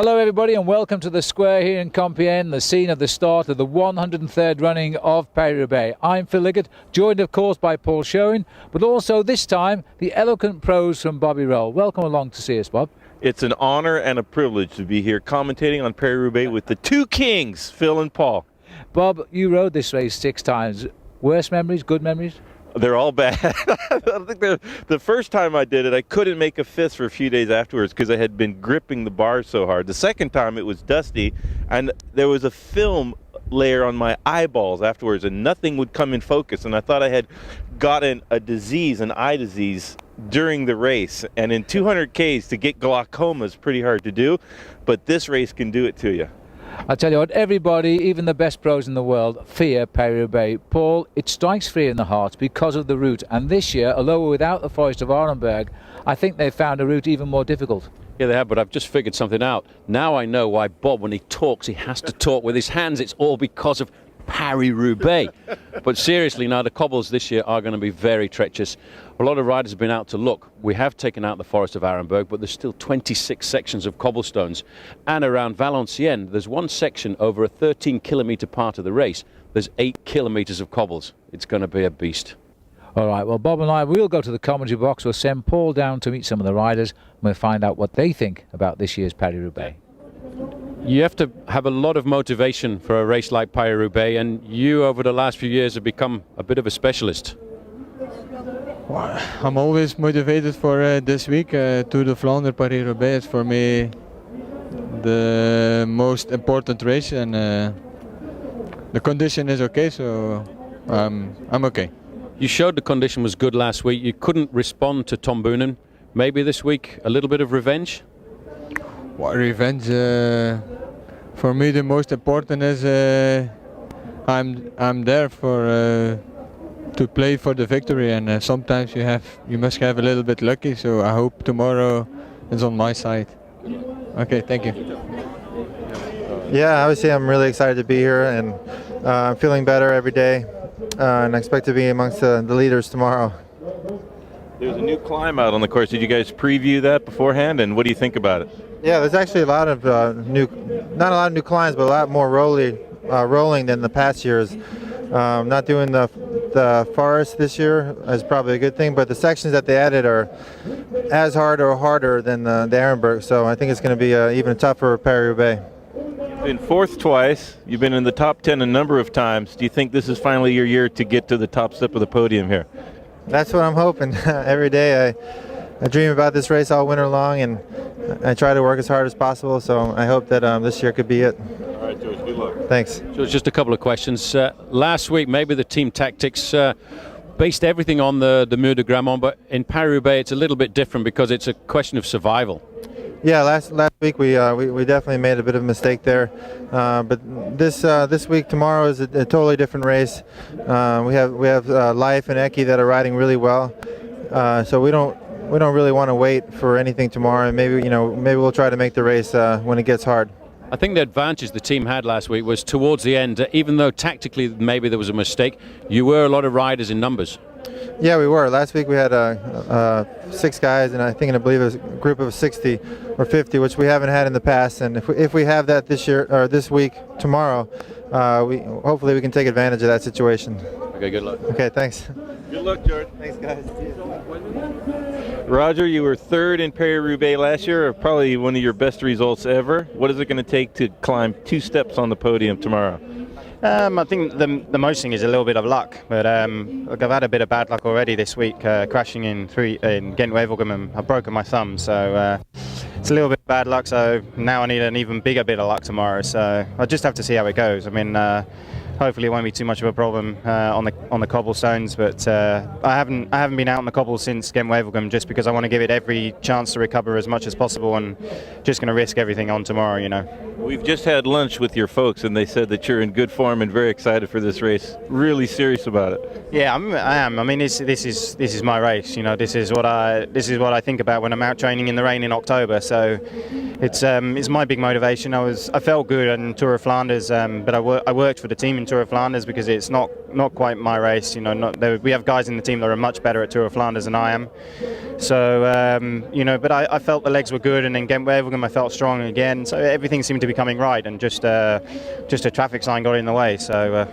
Hello everybody and welcome to the square here in Compiègne, the scene of the start of the 103rd running of Paris Roubaix. I'm Phil Liggett, joined of course by Paul Showing, but also this time the eloquent prose from Bobby Roll. Welcome along to see us, Bob. It's an honor and a privilege to be here commentating on Paris Roubaix with the two kings, Phil and Paul. Bob, you rode this race 6 times. Worst memories, good memories? They're all bad. I think the first time I did it, I couldn't make a fist for a few days afterwards because I had been gripping the bars so hard. The second time it was dusty, and there was a film layer on my eyeballs afterwards, and nothing would come in focus. And I thought I had gotten a disease, an eye disease, during the race. And in 200 Ks to get glaucoma is pretty hard to do, but this race can do it to you. I tell you what, everybody, even the best pros in the world, fear Paris Roubaix. Paul, it strikes fear in the heart because of the route. And this year, although we're without the Forest of Arenberg, I think they've found a route even more difficult. Yeah, they have, but I've just figured something out. Now I know why Bob, when he talks, he has to talk with his hands. It's all because of Paris Roubaix. But seriously, now the cobbles this year are going to be very treacherous. A lot of riders have been out to look. We have taken out the Forest of Arenberg, but there's still 26 sections of cobblestones. And around Valenciennes, there's one section over a 13-kilometre part of the race. There's 8 kilometres of cobbles. It's going to be a beast. All right, well, Bob and I will go to the commentary box. We'll send Paul down to meet some of the riders, and we'll find out what they think about this year's Paris Roubaix. You have to have a lot of motivation for a race like Paris Roubaix, and you, over the last few years, have become a bit of a specialist. Well, I'm always motivated for this week. Tour de Flanders, Paris Roubaix is for me the most important race, and the condition is okay, so I'm okay. You showed the condition was good last week. You couldn't respond to Tom Boonen. Maybe this week a little bit of revenge? Well, revenge, for me the most important is I'm there for to play for the victory, and sometimes you must have a little bit lucky. So I hope tomorrow is on my side. Okay, thank you. Yeah, obviously I'm really excited to be here, and I'm feeling better every day, and I expect to be amongst the leaders tomorrow. There's a new climb out on the course. Did you guys preview that beforehand, and what do you think about it? Yeah, there's actually a lot of not a lot of new climbs, but a lot more rolling than the past years. Not doing the forest this year is probably a good thing, but the sections that they added are as hard or harder than the Arenberg, so I think it's going to be even tougher Paris Roubaix. You've been fourth twice. You've been in the top 10 a number of times. Do you think this is finally your year to get to the top step of the podium here? That's what I'm hoping. Every day I dream about this race all winter long, and I try to work as hard as possible, so I hope that this year could be it. All right, George, good luck. Thanks. So it's just a couple of questions. Last week, maybe the team tactics based everything on the Mur de Grammont, but in Paris-Roubaix it's a little bit different because it's a question of survival. Yeah, last week we definitely made a bit of a mistake there, but this week, tomorrow is a totally different race. We have Life and Eki that are riding really well, so we don't really want to wait for anything tomorrow. And maybe we'll try to make the race when it gets hard. I think the advantage the team had last week was towards the end, even though tactically maybe there was a mistake, you were a lot of riders in numbers. Yeah, we were. Last week we had 6 guys, and I believe it was a group of 60 or 50, which we haven't had in the past. And if we have that this year or this week, tomorrow, hopefully we can take advantage of that situation. Okay, good luck. Okay, thanks. Good luck, George. Thanks, guys. Roger, you were third in Paris-Roubaix last year, probably one of your best results ever. What is it going to take to climb 2 steps on the podium tomorrow? I think the most thing is a little bit of luck, but I've had a bit of bad luck already this week, crashing in Ghent-Wevelgem, and I've broken my thumb, so it's a little bit of bad luck, so now I need an even bigger bit of luck tomorrow, so I'll just have to see how it goes. I mean, hopefully it won't be too much of a problem on the cobblestones, but I haven't been out on the cobbles since Ghent-Wevelgem, just because I want to give it every chance to recover as much as possible, and just going to risk everything on tomorrow, you know. We've just had lunch with your folks, and they said that you're in good form and very excited for this race. Really serious about it. Yeah, I am. I mean, this is my race. You know, this is what I think about when I'm out training in the rain in October. So it's my big motivation. I felt good in Tour of Flanders, but I worked for the team in Tour of Flanders because it's not quite my race. We have guys in the team that are much better at Tour of Flanders than I am. So but I felt the legs were good, and then Gent-Wevelgem I felt strong again. So everything seemed to be coming right, and just a traffic sign got in the way. So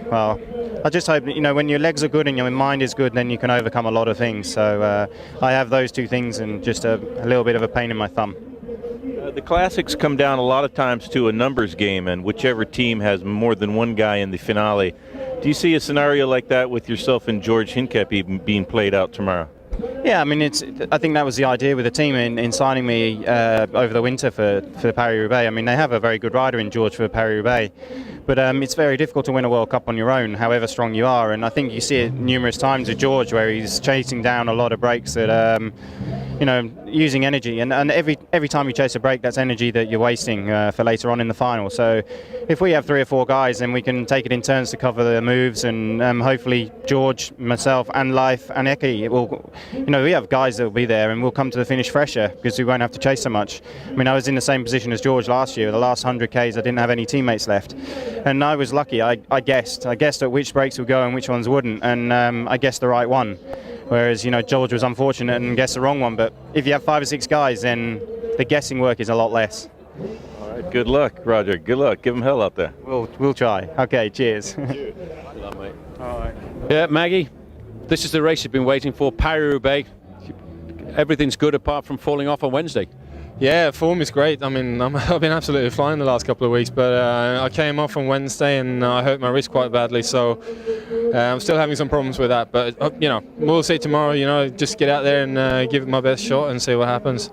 I just hope when your legs are good and your mind is good, then you can overcome a lot of things. So I have those two things, and just a little bit of a pain in my thumb. The classics come down a lot of times to a numbers game, and whichever team has more than one guy in the finale. Do you see a scenario like that with yourself and George Hincapie being played out tomorrow? Yeah, I mean, I think that was the idea with the team in signing me over the winter for Paris Roubaix. I mean, they have a very good rider in George for Paris Roubaix, but it's very difficult to win a World Cup on your own, however strong you are. And I think you see it numerous times with George, where he's chasing down a lot of breaks that using energy, and every time you chase a break, that's energy that you're wasting for later on in the final. So if we have 3 or 4 guys, then we can take it in turns to cover the moves, and hopefully George, myself, and Leif and Eki will. We have guys that will be there, and we'll come to the finish fresher because we won't have to chase so much. I mean, I was in the same position as George last year. The last 100 Ks, I didn't have any teammates left, and I was lucky. I guessed at which breaks would go and which ones wouldn't, and I guessed the right one. Whereas, George was unfortunate and guessed the wrong one. But if you have 5 or 6 guys, then the guessing work is a lot less. All right, good luck, Roger. Good luck. Give him hell out there. We'll try. Okay, cheers. Good luck, mate. All right. Yeah, Maggie, this is the race you've been waiting for, Paris Roubaix. Everything's good apart from falling off on Wednesday. Yeah, form is great. I mean, I've been absolutely flying the last couple of weeks, but I came off on Wednesday and I hurt my wrist quite badly, so I'm still having some problems with that. But we'll see tomorrow. Just get out there and give it my best shot and see what happens.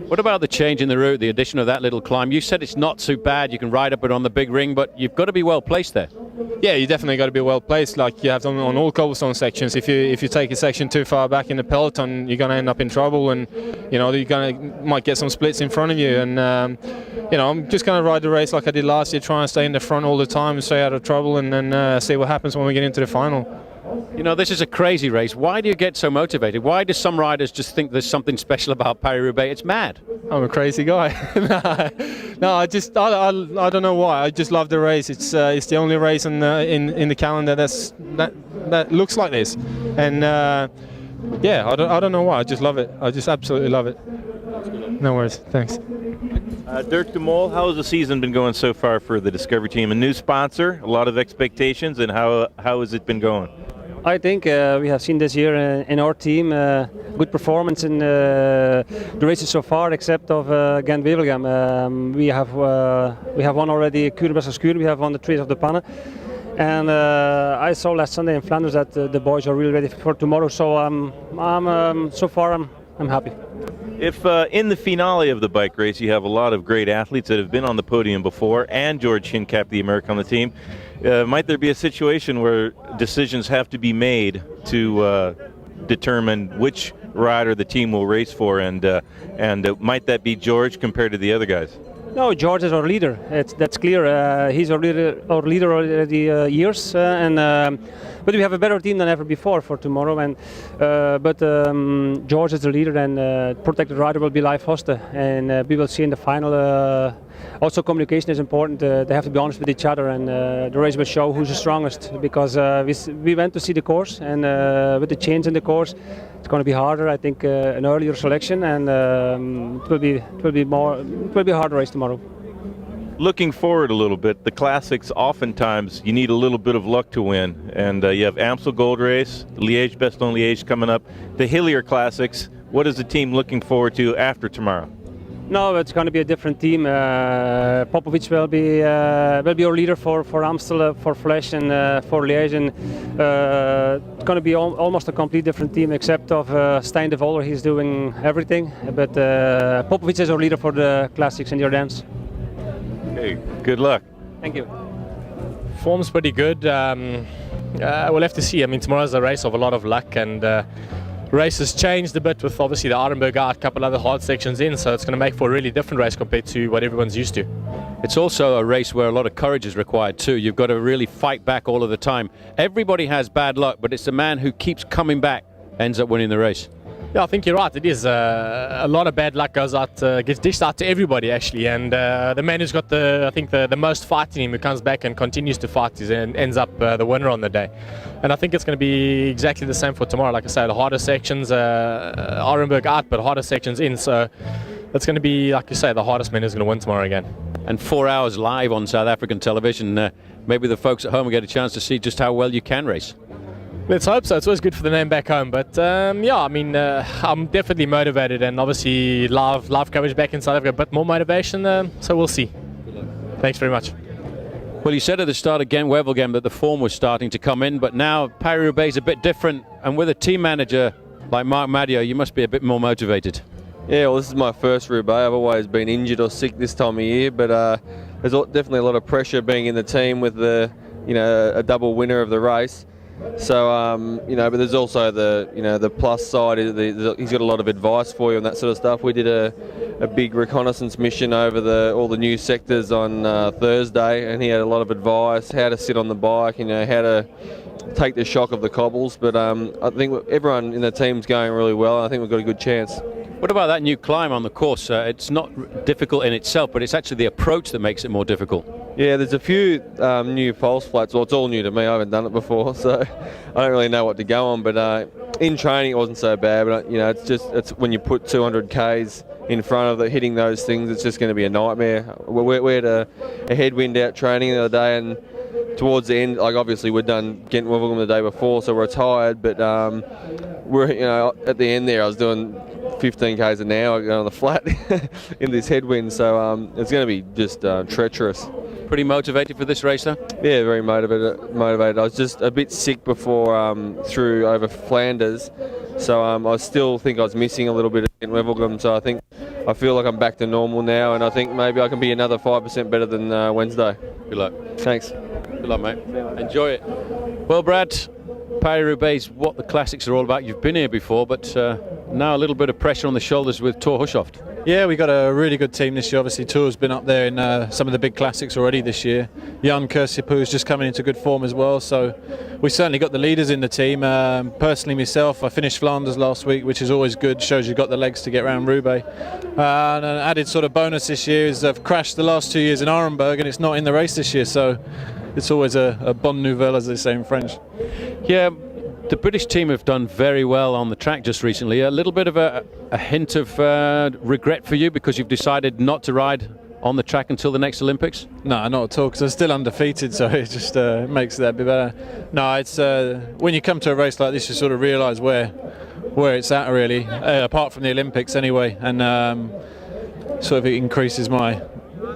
What about the change in the route, the addition of that little climb? You said it's not too bad. You can ride up it on the big ring, but you've got to be well placed there. Yeah, you definitely got to be well placed, like you have on all cobblestone sections. If you take a section too far back in the peloton, you're going to end up in trouble, and might get some splits in front of you. And I'm just going to ride the race like I did last year, try and stay in the front all the time and stay out of trouble, and then see what happens when we get into the final. This is a crazy race. Why do you get so motivated? Why do some riders just think there's something special about Paris Roubaix? It's mad. I'm a crazy guy. No, I don't know why. I just love the race. It's the only race in the calendar that looks like this, and I don't know why. I just love it. I just absolutely love it. No worries. Thanks. Dirk de Mol, how has the season been going so far for the Discovery team? A new sponsor, a lot of expectations, and how has it been going? I think we have seen this year in our team good performance in the races so far, except of Gent-Wevelgem. We have won already Kuurne-Besselskuur, we have won the Trace of the Panne. And I saw last Sunday in Flanders that the boys are really ready for tomorrow. So so far I'm happy. If in the finale of the bike race you have a lot of great athletes that have been on the podium before, and George Hincapie, the American on the team, might there be a situation where decisions have to be made to determine which rider the team will race for, and might that be George compared to the other guys? No, George is our leader. That's clear. He's our leader already years, but we have a better team than ever before for tomorrow. And but George is the leader, and protected rider will be Leif Hoste, and we will see in the final. Also, communication is important. They have to be honest with each other, and the race will show who's the strongest. Because we went to see the course, and with the change in the course, it's going to be harder. I think an earlier selection, and it will be a hard race tomorrow. Looking forward a little bit, the classics oftentimes you need a little bit of luck to win, and you have Amstel Gold Race, Liège-Bastogne-Liège coming up, the Hillier Classics. What is the team looking forward to after tomorrow? No, it's going to be a different team. Popovic will be our leader for Amstel, for Flesch, and for Liège. And it's going to be almost a complete different team, except of Stijn de Voller. He's doing everything, but Popovic is our leader for the classics in the Ardennes. Okay, good luck. Thank you. Form's pretty good. We'll have to see. I mean, tomorrow's a race of a lot of luck, and race has changed a bit with obviously the Arenberg out, a couple other hard sections in, so it's going to make for a really different race compared to what everyone's used to. It's also a race where a lot of courage is required too. You've got to really fight back all of the time. Everybody has bad luck, but it's the man who keeps coming back ends up winning the race. Yeah, I think you're right. It is a lot of bad luck gets dished out to everybody actually, and the man who's got the most fight in him, who comes back and continues to fight, ends up the winner on the day. And I think it's going to be exactly the same for tomorrow. Like I say, the harder sections, Arenberg out, but harder sections in. So it's going to be, like you say, the hardest man who's going to win tomorrow again. And 4 hours live on South African television. Maybe the folks at home will get a chance to see just how well you can race. Let's hope so. It's always good for the name back home. But yeah, I mean, I'm definitely motivated, and obviously live coverage back in South Africa, a bit more motivation. So we'll see. Thanks very much. Well, you said at the start of Gent-Wevelgem that the form was starting to come in, but now Paris-Roubaix is a bit different, and with a team manager like Mark Madio, you must be a bit more motivated. Yeah, well, this is my first Roubaix. I've always been injured or sick this time of year, but there's definitely a lot of pressure being in the team with a double winner of the race. So but there's also the plus side. He's got a lot of advice for you and that sort of stuff. We did a big reconnaissance mission over all the new sectors on Thursday, and he had a lot of advice, how to sit on the bike, how to take the shock of the cobbles. But I think everyone in the team's going really well, and I think we've got a good chance. What about that new climb on the course? It's not difficult in itself, but it's actually the approach that makes it more difficult. Yeah, there's a few new false flats. Well, it's all new to me. I haven't done it before, so I don't really know what to go on. But in training, it wasn't so bad. But it's when you put 200 k's in front of hitting those things, it's just going to be a nightmare. We had a headwind out training the other day, and towards the end, like obviously we'd done Gent-Wevelgem the day before, so we're tired. But we're at the end there, I was doing 15 k's an hour going on the flat in this headwind, so it's going to be just treacherous. Pretty motivated for this race, though? Yeah, very motivated. I was just a bit sick before through over Flanders, so I still think I was missing a little bit in Wevelgem. So I feel like I'm back to normal now, and I think maybe I can be another 5% better than Wednesday. Good luck. Thanks. Good luck, mate. Enjoy it. Well, Brad, Paris-Roubaix is what the classics are all about. You've been here before, but now a little bit of pressure on the shoulders with Thor Hushovd. Yeah, we got a really good team this year. Obviously, Tour's been up there in some of the big classics already this year. Jan Kursippu's just coming into good form as well. So we certainly got the leaders in the team. Personally, myself, I finished Flanders last week, which is always good. Shows you've got the legs to get around Roubaix. And an added sort of bonus this year is I've crashed the last 2 years in Arenberg, and it's not in the race this year. So it's always a bonne nouvelle, as they say in French. Yeah. The British team have done very well on the track just recently. A little bit of a hint of regret for you because you've decided not to ride on the track until the next Olympics? No, not at all, because I'm still undefeated, so it just makes that a bit better. No, it's when you come to a race like this, you sort of realise where it's at, really, apart from the Olympics anyway, and sort of it increases my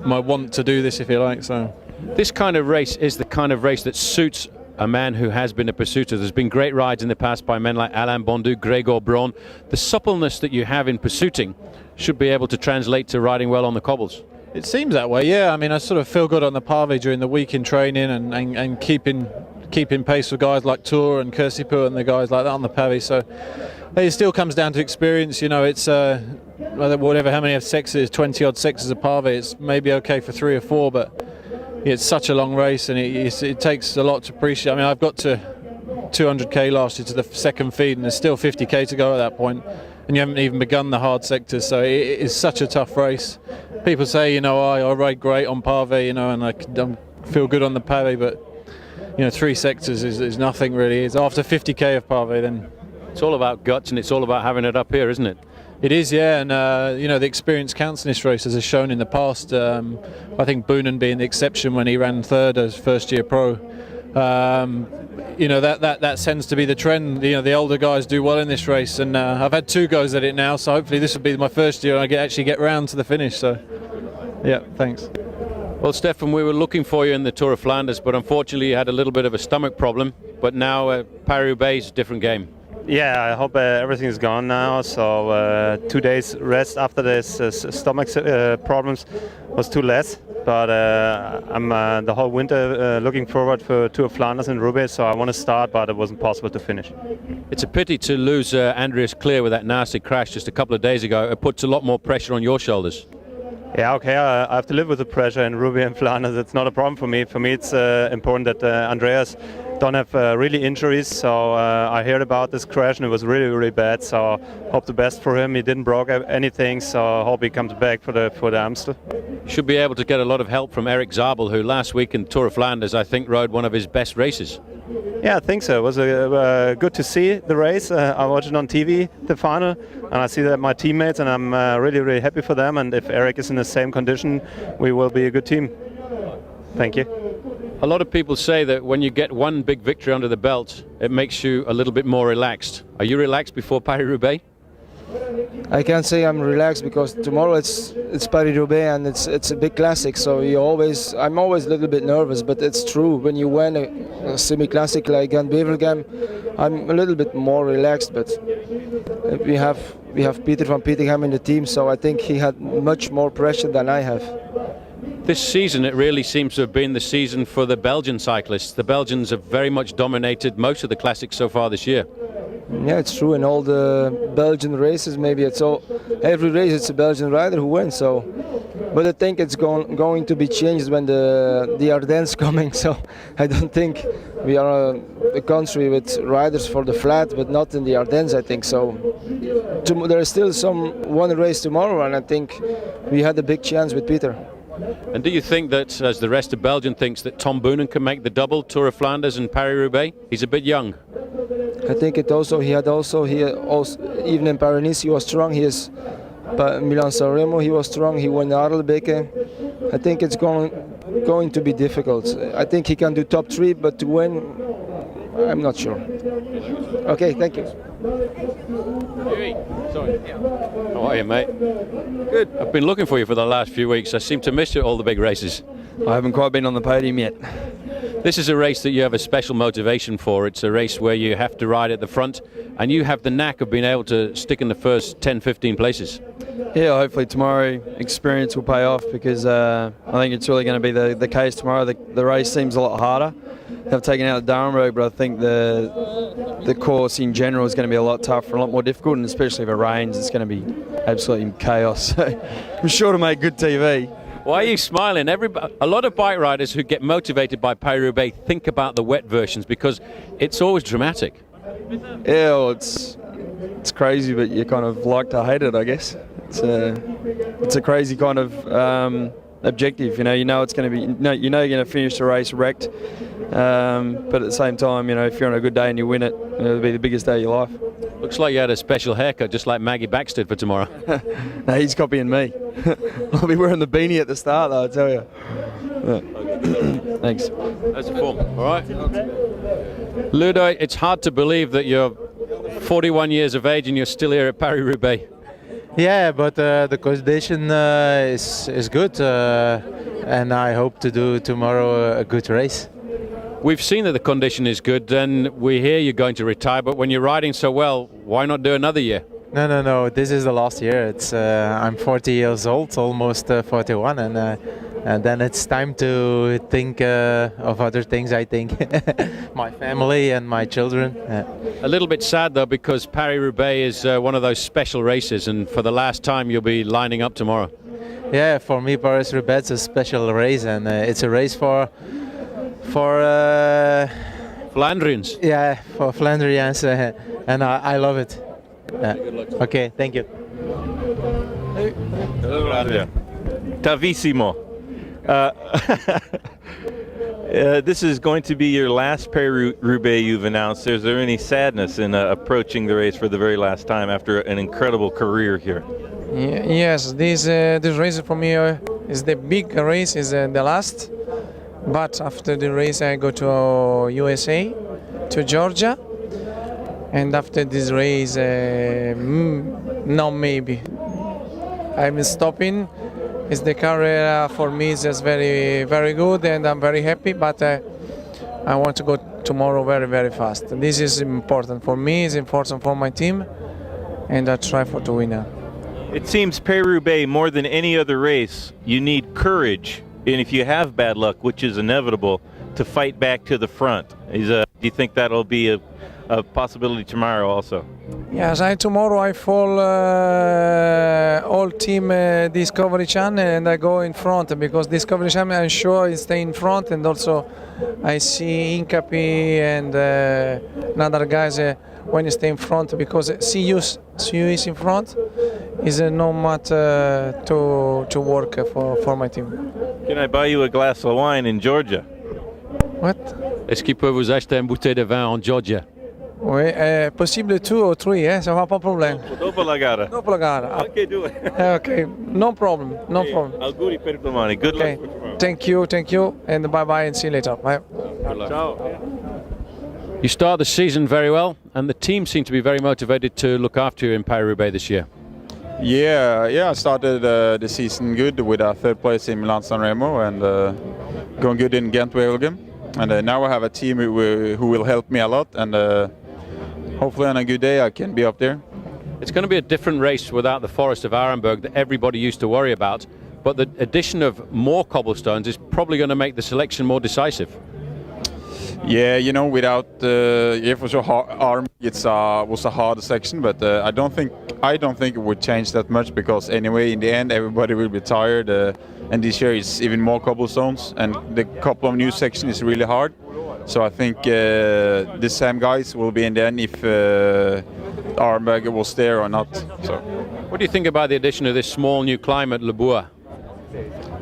want to do this, if you like. So this kind of race is the kind of race that suits a man who has been a pursuiter. There's been great rides in the past by men like Alain Bondu, Gregor Braun. The suppleness that you have in pursuiting should be able to translate to riding well on the cobbles. It seems that way, yeah. I mean, I sort of feel good on the pavé during the week in training and keeping pace with guys like Tour and Kursippu and the guys like that on the pavé. So it still comes down to experience. It's whatever how many sexes, 20 odd sexes of pavé. It's maybe okay for 3 or 4, but it's such a long race, and it takes a lot to appreciate. I mean, I've got to 200k last year to the second feed, and there's still 50k to go at that point, and you haven't even begun the hard sectors. So it is such a tough race. People say, I ride great on pavé, and I feel good on the pavé, but 3 sectors is nothing really. It's after 50k of pavé, then it's all about guts, and it's all about having it up here, isn't it? It is, yeah, and the experience counts in this race, as has shown in the past. I think Boonen being the exception when he ran third as first-year pro. That tends to be the trend. The older guys do well in this race, and I've had 2 goes at it now, so hopefully this will be my first year and I actually get round to the finish. So, yeah, thanks. Well, Stefan, we were looking for you in the Tour of Flanders, but unfortunately you had a little bit of a stomach problem. But now Paris-Roubaix is a different game. Yeah, I hope everything's gone now. So 2 days rest after this stomach problems was too less. But I'm the whole winter looking forward for Tour of Flanders and Roubaix. So I want to start, but it wasn't possible to finish. It's a pity to lose Andreas Clear with that nasty crash just a couple of days ago. It puts a lot more pressure on your shoulders. Yeah, okay, I have to live with the pressure in Roubaix and Flanders. It's not a problem for me. For me, it's important that Andreas don't have really injuries. So I heard about this crash and it was really, really bad. So hope the best for him. He didn't broke anything, so hope he comes back for the Amstel. Should be able to get a lot of help from Eric Zabel, who last week in Tour of Flanders, I think, rode one of his best races. Yeah, I think so. It was good to see the race. I watched it on TV, the final, and I see that my teammates, and I'm really, really happy for them. And if Eric is in the same condition, we will be a good team. Thank you. A lot of people say that when you get one big victory under the belt, it makes you a little bit more relaxed. Are you relaxed before Paris Roubaix? I can't say I'm relaxed because tomorrow it's Paris Roubaix and it's a big classic. So I'm always a little bit nervous, but it's true. When you win a semi-classic like Gent-Wevelgem, I'm a little bit more relaxed. But we have Peter van Petegem in the team, so I think he had much more pressure than I have. This season, it really seems to have been the season for the Belgian cyclists. The Belgians have very much dominated most of the classics so far this year. Yeah, it's true. In all the Belgian races, maybe every race it's a Belgian rider who wins. So, but I think it's going to be changed when the Ardennes coming. So I don't think we are a country with riders for the flat, but not in the Ardennes. I think so. There is still one race tomorrow, and I think we had a big chance with Peter. And do you think that, as the rest of Belgium thinks, that Tom Boonen can make the double Tour of Flanders and Paris-Roubaix? He's a bit young. I think even in Paris-Nice he was strong. He is Milan-San Remo, he was strong. He won Adelbeke. I think it's going to be difficult. I think he can do top 3, but to win, I'm not sure. Okay, thank you. Sorry. How are you, mate? Good. I've been looking for you for the last few weeks. I seem to miss you at all the big races. I haven't quite been on the podium yet. This is a race that you have a special motivation for. It's a race where you have to ride at the front, and you have the knack of being able to stick in the first 10-15 places. Yeah, hopefully tomorrow experience will pay off, because I think it's really going to be the case tomorrow. The race seems a lot harder. They've taken out the Darrenberg, but I think the course in general is going to be a lot tougher, a lot more difficult, and especially if it rains, it's going to be absolutely chaos. So I'm sure to make good TV. Why are you smiling? A lot of bike riders who get motivated by Paris-Roubaix think about the wet versions because it's always dramatic. Yeah, well, it's crazy, but you kind of like to hate it, I guess. It's a crazy kind of objective. You know it's going to be. You're going to finish the race wrecked, but at the same time, if you're on a good day and you win it, it'll be the biggest day of your life. Looks like you had a special haircut, just like Maggie Baxter for tomorrow. No, he's copying me. I'll be wearing the beanie at the start, though, I tell you. Yeah. Thanks. That's the form. All right. Ludo, it's hard to believe that you're 41 years of age and you're still here at Paris-Roubaix. Yeah, but the condition is good, and I hope to do tomorrow a good race. We've seen that the condition is good, and we hear you're going to retire, but when you're riding so well, why not do another year? No. This is the last year. I'm 40 years old, almost 41, and then it's time to think of other things, I think. My family and my children. A little bit sad, though, because Paris-Roubaix is one of those special races, and for the last time you'll be lining up tomorrow. Yeah, for me Paris-Roubaix is a special race, and it's a race for Flandrians. Yeah, for Flandrians, and I love it. Okay, thank you. Tavissimo. This is going to be your last Paris-Roubaix you've announced. Is there any sadness in approaching the race for the very last time after an incredible career here? Yes, this race for me is the big race, is the last. But after the race I go to USA, to Georgia, and after this race, no, maybe I'm stopping. It's the career for me is just very, very good, and I'm very happy. But I want to go tomorrow very, very fast. This is important for me. It's important for my team, and I try to win. It seems Paris-Roubaix, more than any other race, you need courage. And if you have bad luck, which is inevitable, to fight back to the front. Do you think that'll be a possibility tomorrow also? Yes, tomorrow I follow all team Discovery Channel and I go in front because Discovery Channel I'm sure is stay in front, and also I see Incapi and another guys when you stay in front because CU is in front is no matter to work for my team. Can I buy you a glass of wine in Georgia? What? Est-ce qu'il peut vous acheter une bouteille de vin en Georgia? Oui, possible 2 or 3, ça va pas problème. Dopo la gara. Dopo la gara. Okay, do it. Okay, no problem, no problem. Auguri per domani. Good Okay. luck for tomorrow. Thank you, and bye and see you later. Bye. Ciao. You start the season very well, and the team seem to be very motivated to look after you in Paris-Roubaix this year. Yeah, I started the season good with a third place in Milan-San Remo and going good in Ghent-Wevelgem. And now I have a team who will help me a lot, and hopefully on a good day I can be up there. It's going to be a different race without the Forest of Arenberg that everybody used to worry about, but the addition of more cobblestones is probably going to make the selection more decisive. Yeah, you know, without if it was arm, it was a hard section, but I don't think it would change that much because anyway, in the end, everybody will be tired, and this year it's even more cobblestones, and the couple of new sections is really hard. So I think the same guys will be in the end if Arenberg was there or not. So, what do you think about the addition of this small new climb at Le Bois?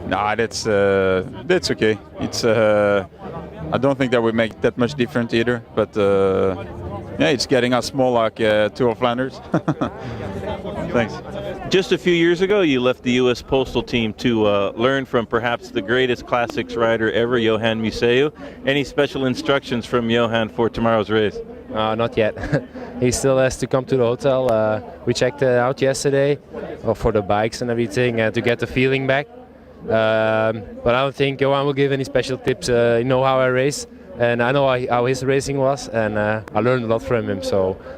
Nah, that's okay. It's I don't think that would make that much difference either, but yeah, it's getting us small like Tour of Flanders. Thanks. Just a few years ago, you left the U.S. Postal Team to learn from perhaps the greatest classics rider ever, Johan Museeuw. Any special instructions from Johan for tomorrow's race? Not yet. He still has to come to the hotel. We checked it out yesterday for the bikes and everything to get the feeling back. But I don't think Johan will give any special tips. You know how I race, and I know how his racing was, and I learned a lot from him.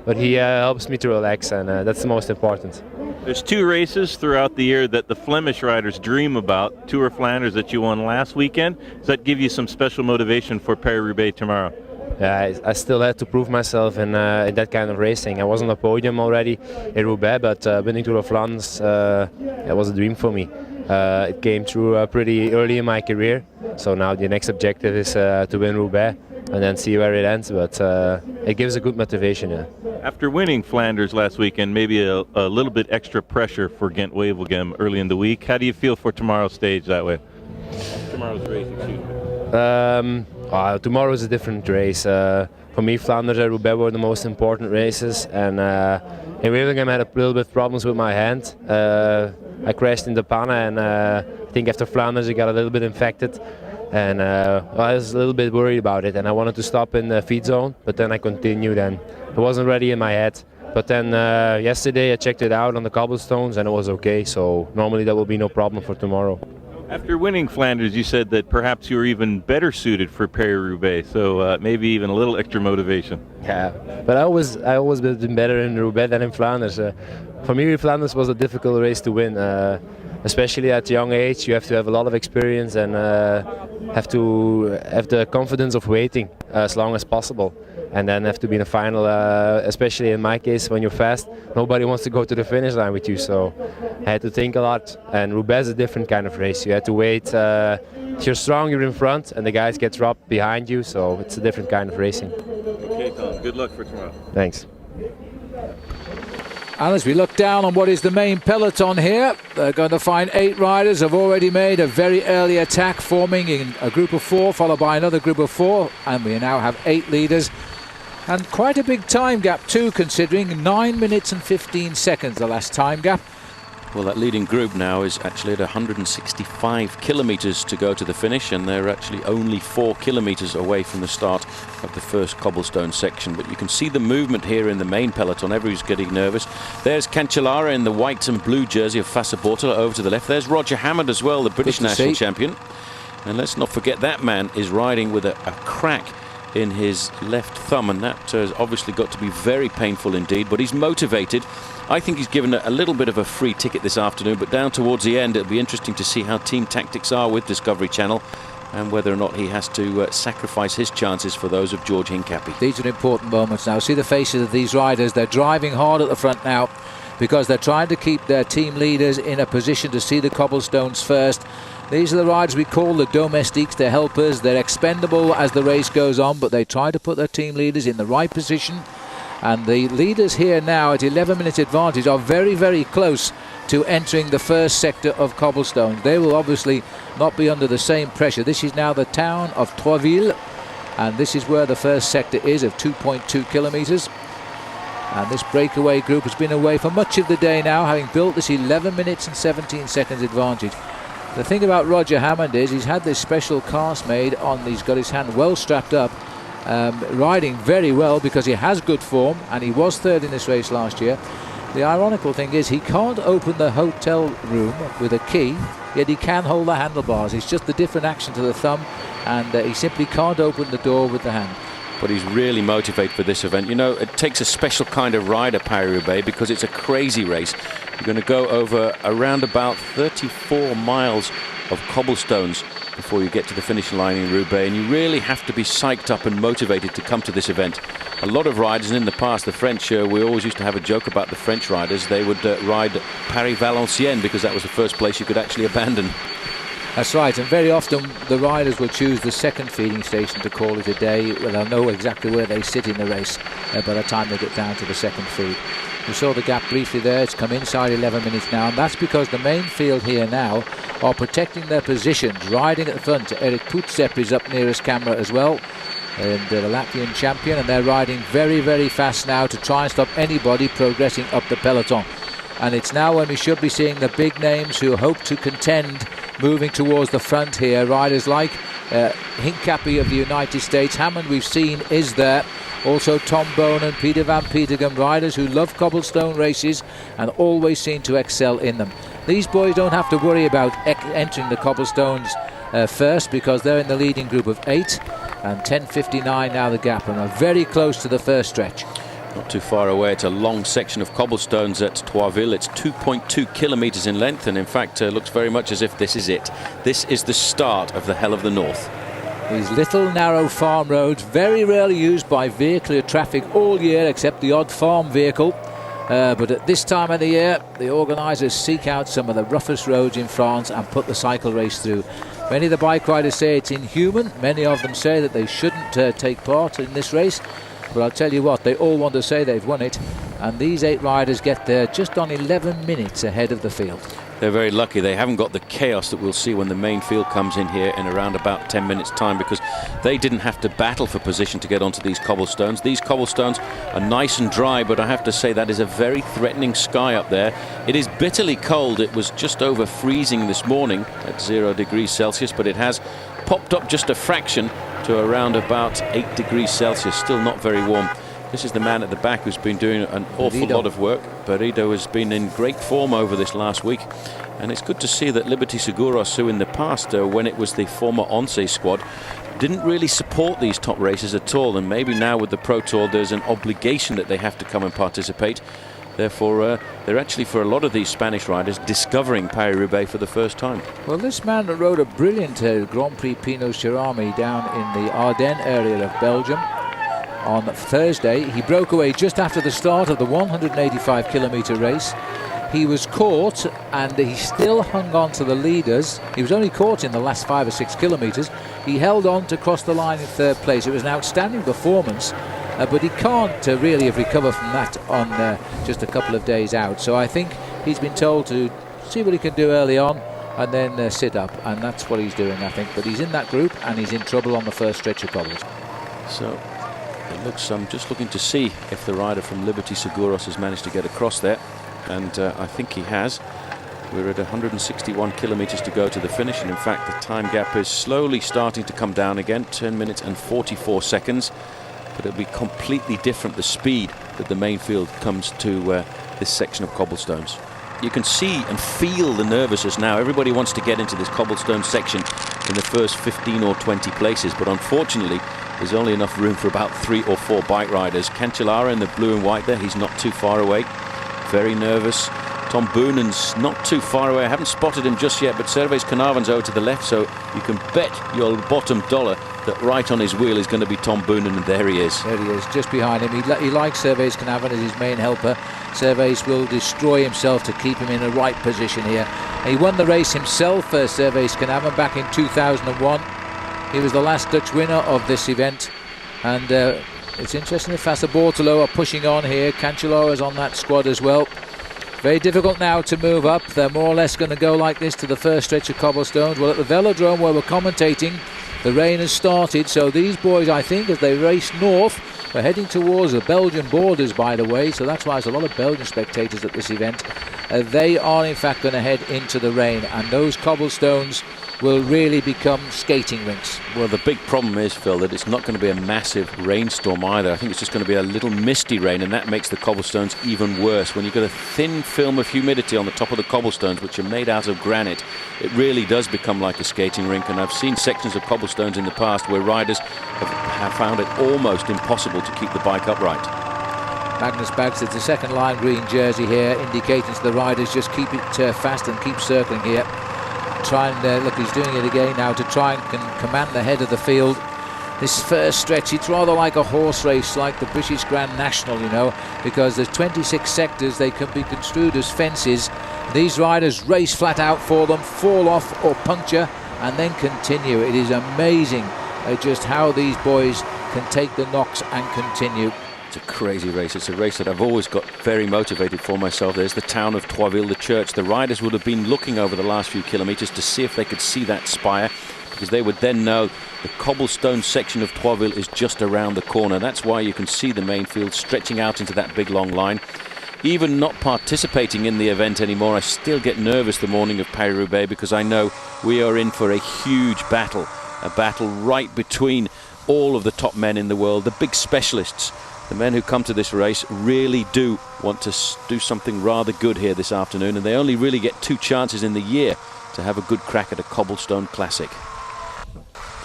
But he helps me to relax, and that's the most important. There's 2 races throughout the year that the Flemish riders dream about. Tour of Flanders that you won last weekend. Does that give you some special motivation for Paris-Roubaix tomorrow? Yeah, I still had to prove myself in that kind of racing. I was on the podium already in Roubaix, but winning Tour of Flanders, it was a dream for me. It came through pretty early in my career, so now the next objective is to win Roubaix and then see where it ends, but it gives a good motivation. Yeah. After winning Flanders last weekend, maybe a little bit extra pressure for Ghent-Wevelgem early in the week. How do you feel for tomorrow's stage that way? Tomorrow's race, excuse me. Tomorrow is a different race. For me, Flanders and Roubaix were the most important races, and in Wevelgem I had a little bit of problems with my hand. I crashed in the Panne, and I think after Flanders I got a little bit infected, and I was a little bit worried about it, and I wanted to stop in the feed zone, but then I continued, and it wasn't ready in my head. But then yesterday I checked it out on the cobblestones and it was okay, so normally that will be no problem for tomorrow. After winning Flanders, you said that perhaps you were even better suited for Paris-Roubaix, so maybe even a little extra motivation. Yeah, but I always been better in Roubaix than in Flanders. For me, Flanders was a difficult race to win, especially at a young age. You have to have a lot of experience and have to have the confidence of waiting as long as possible. And then have to be in the final, especially in my case, when you're fast, nobody wants to go to the finish line with you, so I had to think a lot. And Roubaix is a different kind of race. You have to wait. If you're strong, you're in front, and the guys get dropped behind you, so it's a different kind of racing. Okay, Tom, good luck for tomorrow. Thanks. And as we look down on what is the main peloton here, they're going to find 8 riders have already made a very early attack, forming in a group of 4, followed by another group of 4, and we now have 8 leaders. And quite a big time gap too, considering 9 minutes and 15 seconds the last time gap. Well, that leading group now is actually at 165 kilometres to go to the finish, and they're actually only 4 kilometres away from the start of the first cobblestone section. But you can see the movement here in the main peloton. Everybody's getting nervous. There's Cancellara in the white and blue jersey of Fassa Bortolo over to the left. There's Roger Hammond as well, the British national champion. And let's not forget that man is riding with a crack in his left thumb, and that has obviously got to be very painful indeed, but he's motivated. I think he's given a little bit of a free ticket this afternoon, but down towards the end it'll be interesting to see how team tactics are with Discovery Channel. and whether or not he has to sacrifice his chances for those of George Hincapie. These are important moments now. See the faces of these riders. They're driving hard at the front now because they're trying to keep their team leaders in a position to see the cobblestones first. These are the riders we call the domestiques, the helpers. They're expendable as the race goes on, but they try to put their team leaders in the right position. And the leaders here now at 11 minutes advantage are very, very close to entering the first sector of cobblestones. They will obviously not be under the same pressure. This is now the town of Troisville, and this is where the first sector is of 2.2 kilometers. And this breakaway group has been away for much of the day now, having built this 11 minutes and 17 seconds advantage. The thing about Roger Hammond is he's had this special cast made on. He's got his hand well strapped up, riding very well because he has good form, and he was third in this race last year. The ironical thing is he can't open the hotel room with a key, yet he can hold the handlebars. It's just a different action to the thumb, and he simply can't open the door with the hand. But he's really motivated for this event. You know, it takes a special kind of rider, Paris-Roubaix, because it's a crazy race. You're going to go over around about 34 miles of cobblestones before you get to the finish line in Roubaix, and you really have to be psyched up and motivated to come to this event. A lot of riders, and in the past the French, we always used to have a joke about the French riders. They would ride Paris-Valenciennes because that was the first place you could actually abandon. That's right, and very often the riders will choose the second feeding station to call it a day. Well, they'll know exactly where they sit in the race by the time they get down to the second feed. We saw the gap briefly there. It's come inside 11 minutes now, and that's because the main field here now are protecting their positions. Riding at the front, Eric Putzep is up nearest camera as well, and the Latvian champion, and they're riding very, very fast now to try and stop anybody progressing up the peloton. And it's now when we should be seeing the big names who hope to contend moving towards the front here. Riders like Hincapie of the United States. Hammond, we've seen, is there. Also Tom Bonen, Peter Van Petegem, riders who love cobblestone races and always seem to excel in them. These boys don't have to worry about entering the cobblestones first, because they're in the leading group of 8, and 10:59 now the gap, and are very close to the first stretch. Not too far away. It's a long section of cobblestones at Troisville. It's 2.2 kilometers in length, and in fact looks very much as if this is it. This is the start of the Hell of the North. These little narrow farm roads, very rarely used by vehicular traffic all year except the odd farm vehicle. But at this time of the year, the organisers seek out some of the roughest roads in France and put the cycle race through. Many of the bike riders say it's inhuman. Many of them say that they shouldn't take part in this race. But I'll tell you what, they all want to say they've won it. And these 8 riders get there just on 11 minutes ahead of the field. They're very lucky. They haven't got the chaos that we'll see when the main field comes in here in around about 10 minutes time, because they didn't have to battle for position to get onto these cobblestones. These cobblestones are nice and dry, but I have to say that is a very threatening sky up there. It is bitterly cold. It was just over freezing this morning at 0 degrees Celsius, but it has popped up just a fraction to around about 8 degrees Celsius. Still not very warm. This is the man at the back who's been doing an awful lot of work. Berrido has been in great form over this last week, and it's good to see that Liberty Seguros, who in the past, when it was the former Once squad, didn't really support these top races at all, and maybe now with the Pro Tour there's an obligation that they have to come and participate. Therefore, they're actually, for a lot of these Spanish riders, discovering Paris-Roubaix for the first time. Well, this man rode a brilliant Grand Prix Pinot Cerami down in the Ardennes area of Belgium on Thursday. He broke away just after the start of the 185 kilometer race. He was caught, and he still hung on to the leaders. He was only caught in the last 5 or 6 kilometers. He held on to cross the line in 3rd place. It was an outstanding performance, but he can't really have recovered from that on just a couple of days out. So I think he's been told to see what he can do early on and then sit up, and that's what he's doing, I think. But he's in that group, and he's in trouble on the first stretch of cobbles. So it looks, I'm just looking to see if the rider from Liberty Seguros has managed to get across there, and I think he has. We're at 161 kilometers to go to the finish, and in fact the time gap is slowly starting to come down again, 10 minutes and 44 seconds. But it'll be completely different, the speed that the main field comes to this section of cobblestones. You can see and feel the nervousness now. Everybody wants to get into this cobblestone section in the first 15 or 20 places, but unfortunately there's only enough room for about 3 or 4 bike riders. Cancellara in the blue and white there, he's not too far away. Very nervous. Tom Boonen's not too far away. I haven't spotted him just yet, but Servais Kanavan's over to the left, so you can bet your bottom dollar that right on his wheel is going to be Tom Boonen, and there he is. There he is, just behind him. He likes Servais Kanavan as his main helper. Servais will destroy himself to keep him in the right position here. He won the race himself, Servais Kanavan, back in 2001. He was the last Dutch winner of this event, and it's interesting if Fassa Bortolo are pushing on here. Cancellara is on that squad as well. Very difficult now to move up. They're more or less going to go like this to the first stretch of cobblestones. Well, at the velodrome where we're commentating, the rain has started, so these boys, I think, as they race north, we're heading towards the Belgian borders, by the way, so that's why there's a lot of Belgian spectators at this event. They are in fact going to head into the rain, and those cobblestones will really become skating rinks. Well, the big problem is, Phil, that it's not going to be a massive rainstorm either. I think it's just going to be a little misty rain, and that makes the cobblestones even worse. When you've got a thin film of humidity on the top of the cobblestones, which are made out of granite, it really does become like a skating rink. And I've seen sections of cobblestones in the past where riders have found it almost impossible to keep the bike upright. Magnus Bags is the second line green jersey here, indicating to the riders just keep it fast and keep circling here. Try and look, he's doing it again now to try and command the head of the field. This first stretch, it's rather like a horse race, like the British Grand National, you know, because there's 26 sectors. They can be construed as fences. These riders race flat out for them, fall off or puncture, and then continue. It is amazing just how these boys can take the knocks and continue. It's a crazy race. It's a race that I've always got very motivated for myself. There's the town of Troisville, the church. The riders would have been looking over the last few kilometres to see if they could see that spire, because they would then know the cobblestone section of Troisville is just around the corner. That's why you can see the main field stretching out into that big long line. Even not participating in the event anymore, I still get nervous the morning of Paris Roubaix, because I know we are in for a huge battle. A battle right between all of the top men in the world, the big specialists. The men who come to this race really do want to do something rather good here this afternoon, and they only really get 2 chances in the year to have a good crack at a cobblestone classic.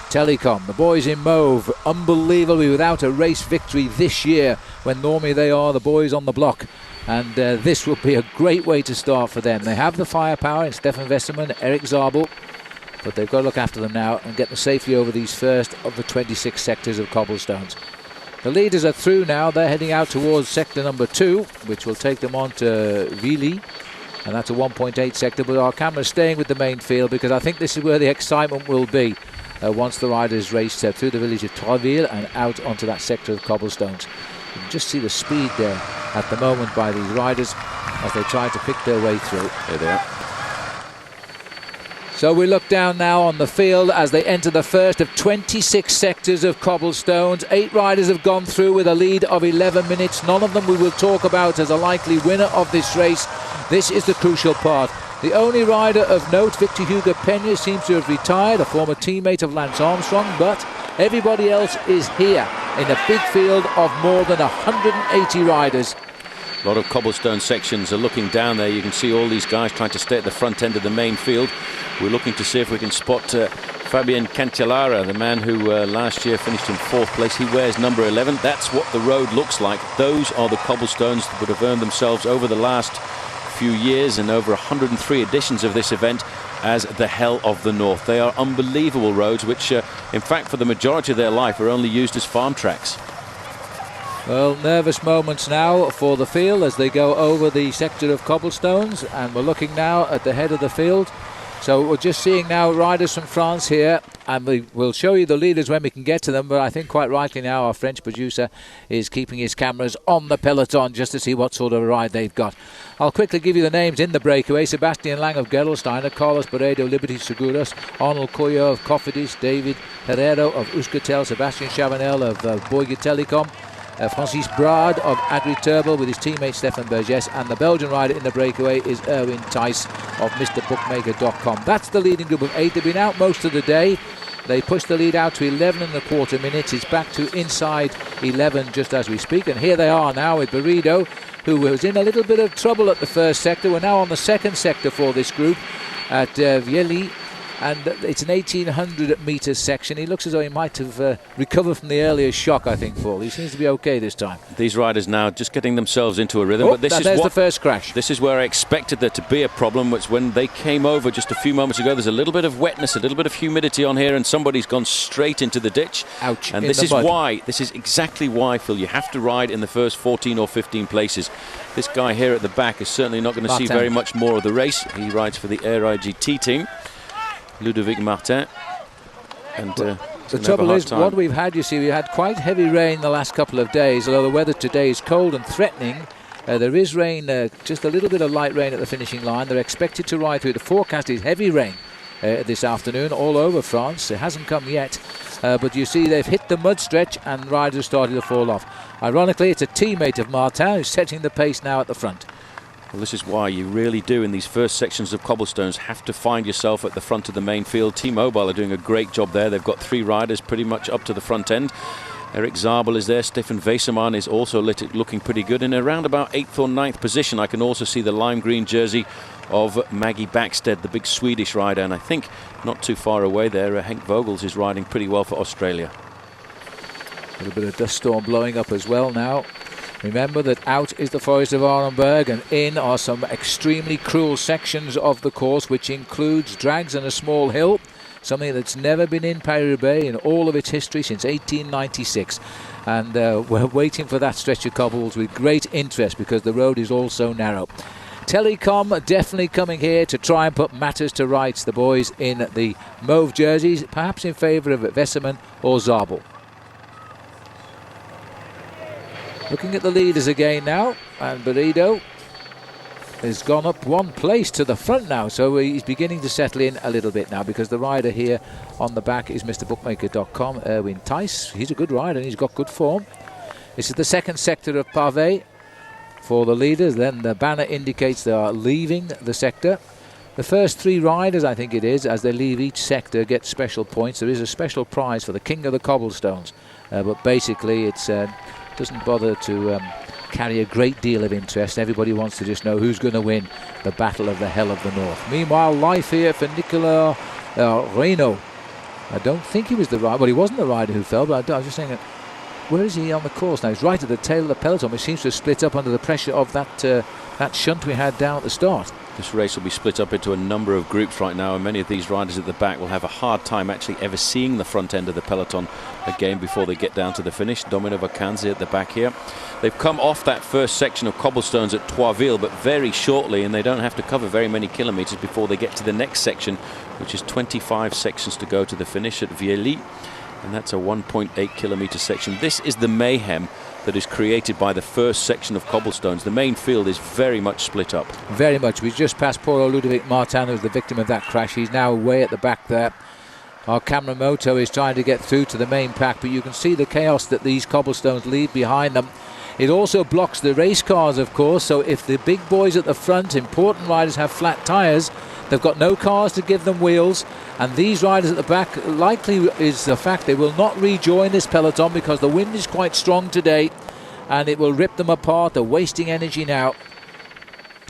Telecom, the boys in mauve, unbelievably without a race victory this year, when normally they are the boys on the block. And this will be a great way to start for them. They have the firepower in Stefan Westerman, Eric Zabel, but they've got to look after them now and get them safely over these first of the 26 sectors of cobblestones. The leaders are through now. They're heading out towards sector number 2, which will take them on to Villy, and that's a 1.8 sector, but our camera's staying with the main field, because I think this is where the excitement will be once the riders race through the village of Troisville and out onto that sector of cobblestones. You can just see the speed there at the moment by these riders as they try to pick their way through. There they are. So we look down now on the field as they enter the first of 26 sectors of cobblestones. 8 riders have gone through with a lead of 11 minutes. None of them we will talk about as a likely winner of this race. This is the crucial part. The only rider of note, Victor Hugo Peña, seems to have retired, a former teammate of Lance Armstrong, but everybody else is here in a big field of more than 180 riders. A lot of cobblestone sections are looking down there. You can see all these guys trying to stay at the front end of the main field. We're looking to see if we can spot Fabien Cancellara, the man who last year finished in 4th place. He wears number 11. That's what the road looks like. Those are the cobblestones that would have earned themselves over the last few years and over 103 editions of this event as the Hell of the North. They are unbelievable roads which, in fact, for the majority of their life are only used as farm tracks. Well, nervous moments now for the field as they go over the sector of cobblestones, and we're looking now at the head of the field. So we're just seeing now riders from France here, and we will show you the leaders when we can get to them, but I think quite rightly now our French producer is keeping his cameras on the peloton just to see what sort of a ride they've got. I'll quickly give you the names in the breakaway. Sebastian Lang of Gerolsteiner, Carlos Barredo, Liberty Seguros, Arnold Coyo of Cofidis, David Herrero of Euskaltel, Sebastian Chavanel of Bouygues Telecom, Francis Brad of Agri Turbo with his teammate Stefan Burgess, and the Belgian rider in the breakaway is Erwin Thijs of MrBookmaker.com. That's the leading group of 8. They've been out most of the day. They pushed the lead out to 11.25 minutes. It's back to inside 11 just as we speak, and here they are now with Barredo, who was in a little bit of trouble at the first sector. We're now on the second sector for this group at Villy, and it's an 1800 metre section. He looks as though he might have recovered from the earlier shock, I think, Paul. He seems to be okay this time. These riders now just getting themselves into a rhythm. Oh, but there's the first crash. This is where I expected there to be a problem, which when they came over just a few moments ago, there's a little bit of wetness, a little bit of humidity on here, and somebody's gone straight into the ditch. Ouch. And this is exactly why, Phil, you have to ride in the first 14 or 15 places. This guy here at the back is certainly not going to see very much more of the race. He rides for the Air IGT team, Ludovic Martin. And the trouble is, what we've had, you see, we had quite heavy rain the last couple of days, although the weather today is cold and threatening. There is rain, just a little bit of light rain at the finishing line. They're expected to ride through. The forecast is heavy rain this afternoon all over France. It hasn't come yet, but you see they've hit the mud stretch and riders started to fall off. Ironically, it's a teammate of Martin who's setting the pace now at the front. Well, this is why you really do, in these first sections of cobblestones, have to find yourself at the front of the main field. T-Mobile are doing a great job there. They've got 3 riders pretty much up to the front end. Eric Zabel is there. Stefan Weissermann is also looking pretty good. In around about 8th or 9th position, I can also see the lime green jersey of Maggie Backstead, the big Swedish rider. And I think not too far away there, Henk Vogels is riding pretty well for Australia. A little bit of dust storm blowing up as well now. Remember that out is the Forest of Arenberg and in are some extremely cruel sections of the course, which includes drags and a small hill, something that's never been in Paris-Roubaix in all of its history since 1896. And we're waiting for that stretch of cobbles with great interest because the road is all so narrow. Telecom are definitely coming here to try and put matters to rights. The boys in the mauve jerseys, perhaps in favour of Weissermann or Zabel. Looking at the leaders again now, and Berido has gone up 1 place to the front now, so he's beginning to settle in a little bit now, because the rider here on the back is MrBookmaker.com, Erwin Thijs. He's a good rider and he's got good form. This is the second sector of Pavé for the leaders. Then the banner indicates they are leaving the sector. The first 3 riders, I think it is, as they leave each sector, get special points. There is a special prize for the king of the cobblestones, but basically it's doesn't bother to carry a great deal of interest. Everybody wants to just know who's going to win the Battle of the Hell of the North. Meanwhile, life here for Nicolas Reynaud. I don't think he was the rider. Well, he wasn't the rider who fell, but I was just saying, where is he on the course now? He's right at the tail of the peloton, which seems to have split up under the pressure of that shunt we had down at the start. This race will be split up into a number of groups right now, and many of these riders at the back will have a hard time actually ever seeing the front end of the peloton again before they get down to the finish. Domino Vacanze at the back here. They've come off that first section of cobblestones at Troisville, but very shortly, and they don't have to cover very many kilometres before they get to the next section, which is 25 sections to go to the finish at Viely, and that's a 1.8 kilometre section. This is the mayhem that is created by the first section of cobblestones. The main field is very much split up. Very much. We've just passed poor Ludovic Martin, who's the victim of that crash. He's now way at the back there. Our camera Moto is trying to get through to the main pack, but you can see the chaos that these cobblestones leave behind them. It also blocks the race cars, of course, so if the big boys at the front, important riders, have flat tyres, they've got no cars to give them wheels, and these riders at the back, likely is the fact they will not rejoin this peloton because the wind is quite strong today and it will rip them apart. They're wasting energy now.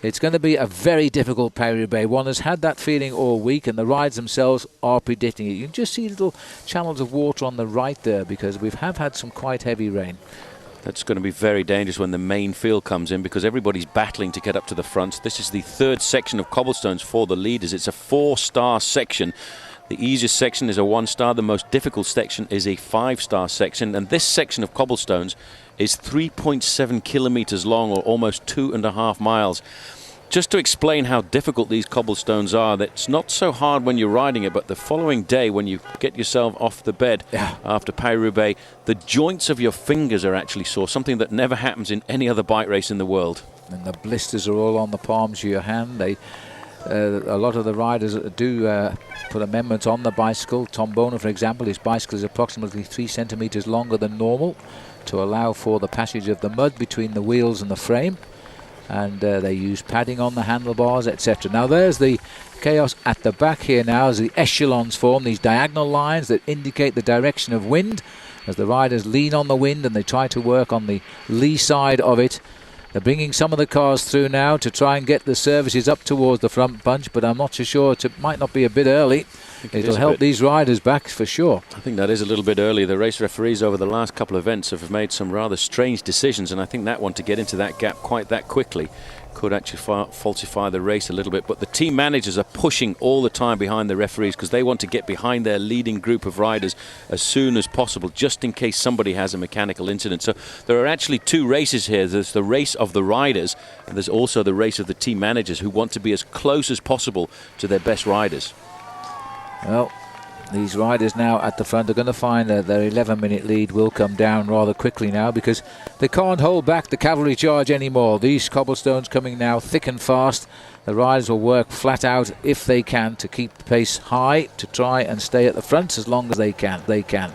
It's going to be a very difficult Paris-Roubaix. One has had that feeling all week, and the rides themselves are predicting it. You can just see little channels of water on the right there because we have had some quite heavy rain. That's going to be very dangerous when the main field comes in because everybody's battling to get up to the front. This is the third section of cobblestones for the leaders. It's a 4-star section. The easiest section is a 1-star. The most difficult section is a 5-star section. And this section of cobblestones is 3.7 kilometres long, or almost 2.5 miles. Just to explain how difficult these cobblestones are, that's not so hard when you're riding it, but the following day when you get yourself off the bed after Paris-Roubaix, the joints of your fingers are actually sore, something that never happens in any other bike race in the world. And the blisters are all on the palms of your hand. A lot of the riders do put amendments on the bicycle. Tom Boner, for example, his bicycle is approximately 3 centimetres longer than normal to allow for the passage of the mud between the wheels and the frame. And they use padding on the handlebars, etc. Now there's the chaos at the back here now as the echelons form, these diagonal lines that indicate the direction of wind as the riders lean on the wind and they try to work on the lee side of it. They're bringing some of the cars through now to try and get the services up towards the front bunch, but I'm not so sure. It might not be a bit early. It'll help these riders back for sure. I think that is a little bit early. The race referees over the last couple of events have made some rather strange decisions, and I think that one, to get into that gap quite that quickly, could actually falsify the race a little bit. But the team managers are pushing all the time behind the referees because they want to get behind their leading group of riders as soon as possible, just in case somebody has a mechanical incident. So there are actually two races here. There's the race of the riders, and there's also the race of the team managers, who want to be as close as possible to their best riders. Well, these riders now at the front are going to find that their 11-minute lead will come down rather quickly now, because they can't hold back the cavalry charge anymore. These cobblestones coming now thick and fast. The riders will work flat out if they can to keep the pace high, to try and stay at the front as long as they can. They can.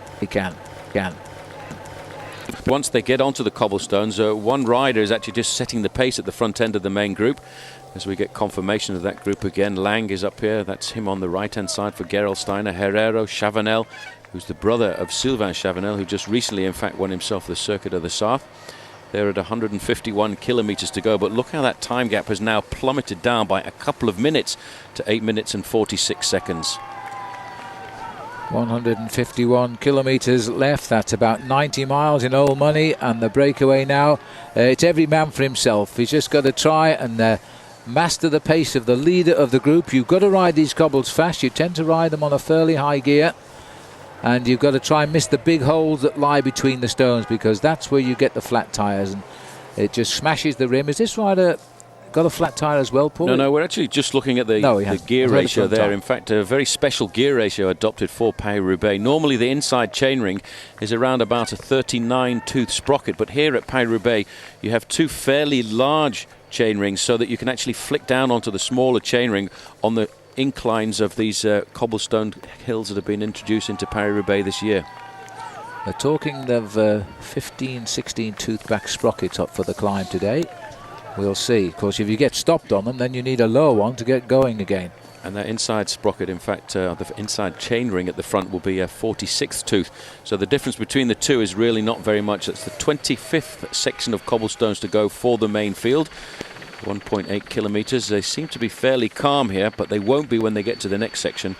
Once they get onto the cobblestones, one rider is actually just setting the pace at the front end of the main group. As we get confirmation of that group again, Lang is up here. That's him on the right-hand side for Gerolsteiner. Herrero, Chavanel, who's the brother of Sylvain Chavanel, who just recently, in fact, won himself the Circuit of the South. They're at 151 kilometers to go, but look how that time gap has now plummeted down by a couple of minutes to 8 minutes and 46 seconds. 151 kilometres left. That's about 90 miles in old money, and the breakaway now, it's every man for himself. He's just got to try and master the pace of the leader of the group. You've got to ride these cobbles fast. You tend to ride them on a fairly high gear, and you've got to try and miss the big holes that lie between the stones, because that's where you get the flat tyres, and it just smashes the rim. Is this rider got a flat tyre as well, Paul? No, we're actually just looking at the gear ratio there. In fact, a very special gear ratio adopted for Paris Roubaix. Normally the inside chainring is around about a 39 tooth sprocket, but here at Paris Roubaix you have two fairly large chain rings, so that you can actually flick down onto the smaller chain ring on the inclines of these cobblestone hills that have been introduced into Paris Roubaix this year. They're talking of 15, 16 tooth back sprockets up for the climb today. We'll see. Of course, if you get stopped on them, then you need a lower one to get going again. And that inside sprocket, in fact, the inside chain ring at the front will be a 46th tooth. So the difference between the two is really not very much. It's the 25th section of cobblestones to go for the main field. 1.8 kilometers. They seem to be fairly calm here, but they won't be when they get to the next section.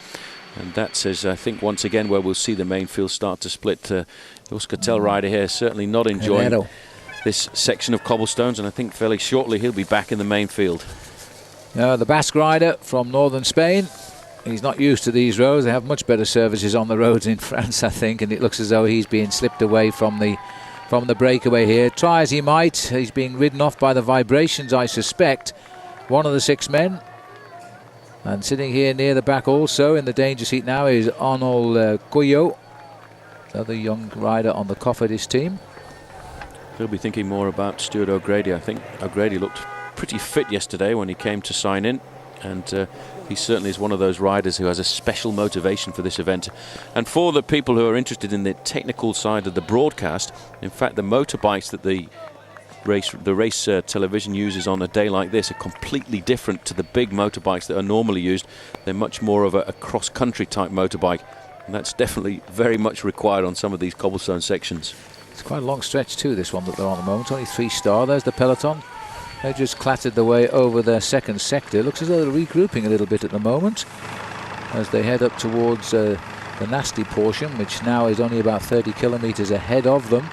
And that says, I think, once again, where we'll see the main field start to split. The Euskaltel rider here certainly not enjoying this section of cobblestones, and I think fairly shortly he'll be back in the main field. The Basque rider from northern Spain, he's not used to these roads. They have much better services on the roads in France, I think, and it looks as though he's being slipped away from the breakaway here. Try as he might, he's being ridden off by the vibrations, I suspect. One of the 6 men. And sitting here near the back also in the danger seat now is Arnold Coyot, the other young rider on the Cofidis team. He'll be thinking more about Stuart O'Grady. I think O'Grady looked pretty fit yesterday when he came to sign in, and he certainly is one of those riders who has a special motivation for this event. And for the people who are interested in the technical side of the broadcast, in fact the motorbikes that the race television uses on a day like this are completely different to the big motorbikes that are normally used. They're much more of a cross-country type motorbike, and that's definitely very much required on some of these cobblestone sections. It's quite a long stretch too, this one that they're on the moment. Only 3-star. There's the peloton. They just clattered their way over their second sector. Looks as though they're regrouping a little bit at the moment as they head up towards the nasty portion, which now is only about 30 kilometres ahead of them.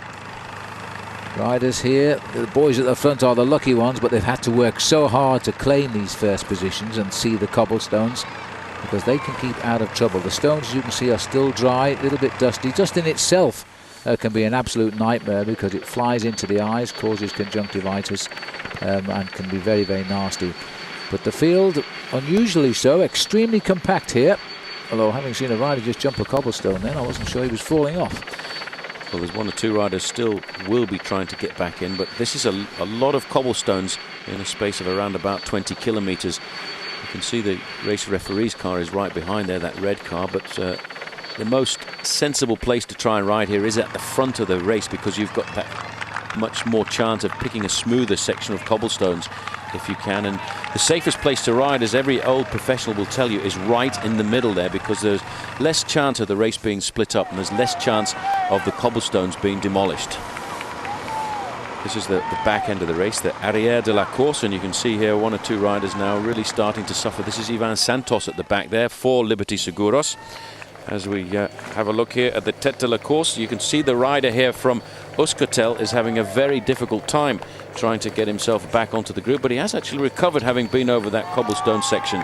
Riders here, the boys at the front are the lucky ones, but they've had to work so hard to claim these first positions and see the cobblestones, because they can keep out of trouble. The stones, as you can see, are still dry, a little bit dusty. Dust in itself can be an absolute nightmare because it flies into the eyes, causes conjunctivitis, and can be very, very nasty. But the field, unusually so, extremely compact here. Although having seen a rider just jump a cobblestone then, I wasn't sure he was falling off. Well, there's 1 or 2 riders still will be trying to get back in, but this is a lot of cobblestones in a space of around about 20 kilometres. You can see the race referee's car is right behind there, that red car, but the most sensible place to try and ride here is at the front of the race, because you've got that much more chance of picking a smoother section of cobblestones if you can. And the safest place to ride, as every old professional will tell you, is right in the middle there, because there's less chance of the race being split up and there's less chance of the cobblestones being demolished. This is the back end of the race, the arrière de la course, and you can see here one or two riders now really starting to suffer. This is Ivan Santos at the back there for Liberty Seguros. As we have a look here at the tête de la course, you can see the rider here from Euskaltel is having a very difficult time trying to get himself back onto the group, but he has actually recovered, having been over that cobblestone section.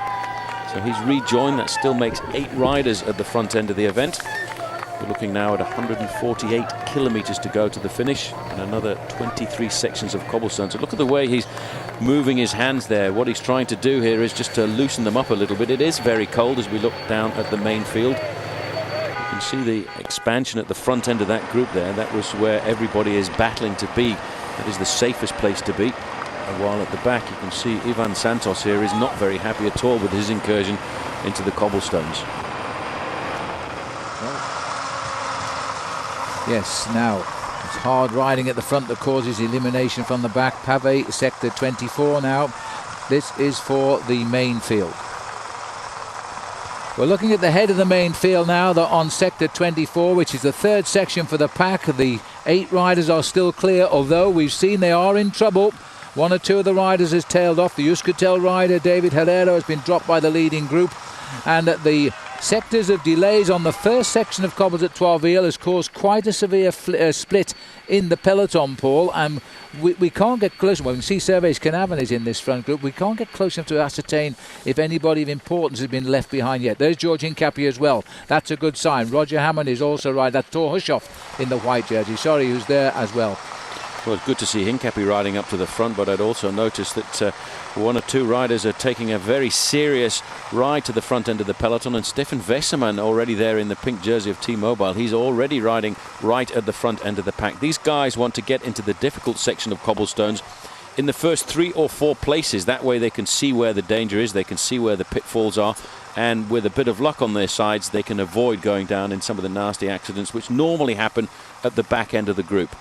So he's rejoined. That still makes 8 riders at the front end of the event. We're looking now at 148 kilometers to go to the finish and another 23 sections of cobblestone. So look at the way he's moving his hands there. What he's trying to do here is just to loosen them up a little bit. It is very cold as we look down at the main field. You can see the expansion at the front end of that group there. That was where everybody is battling to be. That is the safest place to be. And while at the back you can see Ivan Santos here is not very happy at all with his incursion into the cobblestones. Yes, now it's hard riding at the front that causes elimination from the back. Pavé, sector 24 now. This is for the main field. We're looking at the head of the main field now. They're on sector 24, which is the third section for the pack. The 8 riders are still clear, although we've seen they are in trouble. One or two of the riders has tailed off. The Euskaltel rider, David Herrero, has been dropped by the leading group. And the sectors of delays on the first section of cobbles at 12 has caused quite a severe split in the peloton, Paul, and we can't get close. Well, we can see Servais Canavan is in this front group. We can't get close enough to ascertain if anybody of importance has been left behind yet. There's George Hincapie as well. That's a good sign. Roger Hammond is also riding. That's Thor Hushoff in the white jersey. Sorry, who's there as well. Well, it's good to see Hincapie riding up to the front, but I'd also noticed that one or two riders are taking a very serious ride to the front end of the peloton, and Stefan Wesemann already there in the pink jersey of T-Mobile. He's already riding right at the front end of the pack. These guys want to get into the difficult section of cobblestones in the first 3 or 4 places. That way they can see where the danger is, they can see where the pitfalls are, and with a bit of luck on their sides, they can avoid going down in some of the nasty accidents which normally happen at the back end of the group.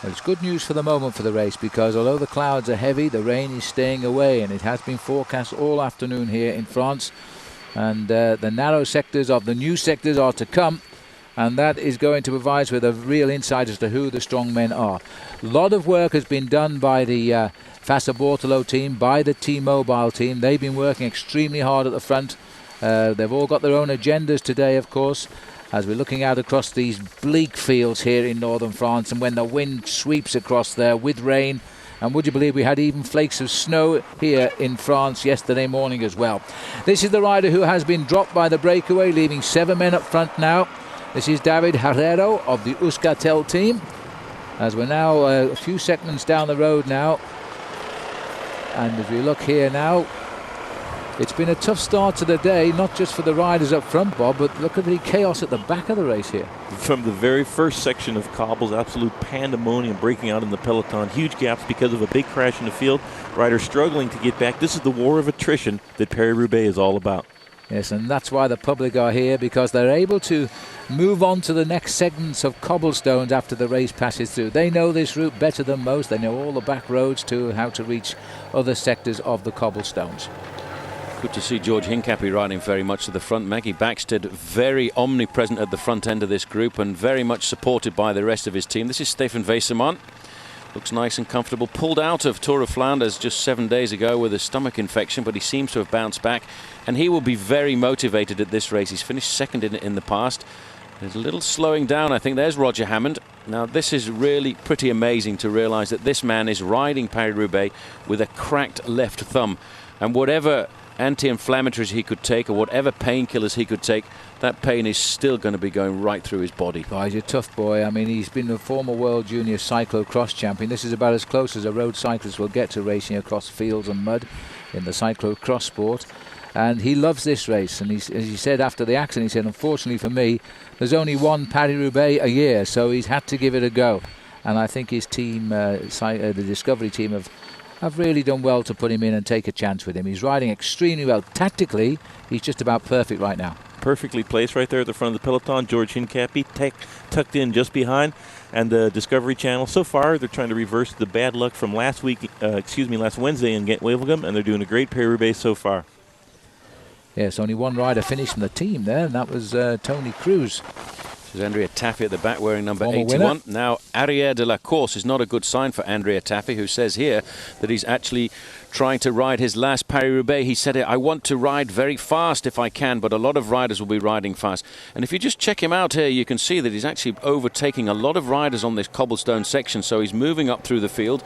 Well, it's good news for the moment for the race, because although the clouds are heavy, the rain is staying away, and it has been forecast all afternoon here in France. And the narrow sectors of the new sectors are to come, and that is going to provide us with a real insight as to who the strong men are. A lot of work has been done by the Fassa Bortolo team, by the T-Mobile team. They've been working extremely hard at the front. They've all got their own agendas today, of course, as we're looking out across these bleak fields here in northern France, and when the wind sweeps across there with rain. And would you believe we had even flakes of snow here in France yesterday morning as well. This is the rider who has been dropped by the breakaway, leaving 7 men up front now. This is David Herrero of the Euskaltel team, as we're now a few seconds down the road now. And as we look here now, it's been a tough start to the day, not just for the riders up front, Bob, but look at the chaos at the back of the race here. From the very first section of cobbles, absolute pandemonium breaking out in the peloton. Huge gaps because of a big crash in the field. Riders struggling to get back. This is the war of attrition that Paris Roubaix is all about. Yes, and that's why the public are here, because they're able to move on to the next segments of cobblestones after the race passes through. They know this route better than most. They know all the back roads to how to reach other sectors of the cobblestones. Good to see George Hincapie riding very much to the front. Maggie Backstead very omnipresent at the front end of this group and very much supported by the rest of his team. This is Stefan Wesemann. Looks nice and comfortable. Pulled out of Tour of Flanders just 7 days ago with a stomach infection, but he seems to have bounced back, and he will be very motivated at this race. He's finished second in it in the past. There's a little slowing down, I think. There's Roger Hammond. Now, this is really pretty amazing to realise that this man is riding Paris-Roubaix with a cracked left thumb, and whatever anti-inflammatories he could take or whatever painkillers he could take, that pain is still going to be going right through his body. Oh, he's a tough boy. I mean, he's been a former world junior cyclo-cross champion. This is about as close as a road cyclist will get to racing across fields and mud in the cyclo-cross sport. And he loves this race. And as he said after the accident, he said, unfortunately for me, there's only one Paris-Roubaix a year, so he's had to give it a go. And I think his team, the Discovery team, have really done well to put him in and take a chance with him. He's riding extremely well. Tactically, he's just about perfect right now. Perfectly placed right there at the front of the peloton. George Hincapie tucked in just behind. And the Discovery Channel, so far, they're trying to reverse the bad luck from last Wednesday in Ghent-Wevelgem, and they're doing a great Paris-Roubaix so far. Yes, only one rider finished from the team there, and that was Tony Cruz. There's Andrea Taffy at the back wearing number Former 81. winner. Now, Arrière de la Course is not a good sign for Andrea Taffy, who says here that he's actually trying to ride his last Paris-Roubaix. He said, I want to ride very fast if I can, but a lot of riders will be riding fast. And if you just check him out here, you can see that he's actually overtaking a lot of riders on this cobblestone section, so he's moving up through the field.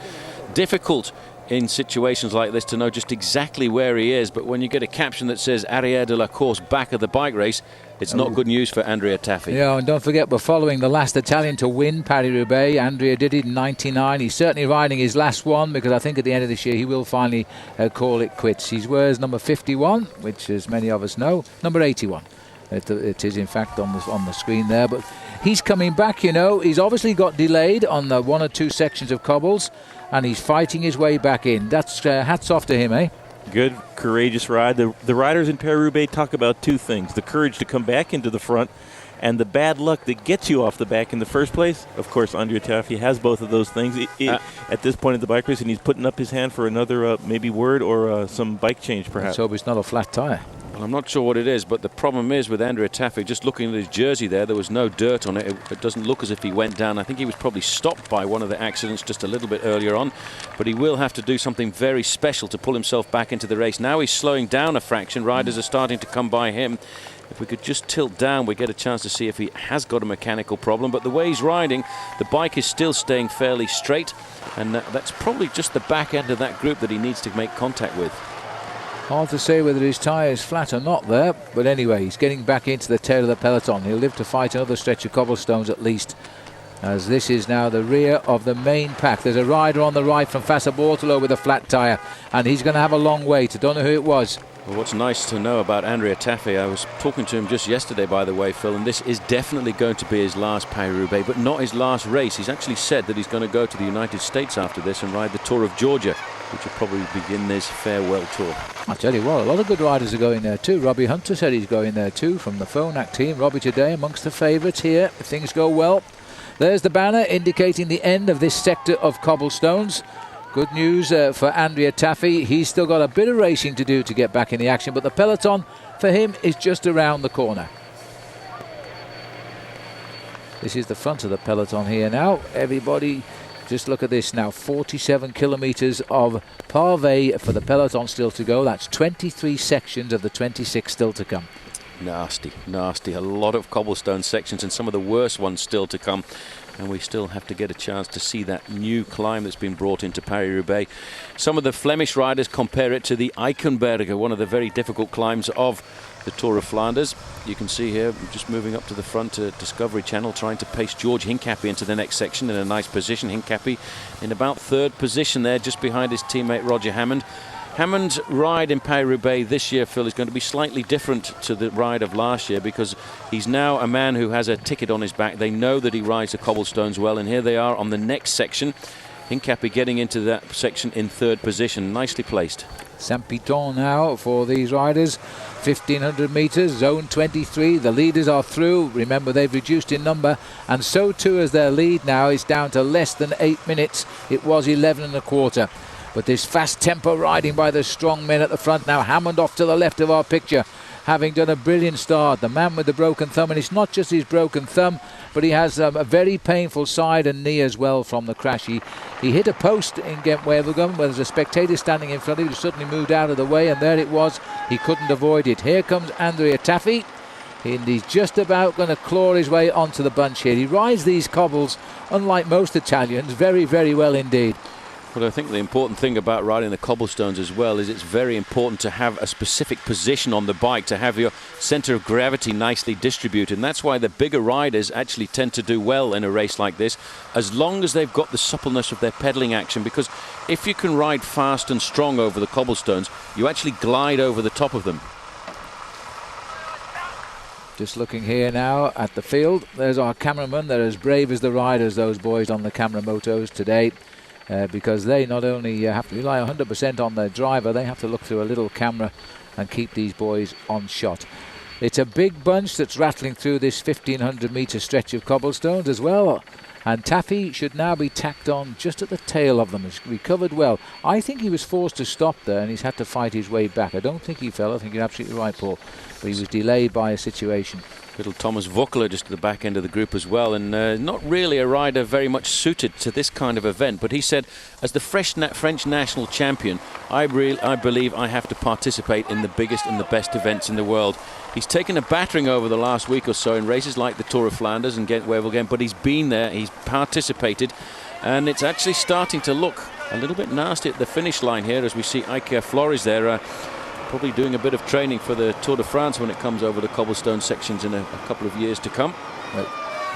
Difficult in situations like this to know just exactly where he is, but when you get a caption that says Arrière de la Course back of the bike race, it's not good news for Andrea Taffy. Yeah, and don't forget, we're following the last Italian to win Paris-Roubaix. Andrea did it in '99. He's certainly riding his last one, because I think at the end of this year he will finally call it quits. He wears number 51, which, as many of us know, number 81. It is in fact on the screen there, but he's coming back. You know, he's obviously got delayed on the 1 or 2 sections of cobbles, and he's fighting his way back in. That's hats off to him, eh? Good, courageous ride. The riders in Paris-Roubaix talk about 2 things: the courage to come back into the front, and the bad luck that gets you off the back in the first place. Of course, Andrea Taffy has both of those things at this point in the bike race, and he's putting up his hand for another maybe word or some bike change, perhaps. Let's hope it's not a flat tyre. Well, I'm not sure what it is, but the problem is with Andrea Taffy, just looking at his jersey there was no dirt on it. It doesn't look as if he went down. I think he was probably stopped by one of the accidents just a little bit earlier on, but he will have to do something very special to pull himself back into the race. Now he's slowing down a fraction. Riders are starting to come by him. If we could just tilt down, we get a chance to see if he has got a mechanical problem. But the way he's riding, the bike is still staying fairly straight, and that's probably just the back end of that group that he needs to make contact with. Hard to say whether his tyre is flat or not there, but anyway, he's getting back into the tail of the peloton. He'll live to fight another stretch of cobblestones at least, as this is now the rear of the main pack. There's a rider on the right from Fassa Bortolo with a flat tyre, and he's going to have a long wait. I don't know who it was. Well, what's nice to know about Andrea Taffy, I was talking to him just yesterday, by the way, Phil, and this is definitely going to be his last Paris-Roubaix, but not his last race. He's actually said that he's going to go to the United States after this and ride the Tour of Georgia, which will probably begin this farewell tour. I tell you what, a lot of good riders are going there too. Robbie Hunter said he's going there too from the Phonak team. Robbie today amongst the favourites here, if things go well. There's the banner indicating the end of this sector of cobblestones. Good news for Andrea Taffy. He's still got a bit of racing to do to get back in the action, but the peloton for him is just around the corner. This is the front of the peloton here now. Everybody, just look at this now. 47 kilometres of pavé for the peloton still to go. That's 23 sections of the 26 still to come. Nasty, nasty. A lot of cobblestone sections and some of the worst ones still to come. And we still have to get a chance to see that new climb that's been brought into Paris-Roubaix. Some of the Flemish riders compare it to the Eichenberger, one of the very difficult climbs of the Tour of Flanders. You can see here, just moving up to the front to Discovery Channel, trying to pace George Hincapie into the next section in a nice position. Hincapie in about 3rd position there, just behind his teammate Roger Hammond. Hammond's ride in Paris-Roubaix this year, Phil, is going to be slightly different to the ride of last year, because he's now a man who has a ticket on his back. They know that he rides the cobblestones well, and here they are on the next section. Hincapie getting into that section in 3rd position. Nicely placed. Saint-Piton now for these riders. 1,500 metres, zone 23. The leaders are through. Remember, they've reduced in number, and so too as their lead now is down to less than 8 minutes. It was 11 1/4. But this fast tempo riding by the strong men at the front now. Hammond off to the left of our picture, having done a brilliant start. The man with the broken thumb, and it's not just his broken thumb, but he has a very painful side and knee as well from the crash. He hit a post in Gent-Wevelgem where there's a spectator standing in front of him, who suddenly moved out of the way, and there it was. He couldn't avoid it. Here comes Andrea Taffy, and he's just about going to claw his way onto the bunch here. He rides these cobbles, unlike most Italians, very, very well indeed. Well, I think the important thing about riding the cobblestones as well is it's very important to have a specific position on the bike, to have your centre of gravity nicely distributed. And that's why the bigger riders actually tend to do well in a race like this, as long as they've got the suppleness of their pedalling action. Because if you can ride fast and strong over the cobblestones, you actually glide over the top of them. Just looking here now at the field. There's our cameraman. They're as brave as the riders, those boys on the camera motos today. Because they not only have to rely 100% on their driver, they have to look through a little camera and keep these boys on shot. It's a big bunch that's rattling through this 1,500 metre stretch of cobblestones as well. And Taffy should now be tacked on just at the tail of them. He's recovered well. I think he was forced to stop there, and he's had to fight his way back. I don't think he fell. I think you're absolutely right, Paul. But he was delayed by a situation. Little Thomas Voeckler just at the back end of the group as well, and not really a rider very much suited to this kind of event. But he said, as the French national champion, I believe I have to participate in the biggest and the best events in the world. He's taken a battering over the last week or so in races like the Tour of Flanders and Ghent-Wevelgem, but he's been there, he's participated, and it's actually starting to look a little bit nasty at the finish line here as we see Ike Flores there. Probably doing a bit of training for the Tour de France when it comes over the cobblestone sections in a couple of years to come.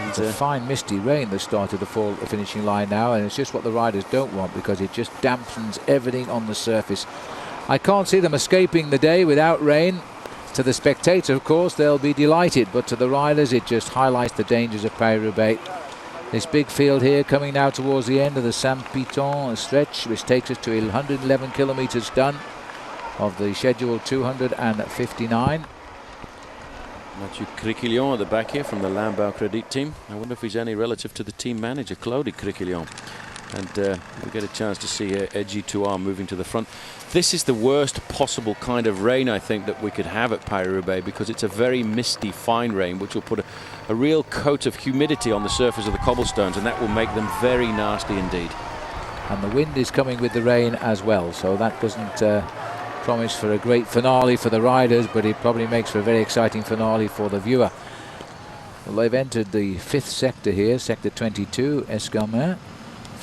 It's a fine misty rain that started to fall at the finishing line now, and it's just what the riders don't want because it just dampens everything on the surface. I can't see them escaping the day without rain. To the spectator, of course, they'll be delighted, but to the riders it just highlights the dangers of Paris-Roubaix. This big field here coming now towards the end of the Saint-Piton stretch, which takes us to 111 kilometres done of the scheduled 259. Mathieu Criquillon at the back here from the Lambau Credit team. I wonder if he's any relative to the team manager, Claude Criquillon. And we get a chance to see Edgy Touar moving to the front. This is the worst possible kind of rain, I think, that we could have at Paris-Roubaix, because it's a very misty, fine rain, which will put a real coat of humidity on the surface of the cobblestones, and that will make them very nasty indeed. And the wind is coming with the rain as well, so that doesn't promise for a great finale for the riders, but it probably makes for a very exciting finale for the viewer. Well, they've entered the 5th sector here, sector 22, Escarmin,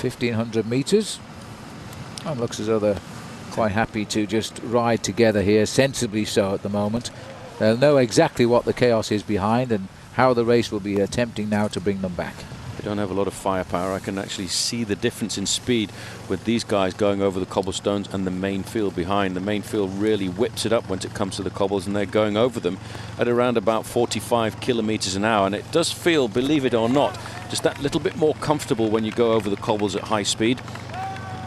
1,500 metres. And looks as though they're quite happy to just ride together here, sensibly so at the moment. They'll know exactly what the chaos is behind and how the race will be attempting now to bring them back. They don't have a lot of firepower. I can actually see the difference in speed with these guys going over the cobblestones and the main field behind. The main field really whips it up when it comes to the cobbles, and they're going over them at around about 45 kilometers an hour. And it does feel, believe it or not, just that little bit more comfortable when you go over the cobbles at high speed.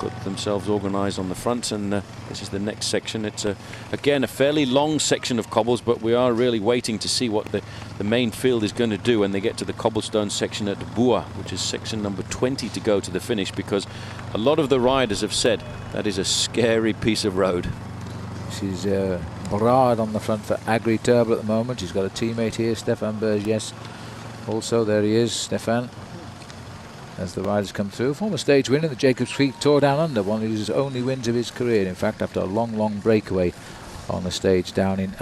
Got themselves organised on the front, and this is the next section. It's again a fairly long section of cobbles, but we are really waiting to see what the main field is going to do when they get to the cobblestone section at Bois, which is section number 20 to go to the finish, because a lot of the riders have said that is a scary piece of road. This is Brad on the front for Agri Turbo at the moment. He's got a teammate here, Stéphane Bergès. Also there he is, Stéphane, as the riders come through. Former stage winner, the Jacobs Creek Tour Down Under, one of his only wins of his career, in fact, after a long breakaway on the stage down in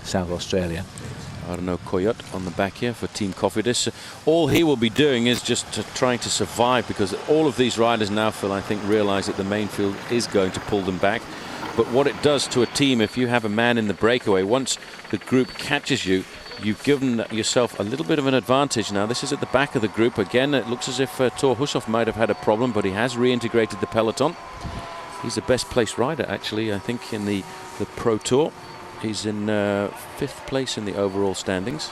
South Australia. Arnaud Coyote on the back here for Team Cofidis. All he will be doing is just trying to survive, because all of these riders now, Phil, I think, realise that the main field is going to pull them back. But what it does to a team, if you have a man in the breakaway, once the group catches you, you've given yourself a little bit of an advantage now. This is at the back of the group. Again, it looks as if Thor Hushoff might have had a problem, but he has reintegrated the peloton. He's the best placed rider, actually, I think, in the Pro Tour. He's in 5th place in the overall standings.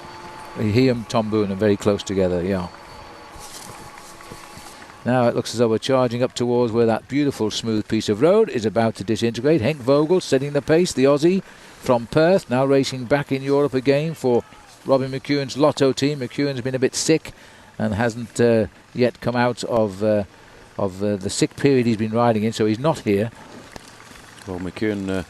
He and Tom Boone are very close together, yeah. Now it looks as though we're charging up towards where that beautiful smooth piece of road is about to disintegrate. Henk Vogel setting the pace, the Aussie from Perth, now racing back in Europe again for Robin McEwen's Lotto team. McEwen's been a bit sick and hasn't yet come out of the sick period he's been riding in, so he's not here. Well, McEwen,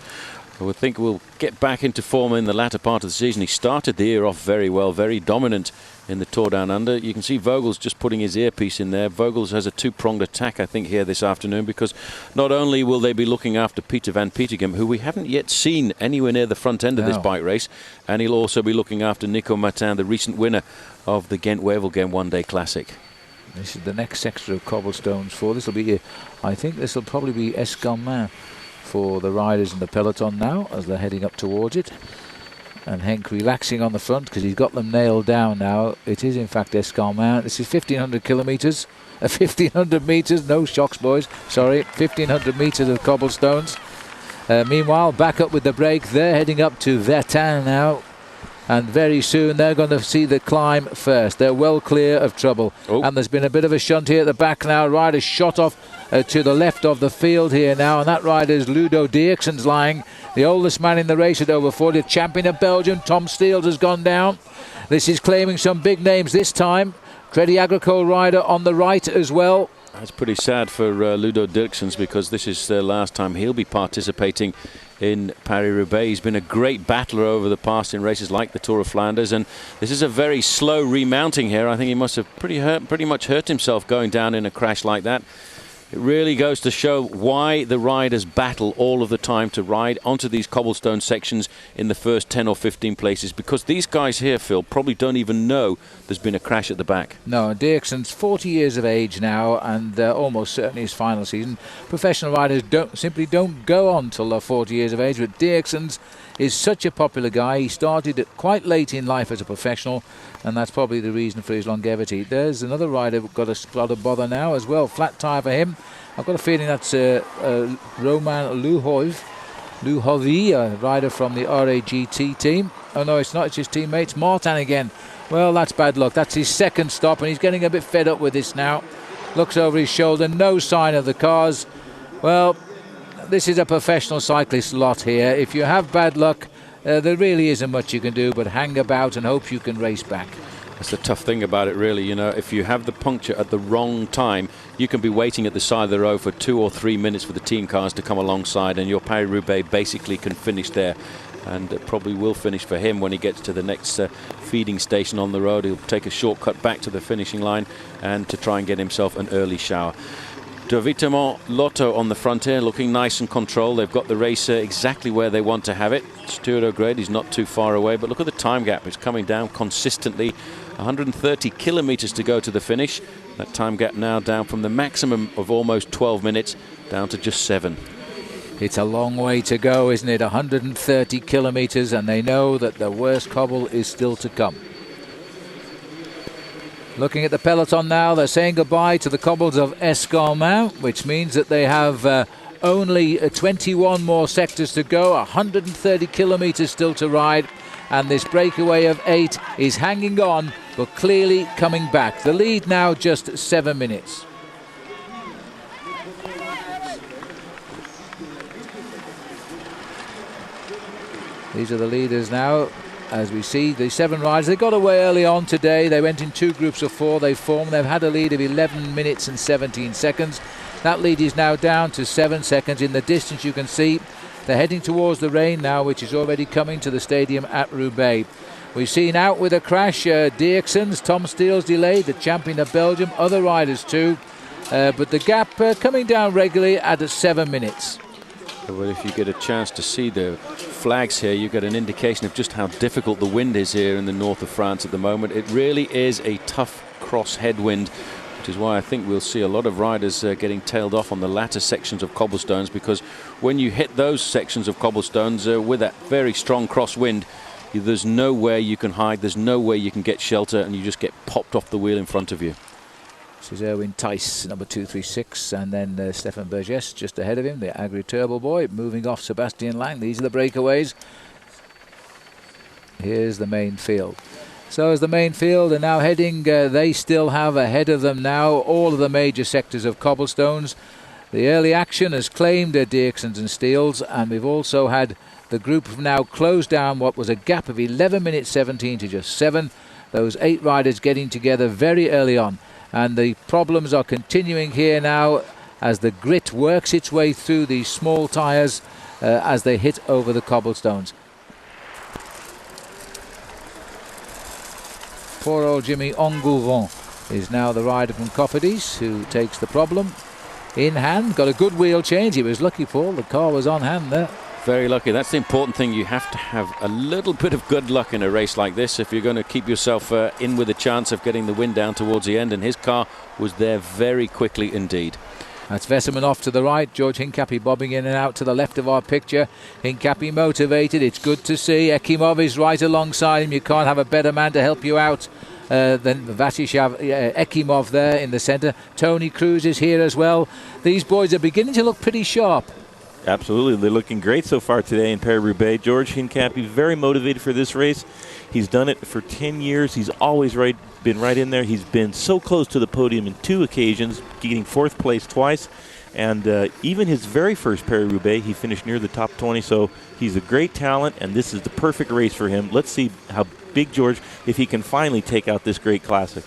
I would think, will get back into form in the latter part of the season. He started the year off very well, very dominant in the Tour Down Under. You can see Vogel's just putting his earpiece in there. Vogel's has a two-pronged attack, I think, here this afternoon, because not only will they be looking after Peter van Petegem, who we haven't yet seen anywhere near the front end of this bike race, and he'll also be looking after Nico Martin, the recent winner of the Ghent-Wevelgem one-day classic. This is the next sector of cobblestones for this will be, I think this will probably be Escarmin for the riders in the peloton now as they're heading up towards it. And Henk relaxing on the front because he's got them nailed down now. It is in fact Escarmin. This is 1,500 kilometres, 1,500 metres, no shocks boys, sorry, 1,500 metres of cobblestones. Meanwhile, back up with the break, they're heading up to Vertin now. And very soon they're going to see the climb first. They're well clear of trouble. And there's been a bit of a shunt here at the back now. Riders shot off to the left of the field here now. And that rider is Ludo Dierksens lying. The oldest man in the race at over 40. Champion of Belgium, Tom Steels, has gone down. This is claiming some big names this time. Crédit Agricole rider on the right as well. That's pretty sad for Ludo Dirksens, because this is the last time he'll be participating in Paris Roubaix. He's been a great battler over the past in races like the Tour of Flanders, and this is a very slow remounting here. I think he must have pretty much hurt himself going down in a crash like that. It really goes to show why the riders battle all of the time to ride onto these cobblestone sections in the first 10 or 15 places, because these guys here, Phil, probably don't even know there's been a crash at the back. No, Dirksen's 40 years of age now, and almost certainly his final season. Professional riders simply don't go on till they're 40 years of age, but Dirksen's is such a popular guy. He started quite late in life as a professional, and that's probably the reason for his longevity. There's another rider who's got a lot of bother now as well. Flat tyre for him. I've got a feeling that's Roman Luhovi, a rider from the RAGT team. Oh no, it's not, it's his teammates. Martin again. Well, that's bad luck. That's his second stop, and he's getting a bit fed up with this now. Looks over his shoulder, no sign of the cars. Well, this is a professional cyclist lot here. If you have bad luck, there really isn't much you can do but hang about and hope you can race back. That's the tough thing about it, really. You know, if you have the puncture at the wrong time, you can be waiting at the side of the road for 2 or 3 minutes for the team cars to come alongside, and your Paris-Roubaix basically can finish there. And it probably will finish for him when he gets to the next feeding station on the road. He'll take a shortcut back to the finishing line and to try and get himself an early shower. Davitamont Lotto on the front here, looking nice and controlled. They've got the race exactly where they want to have it. Stuart O'Grady's not too far away, but look at the time gap. It's coming down consistently. 130 kilometers to go to the finish. That time gap now down from the maximum of almost 12 minutes down to just 7. It's a long way to go, isn't it? 130 kilometers, and they know that the worst cobble is still to come. Looking at the peloton now, they're saying goodbye to the cobbles of Escarmin, which means that they have only 21 more sectors to go, 130 kilometers still to ride, and this breakaway of 8 is hanging on, but clearly coming back. The lead now just 7 minutes. These are the leaders now. As we see, the 7 riders, they got away early on today. They went in 2 groups of 4. They formed. They've had a lead of 11 minutes and 17 seconds. That lead is now down to 7 seconds. In the distance, you can see they're heading towards the rain now, which is already coming to the stadium at Roubaix. We've seen out with a crash, Dirksens, Tom Steele's delayed, the champion of Belgium, other riders too. But the gap coming down regularly at 7 minutes. Well, if you get a chance to see the flags here, you get an indication of just how difficult the wind is here in the north of France at the moment. It really is a tough cross headwind, which is why I think we'll see a lot of riders getting tailed off on the latter sections of cobblestones, because when you hit those sections of cobblestones with that very strong crosswind, there's nowhere you can hide, there's nowhere you can get shelter, and you just get popped off the wheel in front of you. This is Erwin Thijs, number 236, and then Stefan Burgess just ahead of him, the Agri Turbo boy, moving off Sebastian Lang. These are the breakaways. Here's the main field. So as the main field are now heading, they still have ahead of them now all of the major sectors of cobblestones. The early action has claimed Dirksens and Steels, and we've also had the group now close down what was a gap of 11 minutes 17 to just 7. Those 8 riders getting together very early on. And the problems are continuing here now as the grit works its way through these small tyres as they hit over the cobblestones. Poor old Jimmy Engouvon is now the rider from Cofidis who takes the problem in hand. Got a good wheel change. He was lucky, Paul. The car was on hand there. Very lucky. That's the important thing. You have to have a little bit of good luck in a race like this if you're going to keep yourself in with a chance of getting the wind down towards the end, and his car was there very quickly indeed. That's Vesserman off to the right, George Hincapie bobbing in and out to the left of our picture. Hincapie motivated, it's good to see. Ekimov is right alongside him. You can't have a better man to help you out than Vatishav Ekimov there in the centre. Tony Cruz is here as well. These boys are beginning to look pretty sharp. Absolutely. They're looking great so far today in Paris-Roubaix. George Hincapie, very motivated for this race. He's done it for 10 years. He's always been right in there. He's been so close to the podium in 2 occasions, getting 4th place twice. And even his very first Paris-Roubaix, he finished near the top 20. So he's a great talent, and this is the perfect race for him. Let's see how Big George, if he can finally take out this great classic.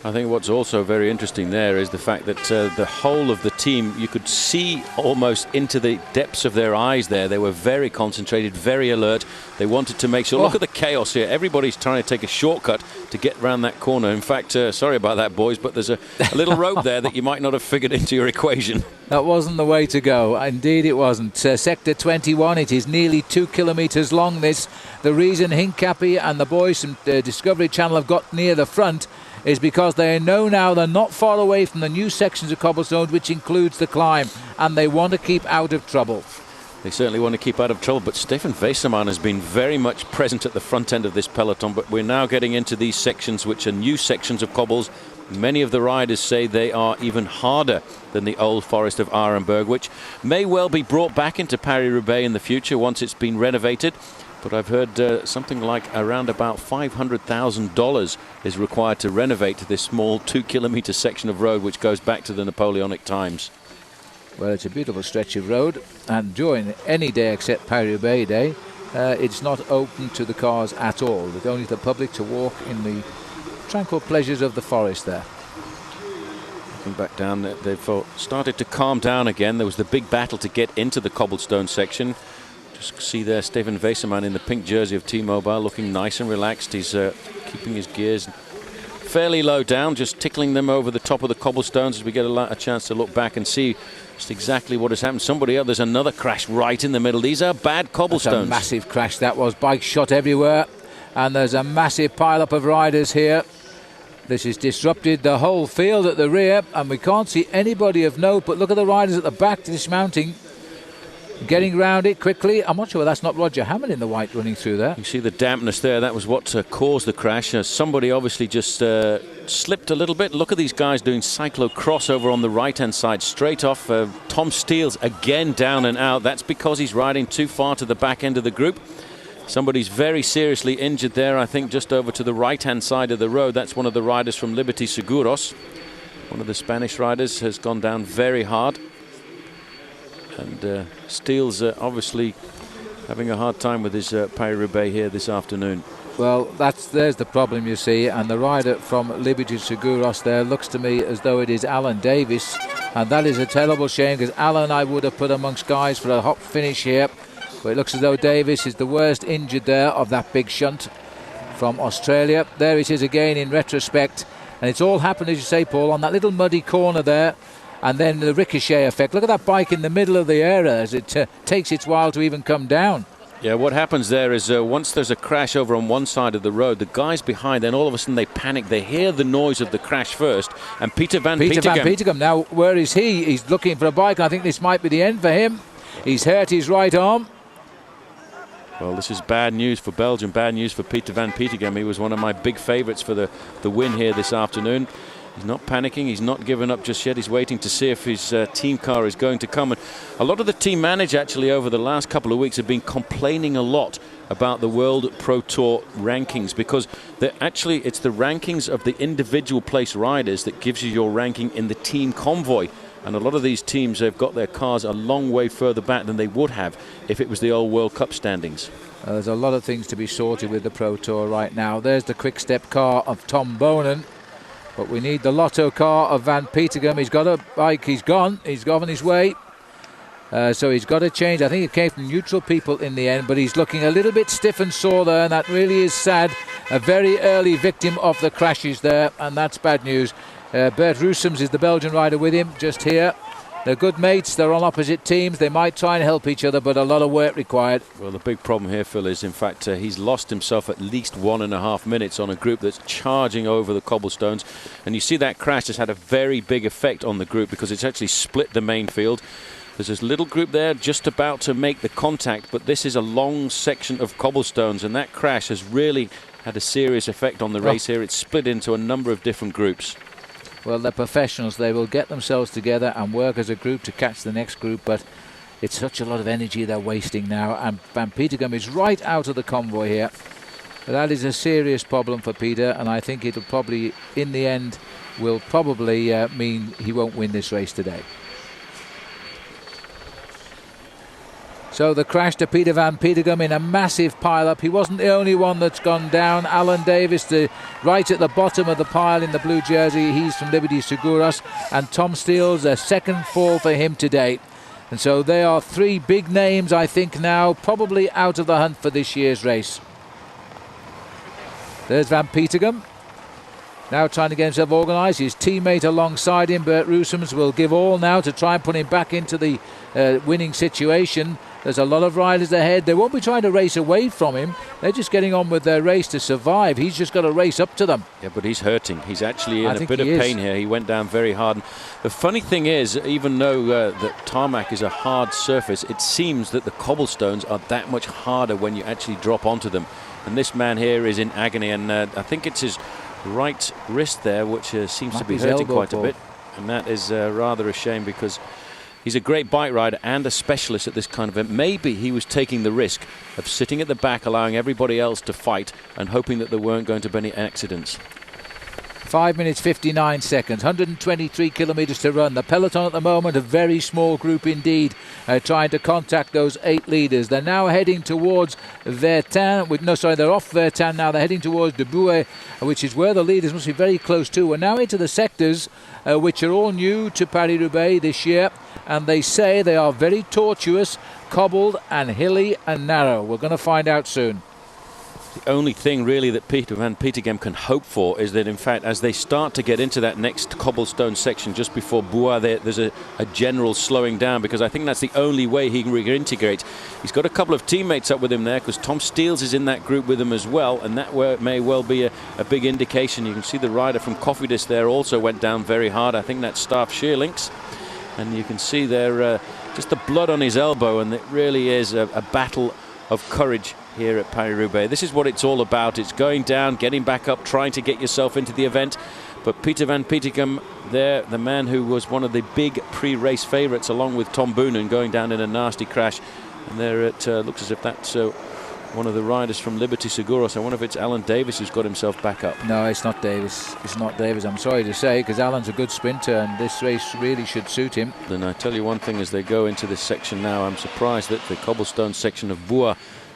I think what's also very interesting there is the fact that the whole of the team, you could see almost into the depths of their eyes there. They were very concentrated, very alert. They wanted to make sure. Look at the chaos here. Everybody's trying to take a shortcut to get around that corner. In fact, sorry about that, boys, but there's a little rope there that you might not have figured into your equation. That wasn't the way to go. Indeed it wasn't. Sector 21, it is nearly 2 kilometres long, this. The reason Hincapie and the boys from Discovery Channel have got near the front is because they know now they're not far away from the new sections of cobblestone, which includes the climb, and they want to keep out of trouble. They certainly want to keep out of trouble, but Stefan Weissermann has been very much present at the front end of this peloton, but we're now getting into these sections which are new sections of cobbles. Many of the riders say they are even harder than the old Forest of Arenberg, which may well be brought back into Paris Roubaix in the future once it's been renovated. But I've heard something like around about $500,000 is required to renovate this small 2-kilometre section of road which goes back to the Napoleonic times. Well, it's a beautiful stretch of road, and during any day except Paris-Roubaix Day, it's not open to the cars at all. It's only the public to walk in the tranquil pleasures of the forest there. Looking back down, they've started to calm down again. There was the big battle to get into the cobblestone section. Just see there Stefan Weissermann in the pink jersey of T-Mobile, looking nice and relaxed. He's keeping his gears fairly low down, just tickling them over the top of the cobblestones as we get a chance to look back and see just exactly what has happened. Somebody else, there's another crash right in the middle. These are bad cobblestones. That's a massive crash that was. Bikes shot everywhere, and there's a massive pile-up of riders here. This has disrupted the whole field at the rear, and we can't see anybody of note, but look at the riders at the back dismounting, getting round it quickly. I'm not sure that's not Roger Hammond in the white running through there. You see the dampness there. That was what caused the crash. Somebody obviously just slipped a little bit. Look at these guys doing cyclo-cross over on the right-hand side. Straight off. Tom Steele's again down and out. That's because he's riding too far to the back end of the group. Somebody's very seriously injured there, I think, just over to the right-hand side of the road. That's one of the riders from Liberty Seguros. One of the Spanish riders has gone down very hard. And Steele's obviously having a hard time with his Paris-Roubaix here this afternoon. Well, there's the problem, you see, and the rider from Liberty Seguros there looks to me as though it is Alan Davis, and that is a terrible shame, because Alan I would have put amongst guys for a hot finish here, but it looks as though Davis is the worst injured there of that big shunt from Australia. There it is again in retrospect, and it's all happened, as you say, Paul, on that little muddy corner there. And then the ricochet effect. Look at that bike in the middle of the air as it takes its while to even come down. Yeah, what happens there is once there's a crash over on one side of the road, the guys behind, then all of a sudden they panic. They hear the noise of the crash first. And Peter Van Petegem. Now, where is he? He's looking for a bike. I think this might be the end for him. He's hurt his right arm. Well, this is bad news for Belgium, bad news for Peter Van Petegem. He was one of my big favourites for the win here this afternoon. He's not panicking, he's not given up just yet. He's waiting to see if his team car is going to come. And a lot of the team manager actually over the last couple of weeks have been complaining a lot about the World Pro Tour rankings, because it's the rankings of the individual place riders that gives you your ranking in the team convoy. And a lot of these teams have got their cars a long way further back than they would have if it was the old World Cup standings. There's a lot of things to be sorted with the Pro Tour right now. There's the quick step car of Tom Bonen. But we need the Lotto car of Van Petegem. He's got a bike, he's gone on his way. So he's got to change. I think it came from neutral people in the end, but he's looking a little bit stiff and sore there, and that really is sad. A very early victim of the crashes there, and that's bad news. Bert Roesems is the Belgian rider with him, just here. They're good mates, they're on opposite teams, they might try and help each other, but a lot of work required. Well, the big problem here, Phil, is in fact he's lost himself at least 1.5 minutes on a group that's charging over the cobblestones. And you see that crash has had a very big effect on the group, because it's actually split the main field. There's this little group there just about to make the contact, but this is a long section of cobblestones, and that crash has really had a serious effect on the race here. It's split into a number of different groups. Well, they're professionals. They will get themselves together and work as a group to catch the next group, but it's such a lot of energy they're wasting now, and Van Petegem is right out of the convoy here. That is a serious problem for Peter, and I think it'll probably, in the end, will probably mean he won't win this race today. So the crash to Peter van Petegem in a massive pile-up. He wasn't the only one that's gone down. Alan Davis, right at the bottom of the pile in the blue jersey. He's from Liberty Seguros. And Tom Steele's a second fall for him today. And so they are three big names, I think, now probably out of the hunt for this year's race. There's Van Petegem. Now trying to get himself organised. His teammate alongside him, Bert Roosums, will give all now to try and put him back into the winning situation. There's a lot of riders ahead. They won't be trying to race away from him. They're just getting on with their race to survive. He's just got to race up to them. Yeah, but he's hurting. He's actually in a bit of pain here. He went down very hard. And the funny thing is, even though that tarmac is a hard surface, it seems that the cobblestones are that much harder when you actually drop onto them. And this man here is in agony, and I think it's his right wrist there which seems to be hurting quite a bit, and that is rather a shame, because he's a great bike rider and a specialist at this kind of event. Maybe he was taking the risk of sitting at the back, allowing everybody else to fight and hoping that there weren't going to be any accidents. 5 minutes 59 seconds, 123 kilometres to run. The peloton at the moment, a very small group indeed, trying to contact those 8 leaders. They're now heading towards Vertin. They're off Vertin now. They're heading towards De Bouet, which is where the leaders must be very close to. We're now into the sectors, which are all new to Paris Roubaix this year, and they say they are very tortuous, cobbled and hilly and narrow. We're going to find out soon. The only thing really that Peter van Petegem can hope for is that, in fact, as they start to get into that next cobblestone section just before Bois, there's a general slowing down, because I think that's the only way he can reintegrate. He's got a couple of teammates up with him there, because Tom Steels is in that group with him as well, and that may well be a big indication. You can see the rider from Cofidis there also went down very hard. I think that's Staff Sheerlinks, and you can see there just the blood on his elbow, and it really is a battle of courage here at Paris-Roubaix. This is what it's all about. It's going down, getting back up, trying to get yourself into the event. But Peter van Petegem there, the man who was one of the big pre-race favourites along with Tom Boonen, going down in a nasty crash. And there it looks as if that's one of the riders from Liberty Seguros. I wonder if it's Alan Davis who's got himself back up. No, it's not Davis. It's not Davis, I'm sorry to say, because Alan's a good sprinter and this race really should suit him. Then I tell you one thing, as they go into this section now, I'm surprised that the cobblestone section of Bois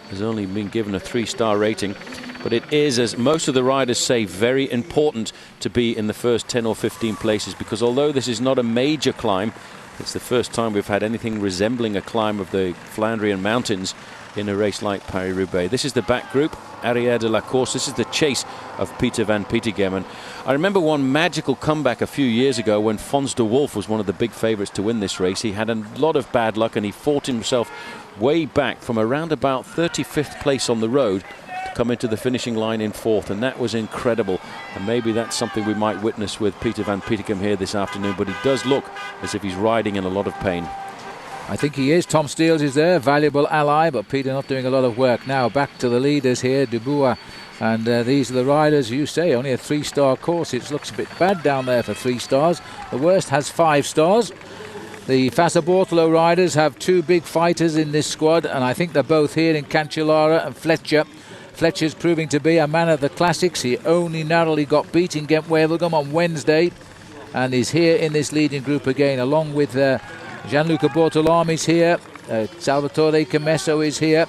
has only been given a 3-star rating. But it is, as most of the riders say, very important to be in the first 10 or 15 places, because although this is not a major climb, it's the first time we've had anything resembling a climb of the Flandrian mountains in a race like Paris-Roubaix. This is the back group, Arrière de la Course. This is the chase of Peter van Petegem. And I remember one magical comeback a few years ago when Fons de Wolf was one of the big favourites to win this race. He had a lot of bad luck and he fought himself way back from around about 35th place on the road to come into the finishing line in 4th, and that was incredible. And maybe that's something we might witness with Peter van Petegem here this afternoon, but he does look as if he's riding in a lot of pain. I think he is. Tom Steels is there, valuable ally, but Peter not doing a lot of work. Now back to the leaders here, Dubois, and these are the riders. You say only a 3-star course. It looks a bit bad down there for 3 stars. The worst has 5 stars. The Fassa Bortolo riders have 2 big fighters in this squad, and I think they're both here in Cancellara and Fletcher. Fletcher's proving to be a man of the classics. He only narrowly got beat in Ghent-Wevelgem on Wednesday, and is here in this leading group again, along with Gianluca Bortolami's here, Salvatore Camesso is here,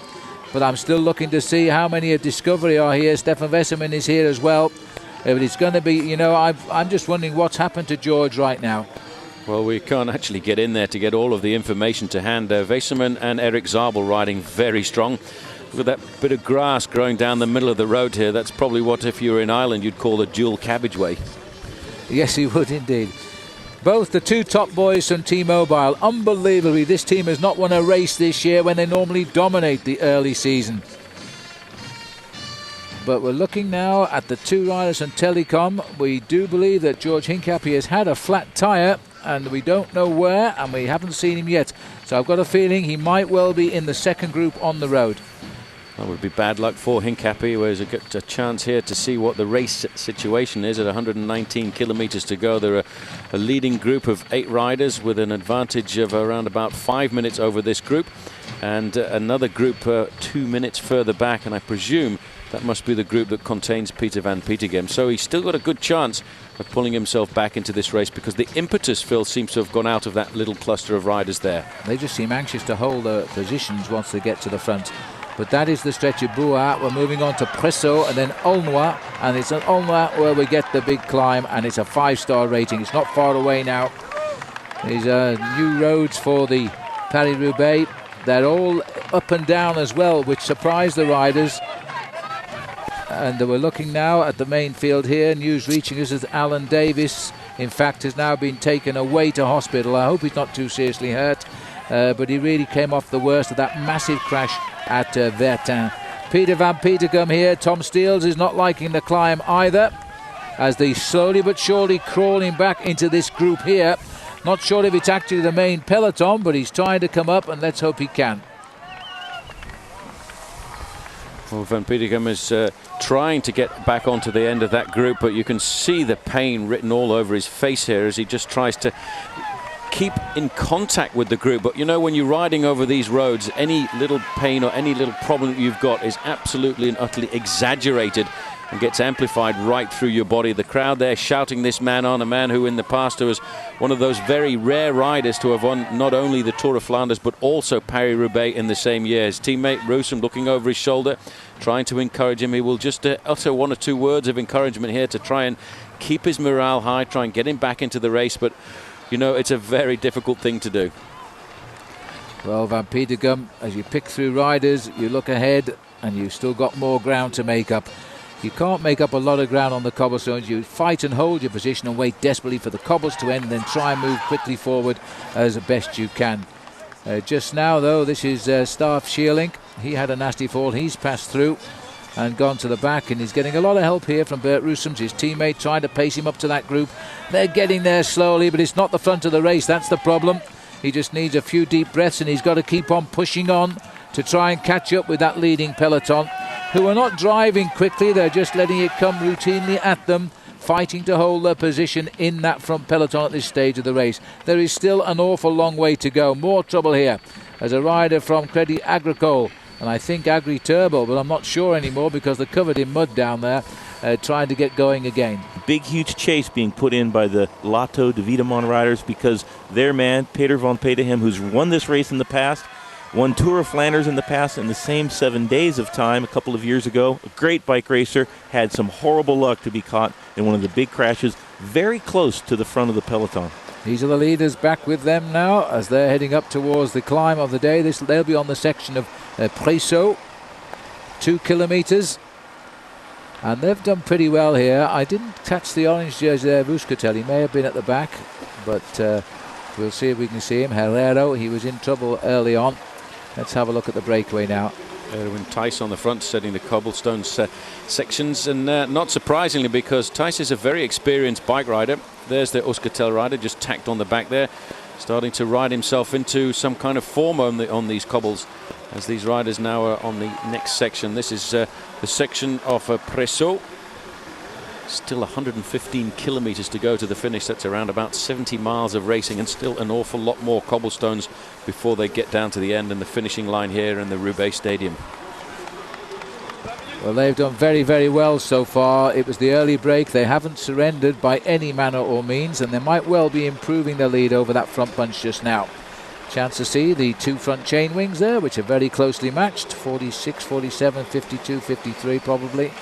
but I'm still looking to see how many of Discovery are here. Stefan Vesserman is here as well. But it's going to be, you know, I'm just wondering what's happened to George right now. Well, we can't actually get in there to get all of the information to hand. Vesserman and Eric Zabel riding very strong. Look at that bit of grass growing down the middle of the road here. That's probably what, if you were in Ireland, you'd call a dual cabbageway. Yes, he would indeed. Both the 2 top boys from T-Mobile. Unbelievably, this team has not won a race this year when they normally dominate the early season. But we're looking now at the 2 riders from Telecom. We do believe that George Hincapie has had a flat tyre, and we don't know where, and we haven't seen him yet. So I've got a feeling he might well be in the second group on the road. That would be bad luck for Hincapie, who has a chance here to see what the race situation is at 119 kilometres to go. There are a leading group of 8 riders with an advantage of around about 5 minutes over this group. and another group 2 minutes further back, and I presume that must be the group that contains Peter van Petegem. So he's still got a good chance of pulling himself back into this race, because the impetus, Phil, seems to have gone out of that little cluster of riders there. They just seem anxious to hold their positions once they get to the front. But that is the stretch of Bouat. We're moving on to Presso and then Aulnoy, and it's at Aulnoy where we get the big climb, and it's a 5-star rating. It's not far away now. These are new roads for the Paris Roubaix. They're all up and down as well, which surprised the riders. And we're looking now at the main field here. News reaching us as Alan Davis, in fact, has now been taken away to hospital. I hope he's not too seriously hurt, but he really came off the worst of that massive crash at Vertin. Peter van Petegem here. Tom Steels is not liking the climb either, as they slowly but surely crawling back into this group here. Not sure if it's actually the main peloton, but he's trying to come up, and let's hope he can. Well, Van Petegem is trying to get back onto the end of that group, but you can see the pain written all over his face here as he just tries to keep in contact with the group. But you know, when you're riding over these roads, any little pain or any little problem that you've got is absolutely and utterly exaggerated and gets amplified right through your body. The crowd there shouting this man on, a man who in the past was one of those very rare riders to have won not only the Tour of Flanders but also Paris-Roubaix in the same year. His teammate Roosem looking over his shoulder, trying to encourage him. He will just utter 1 or 2 words of encouragement here to try and keep his morale high, try and get him back into the race, but you know, it's a very difficult thing to do. Well, Van Petegem, as you pick through riders, you look ahead and you've still got more ground to make up. You can't make up a lot of ground on the cobblestones. You fight and hold your position and wait desperately for the cobbles to end, and then try and move quickly forward as best you can. Just now, though, this is Staff Schierling. He had a nasty fall. He's passed through and gone to the back, and he's getting a lot of help here from Bert Roesems, his teammate, trying to pace him up to that group. They're getting there slowly, but it's not the front of the race. That's the problem. He just needs a few deep breaths, and he's got to keep on pushing on to try and catch up with that leading peloton, who are not driving quickly. They're just letting it come routinely at them, fighting to hold their position in that front peloton at this stage of the race. There is still an awful long way to go. More trouble here as a rider from Crédit Agricole, and I think Agri Turbo, but I'm not sure anymore because they're covered in mud down there, trying to get going again. Big, huge chase being put in by the Lotto de Wiedemann riders, because their man, Peter van Petegem, who's won this race in the past, won Tour of Flanders in the past in the same 7 days of time a couple of years ago. A great bike racer, had some horrible luck to be caught in one of the big crashes very close to the front of the peloton. These are the leaders back with them now as they're heading up towards the climb of the day. They'll be on the section of Presso, 2 kilometers. And they've done pretty well here. I didn't catch the orange jersey there, Buscatel. He may have been at the back, but we'll see if we can see him. Herrero, he was in trouble early on. Let's have a look at the breakaway now. Erwin Thijs on the front, setting the cobblestone sections, and not surprisingly, because Thijs is a very experienced bike rider. There's the Euskaltel rider just tacked on the back there, starting to ride himself into some kind of form on these cobbles, as these riders now are on the next section. This is the section of Presso. Still 115 kilometers to go to the finish. That's around about 70 miles of racing, and still an awful lot more cobblestones before they get down to the end and the finishing line here in the Roubaix Stadium. Well, they've done very, very well so far. It was the early break. They haven't surrendered by any manner or means, and they might well be improving their lead over that front bunch just now. Chance to see the 2 front chain wings there, which are very closely matched, 46, 47, 52, 53 probably.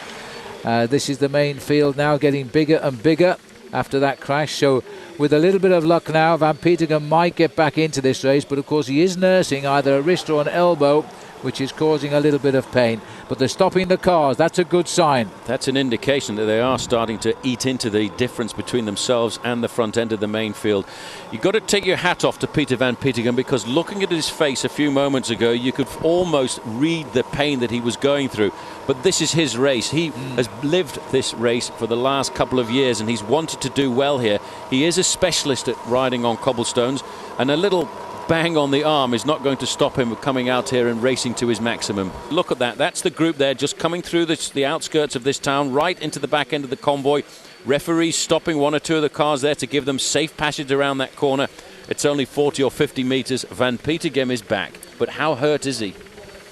This is the main field now, getting bigger and bigger after that crash. So with a little bit of luck now, Van Petegem might get back into this race, but of course he is nursing either a wrist or an elbow, which is causing a little bit of pain. But they're stopping the cars. That's a good sign. That's an indication that they are starting to eat into the difference between themselves and the front end of the main field. You've got to take your hat off to Peter van Petegem, because looking at his face a few moments ago, you could almost read the pain that he was going through. But this is his race. He has lived this race for the last couple of years, and he's wanted to do well here. He is a specialist at riding on cobblestones, and a little bang on the arm is not going to stop him coming out here and racing to his maximum. Look at that. That's the group there, just coming through the outskirts of this town, right into the back end of the convoy. Referees stopping 1 or 2 of the cars there to give them safe passage around that corner. It's only 40 or 50 meters. Van Petegem is back. but how hurt is he?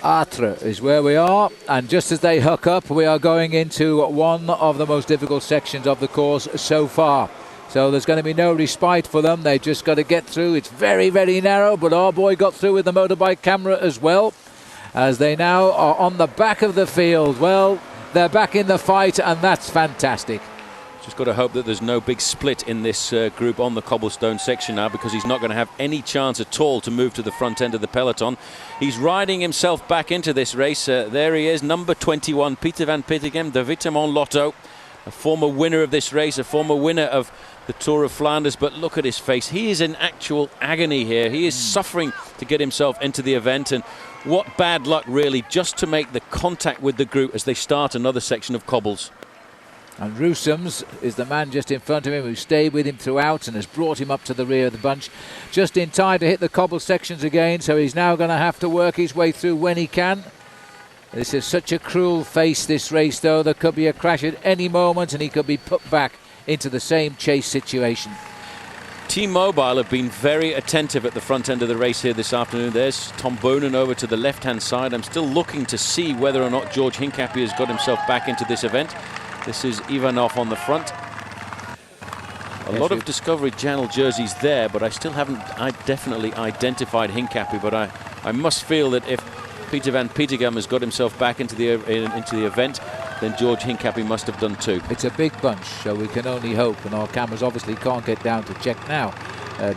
Atre is where we are, and just as they hook up, we are going into one of the most difficult sections of the course so far. So there's going to be no respite for them. They've just got to get through. It's very, very narrow, but our boy got through with the motorbike camera as well, as they now are on the back of the field. Well, they're back in the fight, and that's fantastic. Just got to hope that there's no big split in this group on the cobblestone section now, because he's not going to have any chance at all to move to the front end of the peloton. He's riding himself back into this race. There he is, number 21, Pieter van Pittegem, de Wittemont Lotto, a former winner of this race, a former winner of the Tour of Flanders. But look at his face. He is in actual agony here. He is suffering to get himself into the event, and what bad luck really, just to make the contact with the group as they start another section of cobbles. And Roussems is the man just in front of him who stayed with him throughout and has brought him up to the rear of the bunch just in time to hit the cobble sections again. So he's now going to have to work his way through when he can. This is such a cruel face, this race, though. There could be a crash at any moment and he could be put back into the same chase situation. T-Mobile have been very attentive at the front end of the race here this afternoon. There's Tom Boonen over to the left-hand side. I'm still looking to see whether or not George Hincapie has got himself back into this event. This is Ivanov on the front. A lot of Discovery Channel jerseys there, but I still haven't definitely identified Hincapie. But I must feel that if Pieter van Pittegem has got himself back into the event, then George Hincapie must have done too. It's a big bunch, so we can only hope, and our cameras obviously can't get down to check now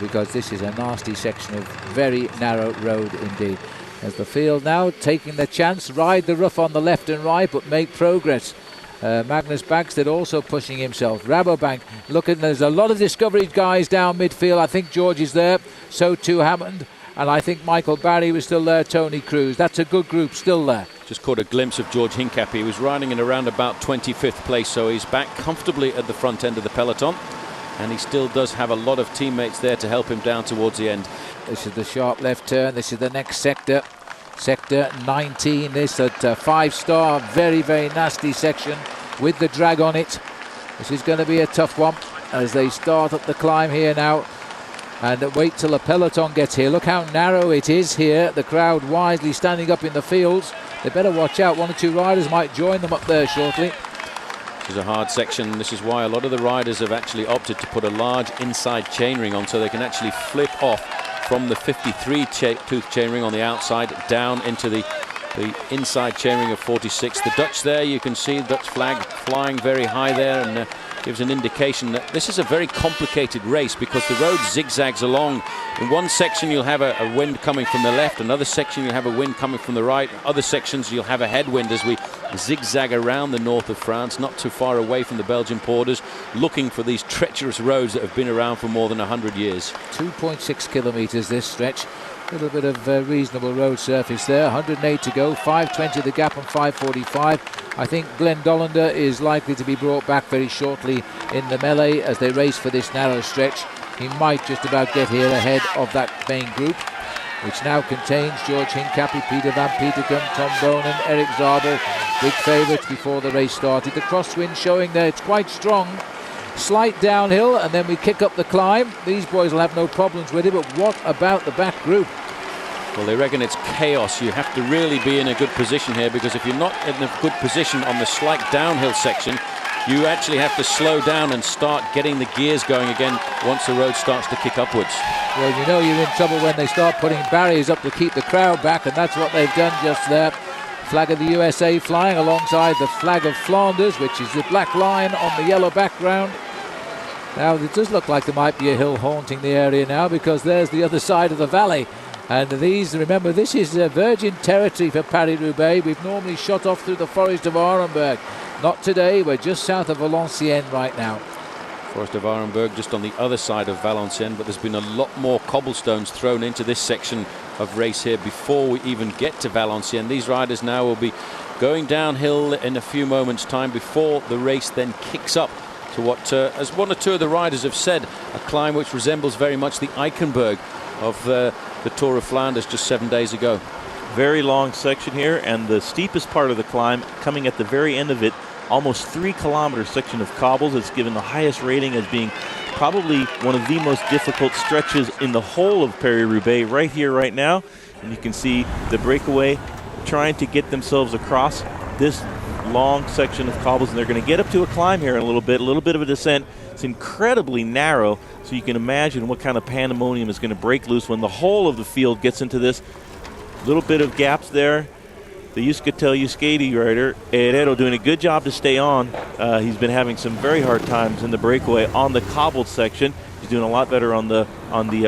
because this is a nasty section of very narrow road indeed. As the field now taking their chance, ride the rough on the left and right, but make progress. Magnus Bagstedt also pushing himself. Rabobank looking, there's a lot of Discovery guys down midfield. I think George is there, so too Hammond, and I think Michael Barry was still there, Tony Cruz. That's a good group still there. Just caught a glimpse of George Hincapie. He was riding in around about 25th place, so he's back comfortably at the front end of the peloton, and he still does have a lot of teammates there to help him down towards the end. This is the sharp left turn. This is the next sector. Sector 19, this at 5-star, very, very nasty section with the drag on it. This is going to be a tough one as they start up the climb here now. And wait till the peloton gets here. Look how narrow it is here. The crowd wisely standing up in the fields. They better watch out. One or two riders might join them up there shortly. This is a hard section. This is why a lot of the riders have actually opted to put a large inside chainring on, so they can actually flip off from the 53-tooth chainring on the outside down into the inside chainring of 46. The Dutch there, you can see the Dutch flag flying very high there, and gives an indication that this is a very complicated race because the road zigzags along. In one section you'll have a wind coming from the left, another section you'll have a wind coming from the right, other sections you'll have a headwind as we zigzag around the north of France, not too far away from the Belgian borders, looking for these treacherous roads that have been around for more than 100 years. 2.6 kilometres this stretch. A little bit of reasonable road surface there. 108 to go, 5:20 the gap on 5:45. I think Glenn Dollander is likely to be brought back very shortly in the melee as they race for this narrow stretch. He might just about get here ahead of that main group, which now contains George Hincapie, Pieter van Pittegem, Tom Boonen, Eric Zabel, big favourites before the race started. The crosswind showing there it's quite strong. Slight downhill and then we kick up the climb. These boys will have no problems with it, but what about the back group? Well, they reckon it's chaos. You have to really be in a good position here, because if you're not in a good position on the slight downhill section, you actually have to slow down and start getting the gears going again once the road starts to kick upwards. Well, you know you're in trouble when they start putting barriers up to keep the crowd back, and that's what they've done just there. Flag of the USA flying alongside the flag of Flanders, which is the black line on the yellow background. Now it does look like there might be a hill haunting the area now, because there's the other side of the valley. And these, remember, this is virgin territory for Paris Roubaix. We've normally shot off through the forest of Arenberg. Not today, we're just south of Valenciennes right now. Forest of Arenberg just on the other side of Valenciennes, but there's been a lot more cobblestones thrown into this section of race here before we even get to Valenciennes. These riders now will be going downhill in a few moments' time before the race then kicks up to what, as one or two of the riders have said, a climb which resembles very much the Eichenberg of the Tour of Flanders just 7 days ago. Very long section here, and the steepest part of the climb coming at the very end of it, almost 3 kilometer section of cobbles. It's given the highest rating as being probably one of the most difficult stretches in the whole of Paris Roubaix right here, right now. And you can see the breakaway trying to get themselves across this long section of cobbles, and they're going to get up to a climb here in a little bit of a descent. It's incredibly narrow, so you can imagine what kind of pandemonium is going to break loose when the whole of the field gets into this. Little bit of gaps there. The Euskaltel Euskadi rider, Herrero, doing a good job to stay on. He's been having some very hard times in the breakaway on the cobbled section. He's doing a lot better on the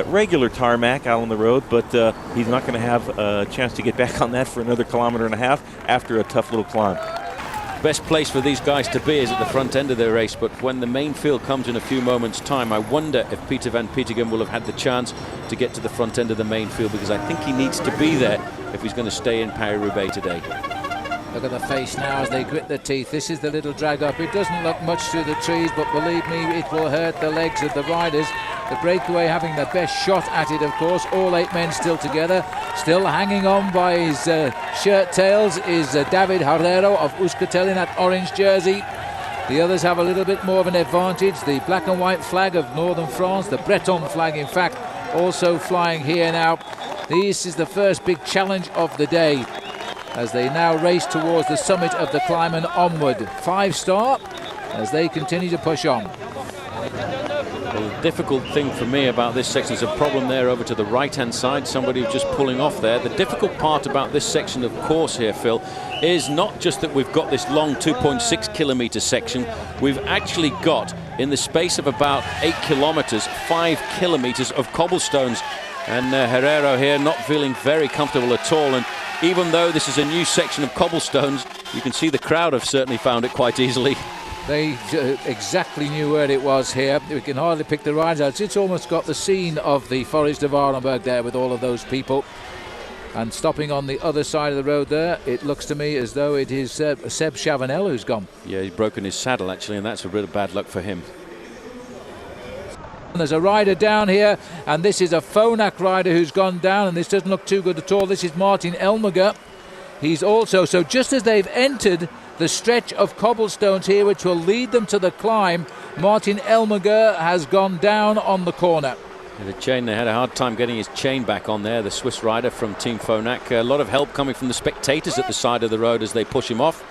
regular tarmac out on the road, but he's not going to have a chance to get back on that for another 1.5 kilometers after a tough little climb. Best place for these guys to be is at the front end of their race, but when the main field comes in a few moments' time, I wonder if Peter van Petegem will have had the chance to get to the front end of the main field, because I think he needs to be there if he's going to stay in Paris-Roubaix today. Look at the face now as they grit their teeth. This is the little drag up. It doesn't look much through the trees, but believe me, it will hurt the legs of the riders. The breakaway having the best shot at it, of course. All 8 men still together. Still hanging on by his shirt tails is David Herrero of Euskaltel in that orange jersey. The others have a little bit more of an advantage. The black and white flag of northern France, the Breton flag, in fact, also flying here now. This is the first big challenge of the day as they now race towards the summit of the climb and onward. 5-star as they continue to push on. Well, the difficult thing for me about this section is a problem there over to the right-hand side. Somebody just pulling off there. The difficult part about this section of course here, Phil, is not just that we've got this long 2.6 kilometre section. We've actually got, in the space of about 8 kilometres, 5 kilometres of cobblestones. And Herrero here not feeling very comfortable at all. And even though this is a new section of cobblestones, you can see the crowd have certainly found it quite easily. They exactly knew where it was here. We can hardly pick the riders out. It's almost got the scene of the Forest of Arenberg there with all of those people. And stopping on the other side of the road there, it looks to me as though it is Seb Chavanel who's gone. Yeah, he's broken his saddle actually, and that's a bit of bad luck for him. There's a rider down here, and this is a Phonak rider who's gone down, and this doesn't look too good at all. This is Martin Elmager. He's also, so just as they've entered the stretch of cobblestones here which will lead them to the climb, Martin Elmager has gone down on the corner. Yeah, the chain, they had a hard time getting his chain back on there, the Swiss rider from Team Phonak. A lot of help coming from the spectators at the side of the road as they push him off,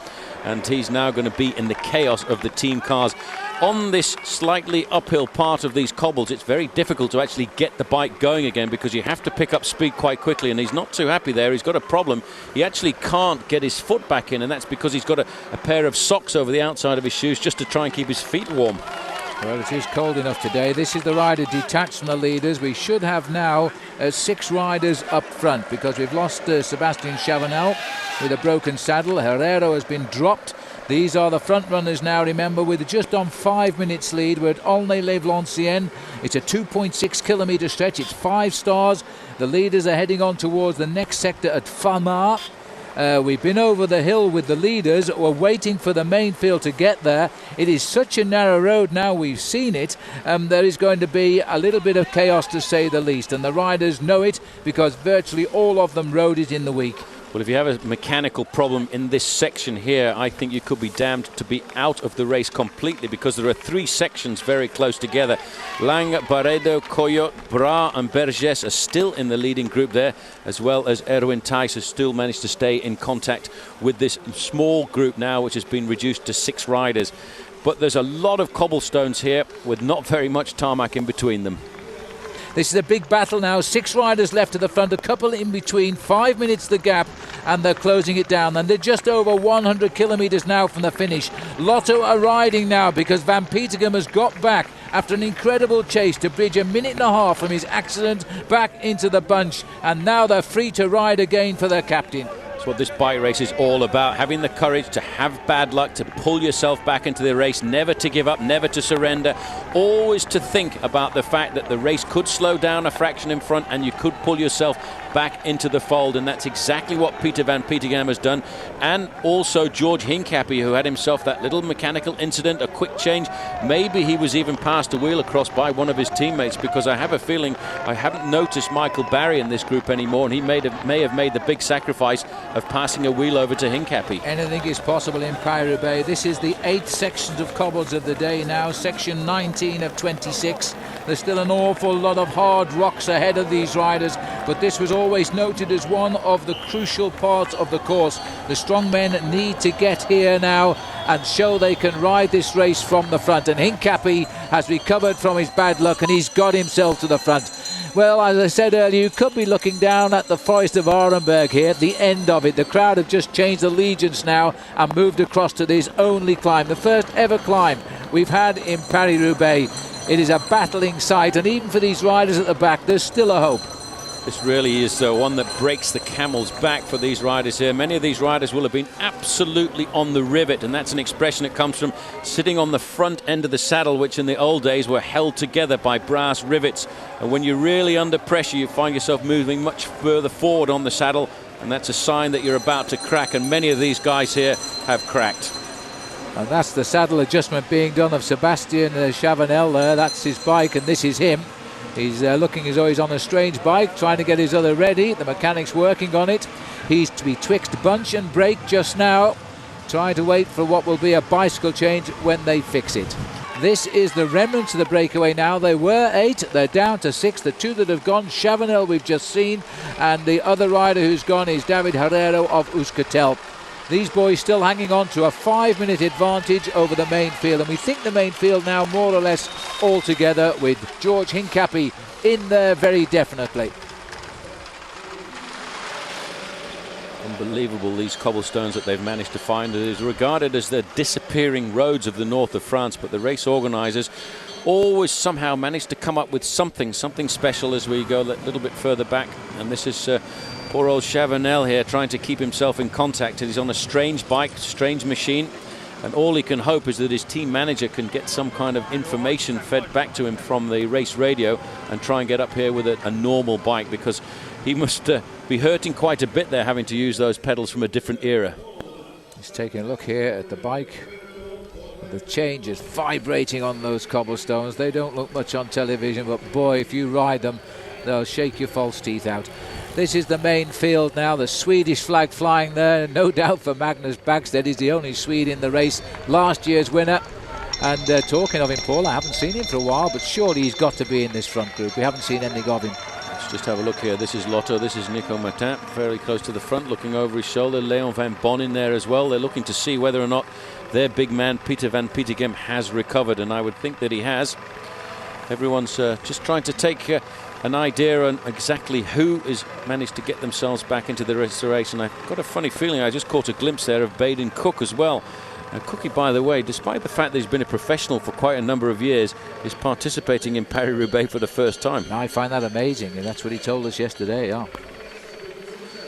and he's now going to be in the chaos of the team cars. On this slightly uphill part of these cobbles, it's very difficult to actually get the bike going again because you have to pick up speed quite quickly, and he's not too happy there. He's got a problem. He actually can't get his foot back in, and that's because he's got a pair of socks over the outside of his shoes just to try and keep his feet warm. Well, it is cold enough today. This is the rider detached from the leaders. We should have now 6 riders up front because we've lost Sebastian Chavanel with a broken saddle. Herrero has been dropped. These are the front runners now, remember, with just on 5 minutes lead. We're at Aulnay-les-Valenciennes. It's a 2.6 kilometre stretch. It's 5 stars. The leaders are heading on towards the next sector at Famar. We've been over the hill with the leaders. We're waiting for the main field to get there. It is such a narrow road now, we've seen it. There is going to be a little bit of chaos, to say the least, and the riders know it because virtually all of them rode it in the week. Well, if you have a mechanical problem in this section here, I think you could be damned to be out of the race completely, because there are 3 sections very close together. Lang, Barredo, Coyot, Bra and Berges are still in the leading group there, as well as Erwin Thijs has still managed to stay in contact with this small group now, which has been reduced to 6 riders. But there's a lot of cobblestones here with not very much tarmac in between them. This is a big battle now. 6 riders left to the front, a couple in between, 5 minutes the gap, and they're closing it down. And they're just over 100 kilometres now from the finish. Lotto are riding now because Van Petegem has got back after an incredible chase to bridge a minute and a half from his accident back into the bunch. And now they're free to ride again for their captain. That's what this bike race is all about, having the courage to have bad luck, to pull yourself back into the race, never to give up, never to surrender, always to think about the fact that the race could slow down a fraction in front and you could pull yourself back into the fold, and that's exactly what Peter van Petegem has done. And also George Hincapie, who had himself that little mechanical incident, a quick change. Maybe he was even passed a wheel across by one of his teammates, because I have a feeling I haven't noticed Michael Barry in this group anymore, and he may have made the big sacrifice of passing a wheel over to Hincapie. Anything is possible in Paris-Roubaix. This is the 8th sections of cobbles of the day now, section 19 of 26. There's still an awful lot of hard rocks ahead of these riders, but this was all always noted as one of the crucial parts of the course. The strong men need to get here now and show they can ride this race from the front, and Hincapie has recovered from his bad luck and he's got himself to the front. Well, as I said earlier, you could be looking down at the Forest of Arenberg here at the end of it. The crowd have just changed allegiance now and moved across to this only climb, the first ever climb we've had in Paris Roubaix. It is a battling sight, and even for these riders at the back, there's still a hope. This really is one that breaks the camel's back for these riders here. Many of these riders will have been absolutely on the rivet, and that's an expression that comes from sitting on the front end of the saddle, which in the old days were held together by brass rivets. And when you're really under pressure, you find yourself moving much further forward on the saddle, and that's a sign that you're about to crack, and many of these guys here have cracked. And that's the saddle adjustment being done of Sebastian Chavanel there. That's his bike, and this is him. He's looking as though he's on a strange bike, trying to get his other ready. The mechanic's working on it. He's to be twixt bunch and brake just now, trying to wait for what will be a bicycle change when they fix it. This is the remnants of the breakaway now. They were 8, they're down to 6. The 2 that have gone, Chavanel we've just seen, and the other rider who's gone is David Herrero of Euskaltel. These boys still hanging on to a 5-minute advantage over the main field, and we think the main field now more or less all together, with George Hincapie in there very definitely. Unbelievable, these cobblestones that they've managed to find. It is regarded as the disappearing roads of the north of France, but the race organisers always somehow manage to come up with something special as we go a little bit further back. And this is poor old Chavanel here trying to keep himself in contact. He's on a strange bike, strange machine, and all he can hope is that his team manager can get some kind of information fed back to him from the race radio and try and get up here with a normal bike, because he must be hurting quite a bit there, having to use those pedals from a different era. He's taking a look here at the bike. The change is vibrating on those cobblestones. They don't look much on television, but boy, if you ride them, they'll shake your false teeth out. This is the main field now, the Swedish flag flying there, no doubt for Magnus Bagstedt. He's the only Swede in the race, last year's winner. And talking of him, Paul, I haven't seen him for a while, but surely he's got to be in this front group. We haven't seen anything of him. Let's just have a look here. This is Lotto, this is Nico Martin, very close to the front, looking over his shoulder. Leon van Bon in there as well. They're looking to see whether or not their big man, Peter van Petegem, has recovered, and I would think that he has. Everyone's just trying to take an idea on exactly who has managed to get themselves back into the race, and I've got a funny feeling I just caught a glimpse there of Baden Cook as well. Cookie, by the way, despite the fact that he's been a professional for quite a number of years, is participating in Paris-Roubaix for the first time. I find that amazing, and that's what he told us yesterday. Yeah.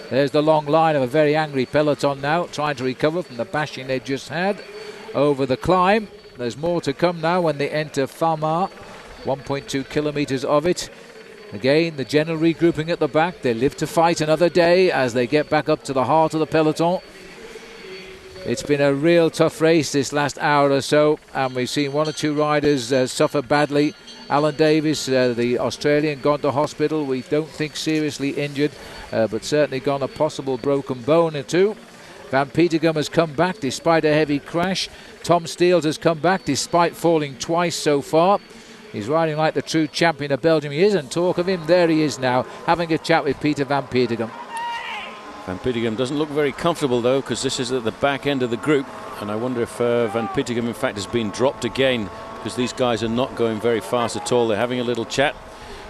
There's the long line of a very angry peloton now, trying to recover from the bashing they just had over the climb. There's more to come now when they enter Famar, 1.2 kilometers of it. Again, the general regrouping at the back. They live to fight another day as they get back up to the heart of the peloton. It's been a real tough race this last hour or so, and we've seen 1 or 2 riders suffer badly. Alan Davis, the Australian, gone to hospital. We don't think seriously injured, but certainly gone a possible broken bone or 2. Van Petegem has come back despite a heavy crash. Tom Steels has come back despite falling twice so far. He's riding like the true champion of Belgium he is, and talk of him, there he is now, having a chat with Peter van Petegem. Van Petegem doesn't look very comfortable though, because this is at the back end of the group, and I wonder if Van Petegem in fact has been dropped again, because these guys are not going very fast at all. They're having a little chat.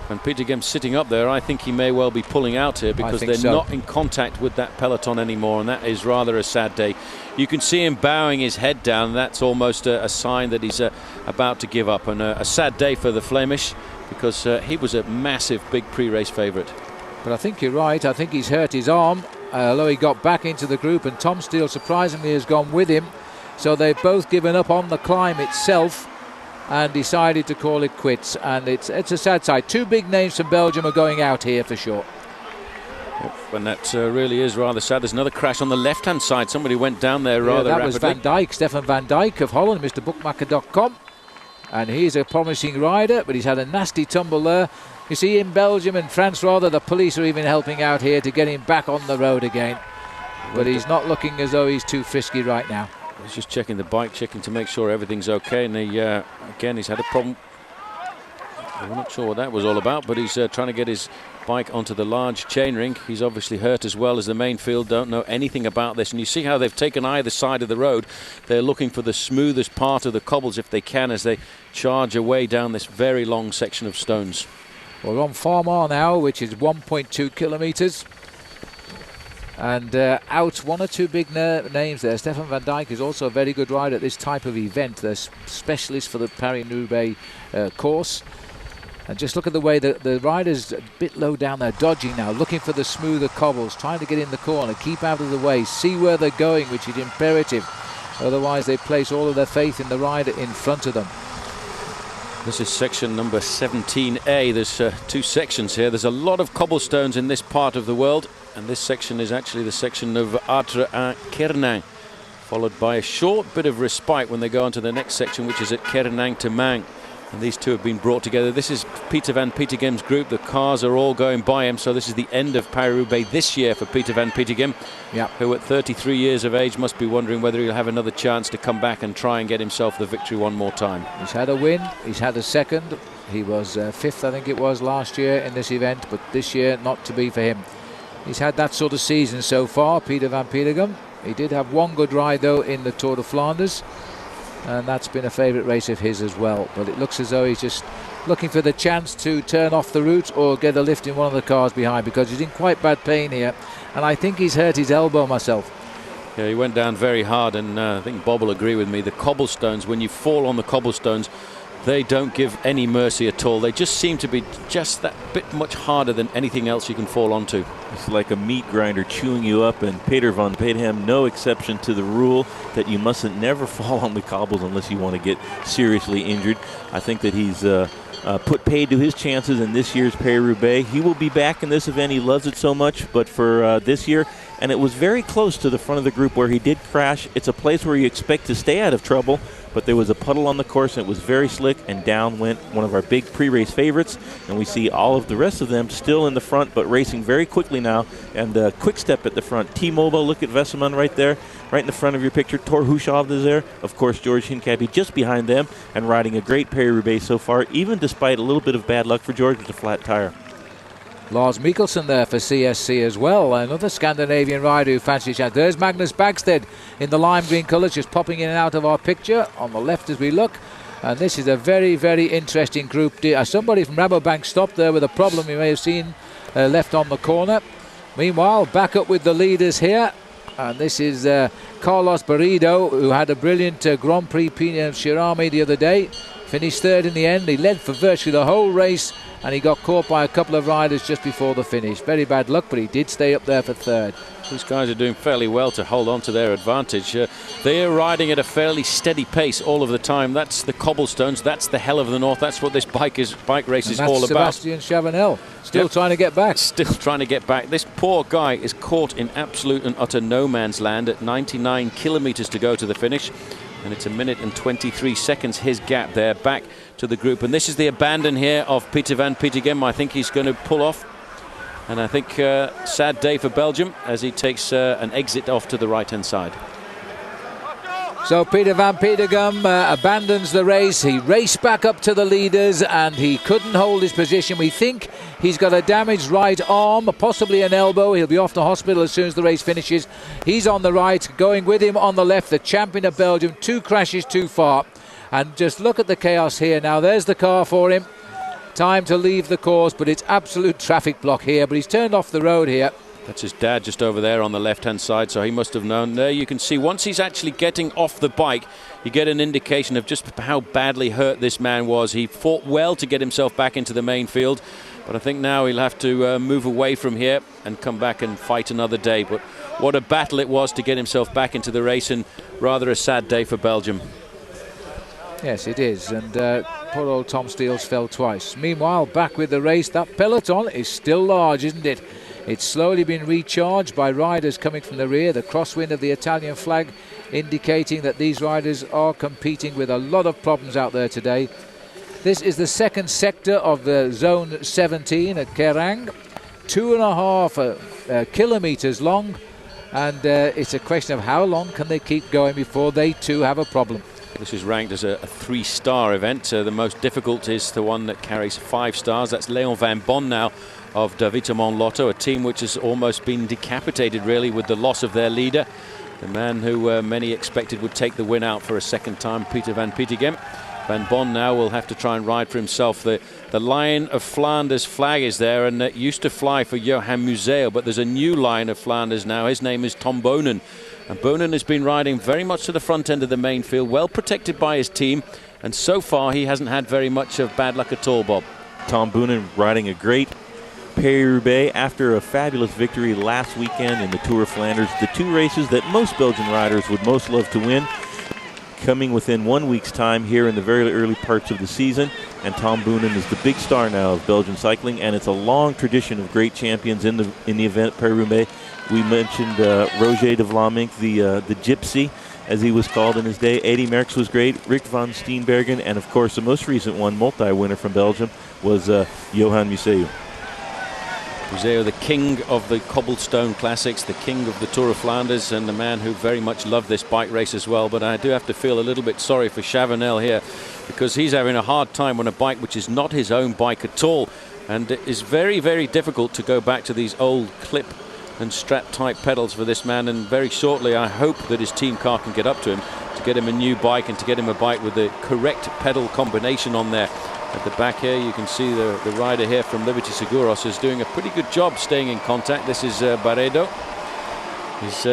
Van Petegem sitting up there, I think he may well be pulling out here, because they're not in contact with that peloton anymore, and that is rather a sad day. You can see him bowing his head down. That's almost a sign that he's about to give up, and a sad day for the Flemish, because he was a massive big pre-race favourite. But I think you're right. I think he's hurt his arm, although he got back into the group, and Tom Steele surprisingly has gone with him. So they've both given up on the climb itself and decided to call it quits, and it's a sad sight. 2 big names from Belgium are going out here for sure. Yep, and that really is rather sad. There's another crash on the left-hand side. Somebody went down there rather rapidly. That was Van Dijk, Stefan Van Dijk of Holland, MrBookmaker.com. And he's a promising rider, but he's had a nasty tumble there. You see, in Belgium and France rather, the police are even helping out here to get him back on the road again. But he's not looking as though he's too frisky right now. He's just checking the bike, checking to make sure everything's okay, and again, he's had a problem I'm not sure what that was all about, but he's trying to get his bike onto the large chainring. He's obviously hurt as well as the main field. Don't know anything about this. And you see how they've taken either side of the road. They're looking for the smoothest part of the cobbles if they can as they charge away down this very long section of stones. We're on Farmar now, which is 1.2 kilometres. And out one or two big names there. Stefan van Dijk is also a very good rider at this type of event. They're specialists for the Paris Roubaix course. And just look at the way the rider's a bit low down there, dodging now, looking for the smoother cobbles, trying to get in the corner, keep out of the way, see where they're going, which is imperative. Otherwise they place all of their faith in the rider in front of them. This is section number 17A. There's two sections here. There's a lot of cobblestones in this part of the world, and this section is actually the section of Atre à Kernin, followed by a short bit of respite when they go on to the next section, which is at Kernin to Mang. And these two have been brought together. This is Peter van Petegem's group. The cars are all going by him, so this is the end of Paris-Roubaix this year for Peter van Petegem, who at 33 years of age must be wondering whether he'll have another chance to come back and try and get himself the victory one more time. He's had a win, he's had a second. He was fifth, I think it was, last year in this event, but this year not to be for him. He's had that sort of season so far, Peter van Petegem. He did have one good ride, though, in the Tour de Flanders, and that's been a favourite race of his as well. But it looks as though he's just looking for the chance to turn off the route or get a lift in one of the cars behind, because he's in quite bad pain here, and I think he's hurt his elbow myself. Yeah, he went down very hard, and I think Bob will agree with me. The cobblestones, when you fall on the cobblestones, they don't give any mercy at all. They just seem to be just that bit much harder than anything else you can fall onto. It's like a meat grinder chewing you up, and Peter van Petegem, no exception to the rule that you mustn't never fall on the cobbles unless you want to get seriously injured. I think that he's put paid to his chances in this year's Paris-Roubaix. He will be back in this event. He loves it so much, but for this year, and it was very close to the front of the group where he did crash. It's a place where you expect to stay out of trouble, but there was a puddle on the course, and it was very slick, and down went one of our big pre-race favorites, and we see all of the rest of them still in the front, but racing very quickly now, and Quick Step at the front. T-Mobile, look at Vesselman right there, right in the front of your picture. Tor Hushovd is there. Of course, George Hincapie just behind them, and riding a great Paris-Roubaix so far, even despite a little bit of bad luck for George with a flat tire. Lars Mikkelsen there for CSC as well, another Scandinavian rider who fancies a chance. There's Magnus Bagstedt in the lime green colours, just popping in and out of our picture on the left as we look. And this is a very, very interesting group. Somebody from Rabobank stopped there with a problem you may have seen left on the corner. Meanwhile, back up with the leaders here. And this is Carlos Barrido, who had a brilliant Grand Prix Pina Shirami the other day. Finished third in the end. He led for virtually the whole race, and he got caught by a couple of riders just before the finish. Very bad luck, but he did stay up there for third. These guys are doing fairly well to hold on to their advantage. They are riding at a fairly steady pace all of the time. That's the cobblestones. That's the hell of the north. That's what this bike race is all about. Sebastian Chavanel still trying to get back. Still trying to get back. This poor guy is caught in absolute and utter no man's land at 99 kilometres to go to the finish. And it's 1 minute and 23 seconds, his gap there, back to the group. And this is the abandon here of Peter van Petegem. I think he's going to pull off. And I think sad day for Belgium as he takes an exit off to the right-hand side. So Peter van Petegem abandons the race. He raced back up to the leaders and he couldn't hold his position. We think he's got a damaged right arm, possibly an elbow. He'll be off to hospital as soon as the race finishes. He's on the right, going with him on the left, the champion of Belgium. 2 crashes too far. And just look at the chaos here now. There's the car for him. Time to leave the course, but it's absolute traffic block here. But he's turned off the road here. That's his dad just over there on the left-hand side, so he must have known. There you can see once he's actually getting off the bike, you get an indication of just how badly hurt this man was. He fought well to get himself back into the main field, but I think now he'll have to move away from here and come back and fight another day. But what a battle it was to get himself back into the race, and rather a sad day for Belgium. Yes, it is, and poor old Tom Steels fell twice. Meanwhile, back with the race, that peloton is still large, isn't it? It's slowly been recharged by riders coming from the rear, the crosswind of the Italian flag indicating that these riders are competing with a lot of problems out there today. This is the second sector of the zone 17 at Kerang, 2.5 kilometres long, and it's a question of how long can they keep going before they too have a problem. This is ranked as a 3-star event. The most difficult is the one that carries 5 stars. That's Leon van Bon now of Davitamon Lotto, a team which has almost been decapitated really with the loss of their leader, the man who many expected would take the win out for a second time, Peter van Petegem. Van Bon now will have to try and ride for himself. The Lion of Flanders flag is there, and it used to fly for Johan Museo, but there's a new Lion of Flanders now. His name is Tom Bonen. And Bonen has been riding very much to the front end of the main field, well protected by his team, and so far he hasn't had very much of bad luck at all, Bob. Tom Bonen riding a great Paris Roubaix after a fabulous victory last weekend in the Tour of Flanders. The 2 races that most Belgian riders would most love to win, coming within 1 week's time here in the very early parts of the season. And Tom Bonen is the big star now of Belgian cycling, and it's a long tradition of great champions in the event Paris Roubaix. We mentioned Roger de Vlamingh, the Gypsy, as he was called in his day. Eddy Merckx was great, Rick van Steenbergen, and of course the most recent one, multi-winner from Belgium, was Johan Museu. Museo, the king of the cobblestone classics, the king of the Tour of Flanders, and the man who very much loved this bike race as well. But I do have to feel a little bit sorry for Chavanel here, because he's having a hard time on a bike which is not his own bike at all, and it is very, very difficult to go back to these old clip and strap type pedals for this man. And very shortly I hope that his team car can get up to him to get him a new bike and to get him a bike with the correct pedal combination on there. At the back here you can see the rider here from Liberty Seguros is doing a pretty good job staying in contact. This is Barredo. He's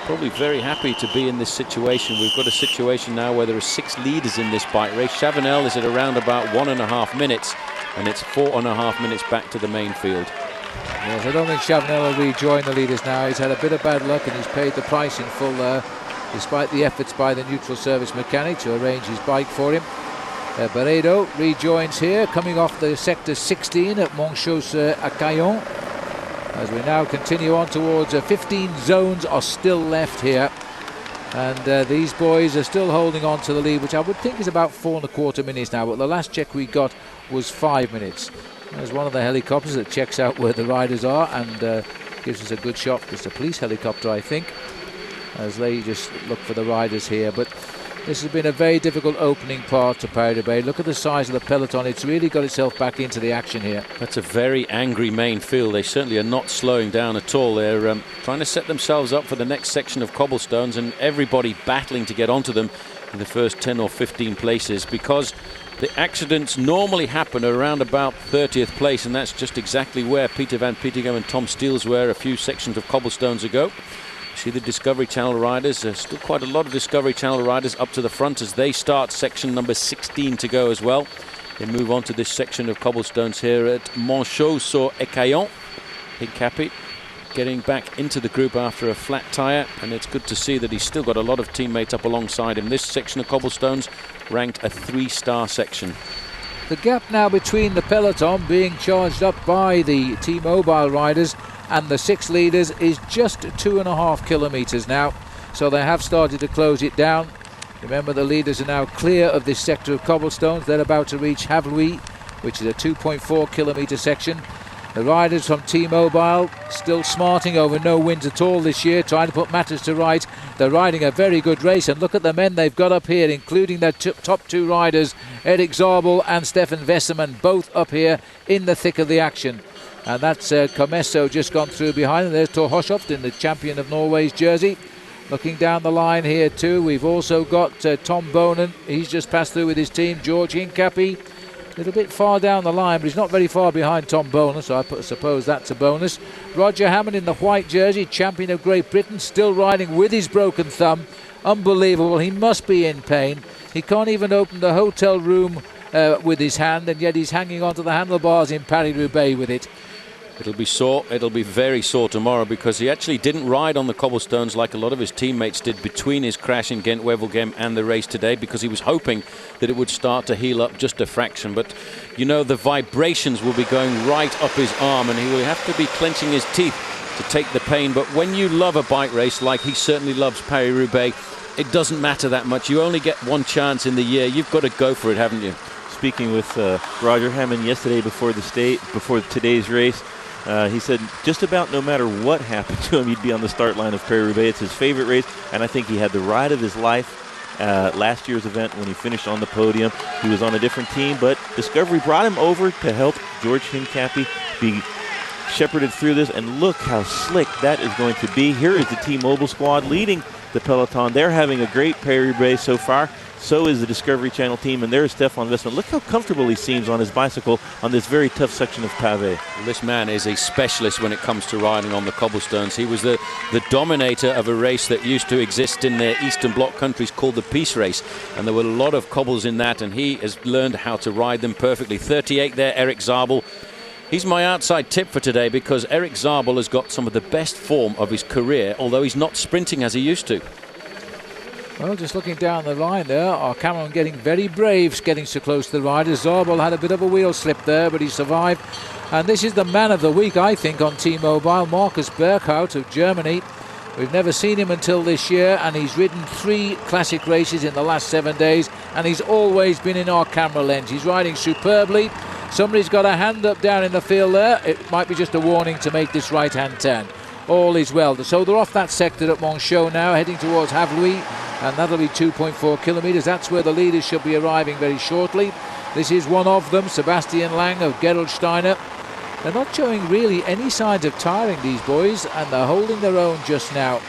probably very happy to be in this situation. We've got a situation now where there are 6 leaders in this bike race. Chavanel is at around about 1.5 minutes, and it's 4.5 minutes back to the main field. Yes, I don't think Chavanel will rejoin the leaders now. He's had a bit of bad luck, and he's paid the price in full despite the efforts by the neutral service mechanic to arrange his bike for him. Barredo rejoins here, coming off the sector 16 at Montchausse-à-Caillon. As we now continue on towards 15 zones are still left here, and these boys are still holding on to the lead, which I would think is about 4.25 minutes now, but the last check we got was 5 minutes. There's one of the helicopters that checks out where the riders are and gives us a good shot. It's a police helicopter, I think, as they just look for the riders here. But this has been a very difficult opening part to Paris Roubaix. Look at the size of the peloton. It's really got itself back into the action here. That's a very angry main field. They certainly are not slowing down at all. They're trying to set themselves up for the next section of cobblestones, and everybody battling to get onto them in the first 10 or 15 places, because the accidents normally happen around about 30th place, and that's just exactly where Peter van Petegem and Tom Steels were a few sections of cobblestones ago. See the Discovery Channel riders, there's still quite a lot of Discovery Channel riders up to the front as they start section number 16 to go as well. They move on to this section of cobblestones here at Montchausse-à-Caillon. Hincapie getting back into the group after a flat tyre, and it's good to see that he's still got a lot of teammates up alongside him. This section of cobblestones ranked a 3-star section. The gap now between the peloton being charged up by the T-Mobile riders and the 6 leaders is just 2.5 kilometres now, so they have started to close it down. Remember, the leaders are now clear of this sector of cobblestones. They're about to reach Havluy, which is a 2.4 kilometre section. The riders from T-Mobile still smarting over no wins at all this year, trying to put matters to right. They're riding a very good race, and look at the men they've got up here, including their top 2 riders, Erik Zabel and Stefan Westermann, both up here in the thick of the action. And that's Comesso just gone through behind, and there's Thor Hushovd in the champion of Norway's jersey. Looking down the line here too, we've also got Tom Bonen. He's just passed through with his team. George Hincapie, a little bit far down the line, but he's not very far behind Tom Bonen, so I suppose that's a bonus. Roger Hammond in the white jersey, champion of Great Britain, still riding with his broken thumb. Unbelievable, he must be in pain. He can't even open the hotel room with his hand, and yet he's hanging onto the handlebars in Paris Roubaix with it. It'll be sore. It'll be very sore tomorrow, because he actually didn't ride on the cobblestones like a lot of his teammates did between his crash in Ghent-Wevelgem and the race today, because he was hoping that it would start to heal up just a fraction. But, you know, the vibrations will be going right up his arm, and he will have to be clenching his teeth to take the pain. But when you love a bike race like he certainly loves Paris-Roubaix, it doesn't matter that much. You only get one chance in the year. You've got to go for it, haven't you? Speaking with Roger Hammond yesterday before today's race, he said just about no matter what happened to him, he'd be on the start line of Paris Roubaix. It's his favorite race, and I think he had the ride of his life last year's event when he finished on the podium. He was on a different team, but Discovery brought him over to help George Hincapie be shepherded through this, and look how slick that is going to be. Here is the T-Mobile squad leading the peloton. They're having a great Paris Roubaix so far. So is the Discovery Channel team, and there's Stefan Westman. Look how comfortable he seems on his bicycle on this very tough section of pavé. This man is a specialist when it comes to riding on the cobblestones. He was the dominator of a race that used to exist in the Eastern Bloc countries called the Peace Race, and there were a lot of cobbles in that, and he has learned how to ride them perfectly. 38 there, Eric Zabel. He's my outside tip for today because Eric Zabel has got some of the best form of his career, although he's not sprinting as he used to. Well, just looking down the line there, our Cameron getting very brave, getting so close to the riders. Zabel had a bit of a wheel slip there, but he survived. And this is the man of the week, I think, on T-Mobile, Markus Berghout of Germany. We've never seen him until this year, and he's ridden 3 classic races in the last 7 days, and he's always been in our camera lens. He's riding superbly. Somebody's got a hand up down in the field there. It might be just a warning to make this right-hand turn. All is well. So they're off that sector at Monchaux now, heading towards Havluy, and that'll be 2.4 kilometres. That's where the leaders should be arriving very shortly. This is one of them, Sebastian Lang of Gerolsteiner. They're not showing really any signs of tiring, these boys, and they're holding their own just now.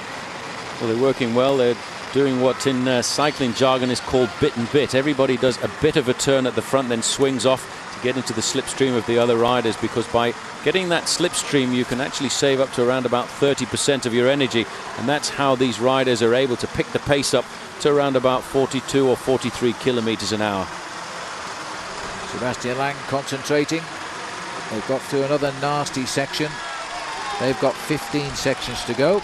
Well, they're working well. They're doing what in cycling jargon is called bit and bit. Everybody does a bit of a turn at the front, then swings off to get into the slipstream of the other riders, because by getting that slipstream you can actually save up to around about 30% of your energy, and that's how these riders are able to pick the pace up to around about 42 or 43 kilometres an hour. Sebastian Lang concentrating. They've got through another nasty section. They've got 15 sections to go.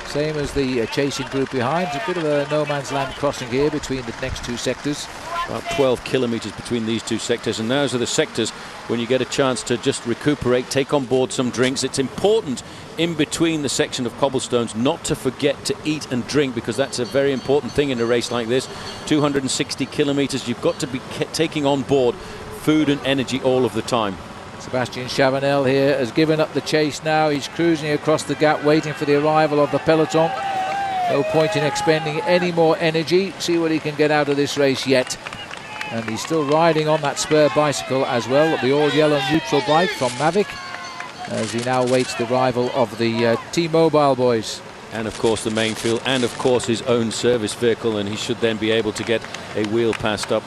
Same as the chasing group behind. A bit of a no man's land crossing here between the next 2 sectors. About 12 kilometres between these 2 sectors, and those are the sectors when you get a chance to just recuperate, take on board some drinks. It's important in between the section of cobblestones not to forget to eat and drink, because that's a very important thing in a race like this. 260 kilometres, you've got to be taking on board food and energy all of the time. Sebastian Chavanel here has given up the chase now. He's cruising across the gap, waiting for the arrival of the peloton. No point in expending any more energy. See what he can get out of this race yet. And he's still riding on that spur bicycle as well, the all-yellow neutral bike from Mavic, as he now waits the arrival of the T-Mobile boys. And of course the main field, and of course his own service vehicle, and he should then be able to get a wheel passed up.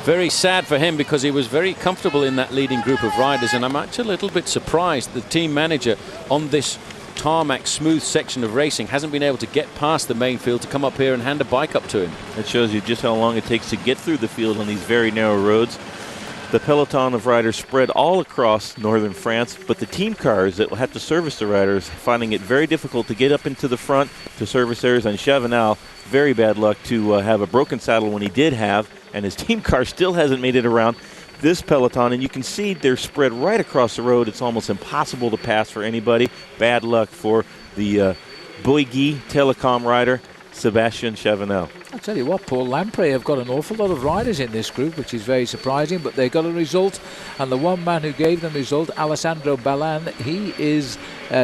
Very sad for him, because he was very comfortable in that leading group of riders, and I'm actually a little bit surprised the team manager on this tarmac smooth section of racing hasn't been able to get past the main field to come up here and hand a bike up to him. It shows you just how long it takes to get through the field on these very narrow roads. The peloton of riders spread all across northern France, but the team cars that will have to service the riders finding it very difficult to get up into the front to service areas. And Chavanel, very bad luck to have a broken saddle when he did have, and his team car still hasn't made it around this peloton, and you can see they're spread right across the road. It's almost impossible to pass for anybody. Bad luck for the Bouygues Telecom rider, Sebastian Chavanel. I'll tell you what, Paul Lamprey have got an awful lot of riders in this group, which is very surprising, but they got a result, and the one man who gave them result, Alessandro Ballan, he is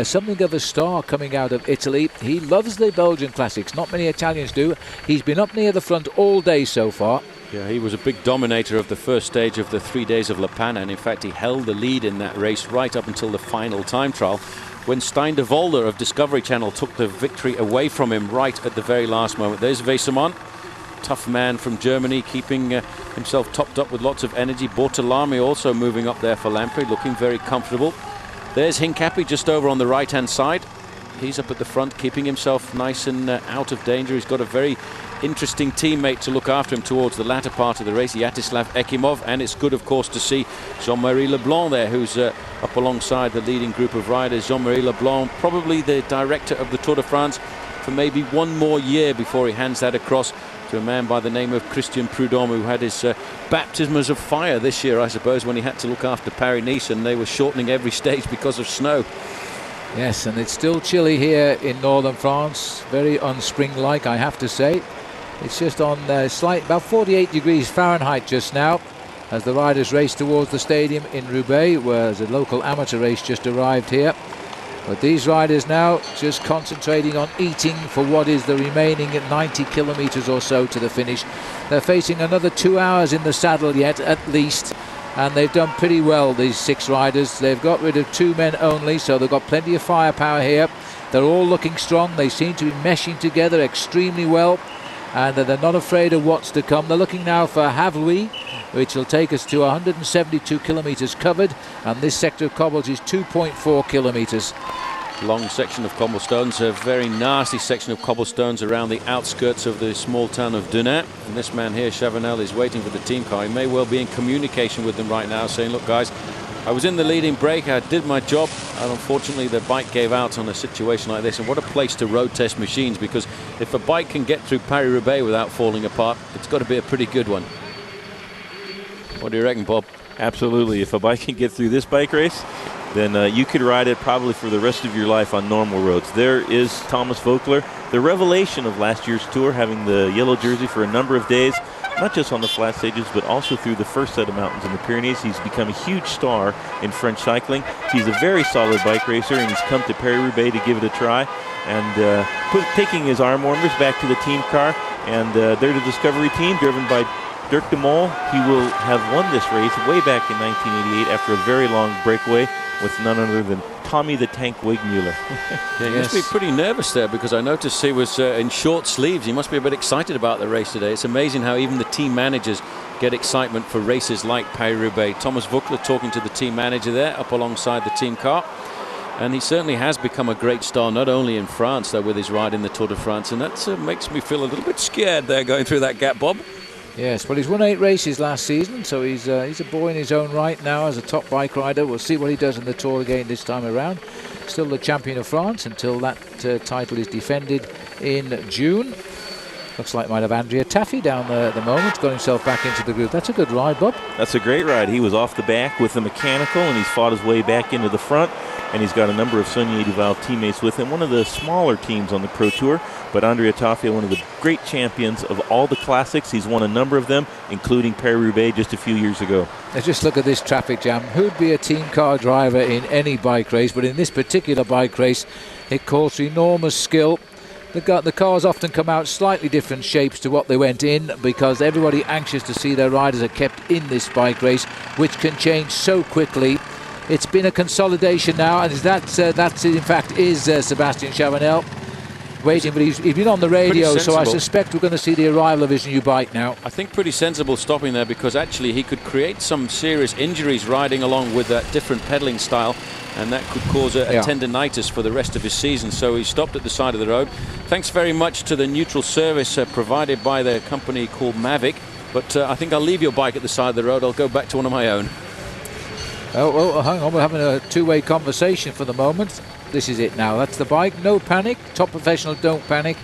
something of a star coming out of Italy. He loves the Belgian classics. Not many Italians do. He's been up near the front all day so far. Yeah, he was a big dominator of the first stage of the 3 days of La Panne, and in fact he held the lead in that race right up until the final time trial, when Stein de Volder of Discovery Channel took the victory away from him right at the very last moment. There's Wesemann, tough man from Germany, keeping himself topped up with lots of energy. Bortolami also moving up there for Lamprey, looking very comfortable. There's Hincapie just over on the right hand side. He's up at the front, keeping himself nice and out of danger. He's got a very interesting teammate to look after him towards the latter part of the race, Yaroslav Ekimov, and it's good of course to see Jean-Marie Leblanc there, who's up alongside the leading group of riders. Jean-Marie Leblanc, probably the director of the Tour de France for maybe one more year before he hands that across to a man by the name of Christian Prudhomme, who had his baptisms of fire this year, I suppose, when he had to look after Paris-Nice and they were shortening every stage because of snow. Yes, and it's still chilly here in northern France, very unspring-like, I have to say. It's just on about 48 degrees Fahrenheit just now, as the riders race towards the stadium in Roubaix, where a local amateur race just arrived here. But these riders now just concentrating on eating for what is the remaining 90 kilometres or so to the finish. They're facing another 2 hours in the saddle yet, at least. And they've done pretty well, these 6 riders. They've got rid of 2 men only, so they've got plenty of firepower here. They're all looking strong. They seem to be meshing together extremely well. And they're not afraid of what's to come. They're looking now for Havluy, which will take us to 172 kilometres covered, and this sector of cobbles is 2.4 kilometres. Long section of cobblestones, a very nasty section of cobblestones around the outskirts of the small town of Dunat. And this man here, Chavanel, is waiting for the team car. He may well be in communication with them right now, saying, look guys, I was in the leading break, I did my job, and unfortunately the bike gave out on a situation like this. And what a place to road test machines, because if a bike can get through Paris Roubaix without falling apart, it's got to be a pretty good one. What do you reckon, Bob? Absolutely. If a bike can get through this bike race, then you could ride it probably for the rest of your life on normal roads. There is Thomas Voeckler, the revelation of last year's tour, having the yellow jersey for a number of days, not just on the flat stages, but also through the first set of mountains in the Pyrenees. He's become a huge star in French cycling. He's a very solid bike racer, and he's come to Paris-Roubaix to give it a try. And taking his arm warmers back to the team car, and they're the Discovery team, driven by Dirk de Mol. He will have won this race way back in 1988 after a very long breakaway with none other than Tommy the Tank Wigmuller. Yeah, he must be pretty nervous there, because I noticed he was in short sleeves. He must be a bit excited about the race today. It's amazing how even the team managers get excitement for races like Paris-Roubaix. Thomas Voeckler talking to the team manager there up alongside the team car. And he certainly has become a great star, not only in France, though, with his ride in the Tour de France. And that makes me feel a little bit scared there going through that gap, Bob. Yes, well, he's won 8 races last season, so he's a boy in his own right now as a top bike rider. We'll see what he does in the Tour again this time around. Still the champion of France until that title is defended in June. Looks like might have Andrea Taffy down there at the moment, got himself back into the group. That's a good ride, Bob. That's a great ride. He was off the back with the mechanical, and he's fought his way back into the front. And he's got a number of Sonia Duval teammates with him. One of the smaller teams on the Pro Tour, but Andrea Taffy, one of the great champions of all the classics. He's won a number of them, including Paris-Roubaix just a few years ago. Let's just look at this traffic jam. Who'd be a team car driver in any bike race? But in this particular bike race, it calls for enormous skill. The cars often come out slightly different shapes to what they went in, because everybody anxious to see their riders are kept in this bike race, which can change so quickly. It's been a consolidation now, and that in fact is Sebastian Chavanel waiting, but he's been on the radio, so I suspect we're going to see the arrival of his new bike now. I think pretty sensible stopping there, because actually he could create some serious injuries riding along with that different pedaling style, and that could cause a tendinitis for the rest of his season. So he stopped at the side of the road. Thanks very much to the neutral service provided by the company called Mavic, but I think I'll leave your bike at the side of the road. I'll go back to one of my own. Oh, hang on, we're having a two-way conversation for the moment. This is it now. That's the bike. No panic. Top professional don't panic.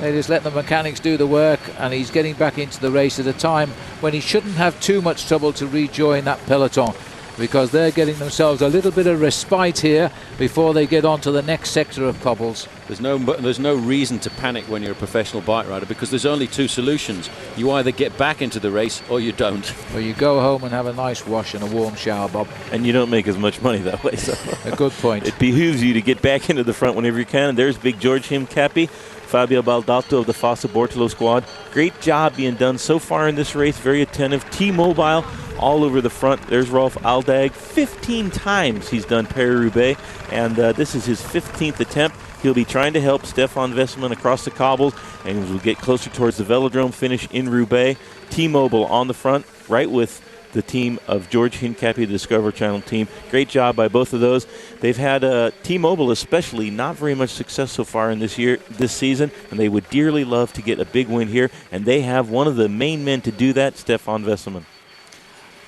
They just let the mechanics do the work, and he's getting back into the race at a time when he shouldn't have too much trouble to rejoin that peloton, because they're getting themselves a little bit of respite here before they get on to the next sector of cobbles. There's no reason to panic when you're a professional bike rider, because there's only 2 solutions. You either get back into the race or you don't. Or you go home and have a nice wash and a warm shower, Bob. And you don't make as much money that way. So a good point. It behooves you to get back into the front whenever you can. And there's big George Himcapi, Fabio Baldato of the Fossa Bortolo squad. Great job being done so far in this race. Very attentive. T-Mobile all over the front. There's Rolf Aldag. 15 times he's done Paris-Roubaix, and this is his 15th attempt. He'll be trying to help Stefan Vesselman across the cobbles, and as we get closer towards the velodrome finish in Roubaix, T-Mobile on the front, right with the team of George Hincapie, the Discover Channel team. Great job by both of those. They've had T-Mobile especially not very much success so far in this season, and they would dearly love to get a big win here, and they have one of the main men to do that, Stefan Vesselman.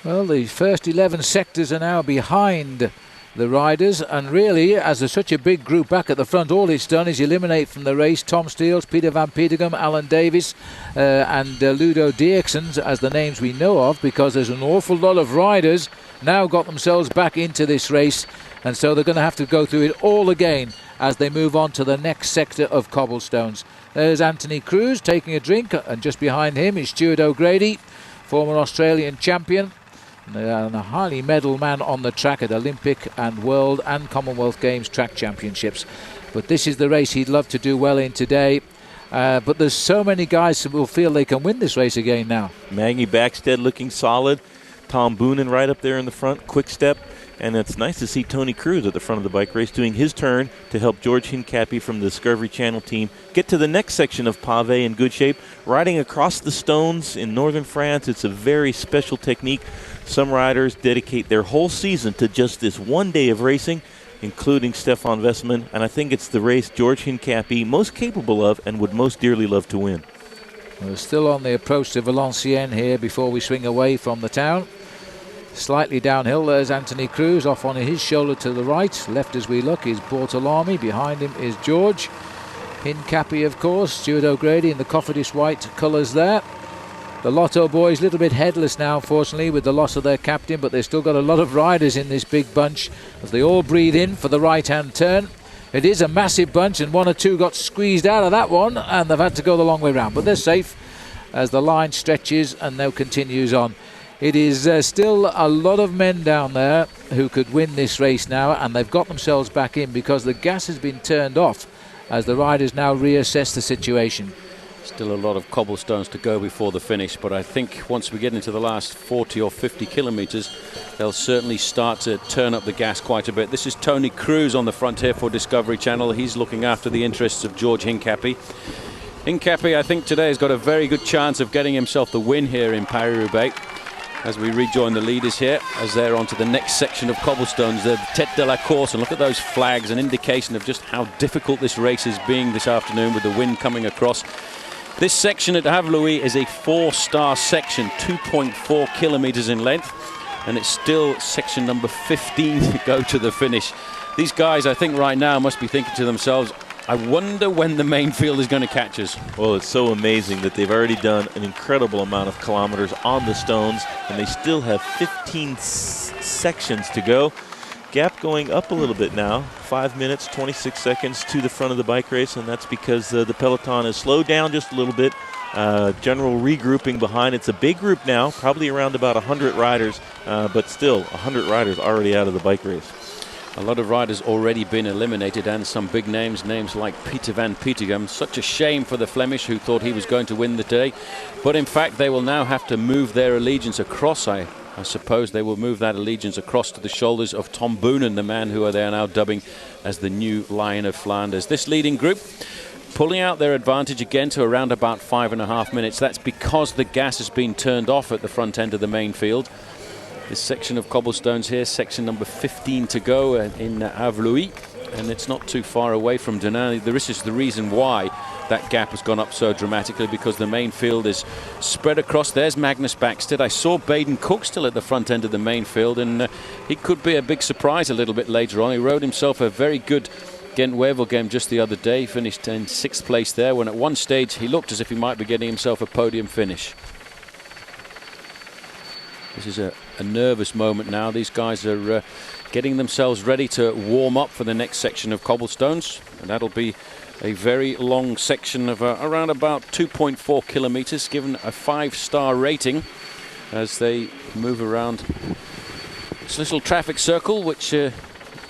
Well, the first 11 sectors are now behind the riders, and really, as there's such a big group back at the front, all it's done is eliminate from the race Tom Steels, Peter Van Petegem, Alan Davis and Ludo Dierksens as the names we know of, because there's an awful lot of riders now got themselves back into this race, and so they're going to have to go through it all again as they move on to the next sector of cobblestones. There's Anthony Cruz taking a drink, and just behind him is Stuart O'Grady, former Australian champion. and a highly medalled man on the track at Olympic and World and Commonwealth Games track championships. But this is the race he'd love to do well in today. But there's so many guys who will feel they can win this race again now. Maggie Backstead looking solid. Tom Boonen right up there in the front, quick step. And it's nice to see Tony Cruz at the front of the bike race doing his turn to help George Hincapie from the Discovery Channel team get to the next section of pavé in good shape. Riding across the stones in northern France, it's a very special technique. Some riders dedicate their whole season to just this one day of racing, including Stefan Wessman. And I think it's the race George Hincapie most capable of and would most dearly love to win. We're still on the approach to Valenciennes here before we swing away from the town. Slightly downhill, there's Anthony Cruz off on his shoulder to the right. Left as we look is Bortolami. Behind him is George. Hincapie, of course. Stuart O'Grady in the Cofidis white colours there. The Lotto boys a little bit headless now, unfortunately, with the loss of their captain, but they've still got a lot of riders in this big bunch as they all breathe in for the right-hand turn. It is a massive bunch, and one or two got squeezed out of that one, and they've had to go the long way round. But they're safe as the line stretches and now continues on. It is still a lot of men down there who could win this race now, and they've got themselves back in because the gas has been turned off as the riders now reassess the situation. Still a lot of cobblestones to go before the finish, but I think once we get into the last 40 or 50 kilometres, they'll certainly start to turn up the gas quite a bit. This is Tony Cruz on the front here for Discovery Channel. He's looking after the interests of George Hincapie. Hincapie, I think today, has got a very good chance of getting himself the win here in Paris Roubaix. As we rejoin the leaders here, as they're onto the next section of cobblestones, the Tête de la Course, and look at those flags, an indication of just how difficult this race is being this afternoon with the wind coming across. This section at Havre-Louis is a 4-star section, 2.4 kilometres in length, and it's still section number 15 to go to the finish. These guys, I think right now, must be thinking to themselves, I wonder when the main field is going to catch us. Well, it's so amazing that they've already done an incredible amount of kilometers on the stones, and they still have 15 sections to go. Gap going up a little bit now, 5 minutes, 26 seconds to the front of the bike race, and that's because the peloton has slowed down just a little bit. General regrouping behind. It's a big group now, probably around about 100 riders, but still 100 riders already out of the bike race. A lot of riders already been eliminated, and some big names like Peter van Petegem. Such a shame for the Flemish, who thought he was going to win the day. But in fact, they will now have to move their allegiance across. I suppose they will move that allegiance across to the shoulders of Tom Boonen, the man who they are now dubbing as the new Lion of Flanders. This leading group pulling out their advantage again to around about 5.5 minutes. That's because the gas has been turned off at the front end of the main field. This section of cobblestones here, section number 15 to go in Havre-Louis, and it's not too far away from Denain. This is the reason why that gap has gone up so dramatically, because the main field is spread across. There's Magnus Backstead. I saw Baden Cook still at the front end of the main field, and he could be a big surprise a little bit later on. He rode himself a very good Ghent-Wevelgem just the other day, finished in 6th place there, when at one stage he looked as if he might be getting himself a podium finish. This is a nervous moment now. These guys are getting themselves ready to warm up for the next section of cobblestones, and that'll be a very long section of around about 2.4 kilometres, given a 5-star rating as they move around this little traffic circle, which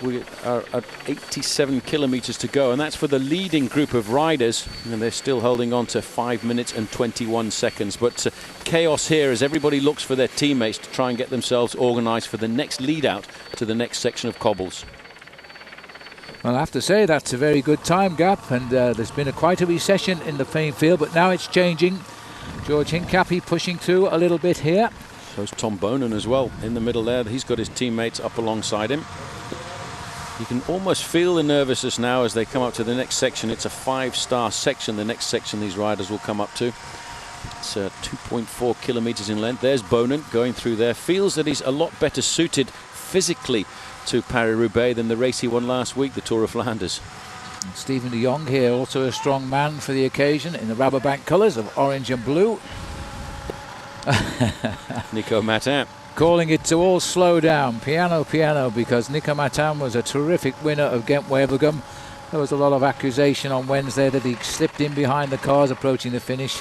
we are at 87 kilometres to go, and that's for the leading group of riders, and they're still holding on to 5 minutes and 21 seconds. But chaos here as everybody looks for their teammates to try and get themselves organised for the next lead out to the next section of cobbles. Well, I have to say that's a very good time gap, and there's been quite a recession in the main field, but now it's changing. George Hincapie pushing through a little bit here. So's Tom Boonen as well in the middle there. He's got his teammates up alongside him. You can almost feel the nervousness now as they come up to the next section. It's a 5-star section, the next section these riders will come up to. It's 2.4 kilometres in length. There's Boonen going through there. Feels that he's a lot better suited physically to Paris-Roubaix than the race he won last week, the Tour of Flanders. And Stephen de Jong here, also a strong man for the occasion, in the Rabobank colours of orange and blue. Nico Matin calling it to all slow down, piano, because Nico Matin was a terrific winner of Ghent-Wevelgem. There was a lot of accusation on Wednesday that he slipped in behind the cars approaching the finish.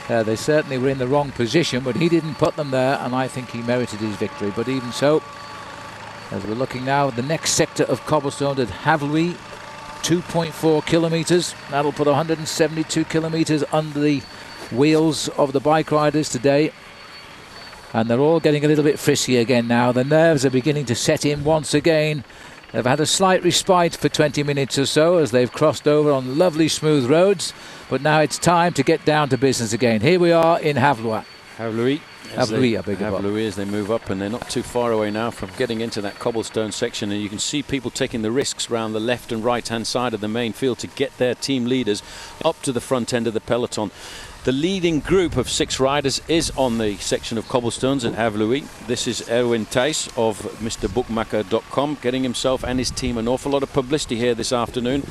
They certainly were in the wrong position, but he didn't put them there, and I think he merited his victory. But even so, as we're looking now at the next sector of cobblestone at Havluy, 2.4 kilometres. That'll put 172 kilometres under the wheels of the bike riders today. And they're all getting a little bit frisky again now. The nerves are beginning to set in once again. They've had a slight respite for 20 minutes or so as they've crossed over on lovely smooth roads. But now it's time to get down to business again. Here we are in Havluy. Havluy. Havluy, I beg your pardon. Havluy as they move up, and they're not too far away now from getting into that cobblestone section, and you can see people taking the risks round the left and right hand side of the main field to get their team leaders up to the front end of the peloton. The leading group of 6 riders is on the section of cobblestones at Havluy. This is Erwin Thijs of MrBookmaker.com, getting himself and his team an awful lot of publicity here this afternoon.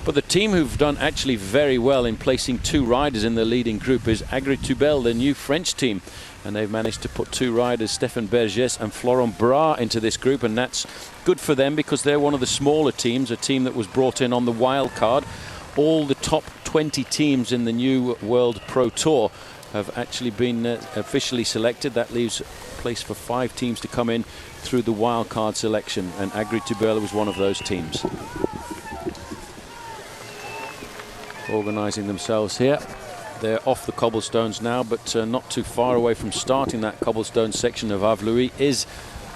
But the team who've done actually very well in placing 2 riders in the leading group is Agritubel, the new French team. And they've managed to put 2 riders, Stéphane Bergès and Florent Bras, into this group, and that's good for them because they're one of the smaller teams, a team that was brought in on the wild card. All the top 20 teams in the new World Pro Tour have actually been officially selected. That leaves place for 5 teams to come in through the wild card selection, and Agritubel was one of those teams. Organising themselves here. They're off the cobblestones now, but not too far away from starting that cobblestone section of Havluy is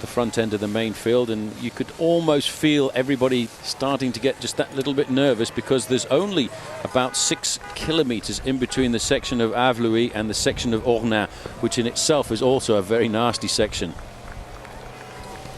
the front end of the main field, and you could almost feel everybody starting to get just that little bit nervous because there's only about 6 kilometres in between the section of Havluy and the section of Ornain, which in itself is also a very nasty section.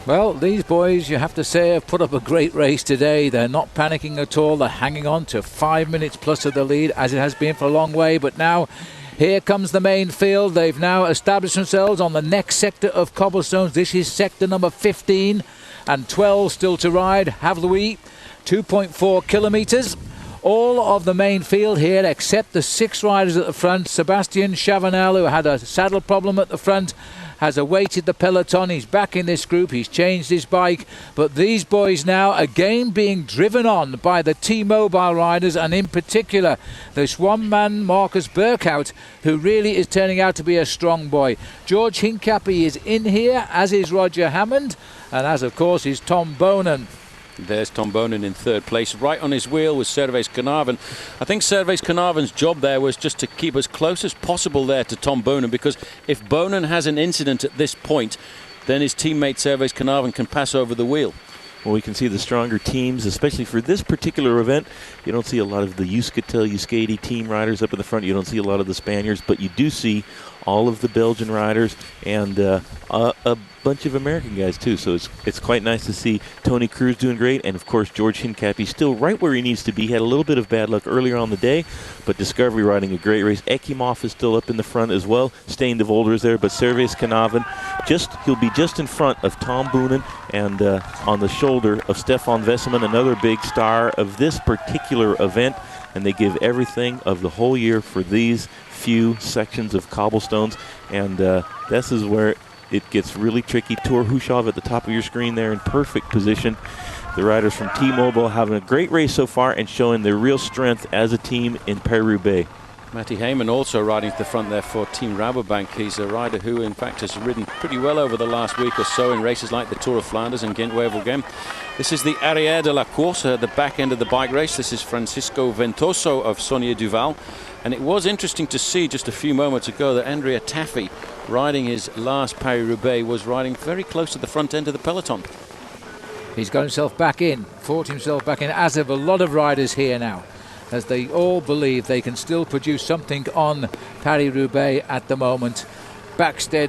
Well, these boys, you have to say, have put up a great race today. They're not panicking at all. They're hanging on to 5 minutes plus of the lead, as it has been for a long way. But now, here comes the main field. They've now established themselves on the next sector of cobblestones. This is sector number 15, and 12 still to ride. Havluy, 2.4 kilometres. All of the main field here, except the 6 riders at the front. Sébastien Chavanel, who had a saddle problem at the front, has awaited the peloton. He's back in this group. He's changed his bike. But these boys now again being driven on by the T-Mobile riders, and in particular this one man, Marcus Burkhout, who really is turning out to be a strong boy. George Hincapie is in here, as is Roger Hammond, and as of course is Tom Bonen. There's Tom Bonen in 3rd place. Right on his wheel was Servais Knaven. I think Servais Knaven's job there was just to keep as close as possible there to Tom Bonen, because if Bonen has an incident at this point, then his teammate Servais Knaven can pass over the wheel. Well, we can see the stronger teams, especially for this particular event. You don't see a lot of the Euskadi team riders up in the front. You don't see a lot of the Spaniards, but you do see all of the Belgian riders and a bunch of American guys too. So it's quite nice to see Tony Cruz doing great, and of course George Hincapie still right where he needs to be. He had a little bit of bad luck earlier on the day, but Discovery riding a great race. Ekimov is still up in the front as well. Stain de Volder is there, but Servais Knaven, he'll be just in front of Tom Bonen and on the shoulder of Stefan Vesseman, another big star of this particular event. And they give everything of the whole year for these few sections of cobblestones, and this is where it gets really tricky. Tor Hushov at the top of your screen there in perfect position. The riders from T-Mobile having a great race so far and showing their real strength as a team in Paris Roubaix. Matty Heyman also riding to the front there for Team Rabobank. He's a rider who in fact has ridden pretty well over the last week or so in races like the Tour of Flanders and Ghent-Wevelgem. This is the Arrière de la Course, the back end of the bike race. This is Francisco Ventoso of Saunier Duval. And it was interesting to see just a few moments ago that Andrea Taffy, riding his last Paris-Roubaix, was riding very close to the front end of the peloton. He's got himself back in, fought himself back in, as have a lot of riders here now, as they all believe they can still produce something on Paris-Roubaix at the moment. Buchart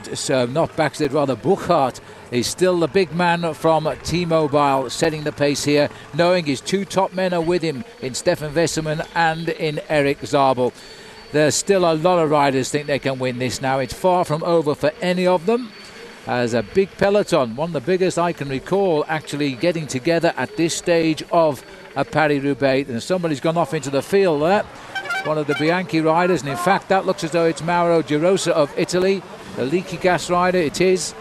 is still the big man from T-Mobile, setting the pace here, knowing his 2 top men are with him in Stefan Vesseman and in Eric Zabel. There's still a lot of riders think they can win this now. It's far from over for any of them, as a big peloton, one of the biggest I can recall, actually getting together at this stage of a Paris-Roubaix. And somebody's gone off into the field there, one of the Bianchi riders, and in fact that looks as though it's Mauro Girosa of Italy, the leaky gas rider. It is.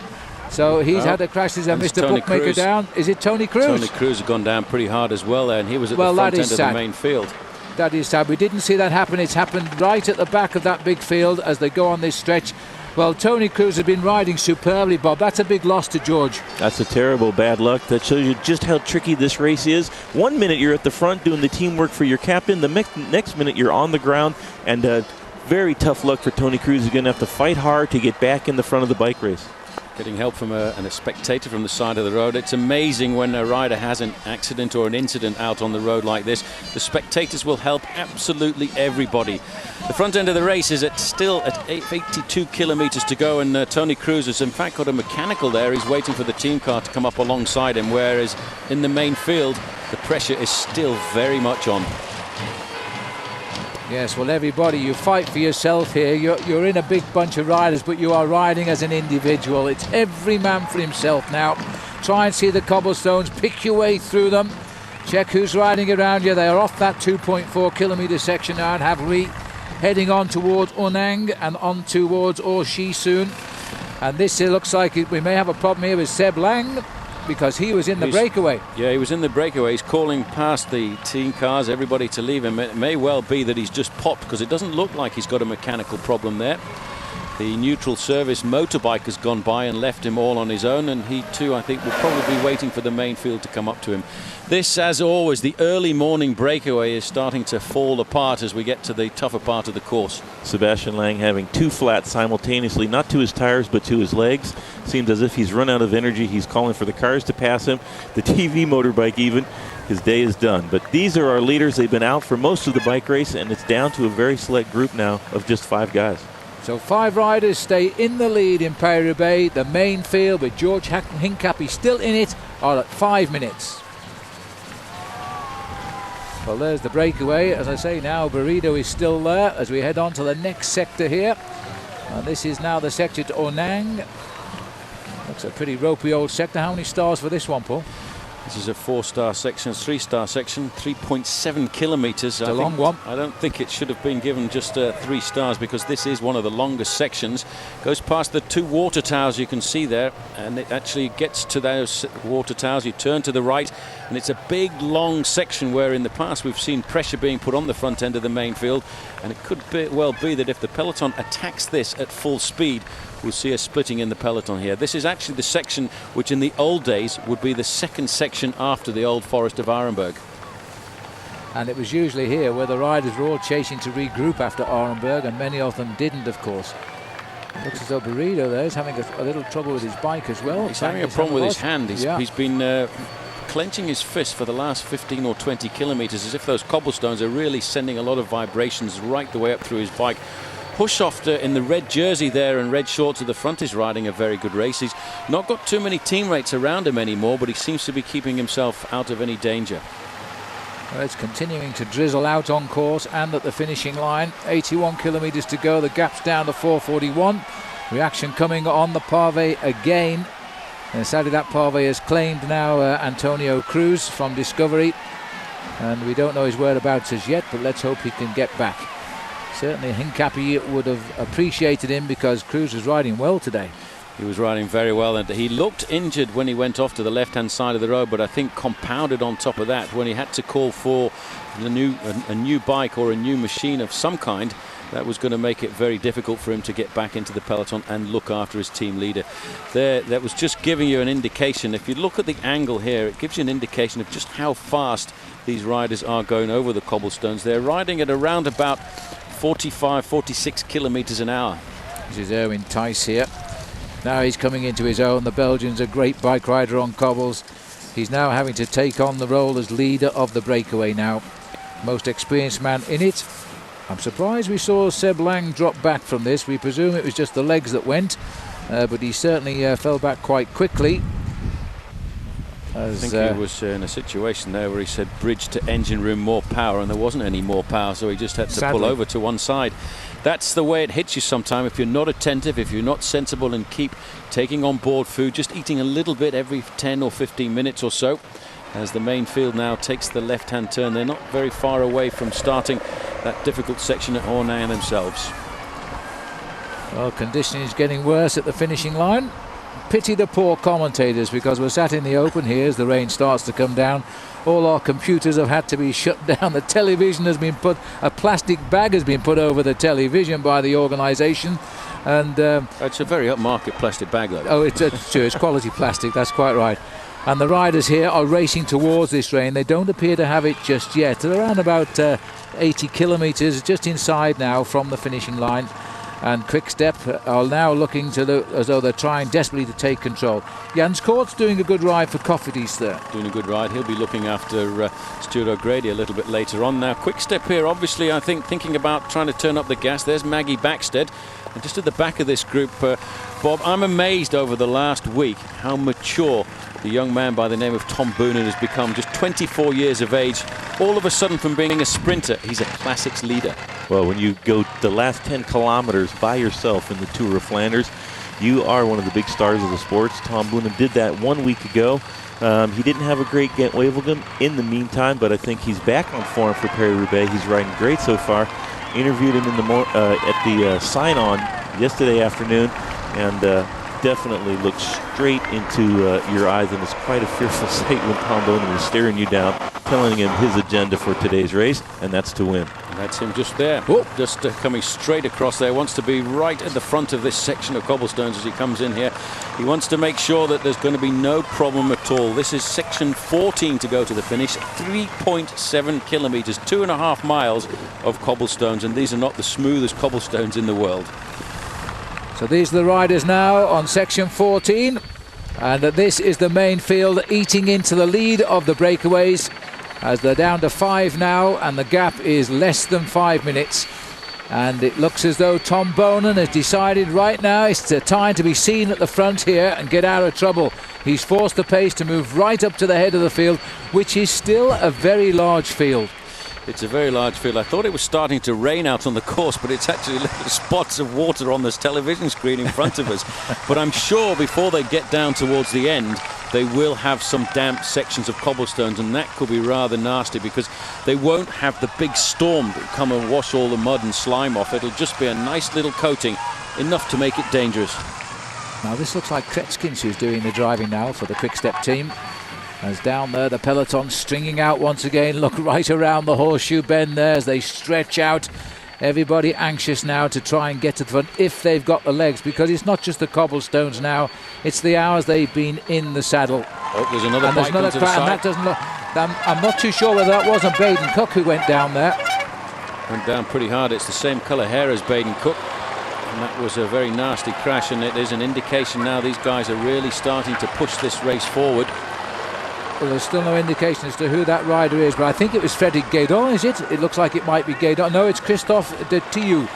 So he's had a crash. Is Mr. Tony Bookmaker Cruz. down? Is it Tony Cruz? Tony Cruz has gone down pretty hard as well there, and he was at the front end of the main field. That is sad. We didn't see that happen. It's happened right at the back of that big field as they go on this stretch. Well, Tony Cruz has been riding superbly, Bob. That's a big loss to George. That's a terrible bad luck. That shows you just how tricky this race is. 1 minute you're at the front doing the teamwork for your captain. The next minute you're on the ground. And very tough luck for Tony Cruz. He's going to have to fight hard to get back in the front of the bike race. Getting help from a spectator from the side of the road. It's amazing when a rider has an accident or an incident out on the road like this. The spectators will help absolutely everybody. The front end of the race is still at 82 kilometers to go, and Tony Cruz has in fact got a mechanical there. He's waiting for the team car to come up alongside him, whereas in the main field the pressure is still very much on. Yes, well, everybody, you fight for yourself here. You're in a big bunch of riders, but you are riding as an individual. It's every man for himself now. Try and see the cobblestones, pick your way through them. Check who's riding around you. They are off that 2.4 kilometer section now and have heading on towards Onang and on towards Orshi soon. And this looks like we may have a problem here with Seb Lang, because he was in the breakaway. Yeah, he was in the breakaway. He's calling past the team cars, everybody to leave him. It may well be that he's just popped, because it doesn't look like he's got a mechanical problem there. The neutral service motorbike has gone by and left him all on his own, and he too, I think, will probably be waiting for the main field to come up to him. This, as always, the early morning breakaway is starting to fall apart as we get to the tougher part of the course. Sebastian Lang having two flats simultaneously, not to his tires but to his legs. Seems as if he's run out of energy. He's calling for the cars to pass him, the TV motorbike even. His day is done. But these are our leaders. They've been out for most of the bike race, and it's down to a very select group now of just 5 guys. So 5 riders stay in the lead in Paris Roubaix. The main field with George Hincapie still in it are at 5 minutes. Well, there's the breakaway. As I say now, Burrido is still there as we head on to the next sector here. And this is now the sector to Onang. Looks a pretty ropey old sector. How many stars for this one, Paul? This is a 4-star section, 3-star section, 3.7 kilometers. It's a long one. I don't think it should have been given just 3 stars, because this is one of the longest sections. Goes past the 2 water towers you can see there, and it actually gets to those water towers. You turn to the right, and it's a big, long section where in the past we've seen pressure being put on the front end of the main field, and it could well be that if the peloton attacks this at full speed, we'll see a splitting in the peloton here. This is actually the section which in the old days would be the second section after the old Forest of Arenberg. And it was usually here where the riders were all chasing to regroup after Arenberg, and many of them didn't, of course. Looks as though Burrido there is having a little trouble with his bike as well. He's having a problem with his hand. He's been clenching his fist for the last 15 or 20 kilometers, as if those cobblestones are really sending a lot of vibrations right the way up through his bike. Pushoff in the red jersey there and red shorts at the front is riding a very good race. He's not got too many teammates around him anymore, but he seems to be keeping himself out of any danger. Well, it's continuing to drizzle out on course and at the finishing line. 81 kilometers to go. The gap's down to 4:41. Reaction coming on the pavé again. And sadly, that pavé has claimed now Antonio Cruz from Discovery. And we don't know his whereabouts as yet, but let's hope he can get back. Certainly Hincapie would have appreciated him, because Cruz was riding well today. He was riding very well, and he looked injured when he went off to the left-hand side of the road, but I think compounded on top of that when he had to call for a new bike or a new machine of some kind. That was going to make it very difficult for him to get back into the peloton and look after his team leader. That was just giving you an indication. If you look at the angle here, it gives you an indication of just how fast these riders are going over the cobblestones. They're riding at around about 45, 46 kilometers an hour. This is Erwin Thijs here. Now he's coming into his own. The Belgian's a great bike rider on cobbles. He's now having to take on the role as leader of the breakaway now. Most experienced man in it. I'm surprised we saw Seb Lang drop back from this. We presume it was just the legs that went, but he certainly fell back quite quickly. I think he was in a situation there where he said bridge to engine room, more power, and there wasn't any more power, so he just had to pull over to one side. That's the way it hits you sometimes if you're not attentive, if you're not sensible and keep taking on board food, just eating a little bit every 10 or 15 minutes or so. As the main field now takes the left-hand turn, they're not very far away from starting that difficult section at Ornay themselves. Well, conditioning is getting worse at the finishing line. pity the poor commentators, because we're sat in the open here as the rain starts to come down. All our computers have had to be shut down. The television has been put, a plastic bag has been put over the television by the organisation. And it's a very upmarket plastic bag, though. Oh, it's true. It's quality plastic. That's quite right. And the riders here are racing towards this rain. They don't appear to have it just yet. They're around about 80 kilometres just inside now from the finishing line. And Quick-Step are now looking to look as though they're trying desperately to take control. Jans Koort's doing a good ride for Cofidis there. Doing a good ride. He'll be looking after Stuart O'Grady a little bit later on. Now, Quick-Step here, obviously, I think, thinking about trying to turn up the gas. There's Maggie Backstead. And just at the back of this group, Bob, I'm amazed over the last week how mature the young man by the name of Tom Boonen has become. Just 24 years of age. All of a sudden, from being a sprinter, he's a classics leader. Well, when you go the last 10 kilometers by yourself in the Tour of Flanders, you are one of the big stars of the sports. Tom Boonen did that 1 week ago. He didn't have a great Gent-Wevelgem in the meantime, but I think he's back on form for Paris Roubaix. He's riding great so far. Interviewed him in the at the sign-on yesterday afternoon, and definitely looks straight into your eyes, and it's quite a fearful sight when Tom Boonen is staring you down, telling him his agenda for today's race, and that's to win. That's him just there, just coming straight across there. Wants to be right at the front of this section of cobblestones as he comes in here. He wants to make sure that there's going to be no problem at all. This is section 14 to go to the finish, 3.7 kilometres, 2.5 miles of cobblestones, and these are not the smoothest cobblestones in the world. So these are the riders now on section 14, and this is the main field eating into the lead of the breakaways, as they're down to 5 now, and the gap is less than 5 minutes. And it looks as though Tom Boonen has decided right now it's the time to be seen at the front here and get out of trouble. He's forced the pace to move right up to the head of the field, which is still a very large field. It's a very large field. I thought it was starting to rain out on the course, but it's actually little spots of water on this television screen in front of us. But I'm sure before they get down towards the end, they will have some damp sections of cobblestones, and that could be rather nasty, because they won't have the big storm that come and wash all the mud and slime off. It'll just be a nice little coating, enough to make it dangerous. Now this looks like Kretskins who's doing the driving now for the Quick-Step team. As down there, the peloton stringing out once again. Look right around the horseshoe bend there as they stretch out. Everybody anxious now to try and get to the front if they've got the legs, because it's not just the cobblestones now, it's the hours they've been in the saddle. Oh, there's another bike onto the side. And that doesn't look, I'm not too sure whether that wasn't Baden Cook who went down there. Went down pretty hard. It's the same colour hair as Baden Cook. And that was a very nasty crash, and it is an indication now these guys are really starting to push this race forward. Well, there's still no indication as to who that rider is, but I think it was Fredrik Guedon, is it? It looks like it might be Guedon. No, it's Christophe de Thiou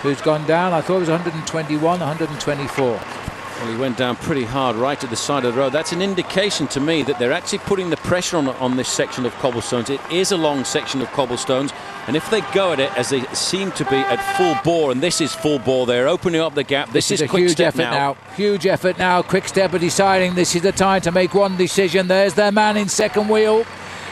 who's gone down. I thought it was 121, 124. Well, he went down pretty hard right at the side of the road. That's an indication to me that they're actually putting the pressure on this section of cobblestones. It is a long section of cobblestones, and if they go at it as they seem to be at full bore, and this is full bore, they're opening up the gap. This is a huge effort now. Huge effort now. Quick-Step are deciding this is the time to make one decision. There's their man in second wheel.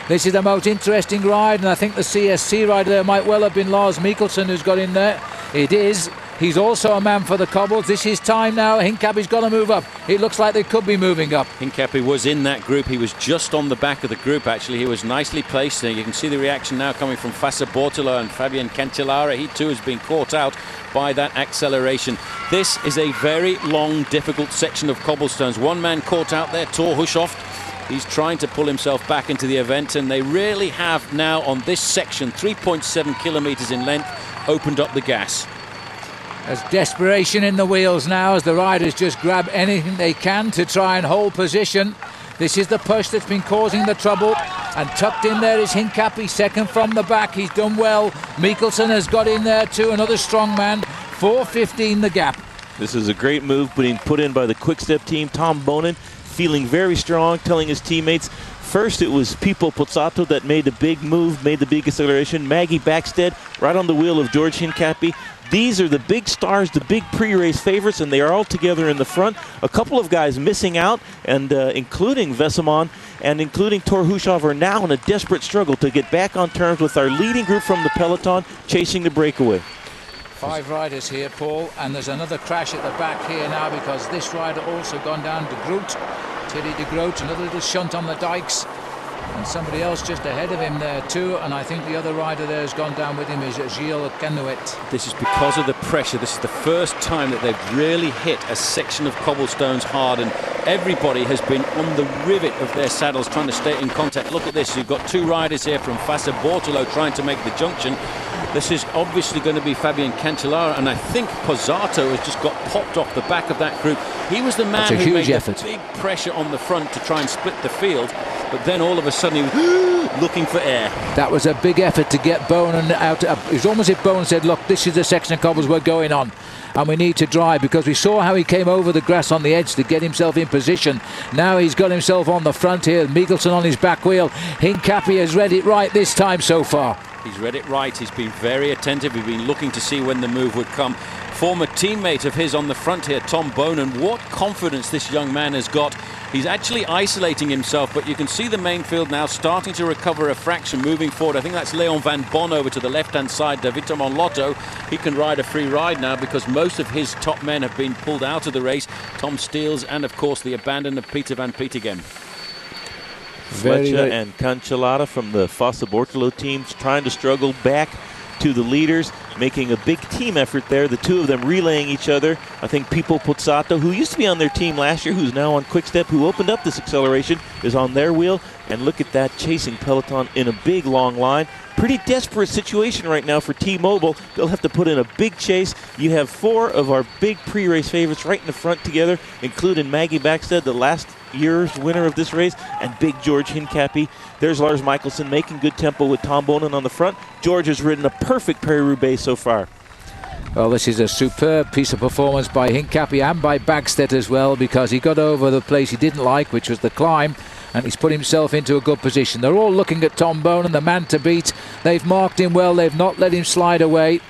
This is the most interesting ride, and I think the CSC rider there might well have been Lars Mikkelsen who's got in there. It is. He's also a man for the cobbles. This is time now. Hincapie's got to move up. It looks like they could be moving up. Hincapie was in that group. He was just on the back of the group, actually. He was nicely placed there. You can see the reaction now coming from Fassa Bortola and Fabian Cancellara. He too has been caught out by that acceleration. This is a very long, difficult section of cobblestones. One man caught out there, Thor Hushovd. He's trying to pull himself back into the event, and they really have now on this section, 3.7 kilometres in length, opened up the gas. There's desperation in the wheels now as the riders just grab anything they can to try and hold position. This is the push that's been causing the trouble, and tucked in there is Hincapie, second from the back. He's done well. Mikkelsen has got in there too, another strong man. 4:15 the gap. This is a great move being put in by the Quick-Step team. Tom Boonen feeling very strong, telling his teammates, first it was Pipo Pozzato that made the big move, made the big acceleration. Maggie Backstead right on the wheel of George Hincapie. These are the big stars, the big pre-race favorites, and they are all together in the front. A couple of guys missing out, and including Vesemon and including Thor Hushovd are now in a desperate struggle to get back on terms with our leading group from the peloton chasing the breakaway. 5 riders here, Paul, and there's another crash at the back here now because this rider also gone down. De Groot, Thierry De Groot, another little shunt on the dikes, and somebody else just ahead of him there too, and I think the other rider there has gone down with him is Gilles Canouet. This is because of the pressure. This is the first time that they've really hit a section of cobblestones hard, and everybody has been on the rivet of their saddles trying to stay in contact. Look at this, you've got 2 riders here from Fassa Bortolo trying to make the junction. This is obviously going to be Fabian Cancellara, and I think Pozzato has just got popped off the back of that group. He was the man who made the big pressure on the front to try and split the field, but then all of a sudden he was looking for air. That was a big effort to get Bonen out. It was almost as if Bonen said, look, this is the section of cobbles we're going on, and we need to drive, because we saw how he came over the grass on the edge to get himself in position. Now he's got himself on the front here, Mikkelsen on his back wheel. Hincapie has read it right this time so far. He's read it right. He's been very attentive. He's been looking to see when the move would come. Former teammate of his on the front here, Tom Bonen. What confidence this young man has got. He's actually isolating himself, but you can see the main field now starting to recover a fraction moving forward. I think that's Leon van Bon over to the left-hand side. Davide Monlotto, he can ride a free ride now because most of his top men have been pulled out of the race. Tom Steels and, of course, the abandon of Peter van Petegem. Fletcher and Cancellara from the Fassa Bortolo teams trying to struggle back to the leaders, making a big team effort there. The 2 of them relaying each other. I think Pipo Pozzato, who used to be on their team last year, who's now on Quick Step, who opened up this acceleration, is on their wheel. And look at that, chasing peloton in a big long line. Pretty desperate situation right now for T-Mobile. They'll have to put in a big chase. You have 4 of our big pre-race favorites right in the front together, including Maggie Backstead, the last year's winner of this race, and big George Hincapie. There's Lars Mikkelsen making good tempo with Tom Bonen on the front. George has ridden a perfect Paris-Roubaix so far. Well, this is a superb piece of performance by Hincapie and by Backstead as well, because he got over the place he didn't like, which was the climb, and he's put himself into a good position. They're all looking at Tom Bonen, the man to beat. They've marked him well. They've not let him slide away.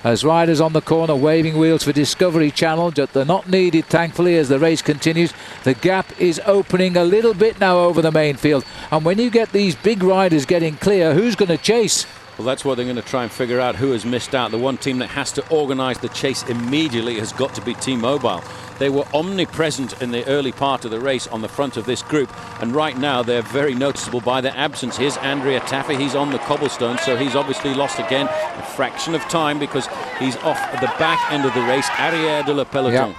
As riders on the corner waving wheels for Discovery Channel, but they're not needed, thankfully, as the race continues. The gap is opening a little bit now over the main field. And when you get these big riders getting clear, who's going to chase? Well, that's what they're going to try and figure out, who has missed out. The one team that has to organise the chase immediately has got to be T-Mobile. They were omnipresent in the early part of the race on the front of this group, and right now they're very noticeable by their absence. Here's Andrea Taffy, he's on the cobblestone, so he's obviously lost again a fraction of time because he's off at the back end of the race, arrière de la peloton. Yep.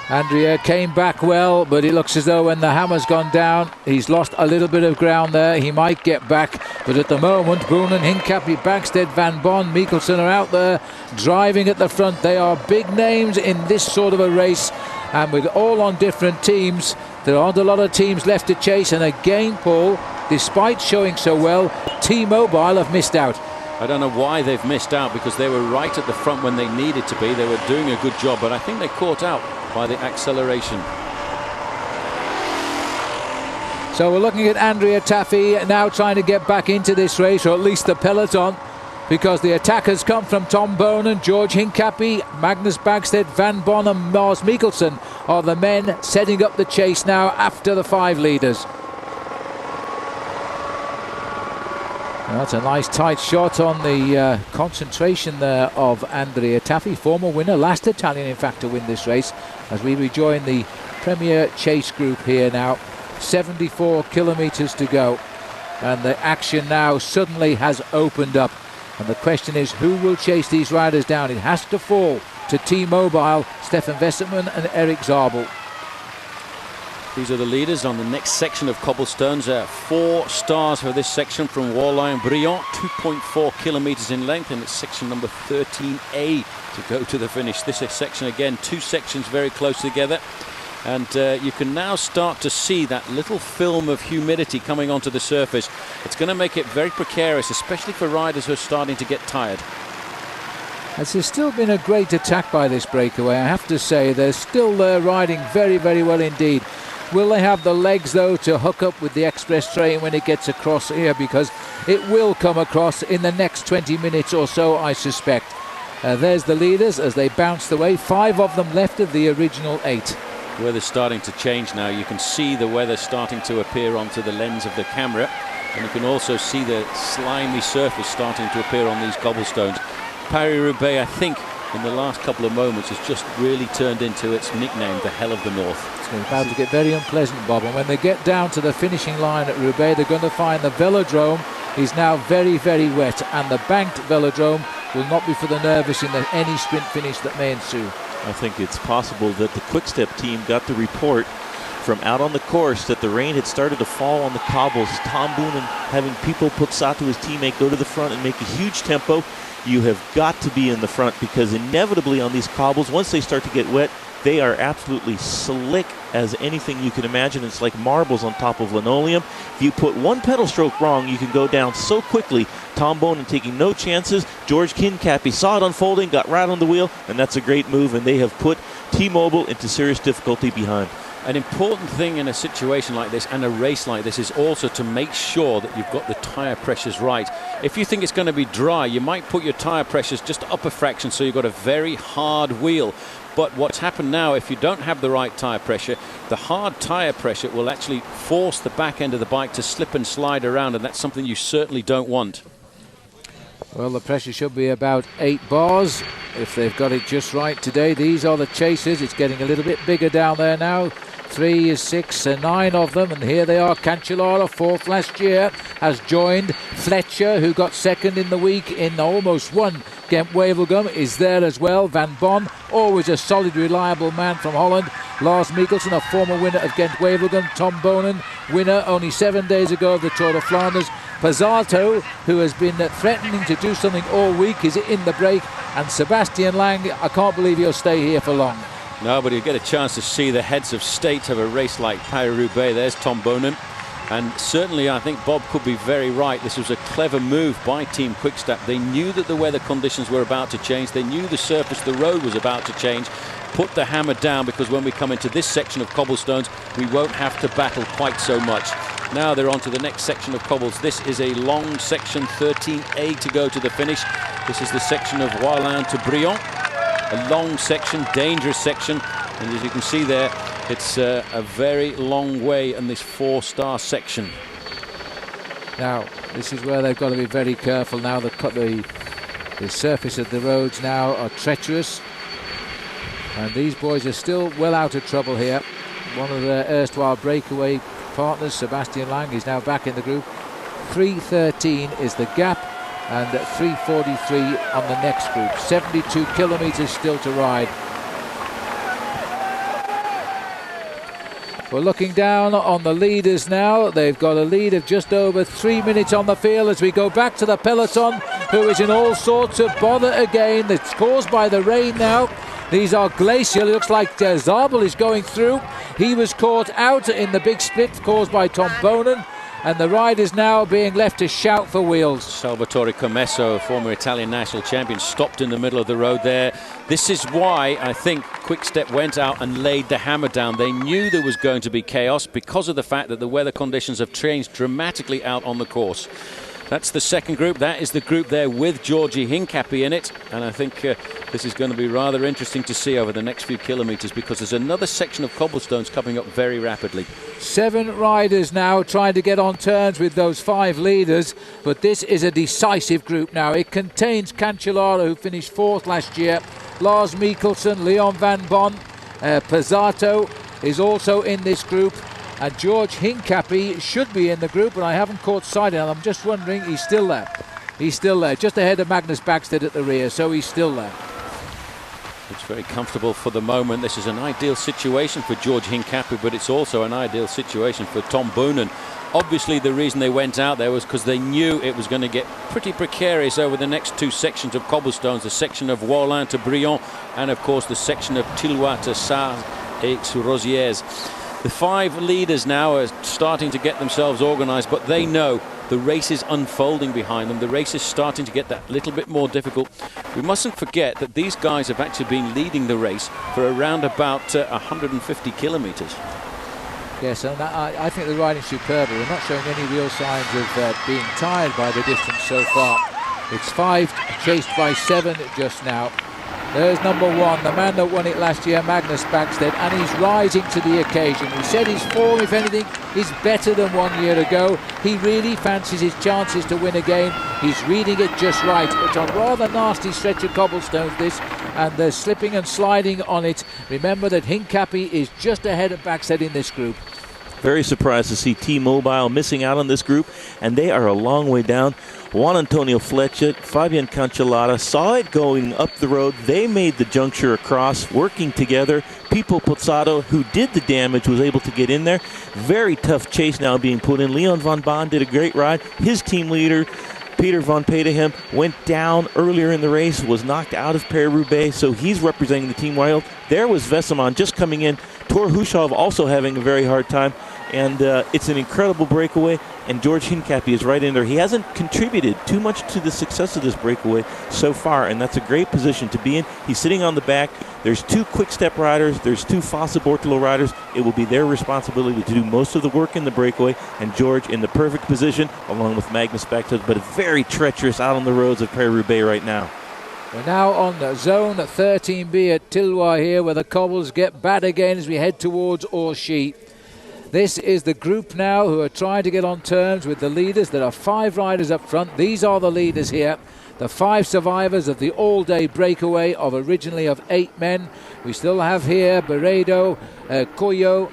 Andrea came back well, but it looks as though when the hammer's gone down, he's lost a little bit of ground there. He might get back, but at the moment, Bonen, Hincapie, Backstead, Van Bon, Mikkelsen are out there driving at the front. They are big names in this sort of a race, and with all on different teams, there aren't a lot of teams left to chase. And again, Paul, despite showing so well, T-Mobile have missed out. I don't know why they've missed out, because they were right at the front when they needed to be. They were doing a good job, but I think they caught out by the acceleration. So we're looking at Andrea Taffy now trying to get back into this race, or at least the peloton, because the attackers come from Tom Bonen, George Hincapie, Magnus Backstead, Van Bon and Lars Mikkelsen are the men setting up the chase now after the 5 leaders. That's a nice tight shot on the concentration there of Andrea Taffy, former winner, last Italian in fact to win this race, as we rejoin the Premier Chase group here now. 74 kilometres to go, and the action now suddenly has opened up, and the question is, who will chase these riders down? It has to fall to T-Mobile, Stefan Westermann and Eric Zabel. These are the leaders on the next section of cobblestones. 4 stars for this section from Wallin-Briand, 2.4 kilometres in length, and it's section number 13A to go to the finish. This is section again, 2 sections very close together, and you can now start to see that little film of humidity coming onto the surface. It's going to make it very precarious, especially for riders who are starting to get tired. As there's still been a great attack by this breakaway, I have to say. They're still riding very, very well indeed. Will they have the legs, though, to hook up with the express train when it gets across here? Because it will come across in the next 20 minutes or so, I suspect. There's the leaders as they bounce away. 5 of them left of the original 8. Weather's starting to change now. You can see the weather starting to appear onto the lens of the camera, and you can also see the slimy surface starting to appear on these cobblestones. Paris Roubaix, I think, in the last couple of moments has just really turned into its nickname, the Hell of the North. It's about to get very unpleasant, Bob, and when they get down to the finishing line at Roubaix, they're going to find the velodrome is now very, very wet, and the banked velodrome will not be for the nervous in any sprint finish that may ensue. I think it's possible that the Quick-Step team got the report from out on the course that the rain had started to fall on the cobbles. Tom Boonen having Pipo Pozzato, his teammate, go to the front and make a huge tempo. You have got to be in the front, because inevitably on these cobbles, once they start to get wet, they are absolutely slick as anything you can imagine. It's like marbles on top of linoleum. If you put one pedal stroke wrong, you can go down so quickly. Tom Boonen taking no chances. George Hincapie saw it unfolding, got right on the wheel, and that's a great move, and they have put T-Mobile into serious difficulty behind. An important thing in a situation like this and a race like this is also to make sure that you've got the tyre pressures right. If you think it's going to be dry, you might put your tyre pressures just up a fraction so you've got a very hard wheel. But what's happened now, if you don't have the right tyre pressure, the hard tyre pressure will actually force the back end of the bike to slip and slide around, and that's something you certainly don't want. Well, the pressure should be about 8 bars if they've got it just right today. These are the chasers. It's getting a little bit bigger down there now. 3, 6, 9 of them, and here they are. Cancellara, 4th last year, has joined. Fletcher, who got 2nd in the week in almost won Gent-Wevelgem, is there as well. Van Bon, always a solid, reliable man from Holland. Lars Mikkelsen, a former winner of Gent-Wevelgem. Tom Boonen, winner only 7 days ago of the Tour de Flanders. Pozzato, who has been threatening to do something all week, is in the break. And Sebastian Lang, I can't believe he'll stay here for long. No, but you get a chance to see the heads of state of a race like Paris Roubaix. There's Tom Boonen, and certainly I think Bob could be very right. This was a clever move by Team Quick-Step. They knew that the weather conditions were about to change. They knew the surface, the road was about to change. Put the hammer down, because when we come into this section of cobblestones, we won't have to battle quite so much. Now they're on to the next section of cobbles. This is a long section, 13A to go to the finish. This is the section of Waulin to Brion. A long section, dangerous section, and as you can see there, it's a very long way in this 4-star section. Now, this is where they've got to be very careful now. The surface of the roads now are treacherous, and these boys are still well out of trouble here. One of their erstwhile breakaway partners, Sebastian Lang, is now back in the group. 3:13 is the gap, and 3:43 on the next group. 72 kilometres still to ride. We're looking down on the leaders now. They've got a lead of just over 3 minutes on the field as we go back to the peloton, who is in all sorts of bother again. It's caused by the rain now. These are glacial. It looks like Zabel is going through. He was caught out in the big split caused by Tom Boonen, and the riders now being left to shout for wheels. Salvatore Commesso, former Italian national champion, stopped in the middle of the road there. This is why I think Quick-Step went out and laid the hammer down. They knew there was going to be chaos because of the fact that the weather conditions have changed dramatically out on the course. That's the second group. That is the group there with Georgi Hincapie in it. And I think this is going to be rather interesting to see over the next few kilometres, because there's another section of cobblestones coming up very rapidly. 7 riders now trying to get on terms with those 5 leaders, but this is a decisive group now. It contains Cancellara, who finished 4th last year, Lars Mikkelsen, Leon Van Bon, Pozzato is also in this group, and George Hincapie should be in the group, but I haven't caught sight of him. I'm just wondering, he's still there. He's still there, just ahead of Magnus Backstedt at the rear, so he's still there. It's very comfortable for the moment. This is an ideal situation for George Hincapie, but it's also an ideal situation for Tom Boonen. Obviously, the reason they went out there was because they knew it was going to get pretty precarious over the next 2 sections of cobblestones, the section of Waulin to Brion, and of course the section of Tilloy to Sarre-et-Rosières. The 5 leaders now are starting to get themselves organised, but they know the race is unfolding behind them. The race is starting to get that little bit more difficult. We mustn't forget that these guys have actually been leading the race for around about 150 kilometres. Yes, and I think the riding's superb. We're not showing any real signs of being tired by the distance so far. It's 5 chased by 7 just now. There's number 1, the man that won it last year, Magnus Backstedt, and he's rising to the occasion. He said his form, if anything, is better than 1 year ago. He really fancies his chances to win again. He's reading it just right. It's a rather nasty stretch of cobblestones, this, and they're slipping and sliding on it. Remember that Hincapie is just ahead of Backstead in this group. Very surprised to see T-Mobile missing out on this group, and they are a long way down. Juan Antonio Fletcher, Fabian Cancellara saw it going up the road. They made the juncture across, working together. Pipo Pozzato, who did the damage, was able to get in there. Very tough chase now being put in. Leon van Baan did a great ride. His team leader, Peter van Petegem, went down earlier in the race, was knocked out of Paris-Roubaix, so he's representing the team well. There was Vesemon just coming in. Tor Hushov also having a very hard time, and it's an incredible breakaway, and George Hincapie is right in there. He hasn't contributed too much to the success of this breakaway so far, and that's a great position to be in. He's sitting on the back. There's 2 quick-step riders. There's 2 Fosse Bortolo riders. It will be their responsibility to do most of the work in the breakaway, and George in the perfect position, along with Magnus Backstead, but very treacherous out on the roads of Paris-Roubaix right now. We're now on zone 13B at Tilloy here, where the cobbles get bad again as we head towards Orchy. This is the group now who are trying to get on terms with the leaders. There are 5 riders up front. These are the leaders here. The 5 survivors of the all-day breakaway of originally of 8 men. We still have here Beredo, Coyo,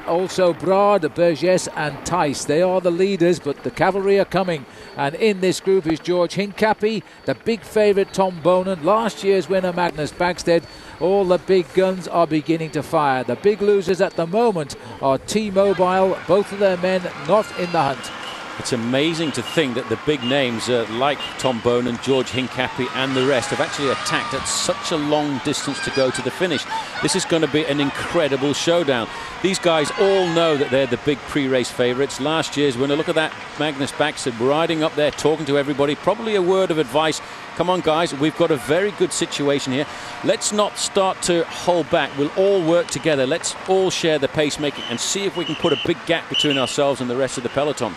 also Brad, Burgess and Tice. They are the leaders, but the cavalry are coming. And in this group is George Hincapie, the big favourite Tom Bonan, last year's winner Magnus Backstead. All the big guns are beginning to fire. The big losers at the moment are T-Mobile, both of their men not in the hunt. It's amazing to think that the big names like Tom Bonan, George Hincapie and the rest have actually attacked at such a long distance to go to the finish. This is going to be an incredible showdown. These guys all know that they're the big pre-race favourites. Last year's winner, look at that, Magnus Backstead riding up there, talking to everybody, probably a word of advice. Come on guys, we've got a very good situation here. Let's not start to hold back. We'll all work together. Let's all share the pacemaking and see if we can put a big gap between ourselves and the rest of the peloton.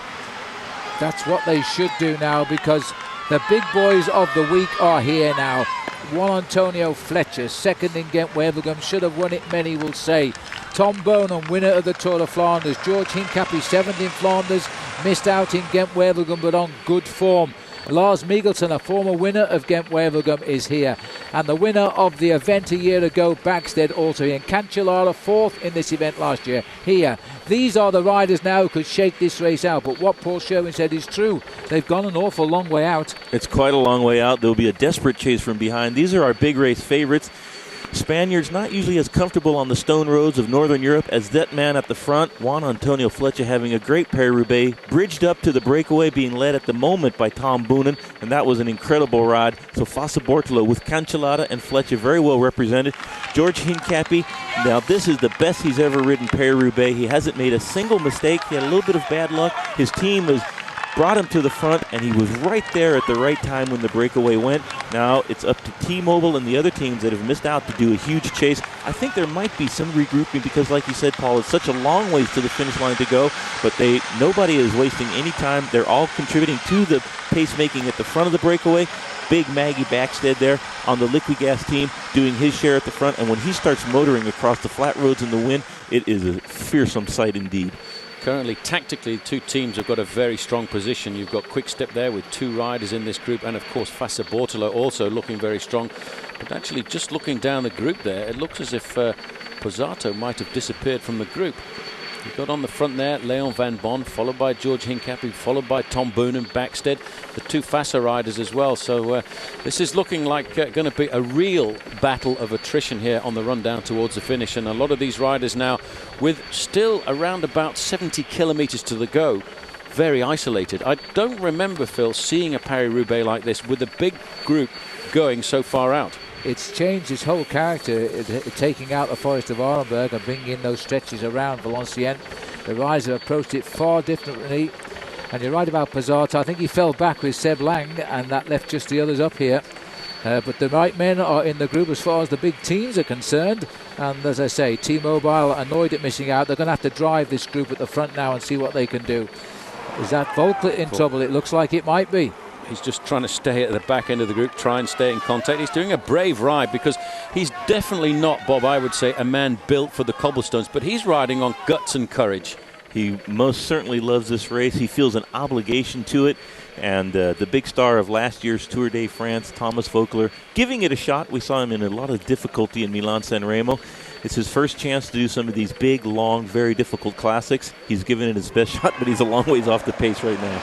That's what they should do now, because the big boys of the week are here now. Juan Antonio Fletcher, second in Ghent-Wevelgem, should have won it, many will say. Tom Bonan, winner of the Tour de Flanders. George Hincapie, 7th in Flanders, missed out in Ghent-Wevelgem, but on good form. Lars Mikkelsen, a former winner of Ghent-Wevelgem, is here. And the winner of the event a year ago, Backstead, also here. And Cancellara, 4th in this event last year, here. These are the riders now who could shake this race out. But what Paul Sherwin said is true. They've gone an awful long way out. It's quite a long way out. There'll be a desperate chase from behind. These are our big race favorites. Spaniards not usually as comfortable on the stone roads of Northern Europe as that man at the front, Juan Antonio Fletcher, having a great Paris-Roubaix, bridged up to the breakaway, being led at the moment by Tom Bonan, and that was an incredible ride. So Fosse Bortolo with Cancellara and Fletcher very well represented. George Hincapie, now this is the best he's ever ridden Paris-Roubaix. He hasn't made a single mistake. He had a little bit of bad luck. His team has brought him to the front, and he was right there at the right time when the breakaway went. Now it's up to T-Mobile and the other teams that have missed out to do a huge chase. I think there might be some regrouping because, like you said, Paul, it's such a long ways to the finish line to go, but nobody is wasting any time. They're all contributing to the pacemaking at the front of the breakaway. Big Maggie Backstead there on the Liquigas team doing his share at the front, and when he starts motoring across the flat roads in the wind, it is a fearsome sight indeed. Currently, tactically, 2 teams have got a very strong position. You've got Quick Step there with 2 riders in this group, and of course Fosse Bortolo also looking very strong. But actually, just looking down the group there, it looks as if Pozzato might have disappeared from the group. You've got on the front there Leon van Bon, followed by George Hincapie, followed by Tom Bonan, Backstead, the 2 Fosse riders as well. So this is looking like going to be a real battle of attrition here on the run down towards the finish. And a lot of these riders now, with still around about 70 kilometres to the go, very isolated. I don't remember, Phil, seeing a Paris-Roubaix like this with a big group going so far out. It's changed its whole character, taking out the Forest of Arenberg and bringing in those stretches around Valenciennes. The riders have approached it far differently. And you're right about Pozzato. I think he fell back with Seb Lang, and that left just the others up here. But the right men are in the group as far as the big teams are concerned. And as I say, T-Mobile annoyed at missing out. They're going to have to drive this group at the front now and see what they can do. Is that Volkler in trouble? It looks like it might be. He's just trying to stay at the back end of the group, try and stay in contact. He's doing a brave ride because he's definitely not, Bob, I would say, a man built for the cobblestones, but he's riding on guts and courage. He most certainly loves this race. He feels an obligation to it. And the big star of last year's Tour de France, Thomas Voeckler, giving it a shot. We saw him in a lot of difficulty in Milan-San Remo. It's his first chance to do some of these big, long, very difficult classics. He's given it his best shot, but he's a long ways off the pace right now.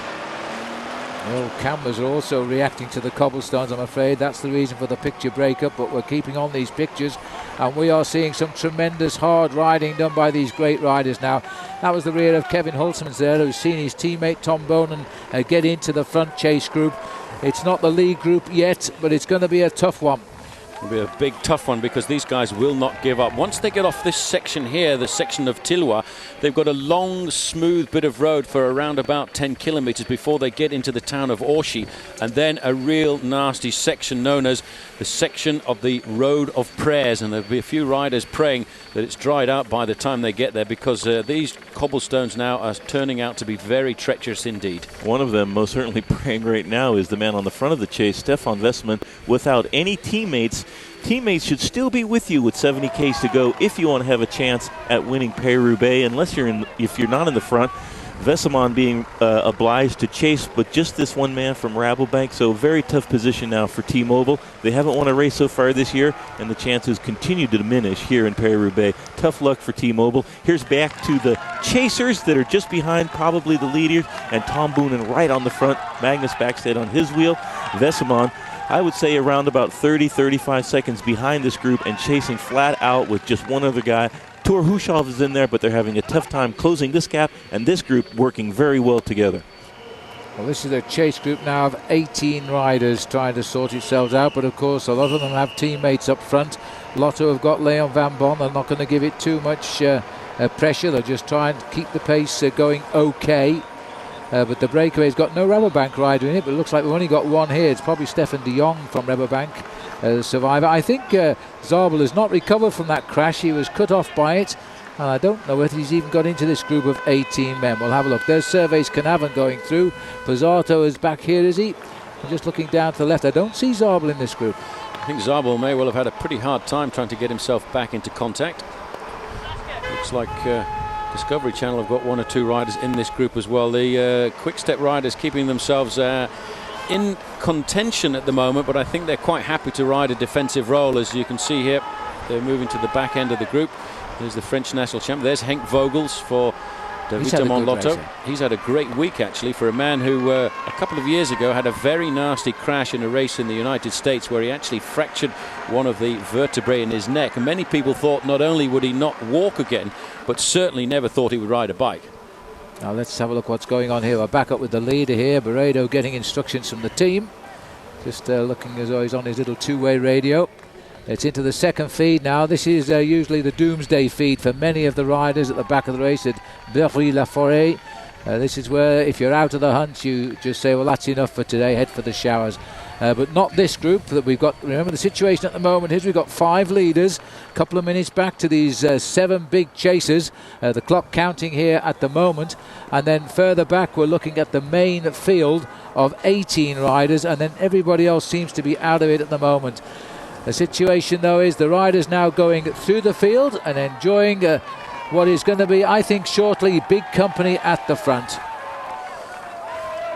Well, cameras are also reacting to the cobblestones, I'm afraid. That's the reason for the picture breakup, but we're keeping on these pictures, and we are seeing some tremendous hard riding done by these great riders now. That was the rear of Kevin Hulsmans there, who's seen his teammate Tom Bonen get into the front chase group. It's not the lead group yet, but it's going to be a tough one. It'll be a big tough one because these guys will not give up. Once they get off this section here, the section of Tilloy, they've got a long, smooth bit of road for around about 10 kilometers before they get into the town of Orchy, and then a real nasty section known as the section of the Road of Prayers, and there'll be a few riders praying that it's dried out by the time they get there, because these cobblestones now are turning out to be very treacherous indeed. One of them most certainly praying right now is the man on the front of the chase, Stefan Wesseman, without any teammates. Teammates should still be with you with 70 Ks to go if you want to have a chance at winning Paris Roubaix, unless if you're not in the front. Wesseman being obliged to chase, but just this one man from Rabobank, so very tough position now for T-Mobile. They haven't won a race so far this year, and the chances continue to diminish here in Paris Roubaix. Tough luck for T-Mobile. Here's back to the chasers that are just behind probably the leaders, and Tom Boonen right on the front. Magnus Backstedt on his wheel. Wesseman, I would say around about 30-35 seconds behind this group and chasing flat out with just one other guy. Tor Hushovd is in there, but they're having a tough time closing this gap, and this group working very well together. Well, this is a chase group now of 18 riders trying to sort themselves out, but of course a lot of them have teammates up front. Lotto have got Leon Van Bon. They're not going to give it too much pressure. They'll just try and keep the pace going okay. But the breakaway's got no Rabobank rider in it, but it looks like we've only got one here. It's probably Stefan de Jong from Rabobank, the survivor. I think Zabel has not recovered from that crash. He was cut off by it, and I don't know whether he's even got into this group of 18 men. We'll have a look. There's Servais Canavan going through. Pizarto is back here, is he? I'm just looking down to the left. I don't see Zabel in this group. I think Zabel may well have had a pretty hard time trying to get himself back into contact. Looks like Discovery Channel have got one or two riders in this group as well. The Quick Step riders keeping themselves in contention at the moment, but I think they're quite happy to ride a defensive role. As you can see here, they're moving to the back end of the group. There's the French national champion. There's Henk Vogels for Davide Monlotto. He's had a great week actually for a man who a couple of years ago had a very nasty crash in a race in the United States where he actually fractured one of the vertebrae in his neck, and many people thought not only would he not walk again, but certainly never thought he would ride a bike. Now let's have a look what's going on here. We're back up with the leader here, Barredo, getting instructions from the team. Just looking as though he's on his little two-way radio. It's into the second feed now. This is usually the doomsday feed for many of the riders at the back of the race at Berry-la-Forêt. This is where, if you're out of the hunt, you just say, well, that's enough for today, head for the showers. But not this group that we've got. Remember the situation at the moment is we've got 5 leaders, a couple of minutes back to these 7 big chasers. The clock counting here at the moment. And then further back we're looking at the main field of 18 riders, and then everybody else seems to be out of it at the moment. The situation though is the riders now going through the field and enjoying what is going to be, I think, shortly big company at the front.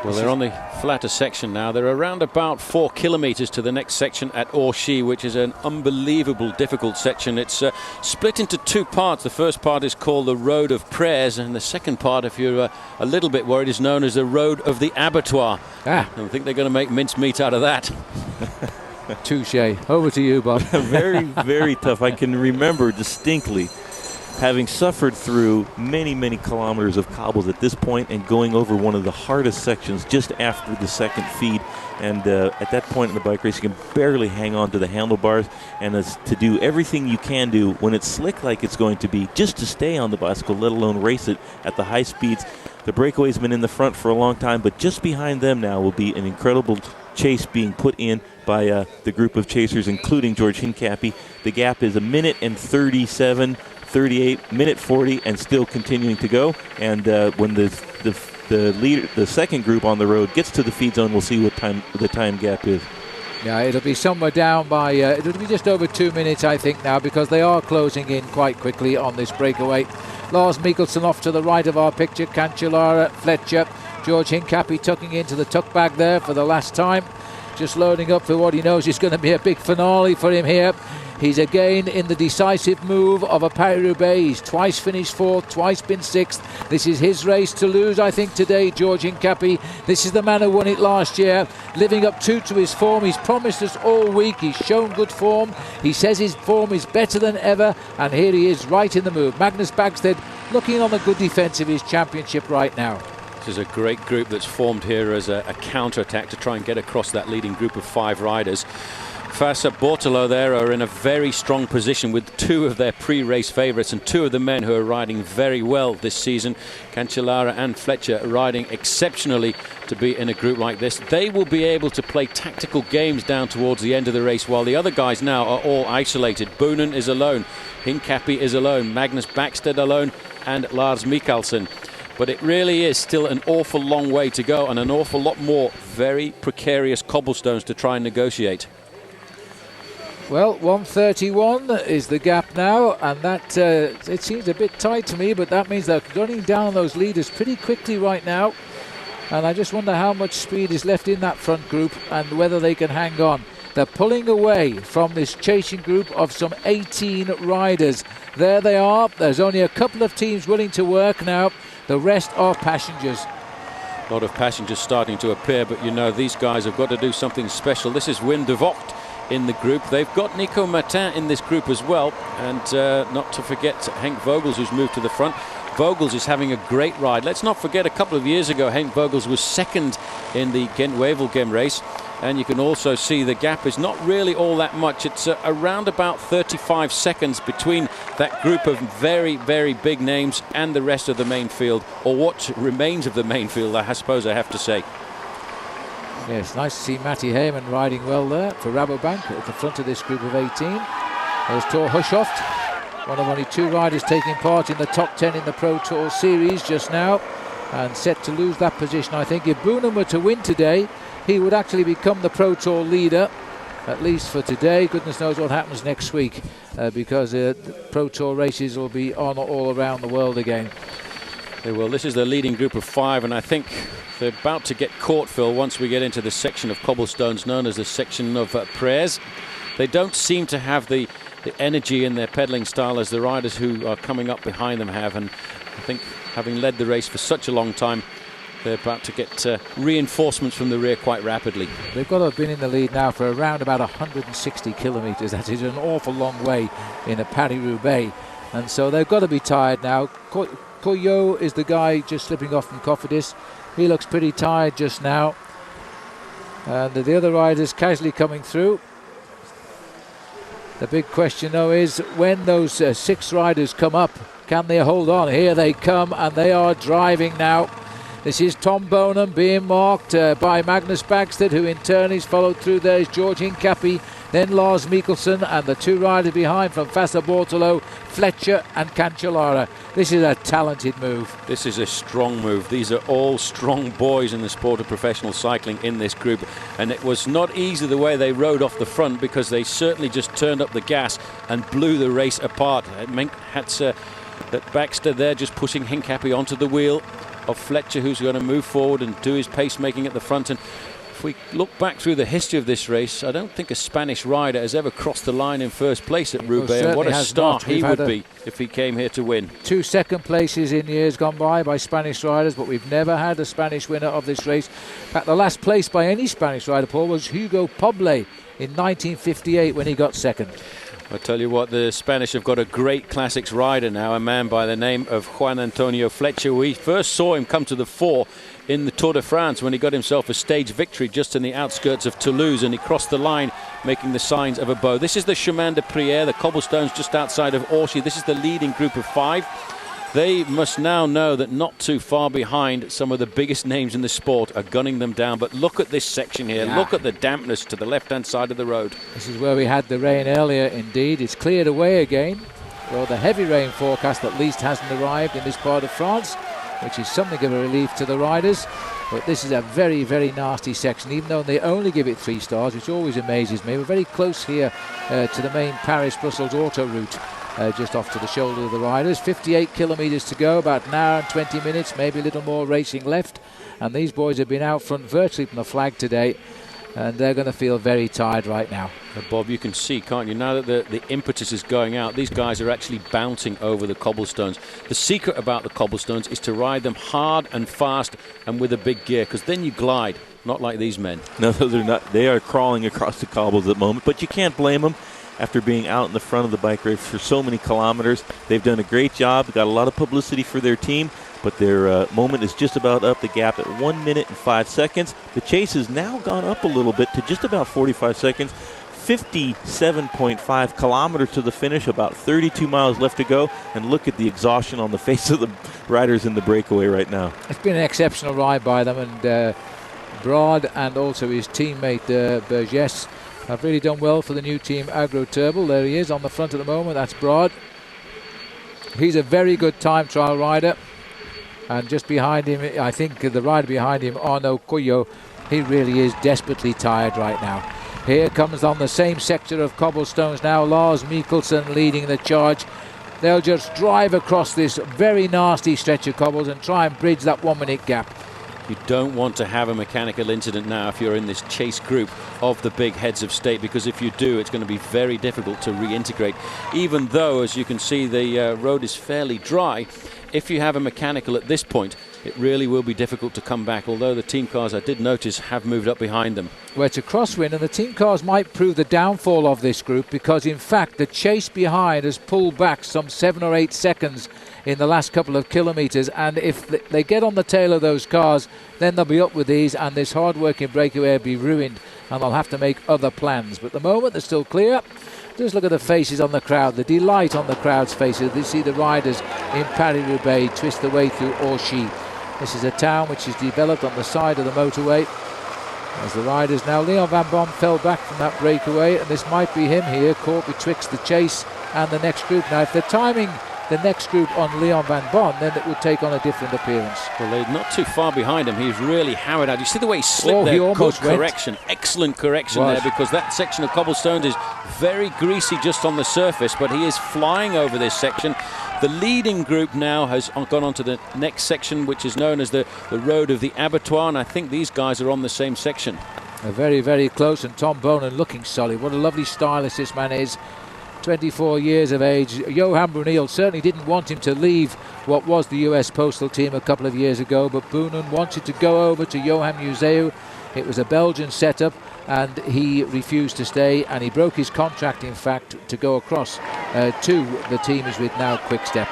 Well, they're on the flatter section now. They're around about 4 kilometers to the next section at Orchy, which is an unbelievable difficult section. It's split into 2 parts. The first part is called the Road of Prayers, and the second part, if you're a little bit worried, is known as the Road of the Abattoir. I think they're going to make mincemeat out of that. Touche. Over to you, Bob. Very, very tough. I can remember distinctly having suffered through many, many kilometers of cobbles at this point and going over one of the hardest sections just after the second feed. And at that point in the bike race, you can barely hang on to the handlebars. And it's to do everything you can do when it's slick like it's going to be, just to stay on the bicycle, let alone race it at the high speeds. The breakaway's been in the front for a long time, but just behind them now will be an incredible chase being put in by the group of chasers, including George Hincapie. The gap is 1 minute and 37, 38, minute 40, and still continuing to go. And when the second group on the road gets to the feed zone, we'll see what time the time gap is. Yeah, it'll be somewhere down by, it'll be just over 2 minutes, I think, now, because they are closing in quite quickly on this breakaway. Lars Mikkelsen off to the right of our picture, Cancellara, Fletcher, George Hincapie tucking into the tuck bag there for the last time, just loading up for what he knows is going to be a big finale for him here. He's again in the decisive move of a Paris-Roubaix. He's twice finished fourth, twice been sixth. This is his race to lose, I think, today, George Hincapie. This is the man who won it last year, living up to his form. He's promised us all week. He's shown good form. He says his form is better than ever, and here he is right in the move. Magnus Bagstedt looking on the good defence of his championship right now. This is a great group that's formed here as a counter-attack to try and get across that leading group of 5 riders. Fassa Bortolo there are in a very strong position with 2 of their pre-race favourites and 2 of the men who are riding very well this season. Cancellara and Fletcher riding exceptionally to be in a group like this. They will be able to play tactical games down towards the end of the race, while the other guys now are all isolated. Boonen is alone, Hincapie is alone, Magnus Bagstedt alone, and Lars Mikkelsen. But it really is still an awful long way to go, and an awful lot more very precarious cobblestones to try and negotiate. Well, 131 is the gap now, and that it seems a bit tight to me, but that means they're running down those leaders pretty quickly right now, and I just wonder how much speed is left in that front group and whether they can hang on. They're pulling away from this chasing group of some 18 riders. There they are. There's only a couple of teams willing to work now. The rest are passengers. A lot of passengers starting to appear, but you know these guys have got to do something special. This is Wim de Vogt in the group. They've got Nico Martin in this group as well, and not to forget Henk Vogels, who's moved to the front. Vogels is having a great ride. Let's not forget a couple of years ago Henk Vogels was second in the Gent-Wevelgem race, and you can also see the gap is not really all that much. It's around about 35 seconds between that group of very, very big names and the rest of the main field, or what remains of the main field, I suppose I have to say. Yes, nice to see Matty Heyman riding well there for Rabobank at the front of this group of 18. There's Thor Hushoft, one of only 2 riders taking part in the top 10 in the Pro Tour Series just now, and set to lose that position. I think if Boonen were to win today, he would actually become the Pro Tour leader, at least for today. Goodness knows what happens next week, because the Pro Tour races will be on all around the world again. Well, this is the leading group of 5, and I think they're about to get caught, Phil, once we get into the section of cobblestones known as the section of prayers. They don't seem to have the energy in their pedaling style as the riders who are coming up behind them have, and I think having led the race for such a long time, they're about to get reinforcements from the rear quite rapidly. They've got to have been in the lead now for around about 160 kilometres. That is an awful long way in a Paris-Roubaix, and so they've got to be tired now. Coyot is the guy just slipping off from Cofidis. He looks pretty tired just now, and the other riders casually coming through. The big question though is when those 6 riders come up, can they hold on? Here they come, and they are driving now. This is Tom Boonen being marked by Magnus Bagstedt, who in turn is followed through. There is George Hincapie, then Lars Mikkelsen, and the 2 riders behind from Fassa Bortolo, Fletcher and Cancellara. This is a talented move. This is a strong move. These are all strong boys in the sport of professional cycling in this group, and it was not easy the way they rode off the front, because they certainly just turned up the gas and blew the race apart. It meant that Bagstedt there just pushing Hincapie onto the wheel of Fletcher, who's going to move forward and do his pacemaking at the front. And if we look back through the history of this race, I don't think a Spanish rider has ever crossed the line in first place at Roubaix, and what a start he would be if he came here to win. 2 second places in years gone by Spanish riders, but we've never had a Spanish winner of this race. In fact, the last place by any Spanish rider, Paul, was Hugo Poble in 1958 when he got second. I tell you what, the Spanish have got a great classics rider now, a man by the name of Juan Antonio Fletcher. We first saw him come to the fore in the Tour de France when he got himself a stage victory just in the outskirts of Toulouse, and he crossed the line making the signs of a bow. This is the Chemin de Prière, the cobblestones just outside of Orchy. This is the leading group of 5. They must now know that not too far behind, some of the biggest names in the sport are gunning them down. But look at this section here. Yeah. Look at the dampness to the left-hand side of the road. This is where we had the rain earlier, indeed. It's cleared away again. Well, the heavy rain forecast at least hasn't arrived in this part of France, which is something of a relief to the riders. But this is a very, very nasty section, even though they only give it 3 stars, which always amazes me. We're very close here to the main Paris-Brussels auto route, just off to the shoulder of the riders. 58 kilometres to go, about an hour and 20 minutes, maybe a little more racing left. And these boys have been out front virtually from the flag today, and they're going to feel very tired right now. Bob, you can see, can't you, now that the impetus is going out, these guys are actually bouncing over the cobblestones. The secret about the cobblestones is to ride them hard and fast and with a big gear, because then you glide, not like these men. No, they're not. They are crawling across the cobbles at the moment, but you can't blame them. After being out in the front of the bike race for so many kilometers, they've done a great job. They've got a lot of publicity for their team, but their moment is just about up. The gap at 1 minute and 5 seconds. The chase has now gone up a little bit to just about 45 seconds. 57.5 kilometers to the finish, about 32 miles left to go, and look at the exhaustion on the face of the riders in the breakaway right now. It's been an exceptional ride by them, and Broad and also his teammate Burgess have really done well for the new team Agro Turbo. There he is on the front at the moment, that's Broad. He's a very good time trial rider, and just behind him, I think the rider behind him, Arno Coyo, he really is desperately tired right now. Here comes on the same sector of cobblestones now, Lars Mikkelsen leading the charge. They'll just drive across this very nasty stretch of cobbles and try and bridge that 1 minute gap. You don't want to have a mechanical incident now if you're in this chase group of the big heads of state, because if you do, it's going to be very difficult to reintegrate. Even though, as you can see, the road is fairly dry, if you have a mechanical at this point, it really will be difficult to come back, although the team cars, I did notice, have moved up behind them. Well, it's a crosswind, and the team cars might prove the downfall of this group, because in fact the chase behind has pulled back some 7 or 8 seconds in the last couple of kilometres, and if they get on the tail of those cars, then they'll be up with these, and this hard-working breakaway will be ruined, and they'll have to make other plans. But at the moment they're still clear. Just look at the faces on the crowd, the delight on the crowd's faces. They see the riders in Paris-Roubaix twist their way through Orchy. This is a town which is developed on the side of the motorway. As the riders now, Leon Van Bon fell back from that breakaway, and this might be him here, caught betwixt the chase and the next group. Now, if they're timing the next group on Leon Van Bon, then it would take on a different appearance. Well, they're not too far behind him. He's really hammered out. You see the way he slipped there? He almost Good correction. Excellent correction there, because that section of cobblestones is very greasy just on the surface, but he is flying over this section. The leading group now has gone on to the next section, which is known as the Road of the Abattoir, and I think these guys are on the same section. They're very, very close, and Tom Bonen looking solid. What a lovely stylist this man is. 24 years of age. Johan Brunel certainly didn't want him to leave what was the US Postal Team a couple of years ago, but Boonen wanted to go over to Johan Museu. It was a Belgian setup, and he refused to stay, and he broke his contract, in fact, to go across to the team he's with now, Quick-Step.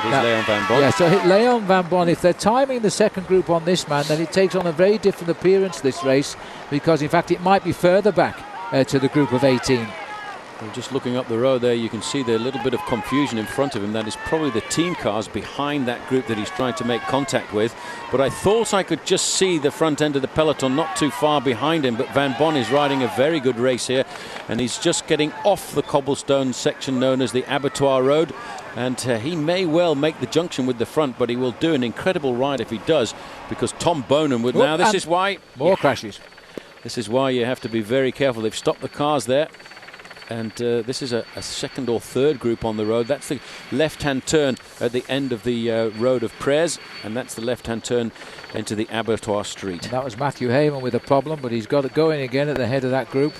It is Leon Van Bon. Yeah, so Leon Van Bon, if they're timing the second group on this man, then it takes on a very different appearance, this race, because in fact it might be further back to the group of 18. Well, just looking up the road there, you can see the little bit of confusion in front of him. That is probably the team cars behind that group that he's trying to make contact with. But I thought I could just see the front end of the peloton not too far behind him. But Van Bon is riding a very good race here, and he's just getting off the cobblestone section known as the Abattoir Road. And he may well make the junction with the front, but he will do an incredible ride if he does, because Tom Bonen would now. This is why more crashes. This is why you have to be very careful. They've stopped the cars there. And this is a second or third group on the road. That's the left-hand turn at the end of the road of Prez, and that's the left-hand turn into the Abattoir Street. And that was Matthew Heyman with a problem, but he's got it going again at the head of that group.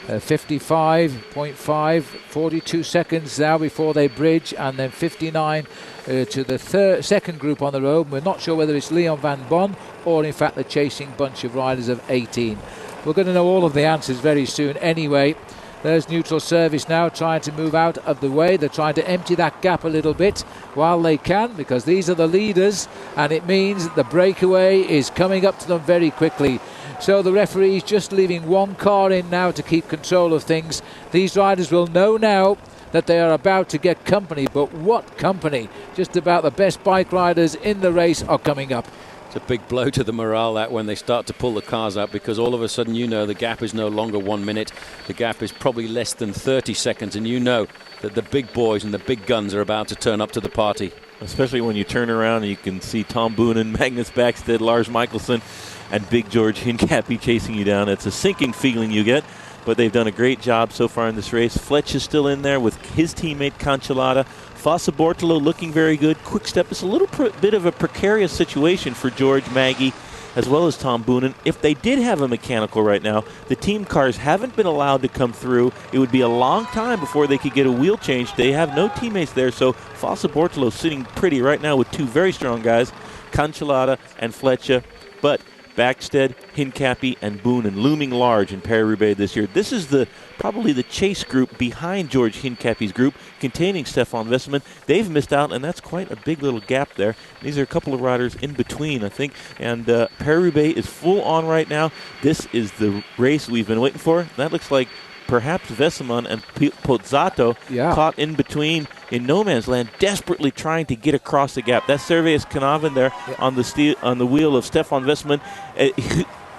55.5, 42 seconds now before they bridge, and then 59 to the second group on the road. We're not sure whether it's Leon Van Bon or in fact the chasing bunch of riders of 18. We're going to know all of the answers very soon anyway. There's neutral service now trying to move out of the way. They're trying to empty that gap a little bit while they can, because these are the leaders, and it means that the breakaway is coming up to them very quickly. So the referee's just leaving one car in now to keep control of things. These riders will know now that they are about to get company, but what company? Just about the best bike riders in the race are coming up. It's a big blow to the morale that when they start to pull the cars out, because all of a sudden the gap is no longer 1 minute. The gap is probably less than 30 seconds, and that the big boys and the big guns are about to turn up to the party. Especially when you turn around and you can see Tom Boonen, Magnus Backstedt, Lars Michelsen, and Big George Hincapie chasing you down. It's a sinking feeling you get, but they've done a great job so far in this race. Fletch is still in there with his teammate Cancellara. Fossa Bortolo looking very good. Quick Step is a little bit of a precarious situation for George, Maggie, as well as Tom Boonen. If they did have a mechanical right now, the team cars haven't been allowed to come through. It would be a long time before they could get a wheel change. They have no teammates there, so Fossa Bortolo sitting pretty right now with two very strong guys, Cancellara and Fletcher. But Backstedt, Hincapie, and Boonen looming large in Paris-Roubaix this year. This is probably the chase group behind George Hincapie's group, containing Stefan Vesseman. They've missed out, and that's quite a big little gap there. These are a couple of riders in between, I think. And Paris-Roubaix is full on right now. This is the race we've been waiting for. That looks like perhaps Vesseman and Pozzato caught in between in no man's land, desperately trying to get across the gap. That's Servais Kanavan there on the wheel of Stefan Vesseman.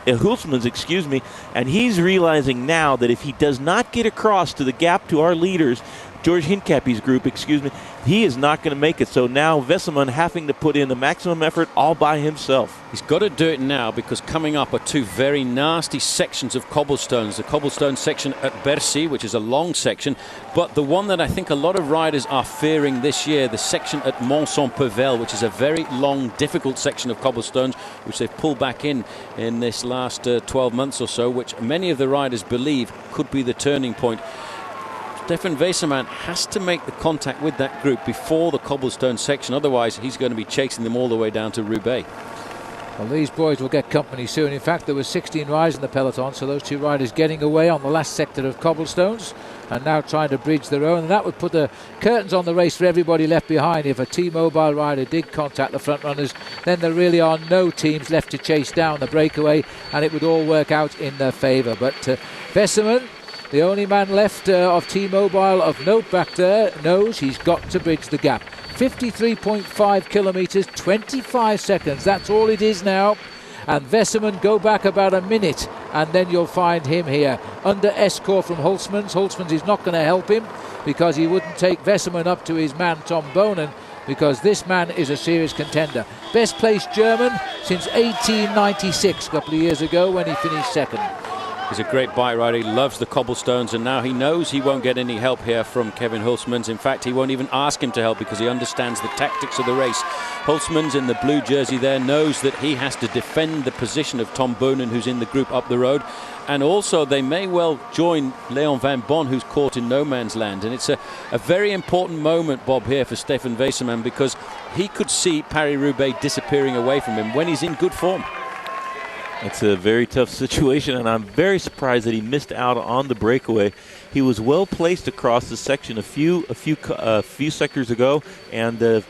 Hulsmans, excuse me, and he's realizing now that if he does not get across to the gap to our leaders, George Hincapie's group, excuse me, he is not going to make it. So now Vesseman having to put in the maximum effort all by himself. He's got to do it now, because coming up are two very nasty sections of cobblestones. The cobblestone section at Bercy, which is a long section, but the one that I think a lot of riders are fearing this year, the section at Mont-Saint-Pével, which is a very long, difficult section of cobblestones, which they've pulled back in this last 12 months or so, which many of the riders believe could be the turning point. Stefan Vesseman has to make the contact with that group before the cobblestone section, otherwise he's going to be chasing them all the way down to Roubaix. Well, these boys will get company soon. In fact, there were 16 riders in the peloton, so those two riders getting away on the last sector of cobblestones and now trying to bridge their own, and that would put the curtains on the race for everybody left behind. If a T-Mobile rider did contact the front runners, then there really are no teams left to chase down the breakaway, and it would all work out in their favour. But Vesseman, the only man left of T-Mobile of note back there, knows he's got to bridge the gap. 53.5 kilometres, 25 seconds. That's all it is now. And Vesseman go back about a minute, and then you'll find him here under escort from Hulsmans. Hulsmans is not going to help him because he wouldn't take Vesseman up to his man Tom Boonen, because this man is a serious contender. Best placed German since 1896, a couple of years ago when he finished second. He's a great bike rider. He loves the cobblestones, and now he knows he won't get any help here from Kevin Hulsmans. In fact, he won't even ask him to help because he understands the tactics of the race. Hulsmans in the blue jersey there knows that he has to defend the position of Tom Boonen, who's in the group up the road. And also they may well join Leon Van Bon, who's caught in no man's land. And it's a very important moment, Bob, here for Stefan Vesseman, because he could see Paris-Roubaix disappearing away from him when he's in good form. It's a very tough situation, and I'm very surprised that he missed out on the breakaway. He was well placed across the section a few sectors ago, and the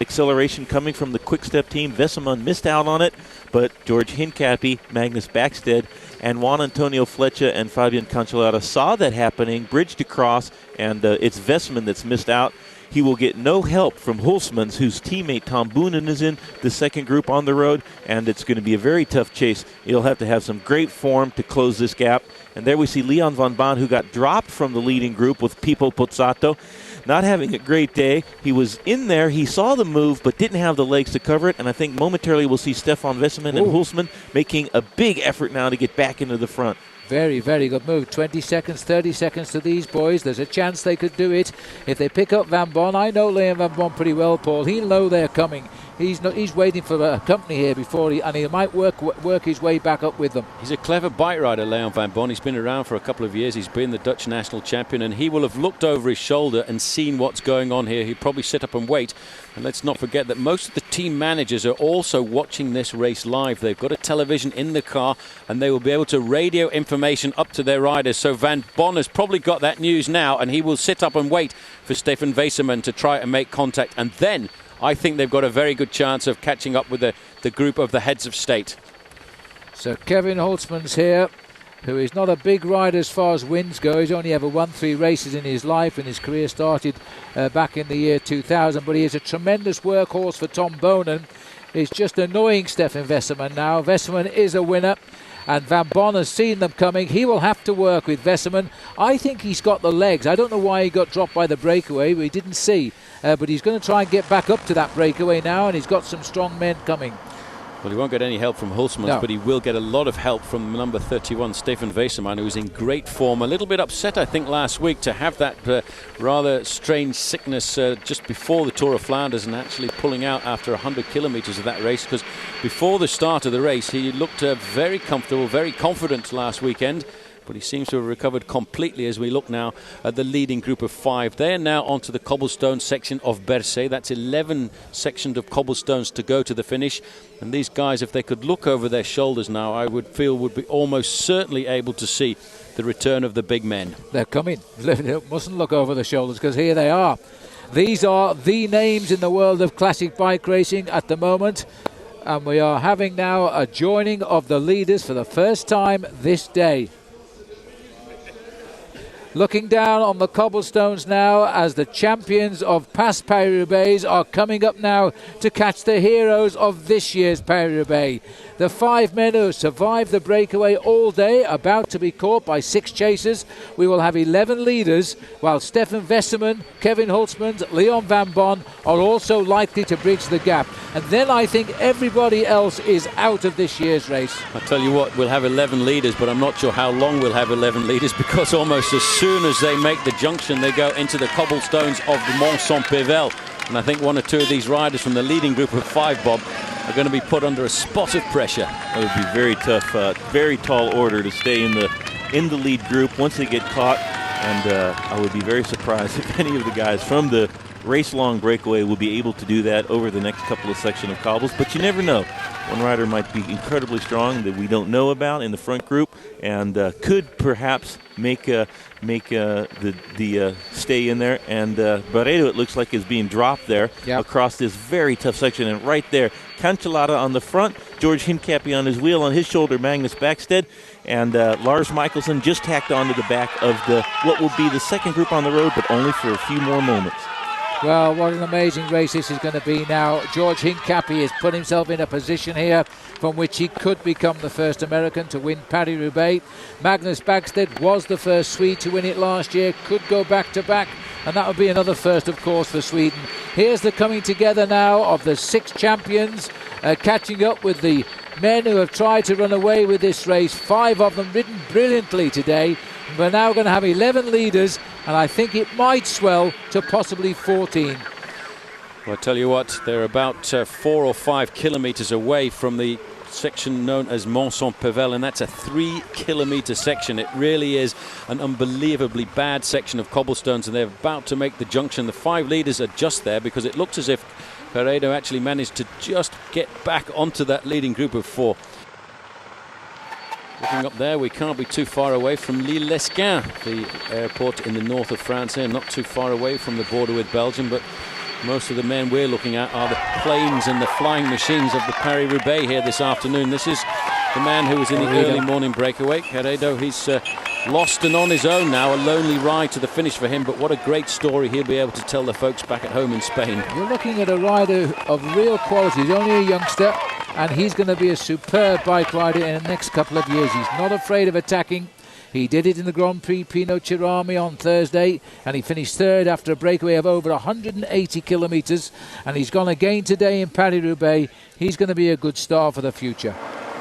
acceleration coming from the Quick Step team, Vesseman missed out on it, but George Hincapie, Magnus Backstedt, and Juan Antonio Fletcher and Fabian Cancellara saw that happening, bridged across, and it's Vesseman that's missed out. He will get no help from Hulsmans, whose teammate Tom Boonen is in the second group on the road, and it's going to be a very tough chase. He'll have to have some great form to close this gap. And there we see Leon Van Bon, who got dropped from the leading group with Pipo Pozzato. Not having a great day. He was in there, he saw the move, but didn't have the legs to cover it, and I think momentarily we'll see Stefan Vesseman and Hulsman making a big effort now to get back into the front. Very, very good move. 20 seconds, 30 seconds to these boys. There's a chance they could do it if they pick up Van Bon. I know Leon Van Bon pretty well, Paul. He'll know they're coming. He's waiting for a company here before he might work his way back up with them. He's a clever bike rider, Leon Van Bon. He's been around for a couple of years. He's been the Dutch national champion, and he will have looked over his shoulder and seen what's going on here. He'll probably sit up and wait. And let's not forget that most of the team managers are also watching this race live. They've got a television in the car, and they will be able to radio information up to their riders. So Van Bon has probably got that news now, and he will sit up and wait for Stefan Vesseman to try and make contact. And then I think they've got a very good chance of catching up with the group of the heads of state. So Kevin Hulsmans here, who is not a big rider as far as wins go. He's only ever won 3 races in his life, and his career started back in the year 2000. But he is a tremendous workhorse for Tom Boonen. is just annoying Stefan Vesseman now. Vesseman is a winner, and Van Bon has seen them coming. He will have to work with Vesseman. I think he's got the legs. I don't know why he got dropped by the breakaway. We didn't see. But he's going to try and get back up to that breakaway now, and he's got some strong men coming. Well, he won't get any help from Hulsmans, No. but he will get a lot of help from number 31, Stefan Vesseman, who's in great form. A little bit upset, I think, last week to have that rather strange sickness just before the Tour of Flanders, and actually pulling out after 100 kilometres of that race, because before the start of the race he looked very comfortable, very confident last weekend. But he seems to have recovered completely as we look now at the leading group of 5. They're now onto the cobblestone section of Bercy. That's 11 sections of cobblestones to go to the finish. And these guys, if they could look over their shoulders now, I would feel would be almost certainly able to see the return of the big men. They're coming. They mustn't look over the shoulders, because here they are. These are the names in the world of classic bike racing at the moment. And we are having now a joining of the leaders for the first time this day. Looking down on the cobblestones now as the champions of past Paris-Roubaix are coming up now to catch the heroes of this year's Paris-Roubaix. The 5 men who survived the breakaway all day, about to be caught by 6 chasers. We will have 11 leaders, while Stefan Vesseman, Kevin Hulsmans, Leon Van Bon are also likely to bridge the gap. And then I think everybody else is out of this year's race. I tell you what, we'll have 11 leaders, but I'm not sure how long we'll have 11 leaders, because almost as soon as they make the junction, they go into the cobblestones of the Mont Saint-Pével. And I think 1 or 2 of these riders from the leading group of 5, Bob, are going to be put under a spot of pressure. It would be very tough, very tall order to stay in the lead group once they get caught. And I would be very surprised if any of the guys from the race-long breakaway will be able to do that over the next couple of sections of cobbles. But you never know. One rider might be incredibly strong that we don't know about in the front group, and could perhaps make the stay in there. And Barredo, it looks like, is being dropped there across this very tough section. And right there, Cancellara on the front, George Hincapie on his wheel, on his shoulder Magnus Backstedt, and Lars Michelsen just tacked onto the back of what will be the second group on the road, but only for a few more moments. Well, what an amazing race this is going to be now. George Hincapie has put himself in a position here from which he could become the first American to win Paris-Roubaix. Magnus Backstedt was the first Swede to win it last year, could go back-to-back, and that would be another first, of course, for Sweden. Here's the coming together now of the 6 champions, catching up with the men who have tried to run away with this race. 5 of them ridden brilliantly today. We're now going to have 11 leaders, and I think it might swell to possibly 14. Well, I tell you what, they're about 4 or 5 kilometres away from the section known as Mont Saint-Pével, and that's a 3-kilometre section. It really is an unbelievably bad section of cobblestones, and they're about to make the junction. The 5 leaders are just there because it looks as if Paredo actually managed to just get back onto that leading group of 4. Looking up there, we can't be too far away from Lille-Lesquin, the airport in the north of France here, not too far away from the border with Belgium, but most of the men we're looking at are the planes and the flying machines of the Paris-Roubaix here this afternoon. This is the man who was in the early morning breakaway, Paredo. He's lost and on his own now, a lonely ride to the finish for him, but what a great story he'll be able to tell the folks back at home in Spain. You're looking at a rider of real quality. He's only a youngster, and he's going to be a superb bike rider in the next couple of years. He's not afraid of attacking. He did it in the Grand Prix Pino Cerami on Thursday, and he finished 3rd after a breakaway of over 180 kilometres, and he's gone again today in Paris-Roubaix. He's going to be a good star for the future.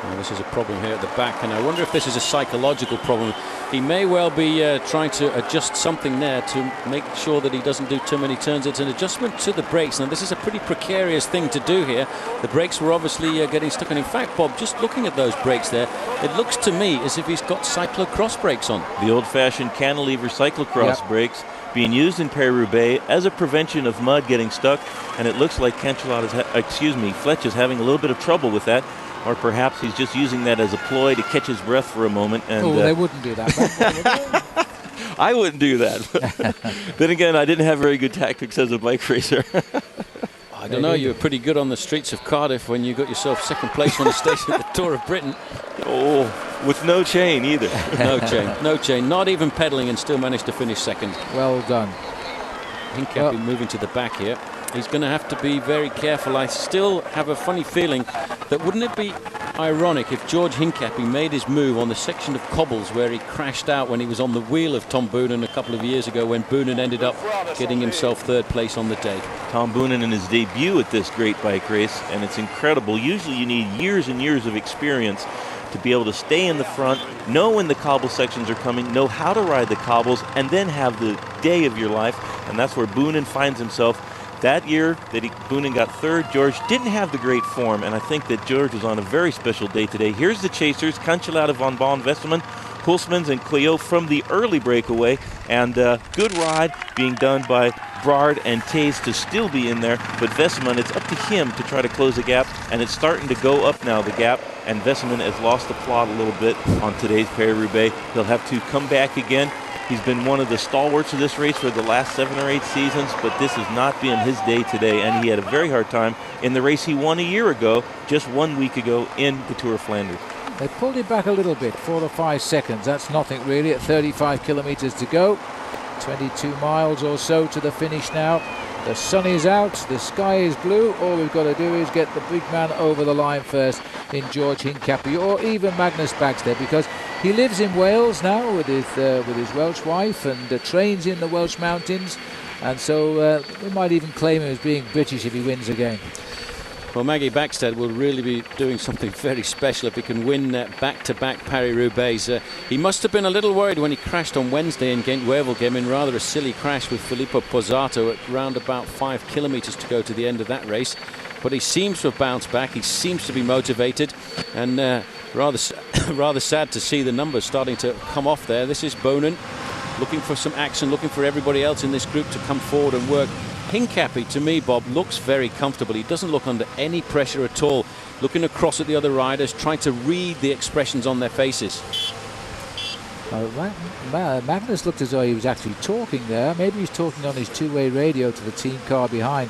Well, this is a problem here at the back, and I wonder if this is a psychological problem. He may well be trying to adjust something there to make sure that he doesn't do too many turns. It's an adjustment to the brakes. Now, this is a pretty precarious thing to do here. The brakes were obviously getting stuck, and in fact, Bob, just looking at those brakes there, it looks to me as if he's got cyclocross brakes on. The old-fashioned cantilever cyclocross brakes being used in Paris-Roubaix as a prevention of mud getting stuck, and it looks like Fletch is having a little bit of trouble with that. Or perhaps he's just using that as a ploy to catch his breath for a moment. And they wouldn't do that. I wouldn't do that. Then again, I didn't have very good tactics as a bike racer. I don't know, you were pretty good on the streets of Cardiff when you got yourself 2nd place on the stage at the Tour of Britain. Oh, with no chain either. No chain, not even pedalling, and still managed to finish 2nd. Well done. Hincapie moving to the back here. He's going to have to be very careful. I still have a funny feeling that wouldn't it be ironic if George Hincapie made his move on the section of cobbles where he crashed out when he was on the wheel of Tom Boonen a couple of years ago, when Boonen ended up getting himself third place on the day. Tom Boonen in his debut at this great bike race, and it's incredible. Usually you need years and years of experience to be able to stay in the front, know when the cobble sections are coming, know how to ride the cobbles, and then have the day of your life. And that's where Boonen finds himself. That year that Boonen got third, George didn't have the great form, and I think that George was on a very special day today. Here's the chasers, Cancellara, Van Baarle, Westerman, Hulsmans, and Cleo from the early breakaway, and good ride being done by Brard and Taze to still be in there, but Westerman, it's up to him to try to close the gap, and it's starting to go up now, the gap, and Westerman has lost the plot a little bit on today's Paris-Roubaix. He'll have to come back again. He's been one of the stalwarts of this race for the last 7 or 8 seasons, but this has not been his day today, and he had a very hard time in the race he won a year ago, just 1 week ago in the Tour of Flanders. They pulled him back a little bit, 4 or 5 seconds. That's nothing really at 35 kilometers to go. 22 miles or so to the finish now. The sun is out, the sky is blue. All we've got to do is get the big man over the line first in George Hincapie, or even Magnus Bagstead, because he lives in Wales now with his Welsh wife, and trains in the Welsh mountains, and so we might even claim him as being British if he wins again. Well, Maggie Bagstead will really be doing something very special if he can win back-to-back Paris-Roubaix. He must have been a little worried when he crashed on Wednesday in Ghent-Wevelgem in rather a silly crash with Filippo Pozzato at round about 5 kilometres to go to the end of that race. But he seems to have bounced back. He seems to be motivated, and rather sad to see the numbers starting to come off there. This is Boonen looking for some action, looking for everybody else in this group to come forward and work. Hincapie, to me, Bob, looks very comfortable. He doesn't look under any pressure at all. Looking across at the other riders, trying to read the expressions on their faces. Magnus looked as though he was actually talking there. Maybe he's talking on his two-way radio to the team car behind.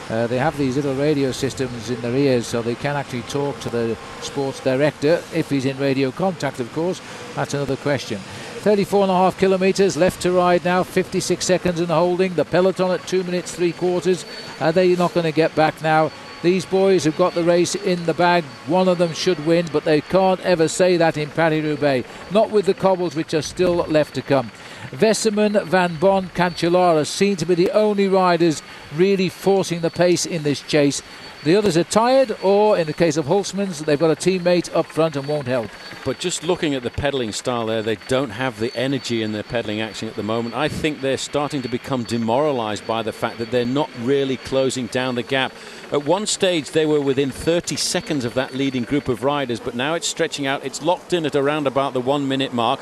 They have these little radio systems in their ears, so they can actually talk to the sports director. If he's in radio contact, of course, that's another question. 34.5 kilometres left to ride now, 56 seconds in the holding. The peloton at 2 minutes 3/4. They're not going to get back now. These boys have got the race in the bag. One of them should win, but they can't ever say that in Paris-Roubaix. Not with the cobbles, which are still left to come. Westerman, Van Baarle, Cancellara seem to be the only riders really forcing the pace in this chase. The others are tired, or in the case of Hulsmans, they've got a teammate up front and won't help. But just looking at the pedalling style there, they don't have the energy in their pedalling action at the moment. I think they're starting to become demoralized by the fact that they're not really closing down the gap. At one stage, they were within 30 seconds of that leading group of riders, but now it's stretching out. It's locked in at around about the 1 minute mark.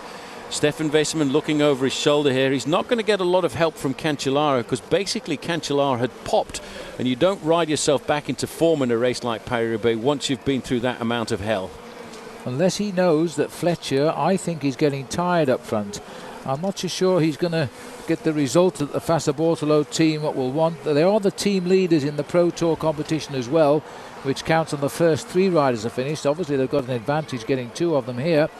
Stefan Westerman looking over his shoulder here. He's not going to get a lot of help from Cancellara, because basically Cancellara had popped, and you don't ride yourself back into form in a race like Paris-Roubaix once you've been through that amount of hell. Unless he knows that Fletcher, I think, is getting tired up front. I'm not so sure he's going to get the result that the Fassa Bortolo team will want. They are the team leaders in the Pro Tour competition as well, which counts on the first 3 riders are finished. Obviously, they've got an advantage getting 2 of them here.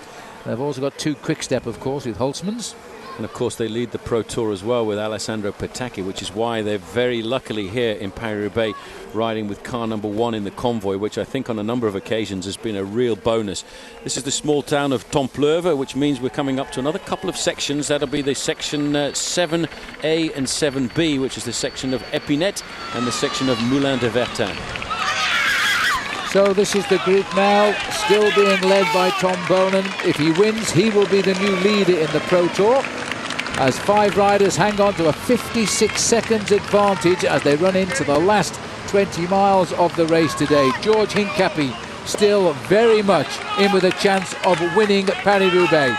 They've also got 2 quick-step, of course, with Hulsmans. And of course they lead the Pro Tour as well with Alessandro Petacchi, which is why they're very luckily here in Paris-Roubaix riding with car number 1 in the convoy, which I think on a number of occasions has been a real bonus. This is the small town of Templeuve, which means we're coming up to another couple of sections. That'll be the section 7A and 7B, which is the section of Épinette and the section of Moulin de Vertin. So this is the group now, still being led by Tom Boonen. If he wins, he will be the new leader in the Pro Tour, as 5 riders hang on to a 56 seconds advantage as they run into the last 20 miles of the race today. George Hincapie still very much in with a chance of winning Paris-Roubaix.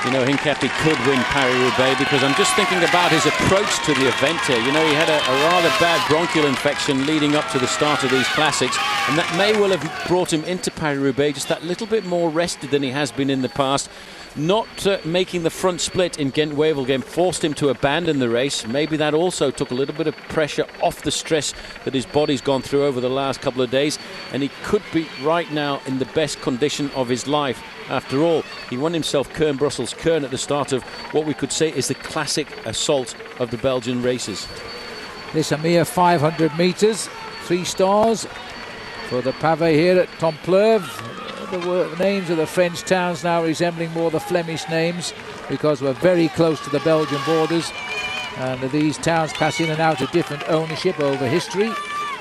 You know, Hincapie could win Paris-Roubaix, because I'm just thinking about his approach to the event here. You know, he had a rather bad bronchial infection leading up to the start of these classics, and that may well have brought him into Paris-Roubaix just that little bit more rested than he has been in the past. Not making the front split in Ghent-Wevelgem forced him to abandon the race. Maybe that also took a little bit of pressure off the stress that his body's gone through over the last couple of days, and he could be right now in the best condition of his life. After all, he won himself Kuurne-Brussels-Kuurne at the start of what we could say is the classic assault of the Belgian races. This a mere 500 metres, 3 stars for the pavé here at Templeuve. The names of the French towns now resembling more the Flemish names because we're very close to the Belgian borders, and these towns pass in and out of different ownership over history.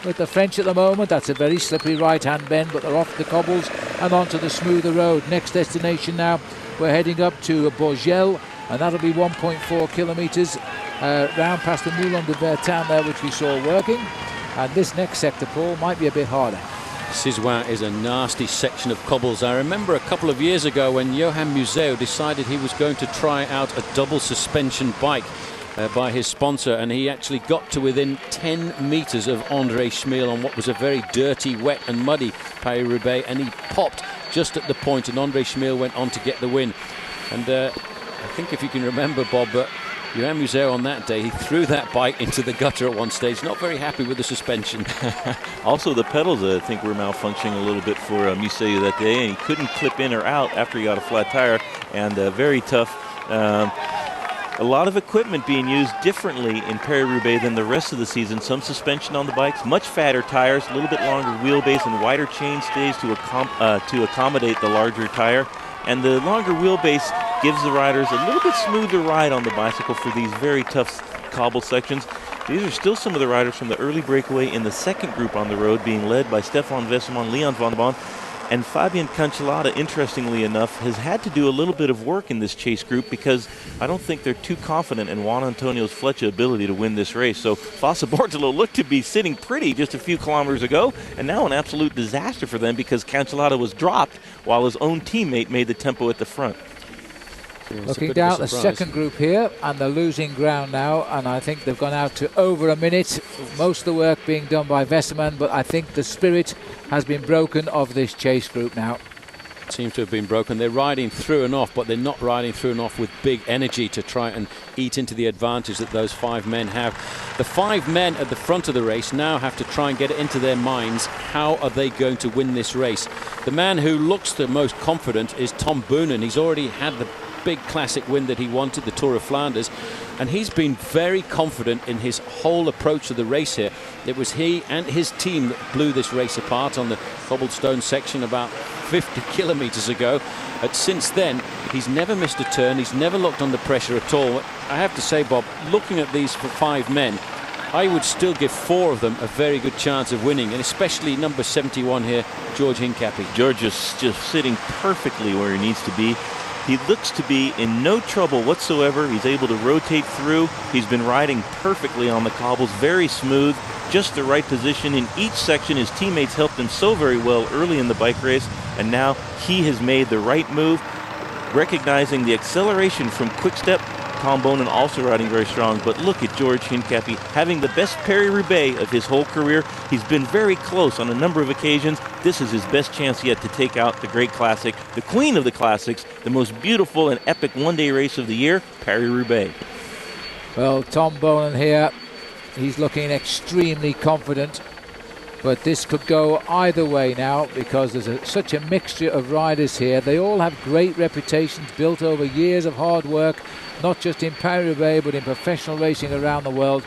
With the French at the moment, that's a very slippery right-hand bend, but they're off the cobbles and onto the smoother road. Next destination now, we're heading up to Bourgel, and that'll be 1.4 kilometres round past the Moulin de Vertin there, which we saw working. And this next sector, Paul, might be a bit harder. Sizouin is a nasty section of cobbles. I remember a couple of years ago when Johan Museo decided he was going to try out a double suspension bike by his sponsor, and he actually got to within 10 metres of André Schmil on what was a very dirty, wet and muddy Paris Roubaix, and he popped just at the point, and André Schmil went on to get the win. And I think if you can remember, Bob, Johan Museo on that day, he threw that bike into the gutter at one stage, not very happy with the suspension. Also, the pedals, I think, were malfunctioning a little bit for Museo that day, and he couldn't clip in or out after he got a flat tire, and very tough. A lot of equipment being used differently in Paris-Roubaix than the rest of the season. Some suspension on the bikes, much fatter tires, a little bit longer wheelbase and wider chain stays to accommodate the larger tire. And the longer wheelbase gives the riders a little bit smoother ride on the bicycle for these very tough cobble sections. These are still some of the riders from the early breakaway in the second group on the road, being led by Stefan Wesselman, Leon van der Bon, and Fabian Cancellara, interestingly enough, has had to do a little bit of work in this chase group because I don't think they're too confident in Juan Antonio Fletcher's ability to win this race. So Fossa Bortolo looked to be sitting pretty just a few kilometers ago, and now an absolute disaster for them because Cancellara was dropped while his own teammate made the tempo at the front. Looking down at the second group here, and they're losing ground now, and I think they've gone out to over a minute. Most of the work being done by Wesselman, but I think the spirit has been broken of this chase group now. Seems to have been broken. They're riding through and off, but they're not riding through and off with big energy to try and eat into the advantage that those 5 men have. The 5 men at the front of the race now have to try and get it into their minds. How are they going to win this race? The man who looks the most confident is Tom Boonen. He's already had the big classic win that he wanted, the Tour of Flanders, and he's been very confident in his whole approach to the race here. It was he and his team that blew this race apart on the cobblestone section about 50 kilometers ago. But since then, he's never missed a turn, he's never looked under pressure at all. I have to say, Bob, looking at these 5 men, I would still give 4 of them a very good chance of winning, and especially number 71 here, George Hincapie. George is just sitting perfectly where he needs to be. He looks to be in no trouble whatsoever. He's able to rotate through. He's been riding perfectly on the cobbles, very smooth, just the right position in each section. His teammates helped him so very well early in the bike race, and now he has made the right move, recognizing the acceleration from Quick Step. Tom Boonen also riding very strong, but look at George Hincapie having the best Paris-Roubaix of his whole career. He's been very close on a number of occasions. This is his best chance yet to take out the great classic, the queen of the classics, the most beautiful and epic one-day race of the year, Paris-Roubaix. Well, Tom Boonen here, he's looking extremely confident, but this could go either way now because there's such a mixture of riders here. They all have great reputations built over years of hard work, not just in Paris-Roubaix but in professional racing around the world.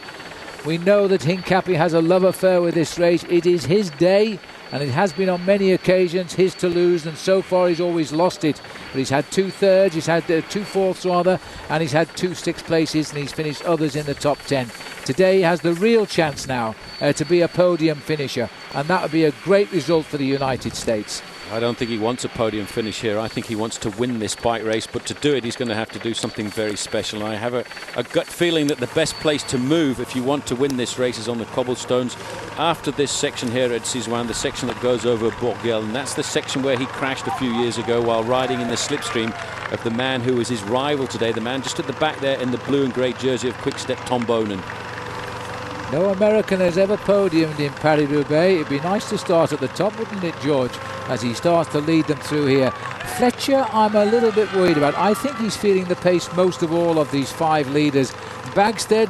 We know that Hincapie has a love affair with this race. It is his day, and it has been on many occasions his to lose, and so far he's always lost it. But he's had 2 thirds, he's had 2 fourths rather, and he's had 2 sixth places, and he's finished others in the top 10. Today he has the real chance now to be a podium finisher, and that would be a great result for the United States. I don't think he wants a podium finish here. I think he wants to win this bike race, but to do it he's going to have to do something very special. I have a gut feeling that the best place to move if you want to win this race is on the cobblestones after this section here at Sizouin, the section that goes over Bourgel, and that's the section where he crashed a few years ago while riding in the slipstream of the man who is his rival today, the man just at the back there in the blue and grey jersey of Quick Step, Tom Boonen. No American has ever podiumed in Paris-Roubaix. It'd be nice to start at the top, wouldn't it, George, as he starts to lead them through here. Fletcher, I'm a little bit worried about. I think he's feeling the pace most of all of these 5 leaders. Bagstead,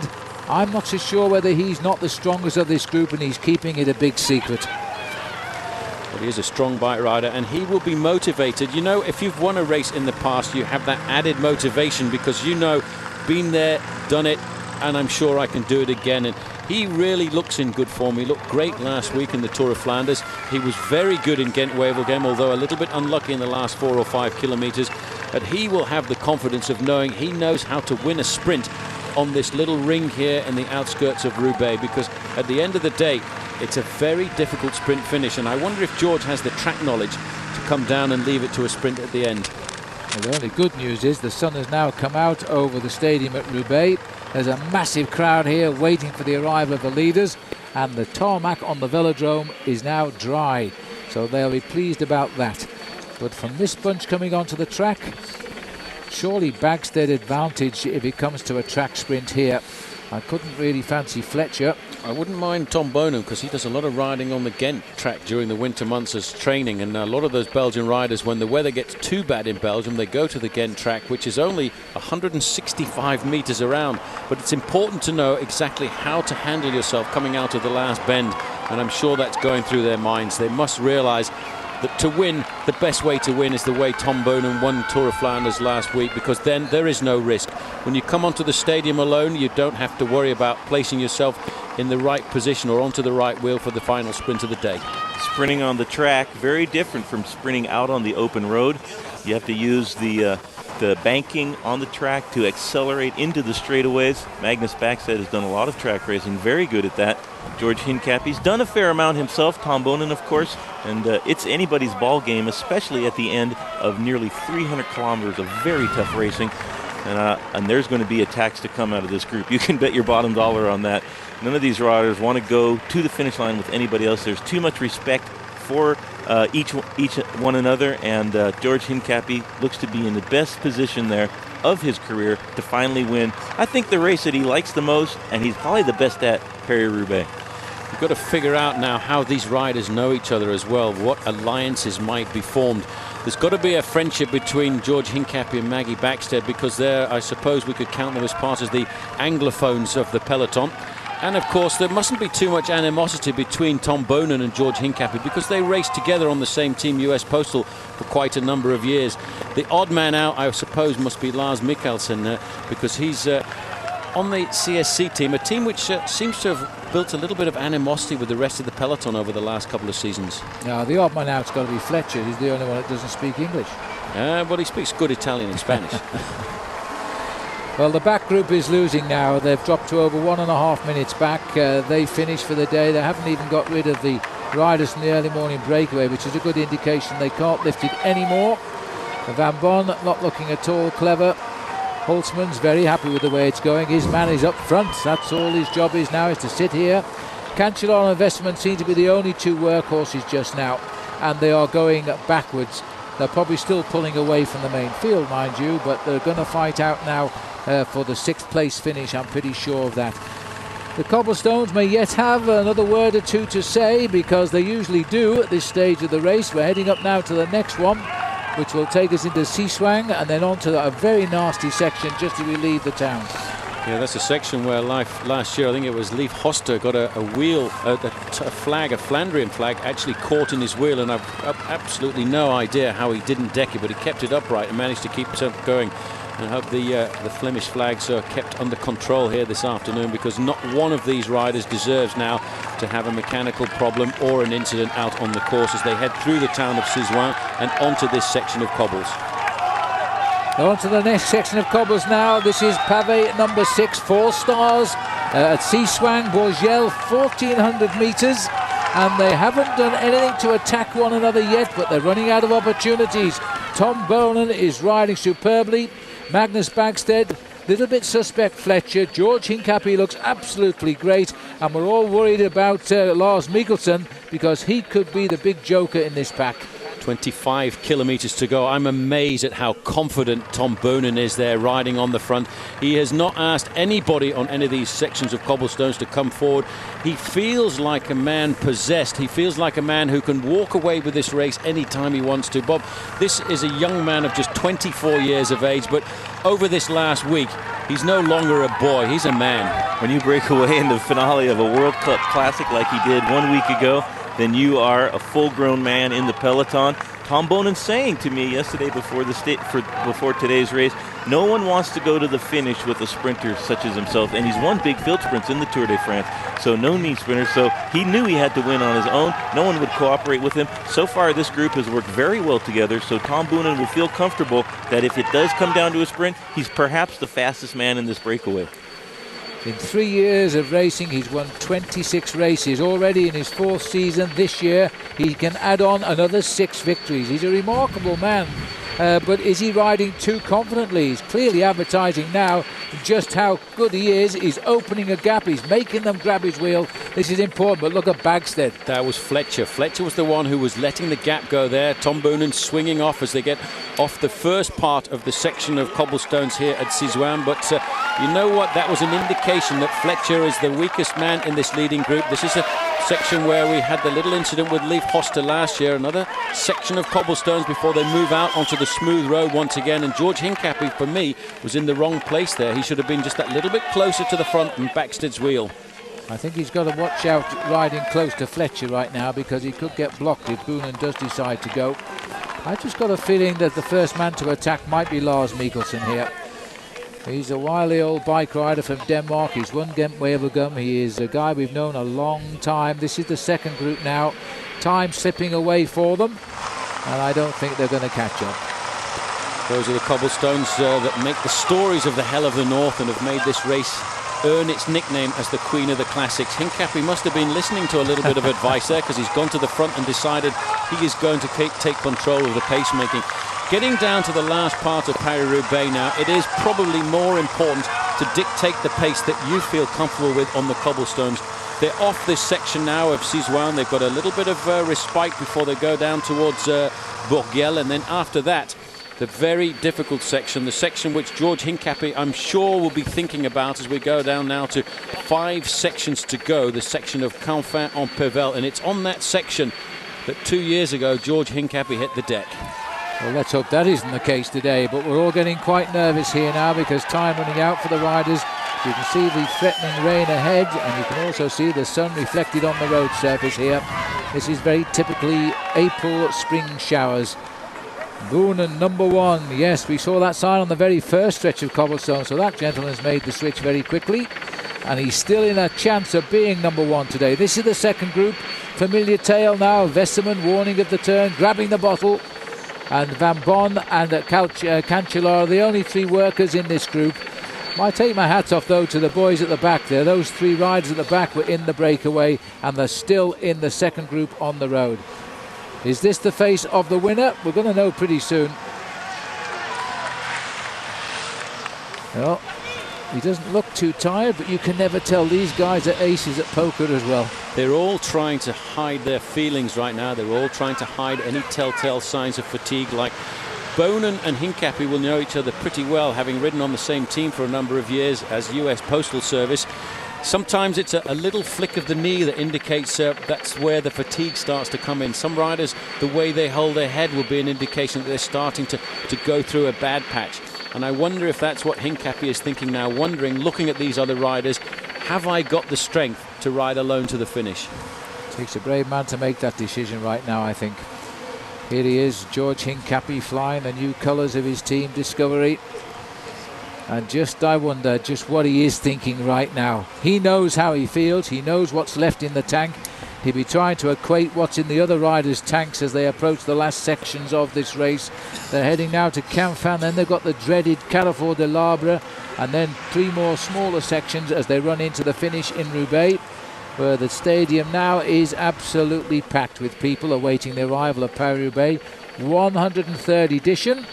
I'm not so sure whether he's not the strongest of this group and he's keeping it a big secret. Well, he is a strong bike rider and he will be motivated. You know, if you've won a race in the past, you have that added motivation because you know, been there, done it, and I'm sure I can do it again. And He really looks in good form. He looked great last week in the Tour of Flanders. He was very good in Ghent-Wevelgem, although a little bit unlucky in the last 4 or 5 kilometers. But he will have the confidence of knowing he knows how to win a sprint on this little ring here in the outskirts of Roubaix, because at the end of the day, it's a very difficult sprint finish. And I wonder if George has the track knowledge to come down and leave it to a sprint at the end. Well, the only good news is the sun has now come out over the stadium at Roubaix. There's a massive crowd here waiting for the arrival of the leaders, and the tarmac on the velodrome is now dry, so they'll be pleased about that. But from this bunch coming onto the track, surely Bagstead advantage if it comes to a track sprint here. I couldn't really fancy Fletcher. I wouldn't mind Tom Bonham, because he does a lot of riding on the Ghent track during the winter months as training, and a lot of those Belgian riders, when the weather gets too bad in Belgium, they go to the Ghent track, which is only 165 meters around. But it's important to know exactly how to handle yourself coming out of the last bend, and I'm sure that's going through their minds. They must realize that to win, the best way to win is the way Tom Bonham won Tour of Flanders last week, because then there is no risk. When you come onto the stadium alone, you don't have to worry about placing yourself in the right position or onto the right wheel for the final sprint of the day. Sprinting on the track, very different from sprinting out on the open road. You have to use the banking on the track to accelerate into the straightaways. Magnus Bagstead has done a lot of track racing, very good at that. George Hincapie's done a fair amount himself, Tom Bonen of course, and it's anybody's ball game, especially at the end of nearly 300 kilometers of very tough racing. And there's going to be attacks to come out of this group. You can bet your bottom dollar on that. None of these riders want to go to the finish line with anybody else. There's too much respect for each one another, and George Hincapie looks to be in the best position there of his career to finally win, I think, the race that he likes the most, and he's probably the best at, Paris Roubaix. You've got to figure out now how these riders know each other as well, what alliances might be formed. There's got to be a friendship between George Hincapie and Maggie Bagstead, because there, I suppose we could count them as part of the Anglophones of the peloton. And of course, there mustn't be too much animosity between Tom Bonen and George Hincapie, because they raced together on the same team, US Postal, for quite a number of years. The odd man out, I suppose, must be Lars Mikkelsen, because he's on the CSC team, a team which seems to have built a little bit of animosity with the rest of the peloton over the last couple of seasons. Now, the odd man out's got to be Fletcher. He's the only one that doesn't speak English. But he speaks good Italian and Spanish. Well, the back group is losing now. They've dropped to over 1.5 minutes back. They finished for the day. They haven't even got rid of the riders in the early morning breakaway, which is a good indication they can't lift it anymore. Van Bon not looking at all clever. Holtzman's very happy with the way it's going. His man is up front. That's all his job is now, is to sit here. Cancelon and Westerman seem to be the only two workhorses just now, and they are going backwards. They're probably still pulling away from the main field, mind you, but they're going to fight out now for the 6th place finish. I'm pretty sure of that. The Cobblestones may yet have another word or two to say, because they usually do at this stage of the race. We're heading up now to the next one, which will take us into Seeswang and then on to a very nasty section just as we leave the town. Yeah, that's a section where last year, I think it was Leif Hoster got a wheel, a flag, a Flandrian flag, actually caught in his wheel, and I've absolutely no idea how he didn't deck it, but he kept it upright and managed to keep it going. And I hope the Flemish flags are kept under control here this afternoon, because not one of these riders deserves now to have a mechanical problem or an incident out on the course as they head through the town of Seeswang and onto this section of cobbles. On to the next section of cobbles now. This is pavé number 6, 4 stars at Seeswang, Bourgel, 1,400 metres. And they haven't done anything to attack one another yet, but they're running out of opportunities. Tom Bonen is riding superbly. Magnus Bagstead, little bit suspect Fletcher. George Hincapie looks absolutely great. And we're all worried about Lars Mikkelsen, because he could be the big joker in this pack. 25 kilometers to go. I'm amazed at how confident Tom Bonen is there riding on the front. He has not asked anybody on any of these sections of cobblestones to come forward. He feels like a man possessed. He feels like a man who can walk away with this race anytime he wants to. Bob, this is a young man of just 24 years of age, but over this last week, he's no longer a boy, he's a man. When you break away in the finale of a World Cup Classic like he did 1 week ago, then you are a full-grown man in the peloton. Tom Bonen saying to me yesterday before today's race No one wants to go to the finish with a sprinter such as himself, and he's won big field sprints in the Tour de France, so no mean sprinter. So he knew he had to win on his own. No one would cooperate with him. So far, this group has worked very well together, so Tom Boonen will feel comfortable that if it does come down to a sprint, he's perhaps the fastest man in this breakaway. In 3 years of racing, he's won 26 races. Already in his 4th season this year, he can add on another 6 victories. He's a remarkable man. But is he riding too confidently? He's clearly advertising now just how good he is. He's opening a gap. He's making them grab his wheel. This is important, but look at Bagstead. That was Fletcher. Fletcher was the one who was letting the gap go there. Tom Boonen swinging off as they get off the first part of the section of cobblestones here at Sizouan. But you know what? That was an indication that Fletcher is the weakest man in this leading group. This is a section where we had the little incident with Leif Hoste last year. Another section of cobblestones before they move out onto the smooth road once again. And George Hincapie, for me, was in the wrong place there. He should have been just that little bit closer to the front and Bagstead's wheel. I think he's got to watch out riding close to Fletcher right now, because he could get blocked if Boonen does decide to go. I just got a feeling that the first man to attack might be Lars Mikkelsen here. He's a wily old bike rider from Denmark. He's won Gent-Wevelgem. He is a guy we've known a long time. This is the second group now. Time slipping away for them, and I don't think they're going to catch up. Those are the cobblestones that make the stories of the Hell of the North and have made this race earn its nickname as the Queen of the Classics. Hincapie must have been listening to a little bit of advice there, because he's gone to the front and decided he is going to take control of the pacemaking. Getting down to the last part of Paris Roubaix now, it is probably more important to dictate the pace that you feel comfortable with on the cobblestones. They're off this section now of Sizouan. They've got a little bit of respite before they go down towards Bourguel, and then after that, the very difficult section, the section which George Hincapie, I'm sure, will be thinking about as we go down now to 5 sections to go, the section of Canfin-en-Pévèle, and it's on that section that 2 years ago George Hincapie hit the deck. Well, let's hope that isn't the case today, but we're all getting quite nervous here now, because time running out for the riders. You can see the threatening rain ahead, and you can also see the sun reflected on the road surface here. This is very typically April spring showers. Boonen, number 1. Yes, we saw that sign on the very first stretch of cobblestone, so that gentleman's made the switch very quickly, and he's still in a chance of being number 1 today. This is the second group. Familiar tale now. Westerman warning of the turn, grabbing the bottle, and Van Bon and Cancellara are the only 3 workers in this group. I take my hats off, though, to the boys at the back there. Those 3 riders at the back were in the breakaway, and they're still in the second group on the road. Is this the face of the winner? We're going to know pretty soon. Well, he doesn't look too tired, but you can never tell. These guys are aces at poker as well. They're all trying to hide their feelings right now. They're all trying to hide any telltale signs of fatigue. Like Boonen and Hincapie will know each other pretty well, having ridden on the same team for a number of years as US Postal Service. Sometimes it's a little flick of the knee that indicates that's where the fatigue starts to come in. Some riders, the way they hold their head will be an indication that they're starting to go through a bad patch. And I wonder if that's what Hincapie is thinking now, wondering, looking at these other riders, have I got the strength to ride alone to the finish? Takes a brave man to make that decision right now, I think. Here he is, George Hincapie, flying the new colours of his team, Discovery. And I wonder just what he is thinking right now. He knows how he feels. He knows what's left in the tank. He'll be trying to equate what's in the other riders' tanks as they approach the last sections of this race. They're heading now to Canfin, then they've got the dreaded Carrefour de l'Arbre, and then 3 more smaller sections as they run into the finish in Roubaix, where the stadium now is absolutely packed with people awaiting the arrival of Paris Roubaix. 103rd edition.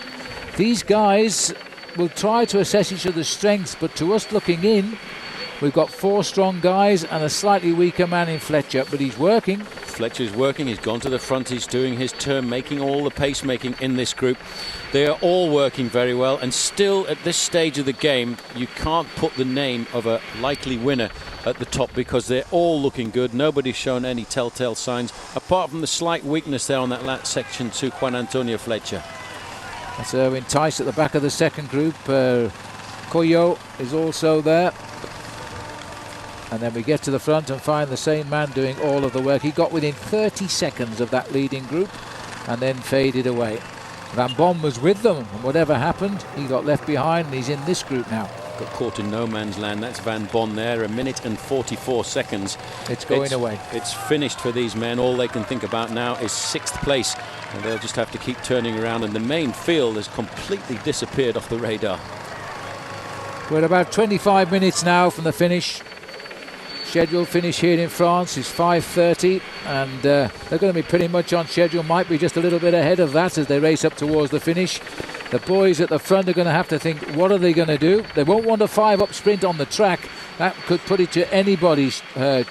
These guys will try to assess each other's strengths, but to us looking in, we've got 4 strong guys and a slightly weaker man in Fletcher, but he's working. Fletcher's working, he's gone to the front, he's doing his turn, making all the pacemaking in this group. They are all working very well, and still at this stage of the game, you can't put the name of a likely winner at the top, because they're all looking good. Nobody's shown any telltale signs, apart from the slight weakness there on that last section to Juan Antonio Fletcher. That's Erwin Tice at the back of the second group. Coyo is also there. And then we get to the front and find the same man doing all of the work. He got within 30 seconds of that leading group and then faded away. Van Bommel was with them, and whatever happened, he got left behind, and he's in this group now. Got caught in no man's land. That's Van Bommel there, 1 minute and 44 seconds. It's going away. It's finished for these men. All they can think about now is 6th place, and they'll just have to keep turning around, and the main field has completely disappeared off the radar. We're about 25 minutes now from the finish. Scheduled finish here in France is 5:30, and they're going to be pretty much on schedule. Might be just a little bit ahead of that as they race up towards the finish. The boys at the front are going to have to think, what are they going to do? They won't want a 5-up sprint on the track. That could put it to anybody's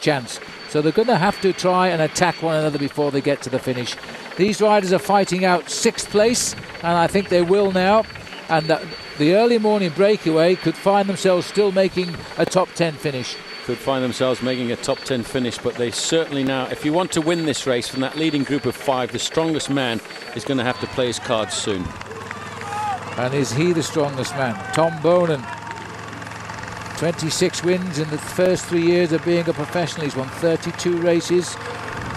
chance. So they're going to have to try and attack one another before they get to the finish. These riders are fighting out 6th place, and I think they will now. And the early morning breakaway could find themselves still making a top 10 finish. Could find themselves making a top 10 finish, but they certainly now, if you want to win this race from that leading group of 5, the strongest man is going to have to play his cards soon. And is he the strongest man? Tom Bonen, 26 wins in the first 3 years of being a professional. He's won 32 races.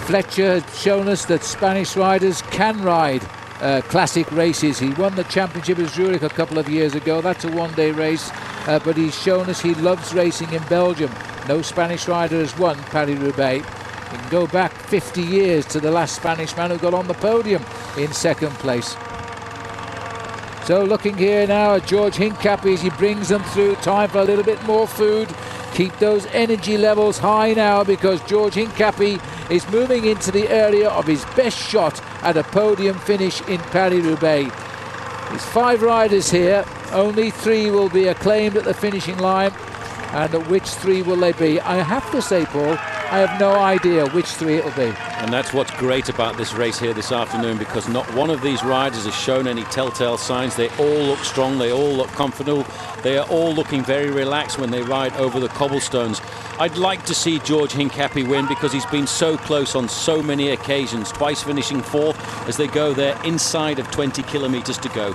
Fletcher has shown us that Spanish riders can ride classic races. He won the championship at Zurich a couple of years ago. That's a one-day race, but he's shown us he loves racing in Belgium. No Spanish rider has won Paris Roubaix. You can go back 50 years to the last Spanish man who got on the podium in 2nd place. So looking here now at George Hincapie as he brings them through. Time for a little bit more food. Keep those energy levels high now, because George Hincapie is moving into the area of his best shot at a podium finish in Paris-Roubaix. There's 5 riders here. Only 3 will be acclaimed at the finishing line. And which 3 will they be? I have to say, Paul, I have no idea which 3 it'll be. And that's what's great about this race here this afternoon, because not one of these riders has shown any telltale signs. They all look strong, they all look comfortable, they are all looking very relaxed when they ride over the cobblestones. I'd like to see George Hincapie win, because he's been so close on so many occasions, twice finishing 4th as they go there inside of 20 kilometres to go.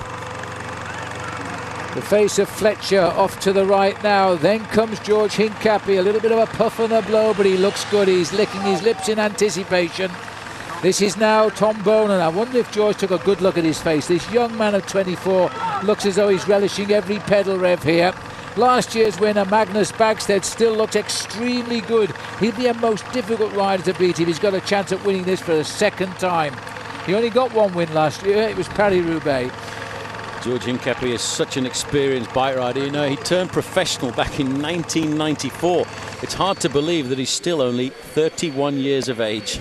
The face of Fletcher off to the right now. Then comes George Hincapie. A little bit of a puff and a blow, but he looks good. He's licking his lips in anticipation. This is now Tom Bonen. I wonder if George took a good look at his face. This young man of 24 looks as though he's relishing every pedal rev here. Last year's winner, Magnus Bagstedt, still looks extremely good. He'll be a most difficult rider to beat if he's got a chance at winning this for a 2nd time. He only got 1 win last year. It was Paris-Roubaix. George Hincapie is such an experienced bike rider. You know, he turned professional back in 1994. It's hard to believe that he's still only 31 years of age.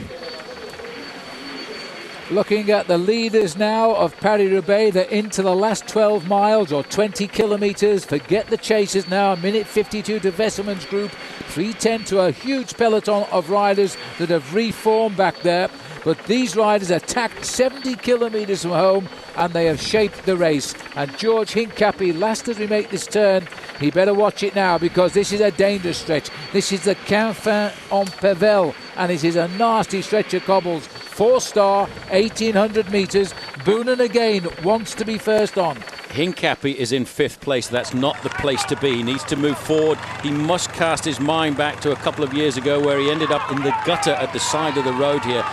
Looking at the leaders now of Paris-Roubaix, they're into the last 12 miles or 20 kilometres. Forget the chasers now. 1:52 to Wesselmann's group, 3:10 to a huge peloton of riders that have reformed back there. But these riders attacked 70 kilometres from home, and they have shaped the race. And George Hincapie, last as we make this turn, he better watch it now, because this is a dangerous stretch. This is the Quinfin-en-Pévèle, and it is a nasty stretch of cobbles. 4-star, 1,800 metres. Boonen again wants to be first on. Hincapie is in 5th place. That's not the place to be. He needs to move forward. He must cast his mind back to a couple of years ago, where he ended up in the gutter at the side of the road here.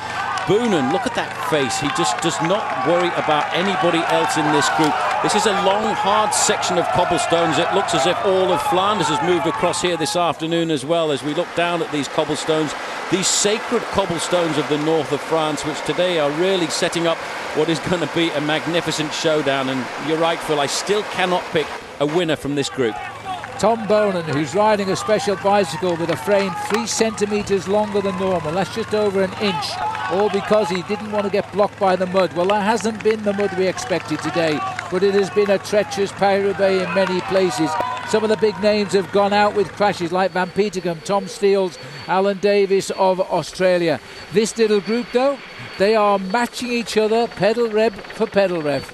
Boonen, look at that face. He just does not worry about anybody else in this group. This is a long, hard section of cobblestones. It looks as if all of Flanders has moved across here this afternoon as well, as we look down at these cobblestones, these sacred cobblestones of the north of France, which today are really setting up what is going to be a magnificent showdown. And you're right, Phil, I still cannot pick a winner from this group. Tom Bonen, who's riding a special bicycle with a frame 3 centimetres longer than normal. That's just over an inch, all because he didn't want to get blocked by the mud. Well, that hasn't been the mud we expected today, but it has been a treacherous Paris-Roubaix in many places. Some of the big names have gone out with crashes, like Van Petegem, Tom Steels, Alan Davis of Australia. This little group, though, they are matching each other, pedal rev for pedal rev.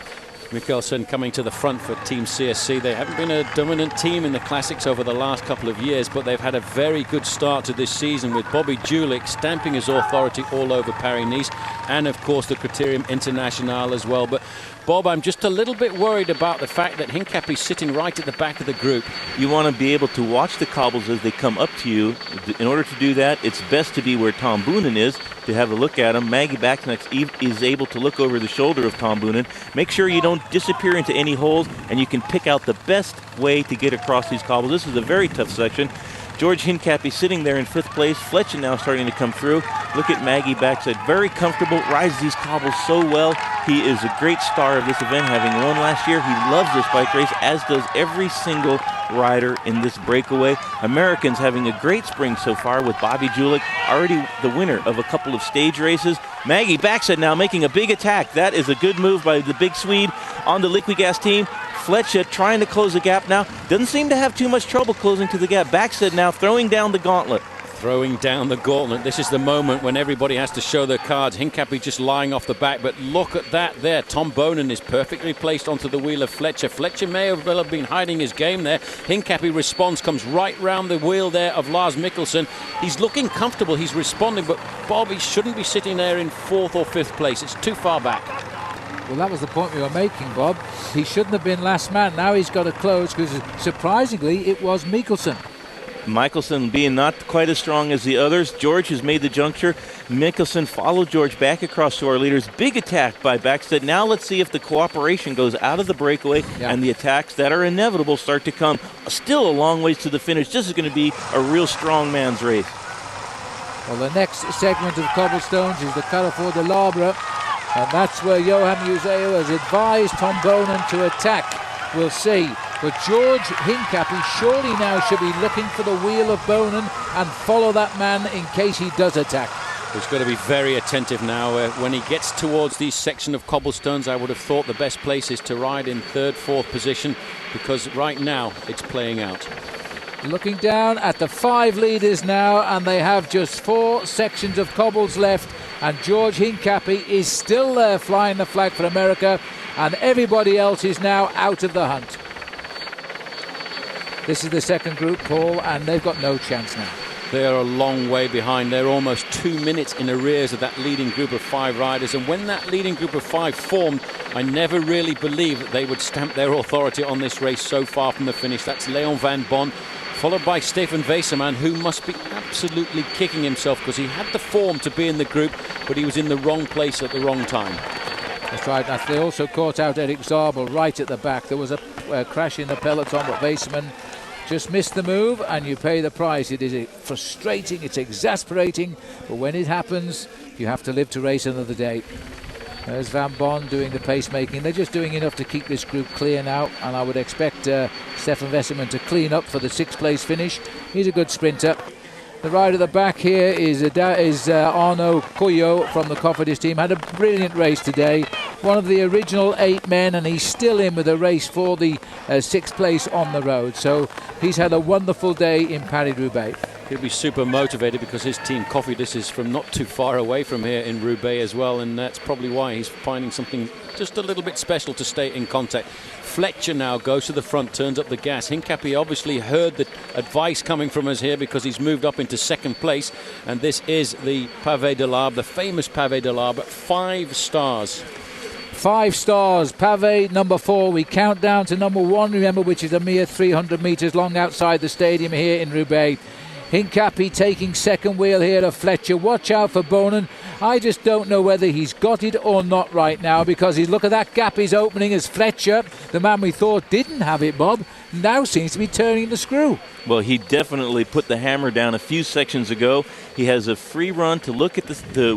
Mikkelsen coming to the front for Team CSC. They haven't been a dominant team in the classics over the last couple of years, but they've had a very good start to this season, with Bobby Julich stamping his authority all over Paris-Nice, and of course the Criterium International as well. But Bob, I'm just a little bit worried about the fact that Hincapie's sitting right at the back of the group. You want to be able to watch the cobbles as they come up to you. In order to do that, it's best to be where Tom Boonen is, to have a look at him. Maggie Baxnex is able to look over the shoulder of Tom Boonen. Make sure you don't disappear into any holes, and you can pick out the best way to get across these cobbles. This is a very tough section. George Hincapie sitting there in 5th place. Fletcher now starting to come through. Look at Maggie Baxted, very comfortable, rides these cobbles so well. He is a great star of this event, having won last year. He loves this bike race, as does every single rider in this breakaway. Americans having a great spring so far, with Bobby Julich already the winner of a couple of stage races. Maggie Baxted now making a big attack. That is a good move by the big Swede on the Liquigas team. Fletcher trying to close the gap now. Doesn't seem to have too much trouble closing to the gap. Baxted now throwing down the gauntlet. Throwing down the gauntlet. This is the moment when everybody has to show their cards. Hincapie just lying off the back, but look at that there. Tom Boonen is perfectly placed onto the wheel of Fletcher. Fletcher may well have been hiding his game there. Hincapie responds, comes right round the wheel there of Lars Mikkelsen. He's looking comfortable, he's responding, but Bobby shouldn't be sitting there in 4th or 5th place. It's too far back. Well, that was the point we were making, Bob. He shouldn't have been last man. Now he's got to close, because surprisingly it was Mikkelsen. Michelson being not quite as strong as the others. George has made the juncture. Mikkelsen followed George back across to our leaders. Big attack by Baxted. Now let's see if the cooperation goes out of the breakaway and the attacks that are inevitable start to come. Still a long ways to the finish. This is going to be a real strong man's race. Well, the next segment of cobblestones is the Carrefour de l'Arbre, and that's where Johan Museo has advised Tom Boonen to attack. We'll see. But George Hincapie surely now should be looking for the wheel of Boonen and follow that man in case he does attack. He's got to be very attentive now. When he gets towards these section of cobblestones, I would have thought the best place is to ride in 3rd, 4th position, because right now it's playing out. Looking down at the 5 leaders now, and they have just 4 sections of cobbles left, and George Hincapie is still there flying the flag for America, and everybody else is now out of the hunt. This is the second group, Paul, and they've got no chance now. They are a long way behind. They're almost 2 minutes in arrears of that leading group of 5 riders. And when that leading group of 5 formed, I never really believed that they would stamp their authority on this race so far from the finish. That's Leon van Bon, followed by Stefan Weserman, who must be absolutely kicking himself, because he had the form to be in the group, but he was in the wrong place at the wrong time. That's right. They also caught out Eric Zabel right at the back. There was a crash in the peloton, but Weserman just missed the move, and you pay the price. It is frustrating, it's exasperating, but when it happens, you have to live to race another day. There's Van Bon doing the pacemaking. They're just doing enough to keep this group clear now, and I would expect Stefan Weserman to clean up for the 6th place finish. He's a good sprinter. The rider at the back here is Arnaud Couillot from the Cofidis team. Had a brilliant race today. One of the original 8 men, and he's still in with a race for the 6th place on the road. So he's had a wonderful day in Paris Roubaix. He'll be super motivated because his team Cofidis is from not too far away from here in Roubaix as well, and that's probably why he's finding something just a little bit special to stay in contact. Fletcher now goes to the front, turns up the gas. Hincapie obviously heard the advice coming from us here, because he's moved up into 2nd place, and this is the Pavé de l'Arbre, the famous Pavé de l'Arbre. 5 stars. 5 stars. Pavé number 4. We count down to number 1, remember, which is a mere 300 metres long outside the stadium here in Roubaix. Hincapie taking second wheel here of Fletcher. Watch out for Boonen. I just don't know whether he's got it or not right now, because look at that gap he's opening as Fletcher, the man we thought didn't have it, Bob, now seems to be turning the screw. Well, he definitely put the hammer down a few sections ago. He has a free run to look at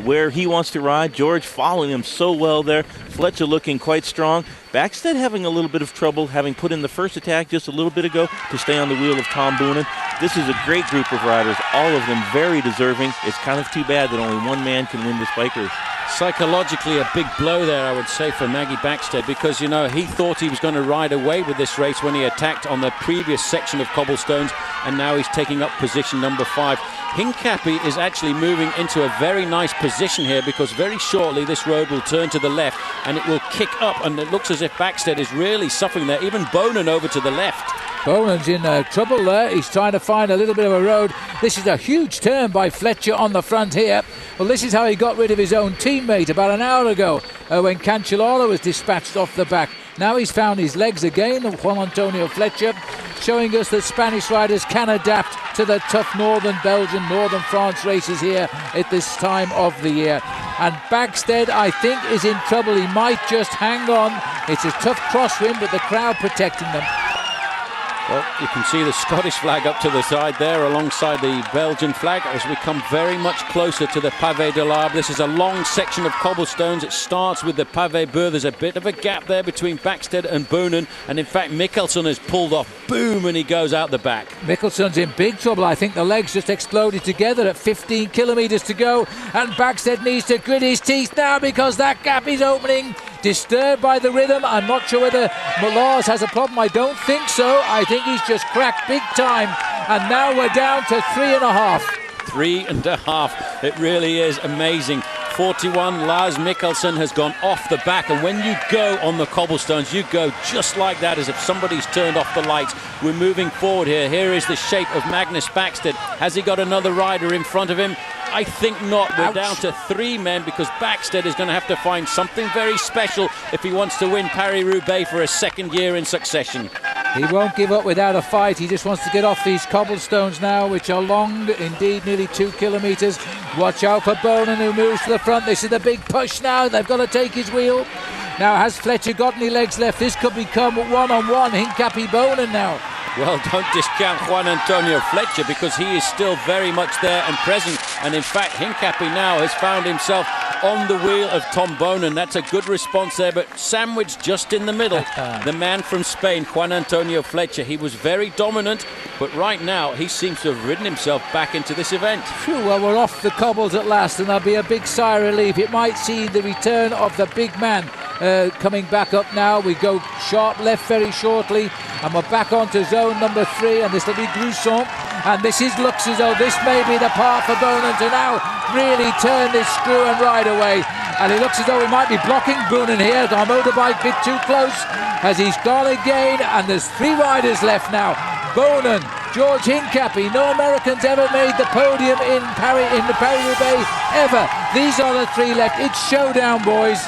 where he wants to ride. George following him so well there. Fletcher looking quite strong. Baxted having a little bit of trouble, having put in the first attack just a little bit ago to stay on the wheel of Tom Boonen. This is a great group of riders, all of them very deserving. It's kind of too bad that only one man can win this bike race. Psychologically a big blow there, I would say, for Maggie Baxted, because, you know, he thought he was going to ride away with this race when he attacked on the previous section of cobblestones, and now he's taking up position number 5. Hincapie is actually moving into a very nice position here, because very shortly this road will turn to the left and it will kick up, and it looks as if Baxted is really suffering there. Even Boonen over to the left. Bonen's in trouble there. He's trying to find a little bit of a road. This is a huge turn by Fletcher on the front here. Well, this is how he got rid of his own teammate about an hour ago when Cancellara was dispatched off the back. Now he's found his legs again, Juan Antonio Fletcher, showing us that Spanish riders can adapt to the tough northern Belgian, northern France races here at this time of the year. And Bagstead, I think, is in trouble. He might just hang on. It's a tough crosswind, but the crowd protecting them. Well, you can see the Scottish flag up to the side there alongside the Belgian flag as we come very much closer to the Pavé de l'Arbre. This is a long section of cobblestones. It starts with the Pavé Beur. There's a bit of a gap there between Bagstead and Boonen, and in fact Mikkelsen has pulled off. Boom, and he goes out the back. Mikkelsen's in big trouble. I think the legs just exploded together at 15 kilometres to go, and Bagstead needs to grit his teeth now because that gap is opening. Disturbed by the rhythm. I'm not sure whether Lars has a problem. I don't think so. I think he's just cracked big time, and now we're down to 3.5. 3.5. It really is amazing. 41, Lars Mikkelsen has gone off the back, and when you go on the cobblestones, you go just like that, as if somebody's turned off the lights. We're moving forward here. Here is the shape of Magnus Bagstead. Has he got another rider in front of him? I think not. We're down to 3 men because Bagstead is going to have to find something very special if he wants to win Paris Roubaix for a second year in succession. He won't give up without a fight. He just wants to get off these cobblestones now, which are long, indeed nearly 2 kilometres. Watch out for Bonen, who moves to the front. This is the big push now. They've got to take his wheel. Now, has Fletcher got any legs left? This could become one-on-one. Hincapie Bonen now. Well, don't discount Juan Antonio Fletcher because he is still very much there and present. And in fact, Hincapie now has found himself on the wheel of Tom Bonen. That's a good response there, but sandwiched just in the middle. The man from Spain, Juan Antonio Fletcher, he was very dominant, but right now he seems to have ridden himself back into this event. Phew, well, we're off the cobbles at last, and there'll be a big sigh of relief. It might see the return of the big man coming back up now. We go sharp left very shortly, and we're back onto zone number 3, and this will be Gruson. And this looks as though this may be the part for Bonen to now really turn this screw and ride away. And it looks as though we might be blocking Bonen here. Our motorbike a bit too close as he's gone again, and there's 3 riders left now. Bonen, George Hincapie. No Americans ever made the podium in the Paris Roubaix ever. These are the 3 left. It's showdown, boys.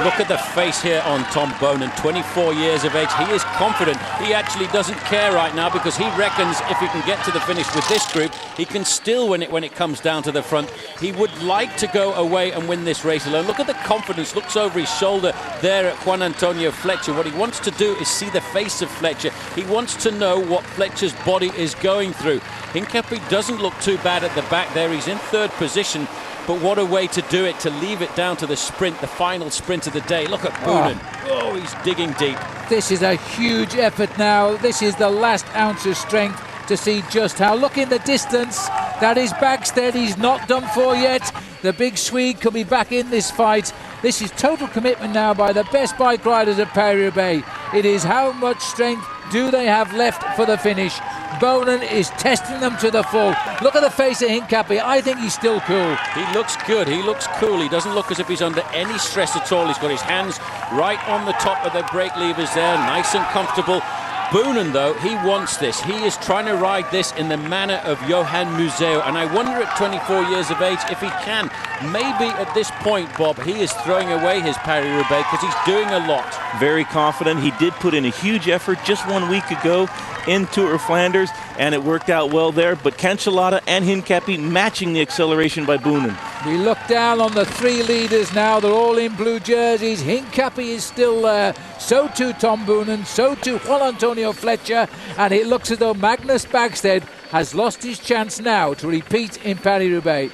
Look at the face here on Tom Bonen, 24 years of age. He is confident. He actually doesn't care right now because he reckons if he can get to the finish with this group, he can still win it when it comes down to the front. He would like to go away and win this race alone. Look at the confidence. Looks over his shoulder there at Juan Antonio Fletcher. What he wants to do is see the face of Fletcher. He wants to know what Fletcher's body is going through. Hincapie doesn't look too bad at the back there. He's in 3rd position. But what a way to do it, to leave it down to the sprint, the final sprint of the day. Look at Bonen. Oh, he's digging deep. This is a huge effort now. This is the last ounce of strength to see just how. Look in the distance. That is Bagstead. He's not done for yet. The big Swede could be back in this fight. This is total commitment now by the best bike riders at Paris-Roubaix. It is how much strength do they have left for the finish. Bonen is testing them to the full. Look at the face of Hincapie. I think he's still cool. He looks good. He looks cool. He doesn't look as if he's under any stress at all. He's got his hands right on the top of the brake levers there, nice and comfortable. Bonen, though, he wants this. He is trying to ride this in the manner of Johan Museo, and I wonder at 24 years of age if he can. Maybe at this point, Bob, he is throwing away his Paris-Roubaix because he's doing a lot. Very confident. He did put in a huge effort just 1 week ago in Tour of Flanders, and it worked out well there, but Cancellara and Hincapie matching the acceleration by Bonen. We look down on the 3 leaders now. They're all in blue jerseys. Hincapie is still there. So too Tom Bonen. So too Juan Antonio Fletcher. And it looks as though Magnus Bagstead has lost his chance now to repeat in Paris-Roubaix.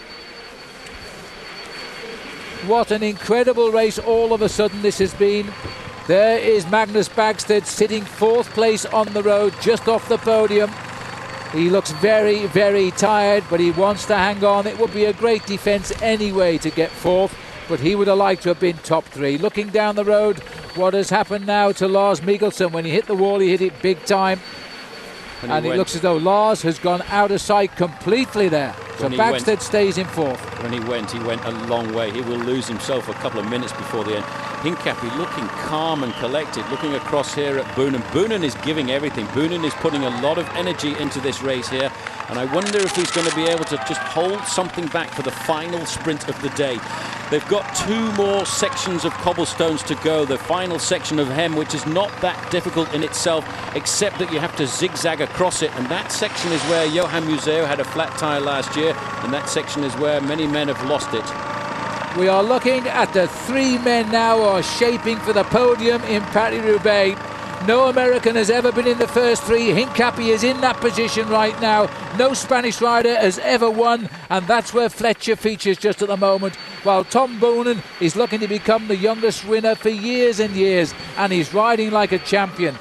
What an incredible race all of a sudden this has been. There is Magnus Bagstead sitting 4th place on the road, just off the podium. He looks very, very tired, but he wants to hang on. It would be a great defence anyway to get 4th, but he would have liked to have been top 3. Looking down the road, what has happened now to Lars Mikkelsen? When he hit the wall, he hit it big time. And it looks as though Lars has gone out of sight completely there. So Bagstead stays in fourth. When he went a long way. He will lose himself a couple of minutes before the end. Hincapie looking calm and collected, looking across here at Boonen. Boonen is giving everything. Boonen is putting a lot of energy into this race here, and I wonder if he's going to be able to just hold something back for the final sprint of the day. They've got 2 more sections of cobblestones to go. The final section of Hem, which is not that difficult in itself, except that you have to zigzag across it, and that section is where Johan Museo had a flat tire last year, and that section is where many men have lost it. We are looking at the 3 men now who are shaping for the podium in Paris-Roubaix. No American has ever been in the first 3. Hincapie is in that position right now. No Spanish rider has ever won, and that's where Fletcher features just at the moment, while Tom Boonen is looking to become the youngest winner for years and years, and he's riding like a champion.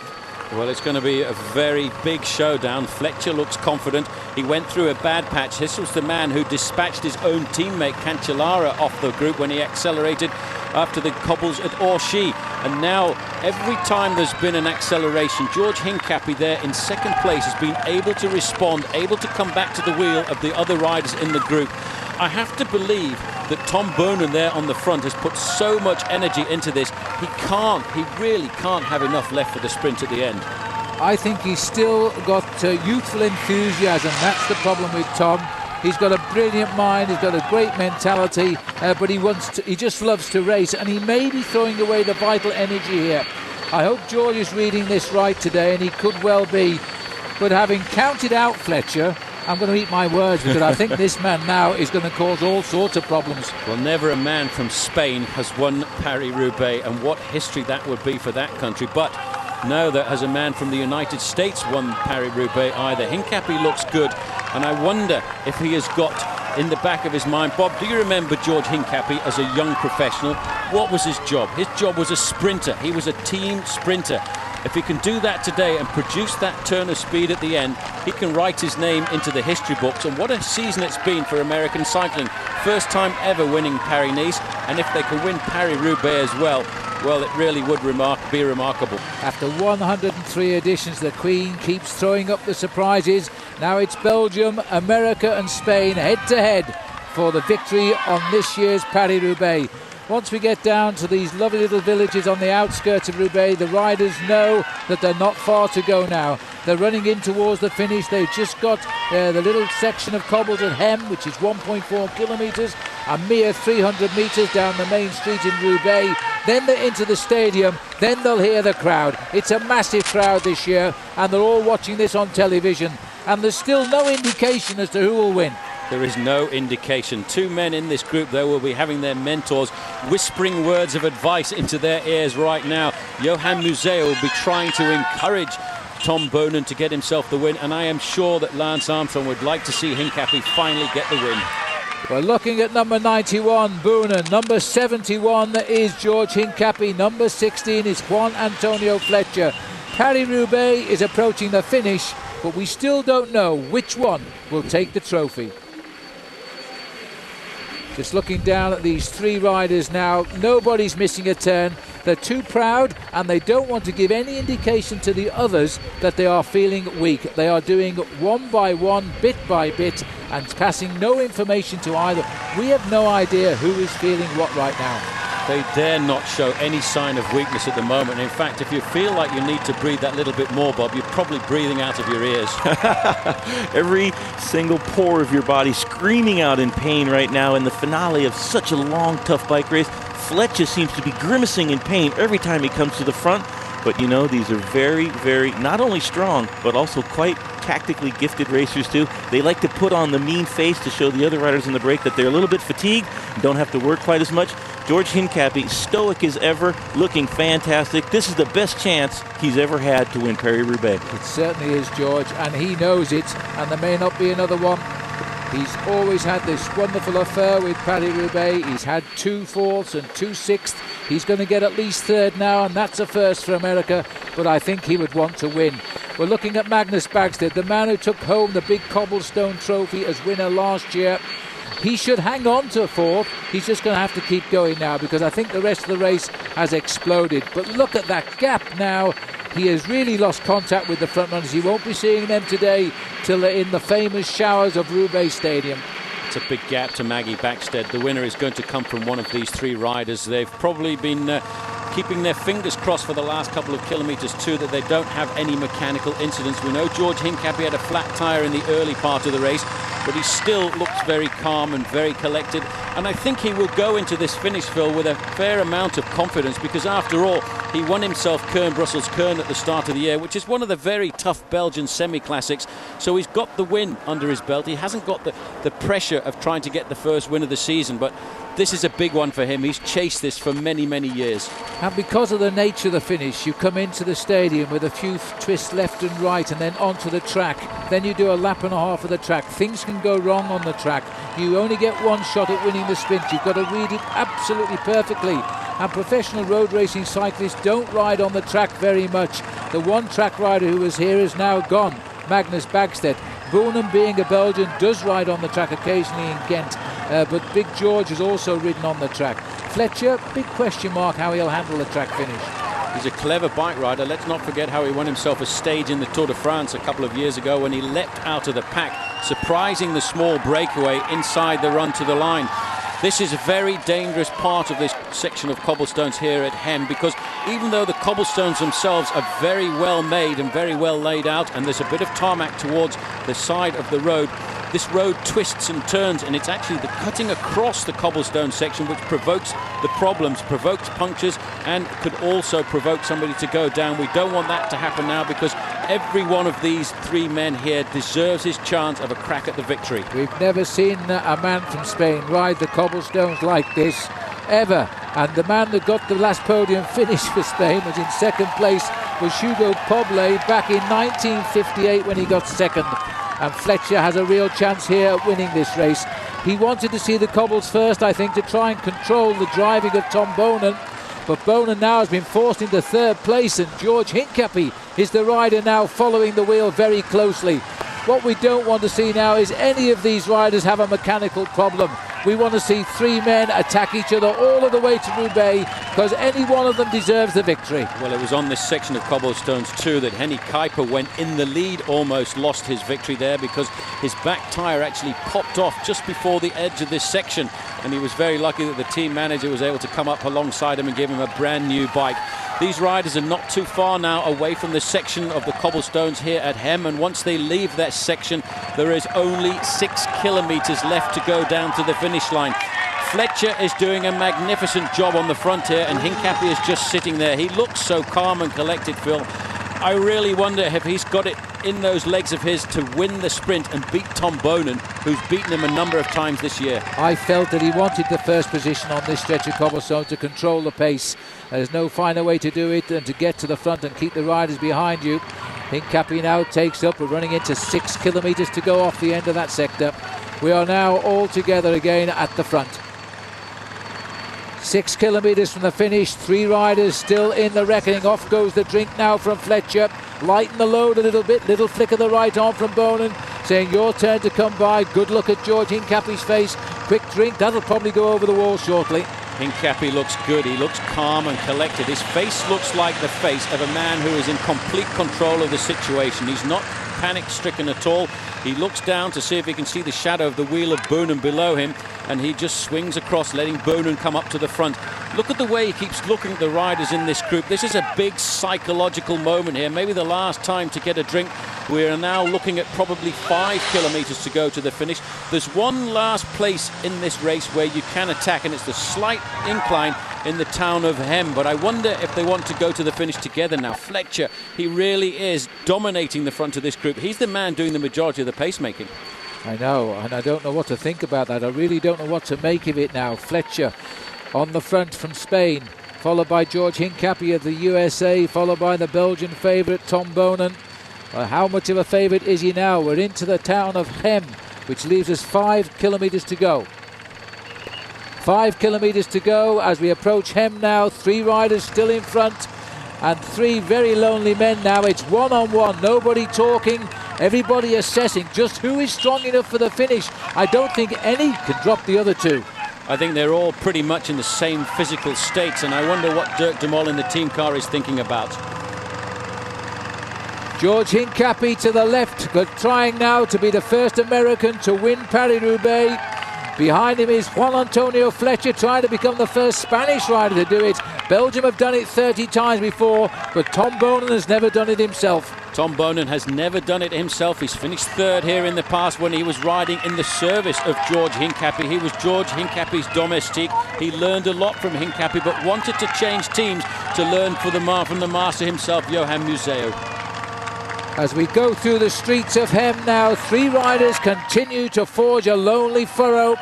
Well, it's going to be a very big showdown. Fletcher looks confident. He went through a bad patch. This was the man who dispatched his own teammate Cancellara off the group when he accelerated after the cobbles at Orchy. And now, every time there's been an acceleration, George Hincapie there in second place has been able to respond, able to come back to the wheel of the other riders in the group. I have to believe that Tom Boonen there on the front has put so much energy into this. He really can't have enough left for the sprint at the end. I think he's still got youthful enthusiasm. That's the problem with Tom. He's got a brilliant mind, he's got a great mentality, but he just loves to race, and he may be throwing away the vital energy here. I hope George is reading this right today, and he could well be. But having counted out Fletcher, I'm going to eat my words, because I think this man now is going to cause all sorts of problems. Well, never a man from Spain has won Paris-Roubaix, and what history that would be for that country. But no, that has a man from the United States won Paris-Roubaix either. Hincapie looks good, and I wonder if he has got in the back of his mind. Bob, do you remember George Hincapie as a young professional? What was his job? His job was a sprinter. He was a team sprinter. If he can do that today and produce that turn of speed at the end, he can write his name into the history books. And what a season it's been for American cycling. First time ever winning Paris-Nice, and if they can win Paris-Roubaix as well, it really would be remarkable. After 103 editions, the Queen keeps throwing up the surprises. Now it's Belgium, America and Spain head-to-head for the victory on this year's Paris-Roubaix. Once we get down to these lovely little villages on the outskirts of Roubaix, the riders know that they're not far to go now. They're running in towards the finish. They've just got the little section of cobbles at Hem, which is 1.4 kilometres, a mere 300 metres down the main street in Roubaix. Then they're into the stadium, then they'll hear the crowd. It's a massive crowd this year, and they're all watching this on television. And there's still no indication as to who will win. There is no indication. 2 men in this group, though, will be having their mentors whispering words of advice into their ears right now. Johan Museo will be trying to encourage Tom Boonen to get himself the win, and I am sure that Lance Armstrong would like to see Hincapie finally get the win. We're looking at number 91, Boonen. Number 71 is George Hincapie. Number 16 is Juan Antonio Fletcher. Paris-Roubaix is approaching the finish, but we still don't know which one will take the trophy. Just looking down at these 3 riders now, nobody's missing a turn. They're too proud, and they don't want to give any indication to the others that they are feeling weak. They are doing one by one, bit by bit, and passing no information to either. We have no idea who is feeling what right now. They dare not show any sign of weakness at the moment. In fact, if you feel like you need to breathe that little bit more, Bob, you're probably breathing out of your ears. Every single pore of your body screaming out in pain right now in the finale of such a long, tough bike race. Fletcher seems to be grimacing in pain every time he comes to the front. But you know, these are very, very, not only strong, but also quite tactically gifted racers too. They like to put on the mean face to show the other riders in the break that they're a little bit fatigued, don't have to work quite as much. George Hincapie, stoic as ever, looking fantastic. This is the best chance he's ever had to win Paris-Roubaix. It certainly is, George, and he knows it, and there may not be another one. He's always had this wonderful affair with Paris-Roubaix. He's had 2 fourths and 2 sixths. He's going to get at least 3rd now, and that's a first for America, but I think he would want to win. We're looking at Magnus Bagstead, the man who took home the big cobblestone trophy as winner last year. He should hang on to 4th. He's just going to have to keep going now, because I think the rest of the race has exploded. But look at that gap now. he has really lost contact with the front runners. You won't be seeing them today till they're in the famous showers of Roubaix Stadium. It's a big gap to Maggie Backstead. The winner is going to come from one of these three riders. They've probably been keeping their fingers crossed for the last couple of kilometres too, that they don't have any mechanical incidents. We know George Hincapie had a flat tyre in the early part of the race, but he still looks very calm and very collected. And I think he will go into this finish, Phil, with a fair amount of confidence, because after all, he won himself Kuurne-Brussels-Kuurne at the start of the year, which is one of the very tough Belgian semi-classics. So he's got the win under his belt. He hasn't got the pressure of trying to get the first win of the season, but this is a big one for him. He's chased this for many, many years. And because of the nature of the finish, you come into the stadium with a few twists left and right and then onto the track. Then you do a lap and a half of the track. Things can go wrong on the track. You only get one shot at winning the sprint. You've got to read it absolutely perfectly. And professional road racing cyclists don't ride on the track very much. The one track rider who was here is now gone, Magnus Backstedt. Boonen, being a Belgian, does ride on the track occasionally in Ghent, but Big George has also ridden on the track. Fletcher, big question mark how he'll handle the track finish. He's a clever bike rider. Let's not forget how he won himself a stage in the Tour de France a couple of years ago when he leapt out of the pack, surprising the small breakaway inside the run to the line. This is a very dangerous part of this section of cobblestones here at Hem, because even though the cobblestones themselves are very well made and very well laid out, and there's a bit of tarmac towards the side of the road, this road twists and turns, and it's actually the cutting across the cobblestone section which provokes the problems, provokes punctures, and could also provoke somebody to go down. We don't want that to happen now, because every one of these three men here deserves his chance of a crack at the victory. We've never seen a man from Spain ride the cobblestones like this, ever. And the man that got the last podium finish for Spain was in second place, was Hugo Poblet back in 1958 when he got second. And Fletcher has a real chance here at winning this race. He wanted to see the cobbles first, I think, to try and control the driving of Tom Boonen. But Boonen now has been forced into third place, and George Hincapie is the rider now following the wheel very closely. What we don't want to see now is any of these riders have a mechanical problem. We want to see three men attack each other all of the way to Roubaix, because any one of them deserves the victory. Well, it was on this section of cobblestones too that Henny Kuiper went in the lead, almost lost his victory there because his back tyre actually popped off just before the edge of this section, and he was very lucky that the team manager was able to come up alongside him and give him a brand new bike. These riders are not too far now away from the section of the cobblestones here at Hem, and once they leave that section, there is only 6 kilometres left to go down to the finish line. Fletcher is doing a magnificent job on the front here, and Hincapie is just sitting there. He looks so calm and collected, Phil. I really wonder if he's got it in those legs of his to win the sprint and beat Tom Boonen, who's beaten him a number of times this year. I felt that he wanted the first position on this stretch of cobblestone to control the pace. There's no finer way to do it than to get to the front and keep the riders behind you. Hincapie now takes up. We're running into 6 kilometres to go off the end of that sector. We are now all together again at the front. 6 kilometres from the finish, 3 riders still in the reckoning. Off goes the drink now from Fletcher. Lighten the load a little bit. Little flick of the right arm from Boonen, saying your turn to come by. Good look at George Hincapie's face. Quick drink, that'll probably go over the wall shortly. Hincapie looks good. He looks calm and collected. His face looks like the face of a man who is in complete control of the situation. He's not panic-stricken at all. He looks down to see if he can see the shadow of the wheel of Boonen below him, and he just swings across, letting Boonen come up to the front. Look at the way he keeps looking at the riders in this group. This is a big psychological moment here, maybe the last time to get a drink. We are now looking at probably 5 kilometres to go to the finish. There's one last place in this race where you can attack, and it's the slight incline in the town of Hem, but I wonder if they want to go to the finish together now. Fletcher, he really is dominating the front of this group. He's the man doing the majority of the pacemaking. I know, and I don't know what to think about that. I really don't know what to make of it now. Fletcher on the front from Spain, followed by George Hincapie of the USA, followed by the Belgian favourite Tom Boonen. Well, how much of a favourite is he now? We're into the town of Hem, which leaves us 5 kilometres to go. 5 kilometres to go as we approach Hem now. 3 riders still in front and 3 very lonely men now. It's one-on-one, nobody talking, everybody assessing just who is strong enough for the finish. I don't think any can drop the other 2. I think they're all pretty much in the same physical states, and I wonder what Dirk de Mol in the team car is thinking about. George Hincapie to the left, but trying now to be the first American to win Paris Roubaix. Behind him is Juan Antonio Fletcher, trying to become the first Spanish rider to do it. Belgium have done it 30 times before, but Tom Boonen has never done it himself. Tom Boonen has never done it himself. He's finished third here in the past when he was riding in the service of George Hincapie. He was George Hincapie's domestique. He learned a lot from Hincapie, but wanted to change teams to learn from the master himself, Johan Museo. As we go through the streets of Hem now, 3 riders continue to forge a lonely furrow.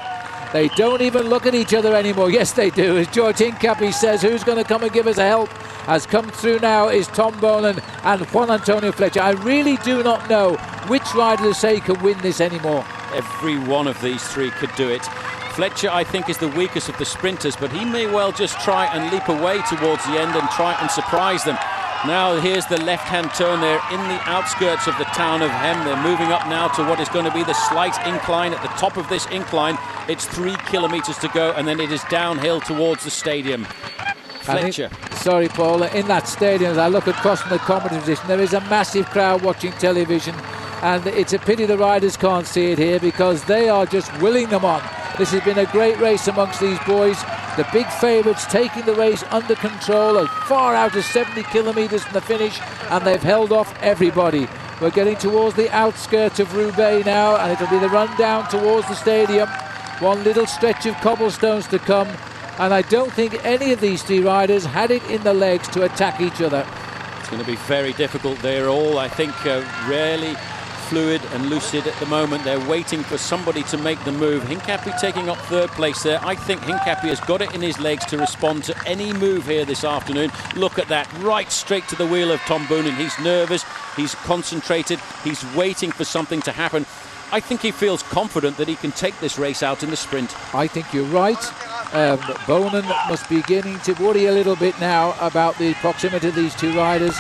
They don't even look at each other anymore. Yes, they do. As George Hincapie says, who's going to come and give us a help? Has come through now is Tom Boonen and Juan Antonio Fletcher. I really do not know which rider to say can win this anymore. Every one of these 3 could do it. Fletcher, I think, is the weakest of the sprinters, but he may well just try and leap away towards the end and try and surprise them. Now here's the left-hand turn there in the outskirts of the town of Hem. They're moving up now to what is going to be the slight incline. At the top of this incline, it's 3 kilometres to go, and then it is downhill towards the stadium. Fletcher. Sorry, Paul. In that stadium, as I look across from the commentary position, there is a massive crowd watching television, and it's a pity the riders can't see it here because they are just willing them on. This has been a great race amongst these boys. The big favourites taking the race under control as far out as 70 kilometres from the finish, and they've held off everybody. We're getting towards the outskirts of Roubaix now, and it'll be the run down towards the stadium. One little stretch of cobblestones to come, and I don't think any of these 3 riders had it in the legs to attack each other. It's going to be very difficult. They're all, I think, really fluid and lucid at the moment. They're waiting for somebody to make the move. Hincapie taking up 3rd place there. I think Hincapie has got it in his legs to respond to any move here this afternoon. Look at that, right straight to the wheel of Tom Boonen. He's nervous, he's concentrated, he's waiting for something to happen. I think he feels confident that he can take this race out in the sprint. I think you're right. Boonen must be beginning to worry a little bit now about the proximity of these 2 riders.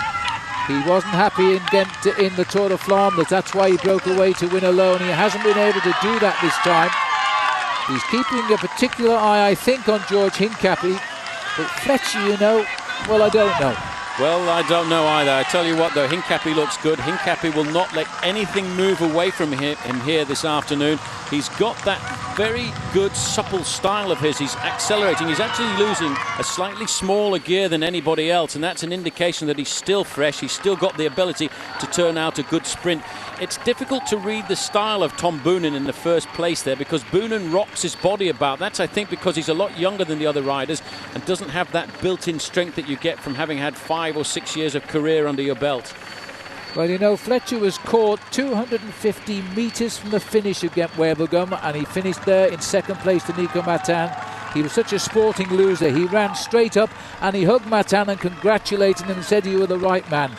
He wasn't happy in Ghent in the Tour de Flanders. That's why he broke away to win alone. He hasn't been able to do that this time. He's keeping a particular eye, I think, on George Hincapie. But Fletcher, you know, well, I don't know. Well, I don't know either. I tell you what, though, Hincapie looks good. Hincapie will not let anything move away from him here this afternoon. He's got that very good, supple style of his. He's accelerating. He's actually losing a slightly smaller gear than anybody else, and that's an indication that he's still fresh. He's still got the ability to turn out a good sprint. It's difficult to read the style of Tom Boonen in the first place there because Boonen rocks his body about. That's, I think, because he's a lot younger than the other riders and doesn't have that built-in strength that you get from having had 5 or 6 years of career under your belt. Well, you know, Fletcher was caught 250 metres from the finish of Ghent-Wevelgem, and he finished there in 2nd place to Nico Martin. He was such a sporting loser. He ran straight up and he hugged Martin and congratulated him and said you were the right man.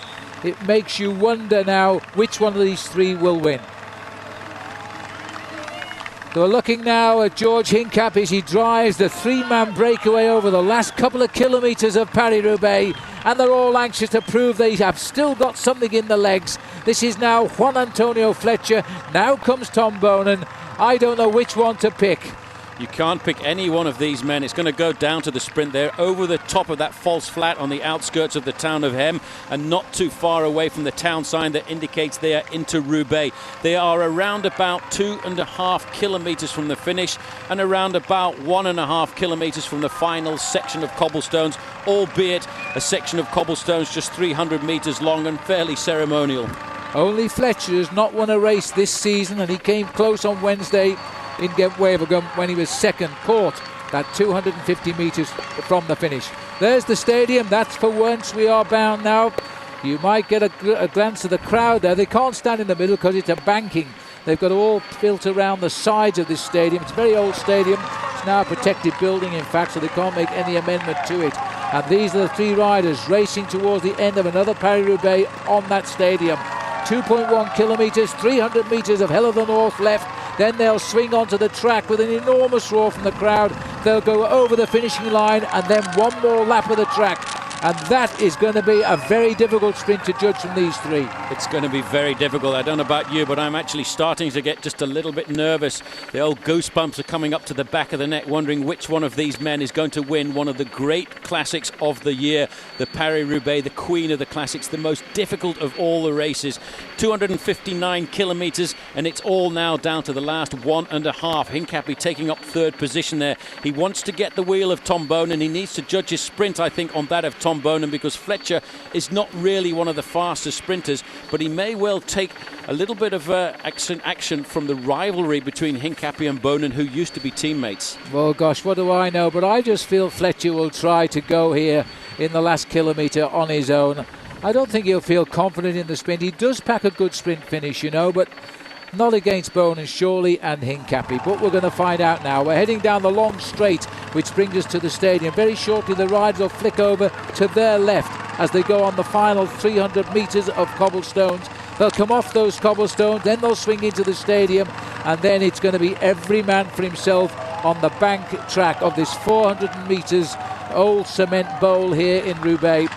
It makes you wonder now which one of these 3 will win. So we're looking now at George Hincapie as he drives the 3-man breakaway over the last couple of kilometres of Paris Roubaix, and they're all anxious to prove they have still got something in the legs. This is now Juan Antonio Fletcher. Now comes Tom Boonen. I don't know which one to pick. You can't pick any one of these men. It's going to go down to the sprint there, over the top of that false flat on the outskirts of the town of Hem, and not too far away from the town sign that indicates they are into Roubaix. They are around about 2.5 kilometres from the finish and around about 1.5 kilometres from the final section of cobblestones, albeit a section of cobblestones just 300 metres long and fairly ceremonial. Only Fletcher has not won a race this season, and he came close on Wednesday in Ghent-Wevelgem when he was 2nd, caught that 250 metres from the finish. There's the stadium. That's for once we are bound now. You might get a glance of the crowd there. They can't stand in the middle because it's a banking. They've got all built around the sides of this stadium. It's a very old stadium. It's now a protected building, in fact, so they can't make any amendment to it. And these are the 3 riders racing towards the end of another Paris-Roubaix on that stadium. 2.1 kilometres, 300 metres of Hell of the North left. Then they'll swing onto the track with an enormous roar from the crowd. They'll go over the finishing line and then one more lap of the track. And that is going to be a very difficult sprint to judge from these three. It's going to be very difficult. I don't know about you, but I'm actually starting to get just a little bit nervous. The old goosebumps are coming up to the back of the neck, wondering which one of these men is going to win one of the great classics of the year. The Paris Roubaix, the queen of the classics, the most difficult of all the races. 259 kilometres, and it's all now down to the last 1.5. Hincapie taking up third position there. He wants to get the wheel of Tom Boonen. He needs to judge his sprint, I think, on that of Tom Boonen, because Fletcher is not really one of the fastest sprinters, but he may well take a little bit of action from the rivalry between Hincapie and Boonen, who used to be teammates. Well, gosh, what do I know? But I just feel Fletcher will try to go here in the last kilometre on his own. I don't think he'll feel confident in the sprint. He does pack a good sprint finish, you know, but not against Boonen, surely, and Hincapie. But we're going to find out now. We're heading down the long straight, which brings us to the stadium. Very shortly, the riders will flick over to their left as they go on the final 300 metres of cobblestones. They'll come off those cobblestones, then they'll swing into the stadium, and then it's going to be every man for himself on the bank track of this 400 metres old cement bowl here in Roubaix.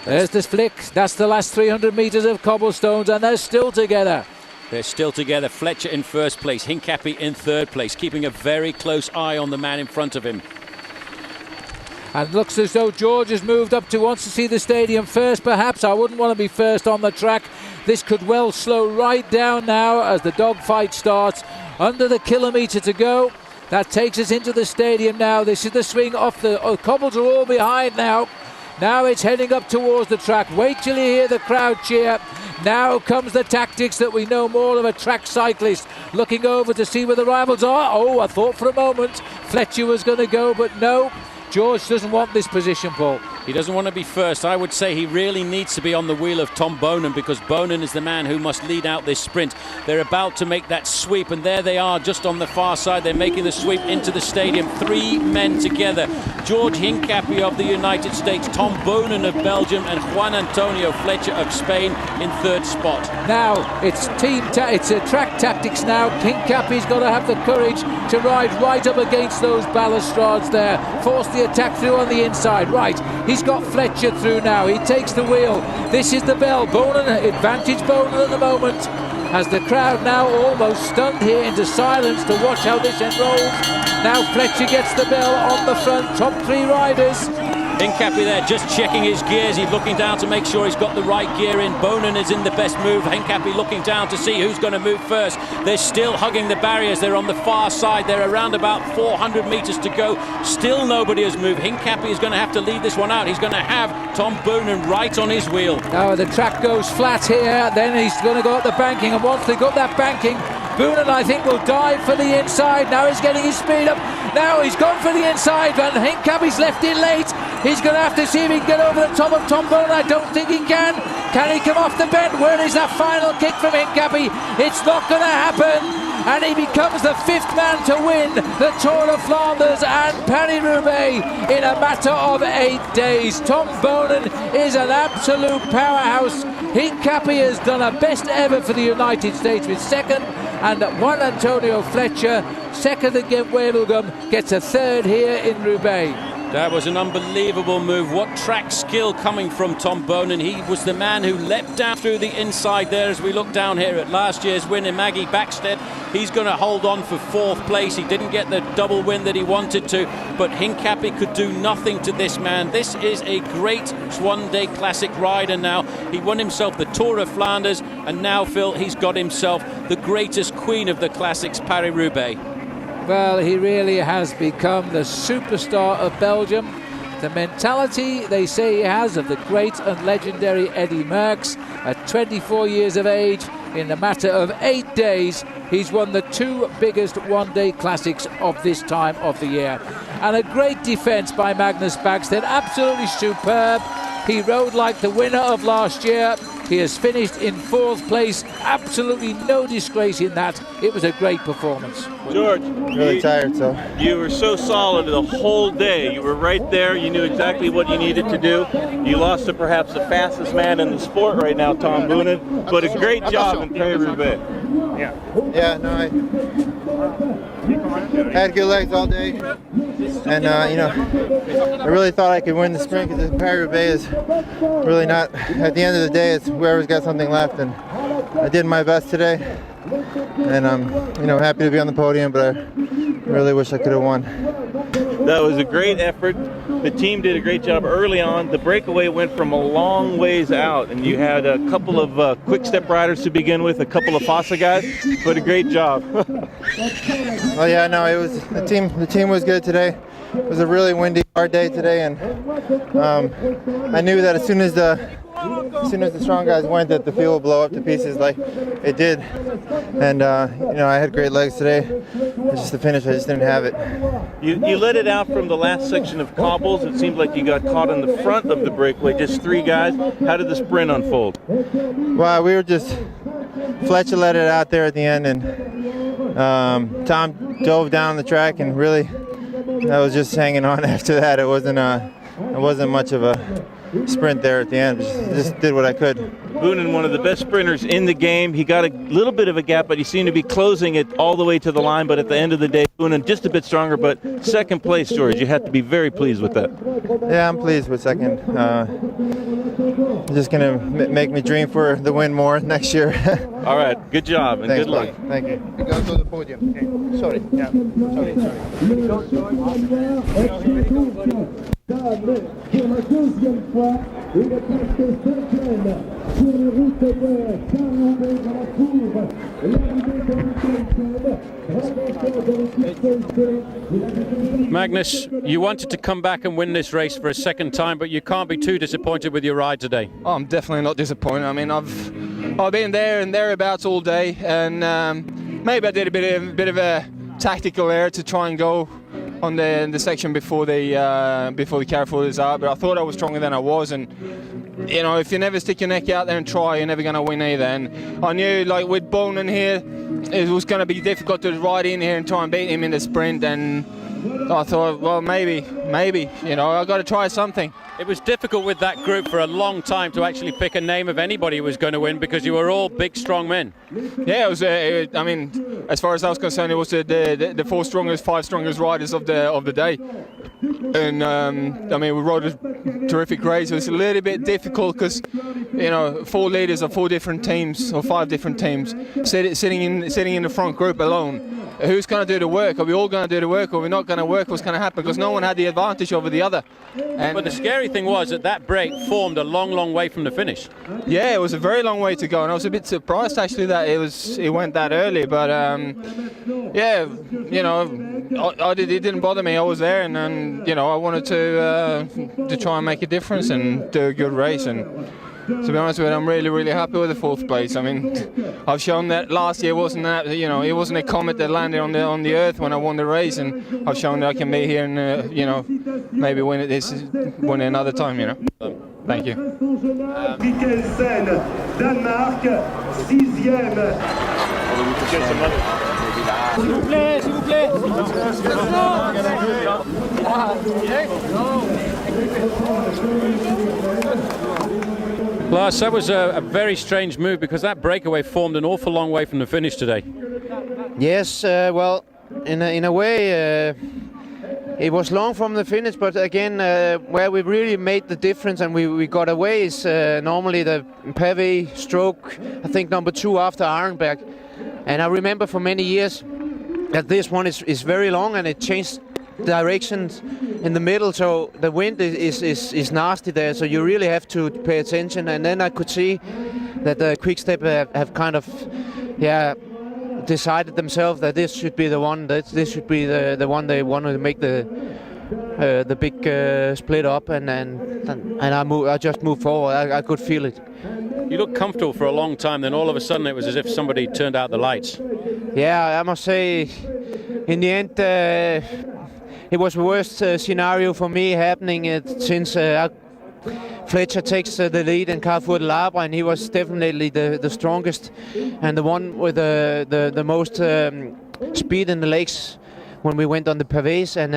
There's the flick. That's the last 300 metres of cobblestones, and they're still together. They're still together. Fletcher in first place, Hincapie in third place, keeping a very close eye on the man in front of him. And looks as though George has moved up to wants to see the stadium first, perhaps. I wouldn't want to be first on the track. This could well slow right down now as the dogfight starts. Under the kilometre to go. That takes us into the stadium now. This is the swing off the cobbles are all behind now. Now it's heading up towards the track. Wait till you hear the crowd cheer. Now comes the tactics that we know more of a track cyclist. Looking over to see where the rivals are. Oh, I thought for a moment Fletcher was going to go, but no. George doesn't want this position, Paul. He doesn't want to be first. I would say he really needs to be on the wheel of Tom Boonen, because Boonen is the man who must lead out this sprint. They're about to make that sweep, and there they are just on the far side. They're making the sweep into the stadium. Three men together. George Hincapie of the United States, Tom Boonen of Belgium, and Juan Antonio Fletcher of Spain in third spot. Now it's track tactics now. Hincapie's got to have the courage to ride right up against those balustrades there. Force the attack through on the inside. Right, he's got Fletcher through now. He takes the wheel. This is the bell. Boonen, advantage Boonen at the moment. As the crowd now almost stunned here into silence to watch how this enrolls. Now Fletcher gets the bell on the front. Top three riders. Hincapie there just checking his gears. He's looking down to make sure he's got the right gear in. Boonen is in the best move. Hincapie looking down to see who's going to move first. They're still hugging the barriers. They're on the far side. They're around about 400 metres to go. Still nobody has moved. Hincapie is going to have to lead this one out. He's going to have Tom Boonen right on his wheel. Now the track goes flat here. Then he's going to go up the banking. And once they got that banking, Boonen, I think, will dive for the inside. Now he's getting his speed up. Now he's gone for the inside, but Hincapie's left in late. He's going to have to see if he can get over the top of Tom Boonen. I don't think he can. Can he come off the bend? Where is that final kick from Hincapie? It's not going to happen. And he becomes the fifth man to win the Tour of Flanders and Paris-Roubaix in a matter of 8 days. Tom Boonen is an absolute powerhouse. Hincapie has done a best ever for the United States with second, and Juan Antonio Fletcher, second at Gent-Wevelgem, gets a third here in Roubaix. That was an unbelievable move. What track skill coming from Tom Boonen. He was the man who leapt down through the inside there as we look down here at last year's win in Maggie Backstead. He's going to hold on for fourth place. He didn't get the double win that he wanted to, but Hincapie could do nothing to this man. This is a great one-day classic rider now. He won himself the Tour of Flanders, and now, Phil, he's got himself the greatest queen of the classics, Paris-Roubaix. Well, he really has become the superstar of Belgium. The mentality they say he has of the great and legendary Eddy Merckx. At 24 years of age, in a matter of 8 days, he's won the two biggest one-day classics of this time of the year. And a great defence by Magnus Backstedt, absolutely superb. He rode like the winner of last year. He has finished in fourth place. Absolutely no disgrace in that. It was a great performance. George, Really tired, so. You were so solid the whole day. You were right there. You knew exactly what you needed to do. You lost to perhaps the fastest man in the sport right now, Tom Boonen, but a great job in Paris-Roubaix. Yeah, no, I had good legs all day. And I really thought I could win the sprint because the Paris Roubaix is really not. At the end of the day, it's whoever's got something left, and I did my best today. And I'm happy to be on the podium, but I really wish I could have won. That was a great effort. The team did a great job early on. The breakaway went from a long ways out, and you had a couple of quick step riders to begin with, a couple of Fossa guys, but a great job. Well, yeah, no, it was the team was good today. It was a really windy, hard day today, and I knew that as soon as the strong guys went, that the field would blow up to pieces like it did. And I had great legs today. It's just the finish, I just didn't have it. You let it out from the last section of cobbles. It seemed like you got caught in the front of the breakaway, just 3 guys. How did the sprint unfold? Well, we were just Fletcher let it out there at the end, and Tom dove down the track, and really I was just hanging on after that. It wasn't much of a sprint there at the end. Just did what I could. Boonen, one of the best sprinters in the game. He got a little bit of a gap, but he seemed to be closing it all the way to the line. But at the end of the day, Boonen just a bit stronger. But second place, George, you have to be very pleased with that. Yeah, I'm pleased with second. Just gonna make me dream for the win more next year. All right, good job and Thanks, good luck. buddy. Thank you. Go to the podium. Okay. Sorry. Yeah. Pour la deuxième fois, une place cinquième sur les routes de Paris-Roubaix dans la cour. Magnus, you wanted to come back and win this race for a second time, but you can't be too disappointed with your ride today. Oh, I'm definitely not disappointed. I mean, I've been there and thereabouts all day, and maybe I did a bit of a tactical error to try and go on the section before the Carrefour is out, but I thought I was stronger than I was, and if you never stick your neck out there and try, you're never going to win either. And I knew, like with Boonen here, it was going to be difficult to ride in here and try and beat him in the sprint, and I thought, well, maybe, I got to try something. It was difficult with that group for a long time to actually pick a name of anybody who was going to win, because you were all big, strong men. Yeah, it was. I mean, as far as I was concerned, it was the 5 strongest riders of the day. And I mean, we rode a terrific race. It was a little bit difficult because 4 leaders of 4 different teams or 5 different teams sitting in the front group alone. Who's going to do the work? Are we all going to do the work, or are we not going to work? What's going to happen? Because no one had the advantage over the other. But the scary thing was that break formed a long, long way from the finish. Yeah, it was a very long way to go, and I was a bit surprised actually that it went that early. But yeah, it didn't bother me. I was there, and I wanted to try and make a difference and do a good race. And to be honest with you, I'm really, really happy with the 4th place. I mean, I've shown that last year wasn't it wasn't a comet that landed on the earth when I won the race, and I've shown that I can be here and maybe win it another time. Thank you. Danemark, 6e. S'il vous plaît, s'il vous plaît. Lars, that was a very strange move, because that breakaway formed an awful long way from the finish today. Yes, well, in a way, it was long from the finish, but again, where we really made the difference and we got away is normally the Pavé stroke, I think number 2 after Arenberg. And I remember for many years that this one is very long, and it changed directions in the middle, so the wind is nasty there, so you really have to pay attention. And then I could see that the Quick-Step have kind of decided themselves that this should be the one, that this should be the one they wanted to make the big split up, and I just moved forward. I could feel it. You looked comfortable for a long time, then all of a sudden it was as if somebody turned out the lights. Yeah, I must say, in the end, it was the worst scenario for me happening since Fletcher takes the lead in Carrefour de l'Arbre, and he was definitely the strongest and the one with the most speed in the legs when we went on the pavés. And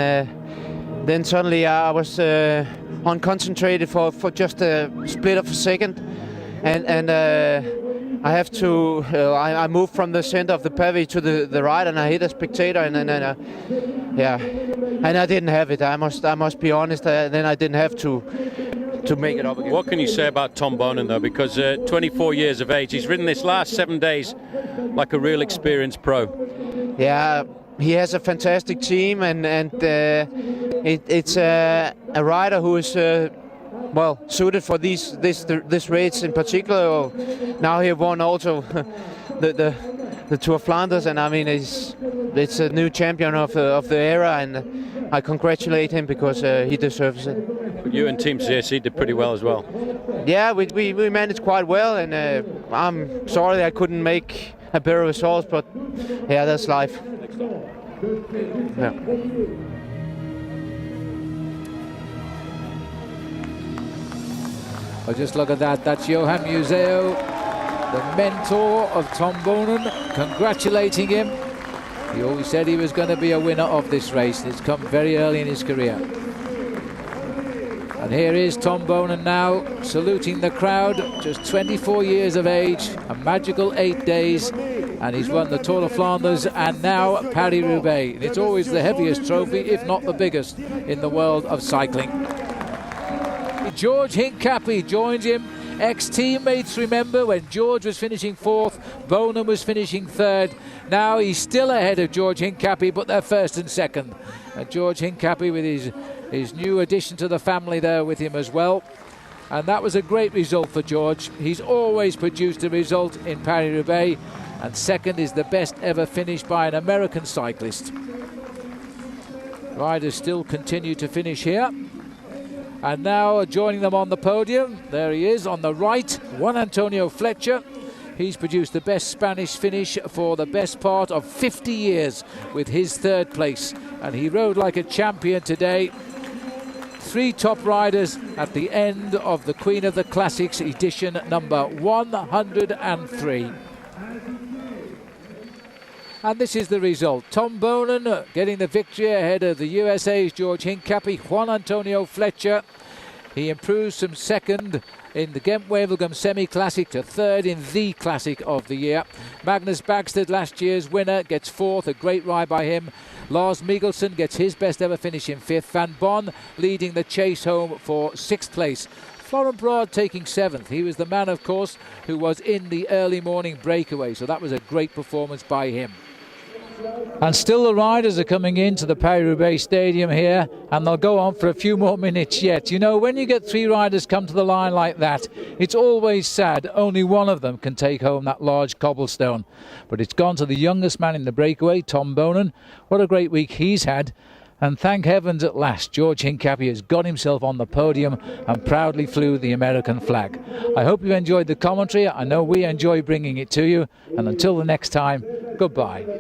then suddenly I was unconcentrated for just a split of a second, and I have to. I moved from the center of the pavy to the right, and I hit a spectator, and then yeah, and I didn't have it. I must be honest. Then I didn't have to make it up again. What can you say about Tom Bonen though? Because 24 years of age, he's ridden this last 7 days like a real experienced pro. Yeah, he has a fantastic team, and it's a rider who is well suited for this race in particular. Now he won also the Tour of Flanders, and I mean it's a new champion of the era, and I congratulate him because he deserves it. You and Team CSC did pretty well as well. Yeah, we managed quite well, and I'm sorry I couldn't make a better result, but yeah, that's life. Yeah. Oh, just look at that. That's Johan Museo, the mentor of Tom Bonen, congratulating him. He always said he was going to be a winner of this race. It's come very early in his career. And here is Tom Bonen now saluting the crowd, just 24 years of age, a magical 8 days, and he's won the Tour of Flanders and now Paris Roubaix. It's always the heaviest trophy, if not the biggest, in the world of cycling. George Hincapie joins him. Ex-teammates remember when George was finishing 4th, Bonen was finishing 3rd. Now he's still ahead of George Hincapie, but they're 1st and 2nd. And George Hincapie with his new addition to the family there with him as well. And that was a great result for George. He's always produced a result in Paris-Roubaix, and 2nd is the best ever finish by an American cyclist. Riders still continue to finish here. And now joining them on the podium, there he is on the right, Juan Antonio Fletcher. He's produced the best Spanish finish for the best part of 50 years with his 3rd place. And he rode like a champion today. 3 top riders at the end of the Queen of the Classics edition number 103. And this is the result. Tom Bonen getting the victory ahead of the USA's George Hincapie. Juan Antonio Fletcher, he improves from 2nd in the Gent-Wevelgem Semi-Classic to 3rd in the Classic of the year. Magnus Bagstad, last year's winner, gets 4th, a great ride by him. Lars Mikkelsen gets his best ever finish in 5th. Van Bon leading the chase home for 6th place. Florent Broad taking 7th. He was the man, of course, who was in the early morning breakaway, so that was a great performance by him. And still the riders are coming into the Paris-Roubaix stadium here, and they'll go on for a few more minutes yet. You know, when you get 3 riders come to the line like that, it's always sad only one of them can take home that large cobblestone. But it's gone to the youngest man in the breakaway, Tom Bonen. What a great week he's had. And thank heavens at last, George Hincapie has got himself on the podium and proudly flew the American flag. I hope you enjoyed the commentary. I know we enjoy bringing it to you. And until the next time, goodbye.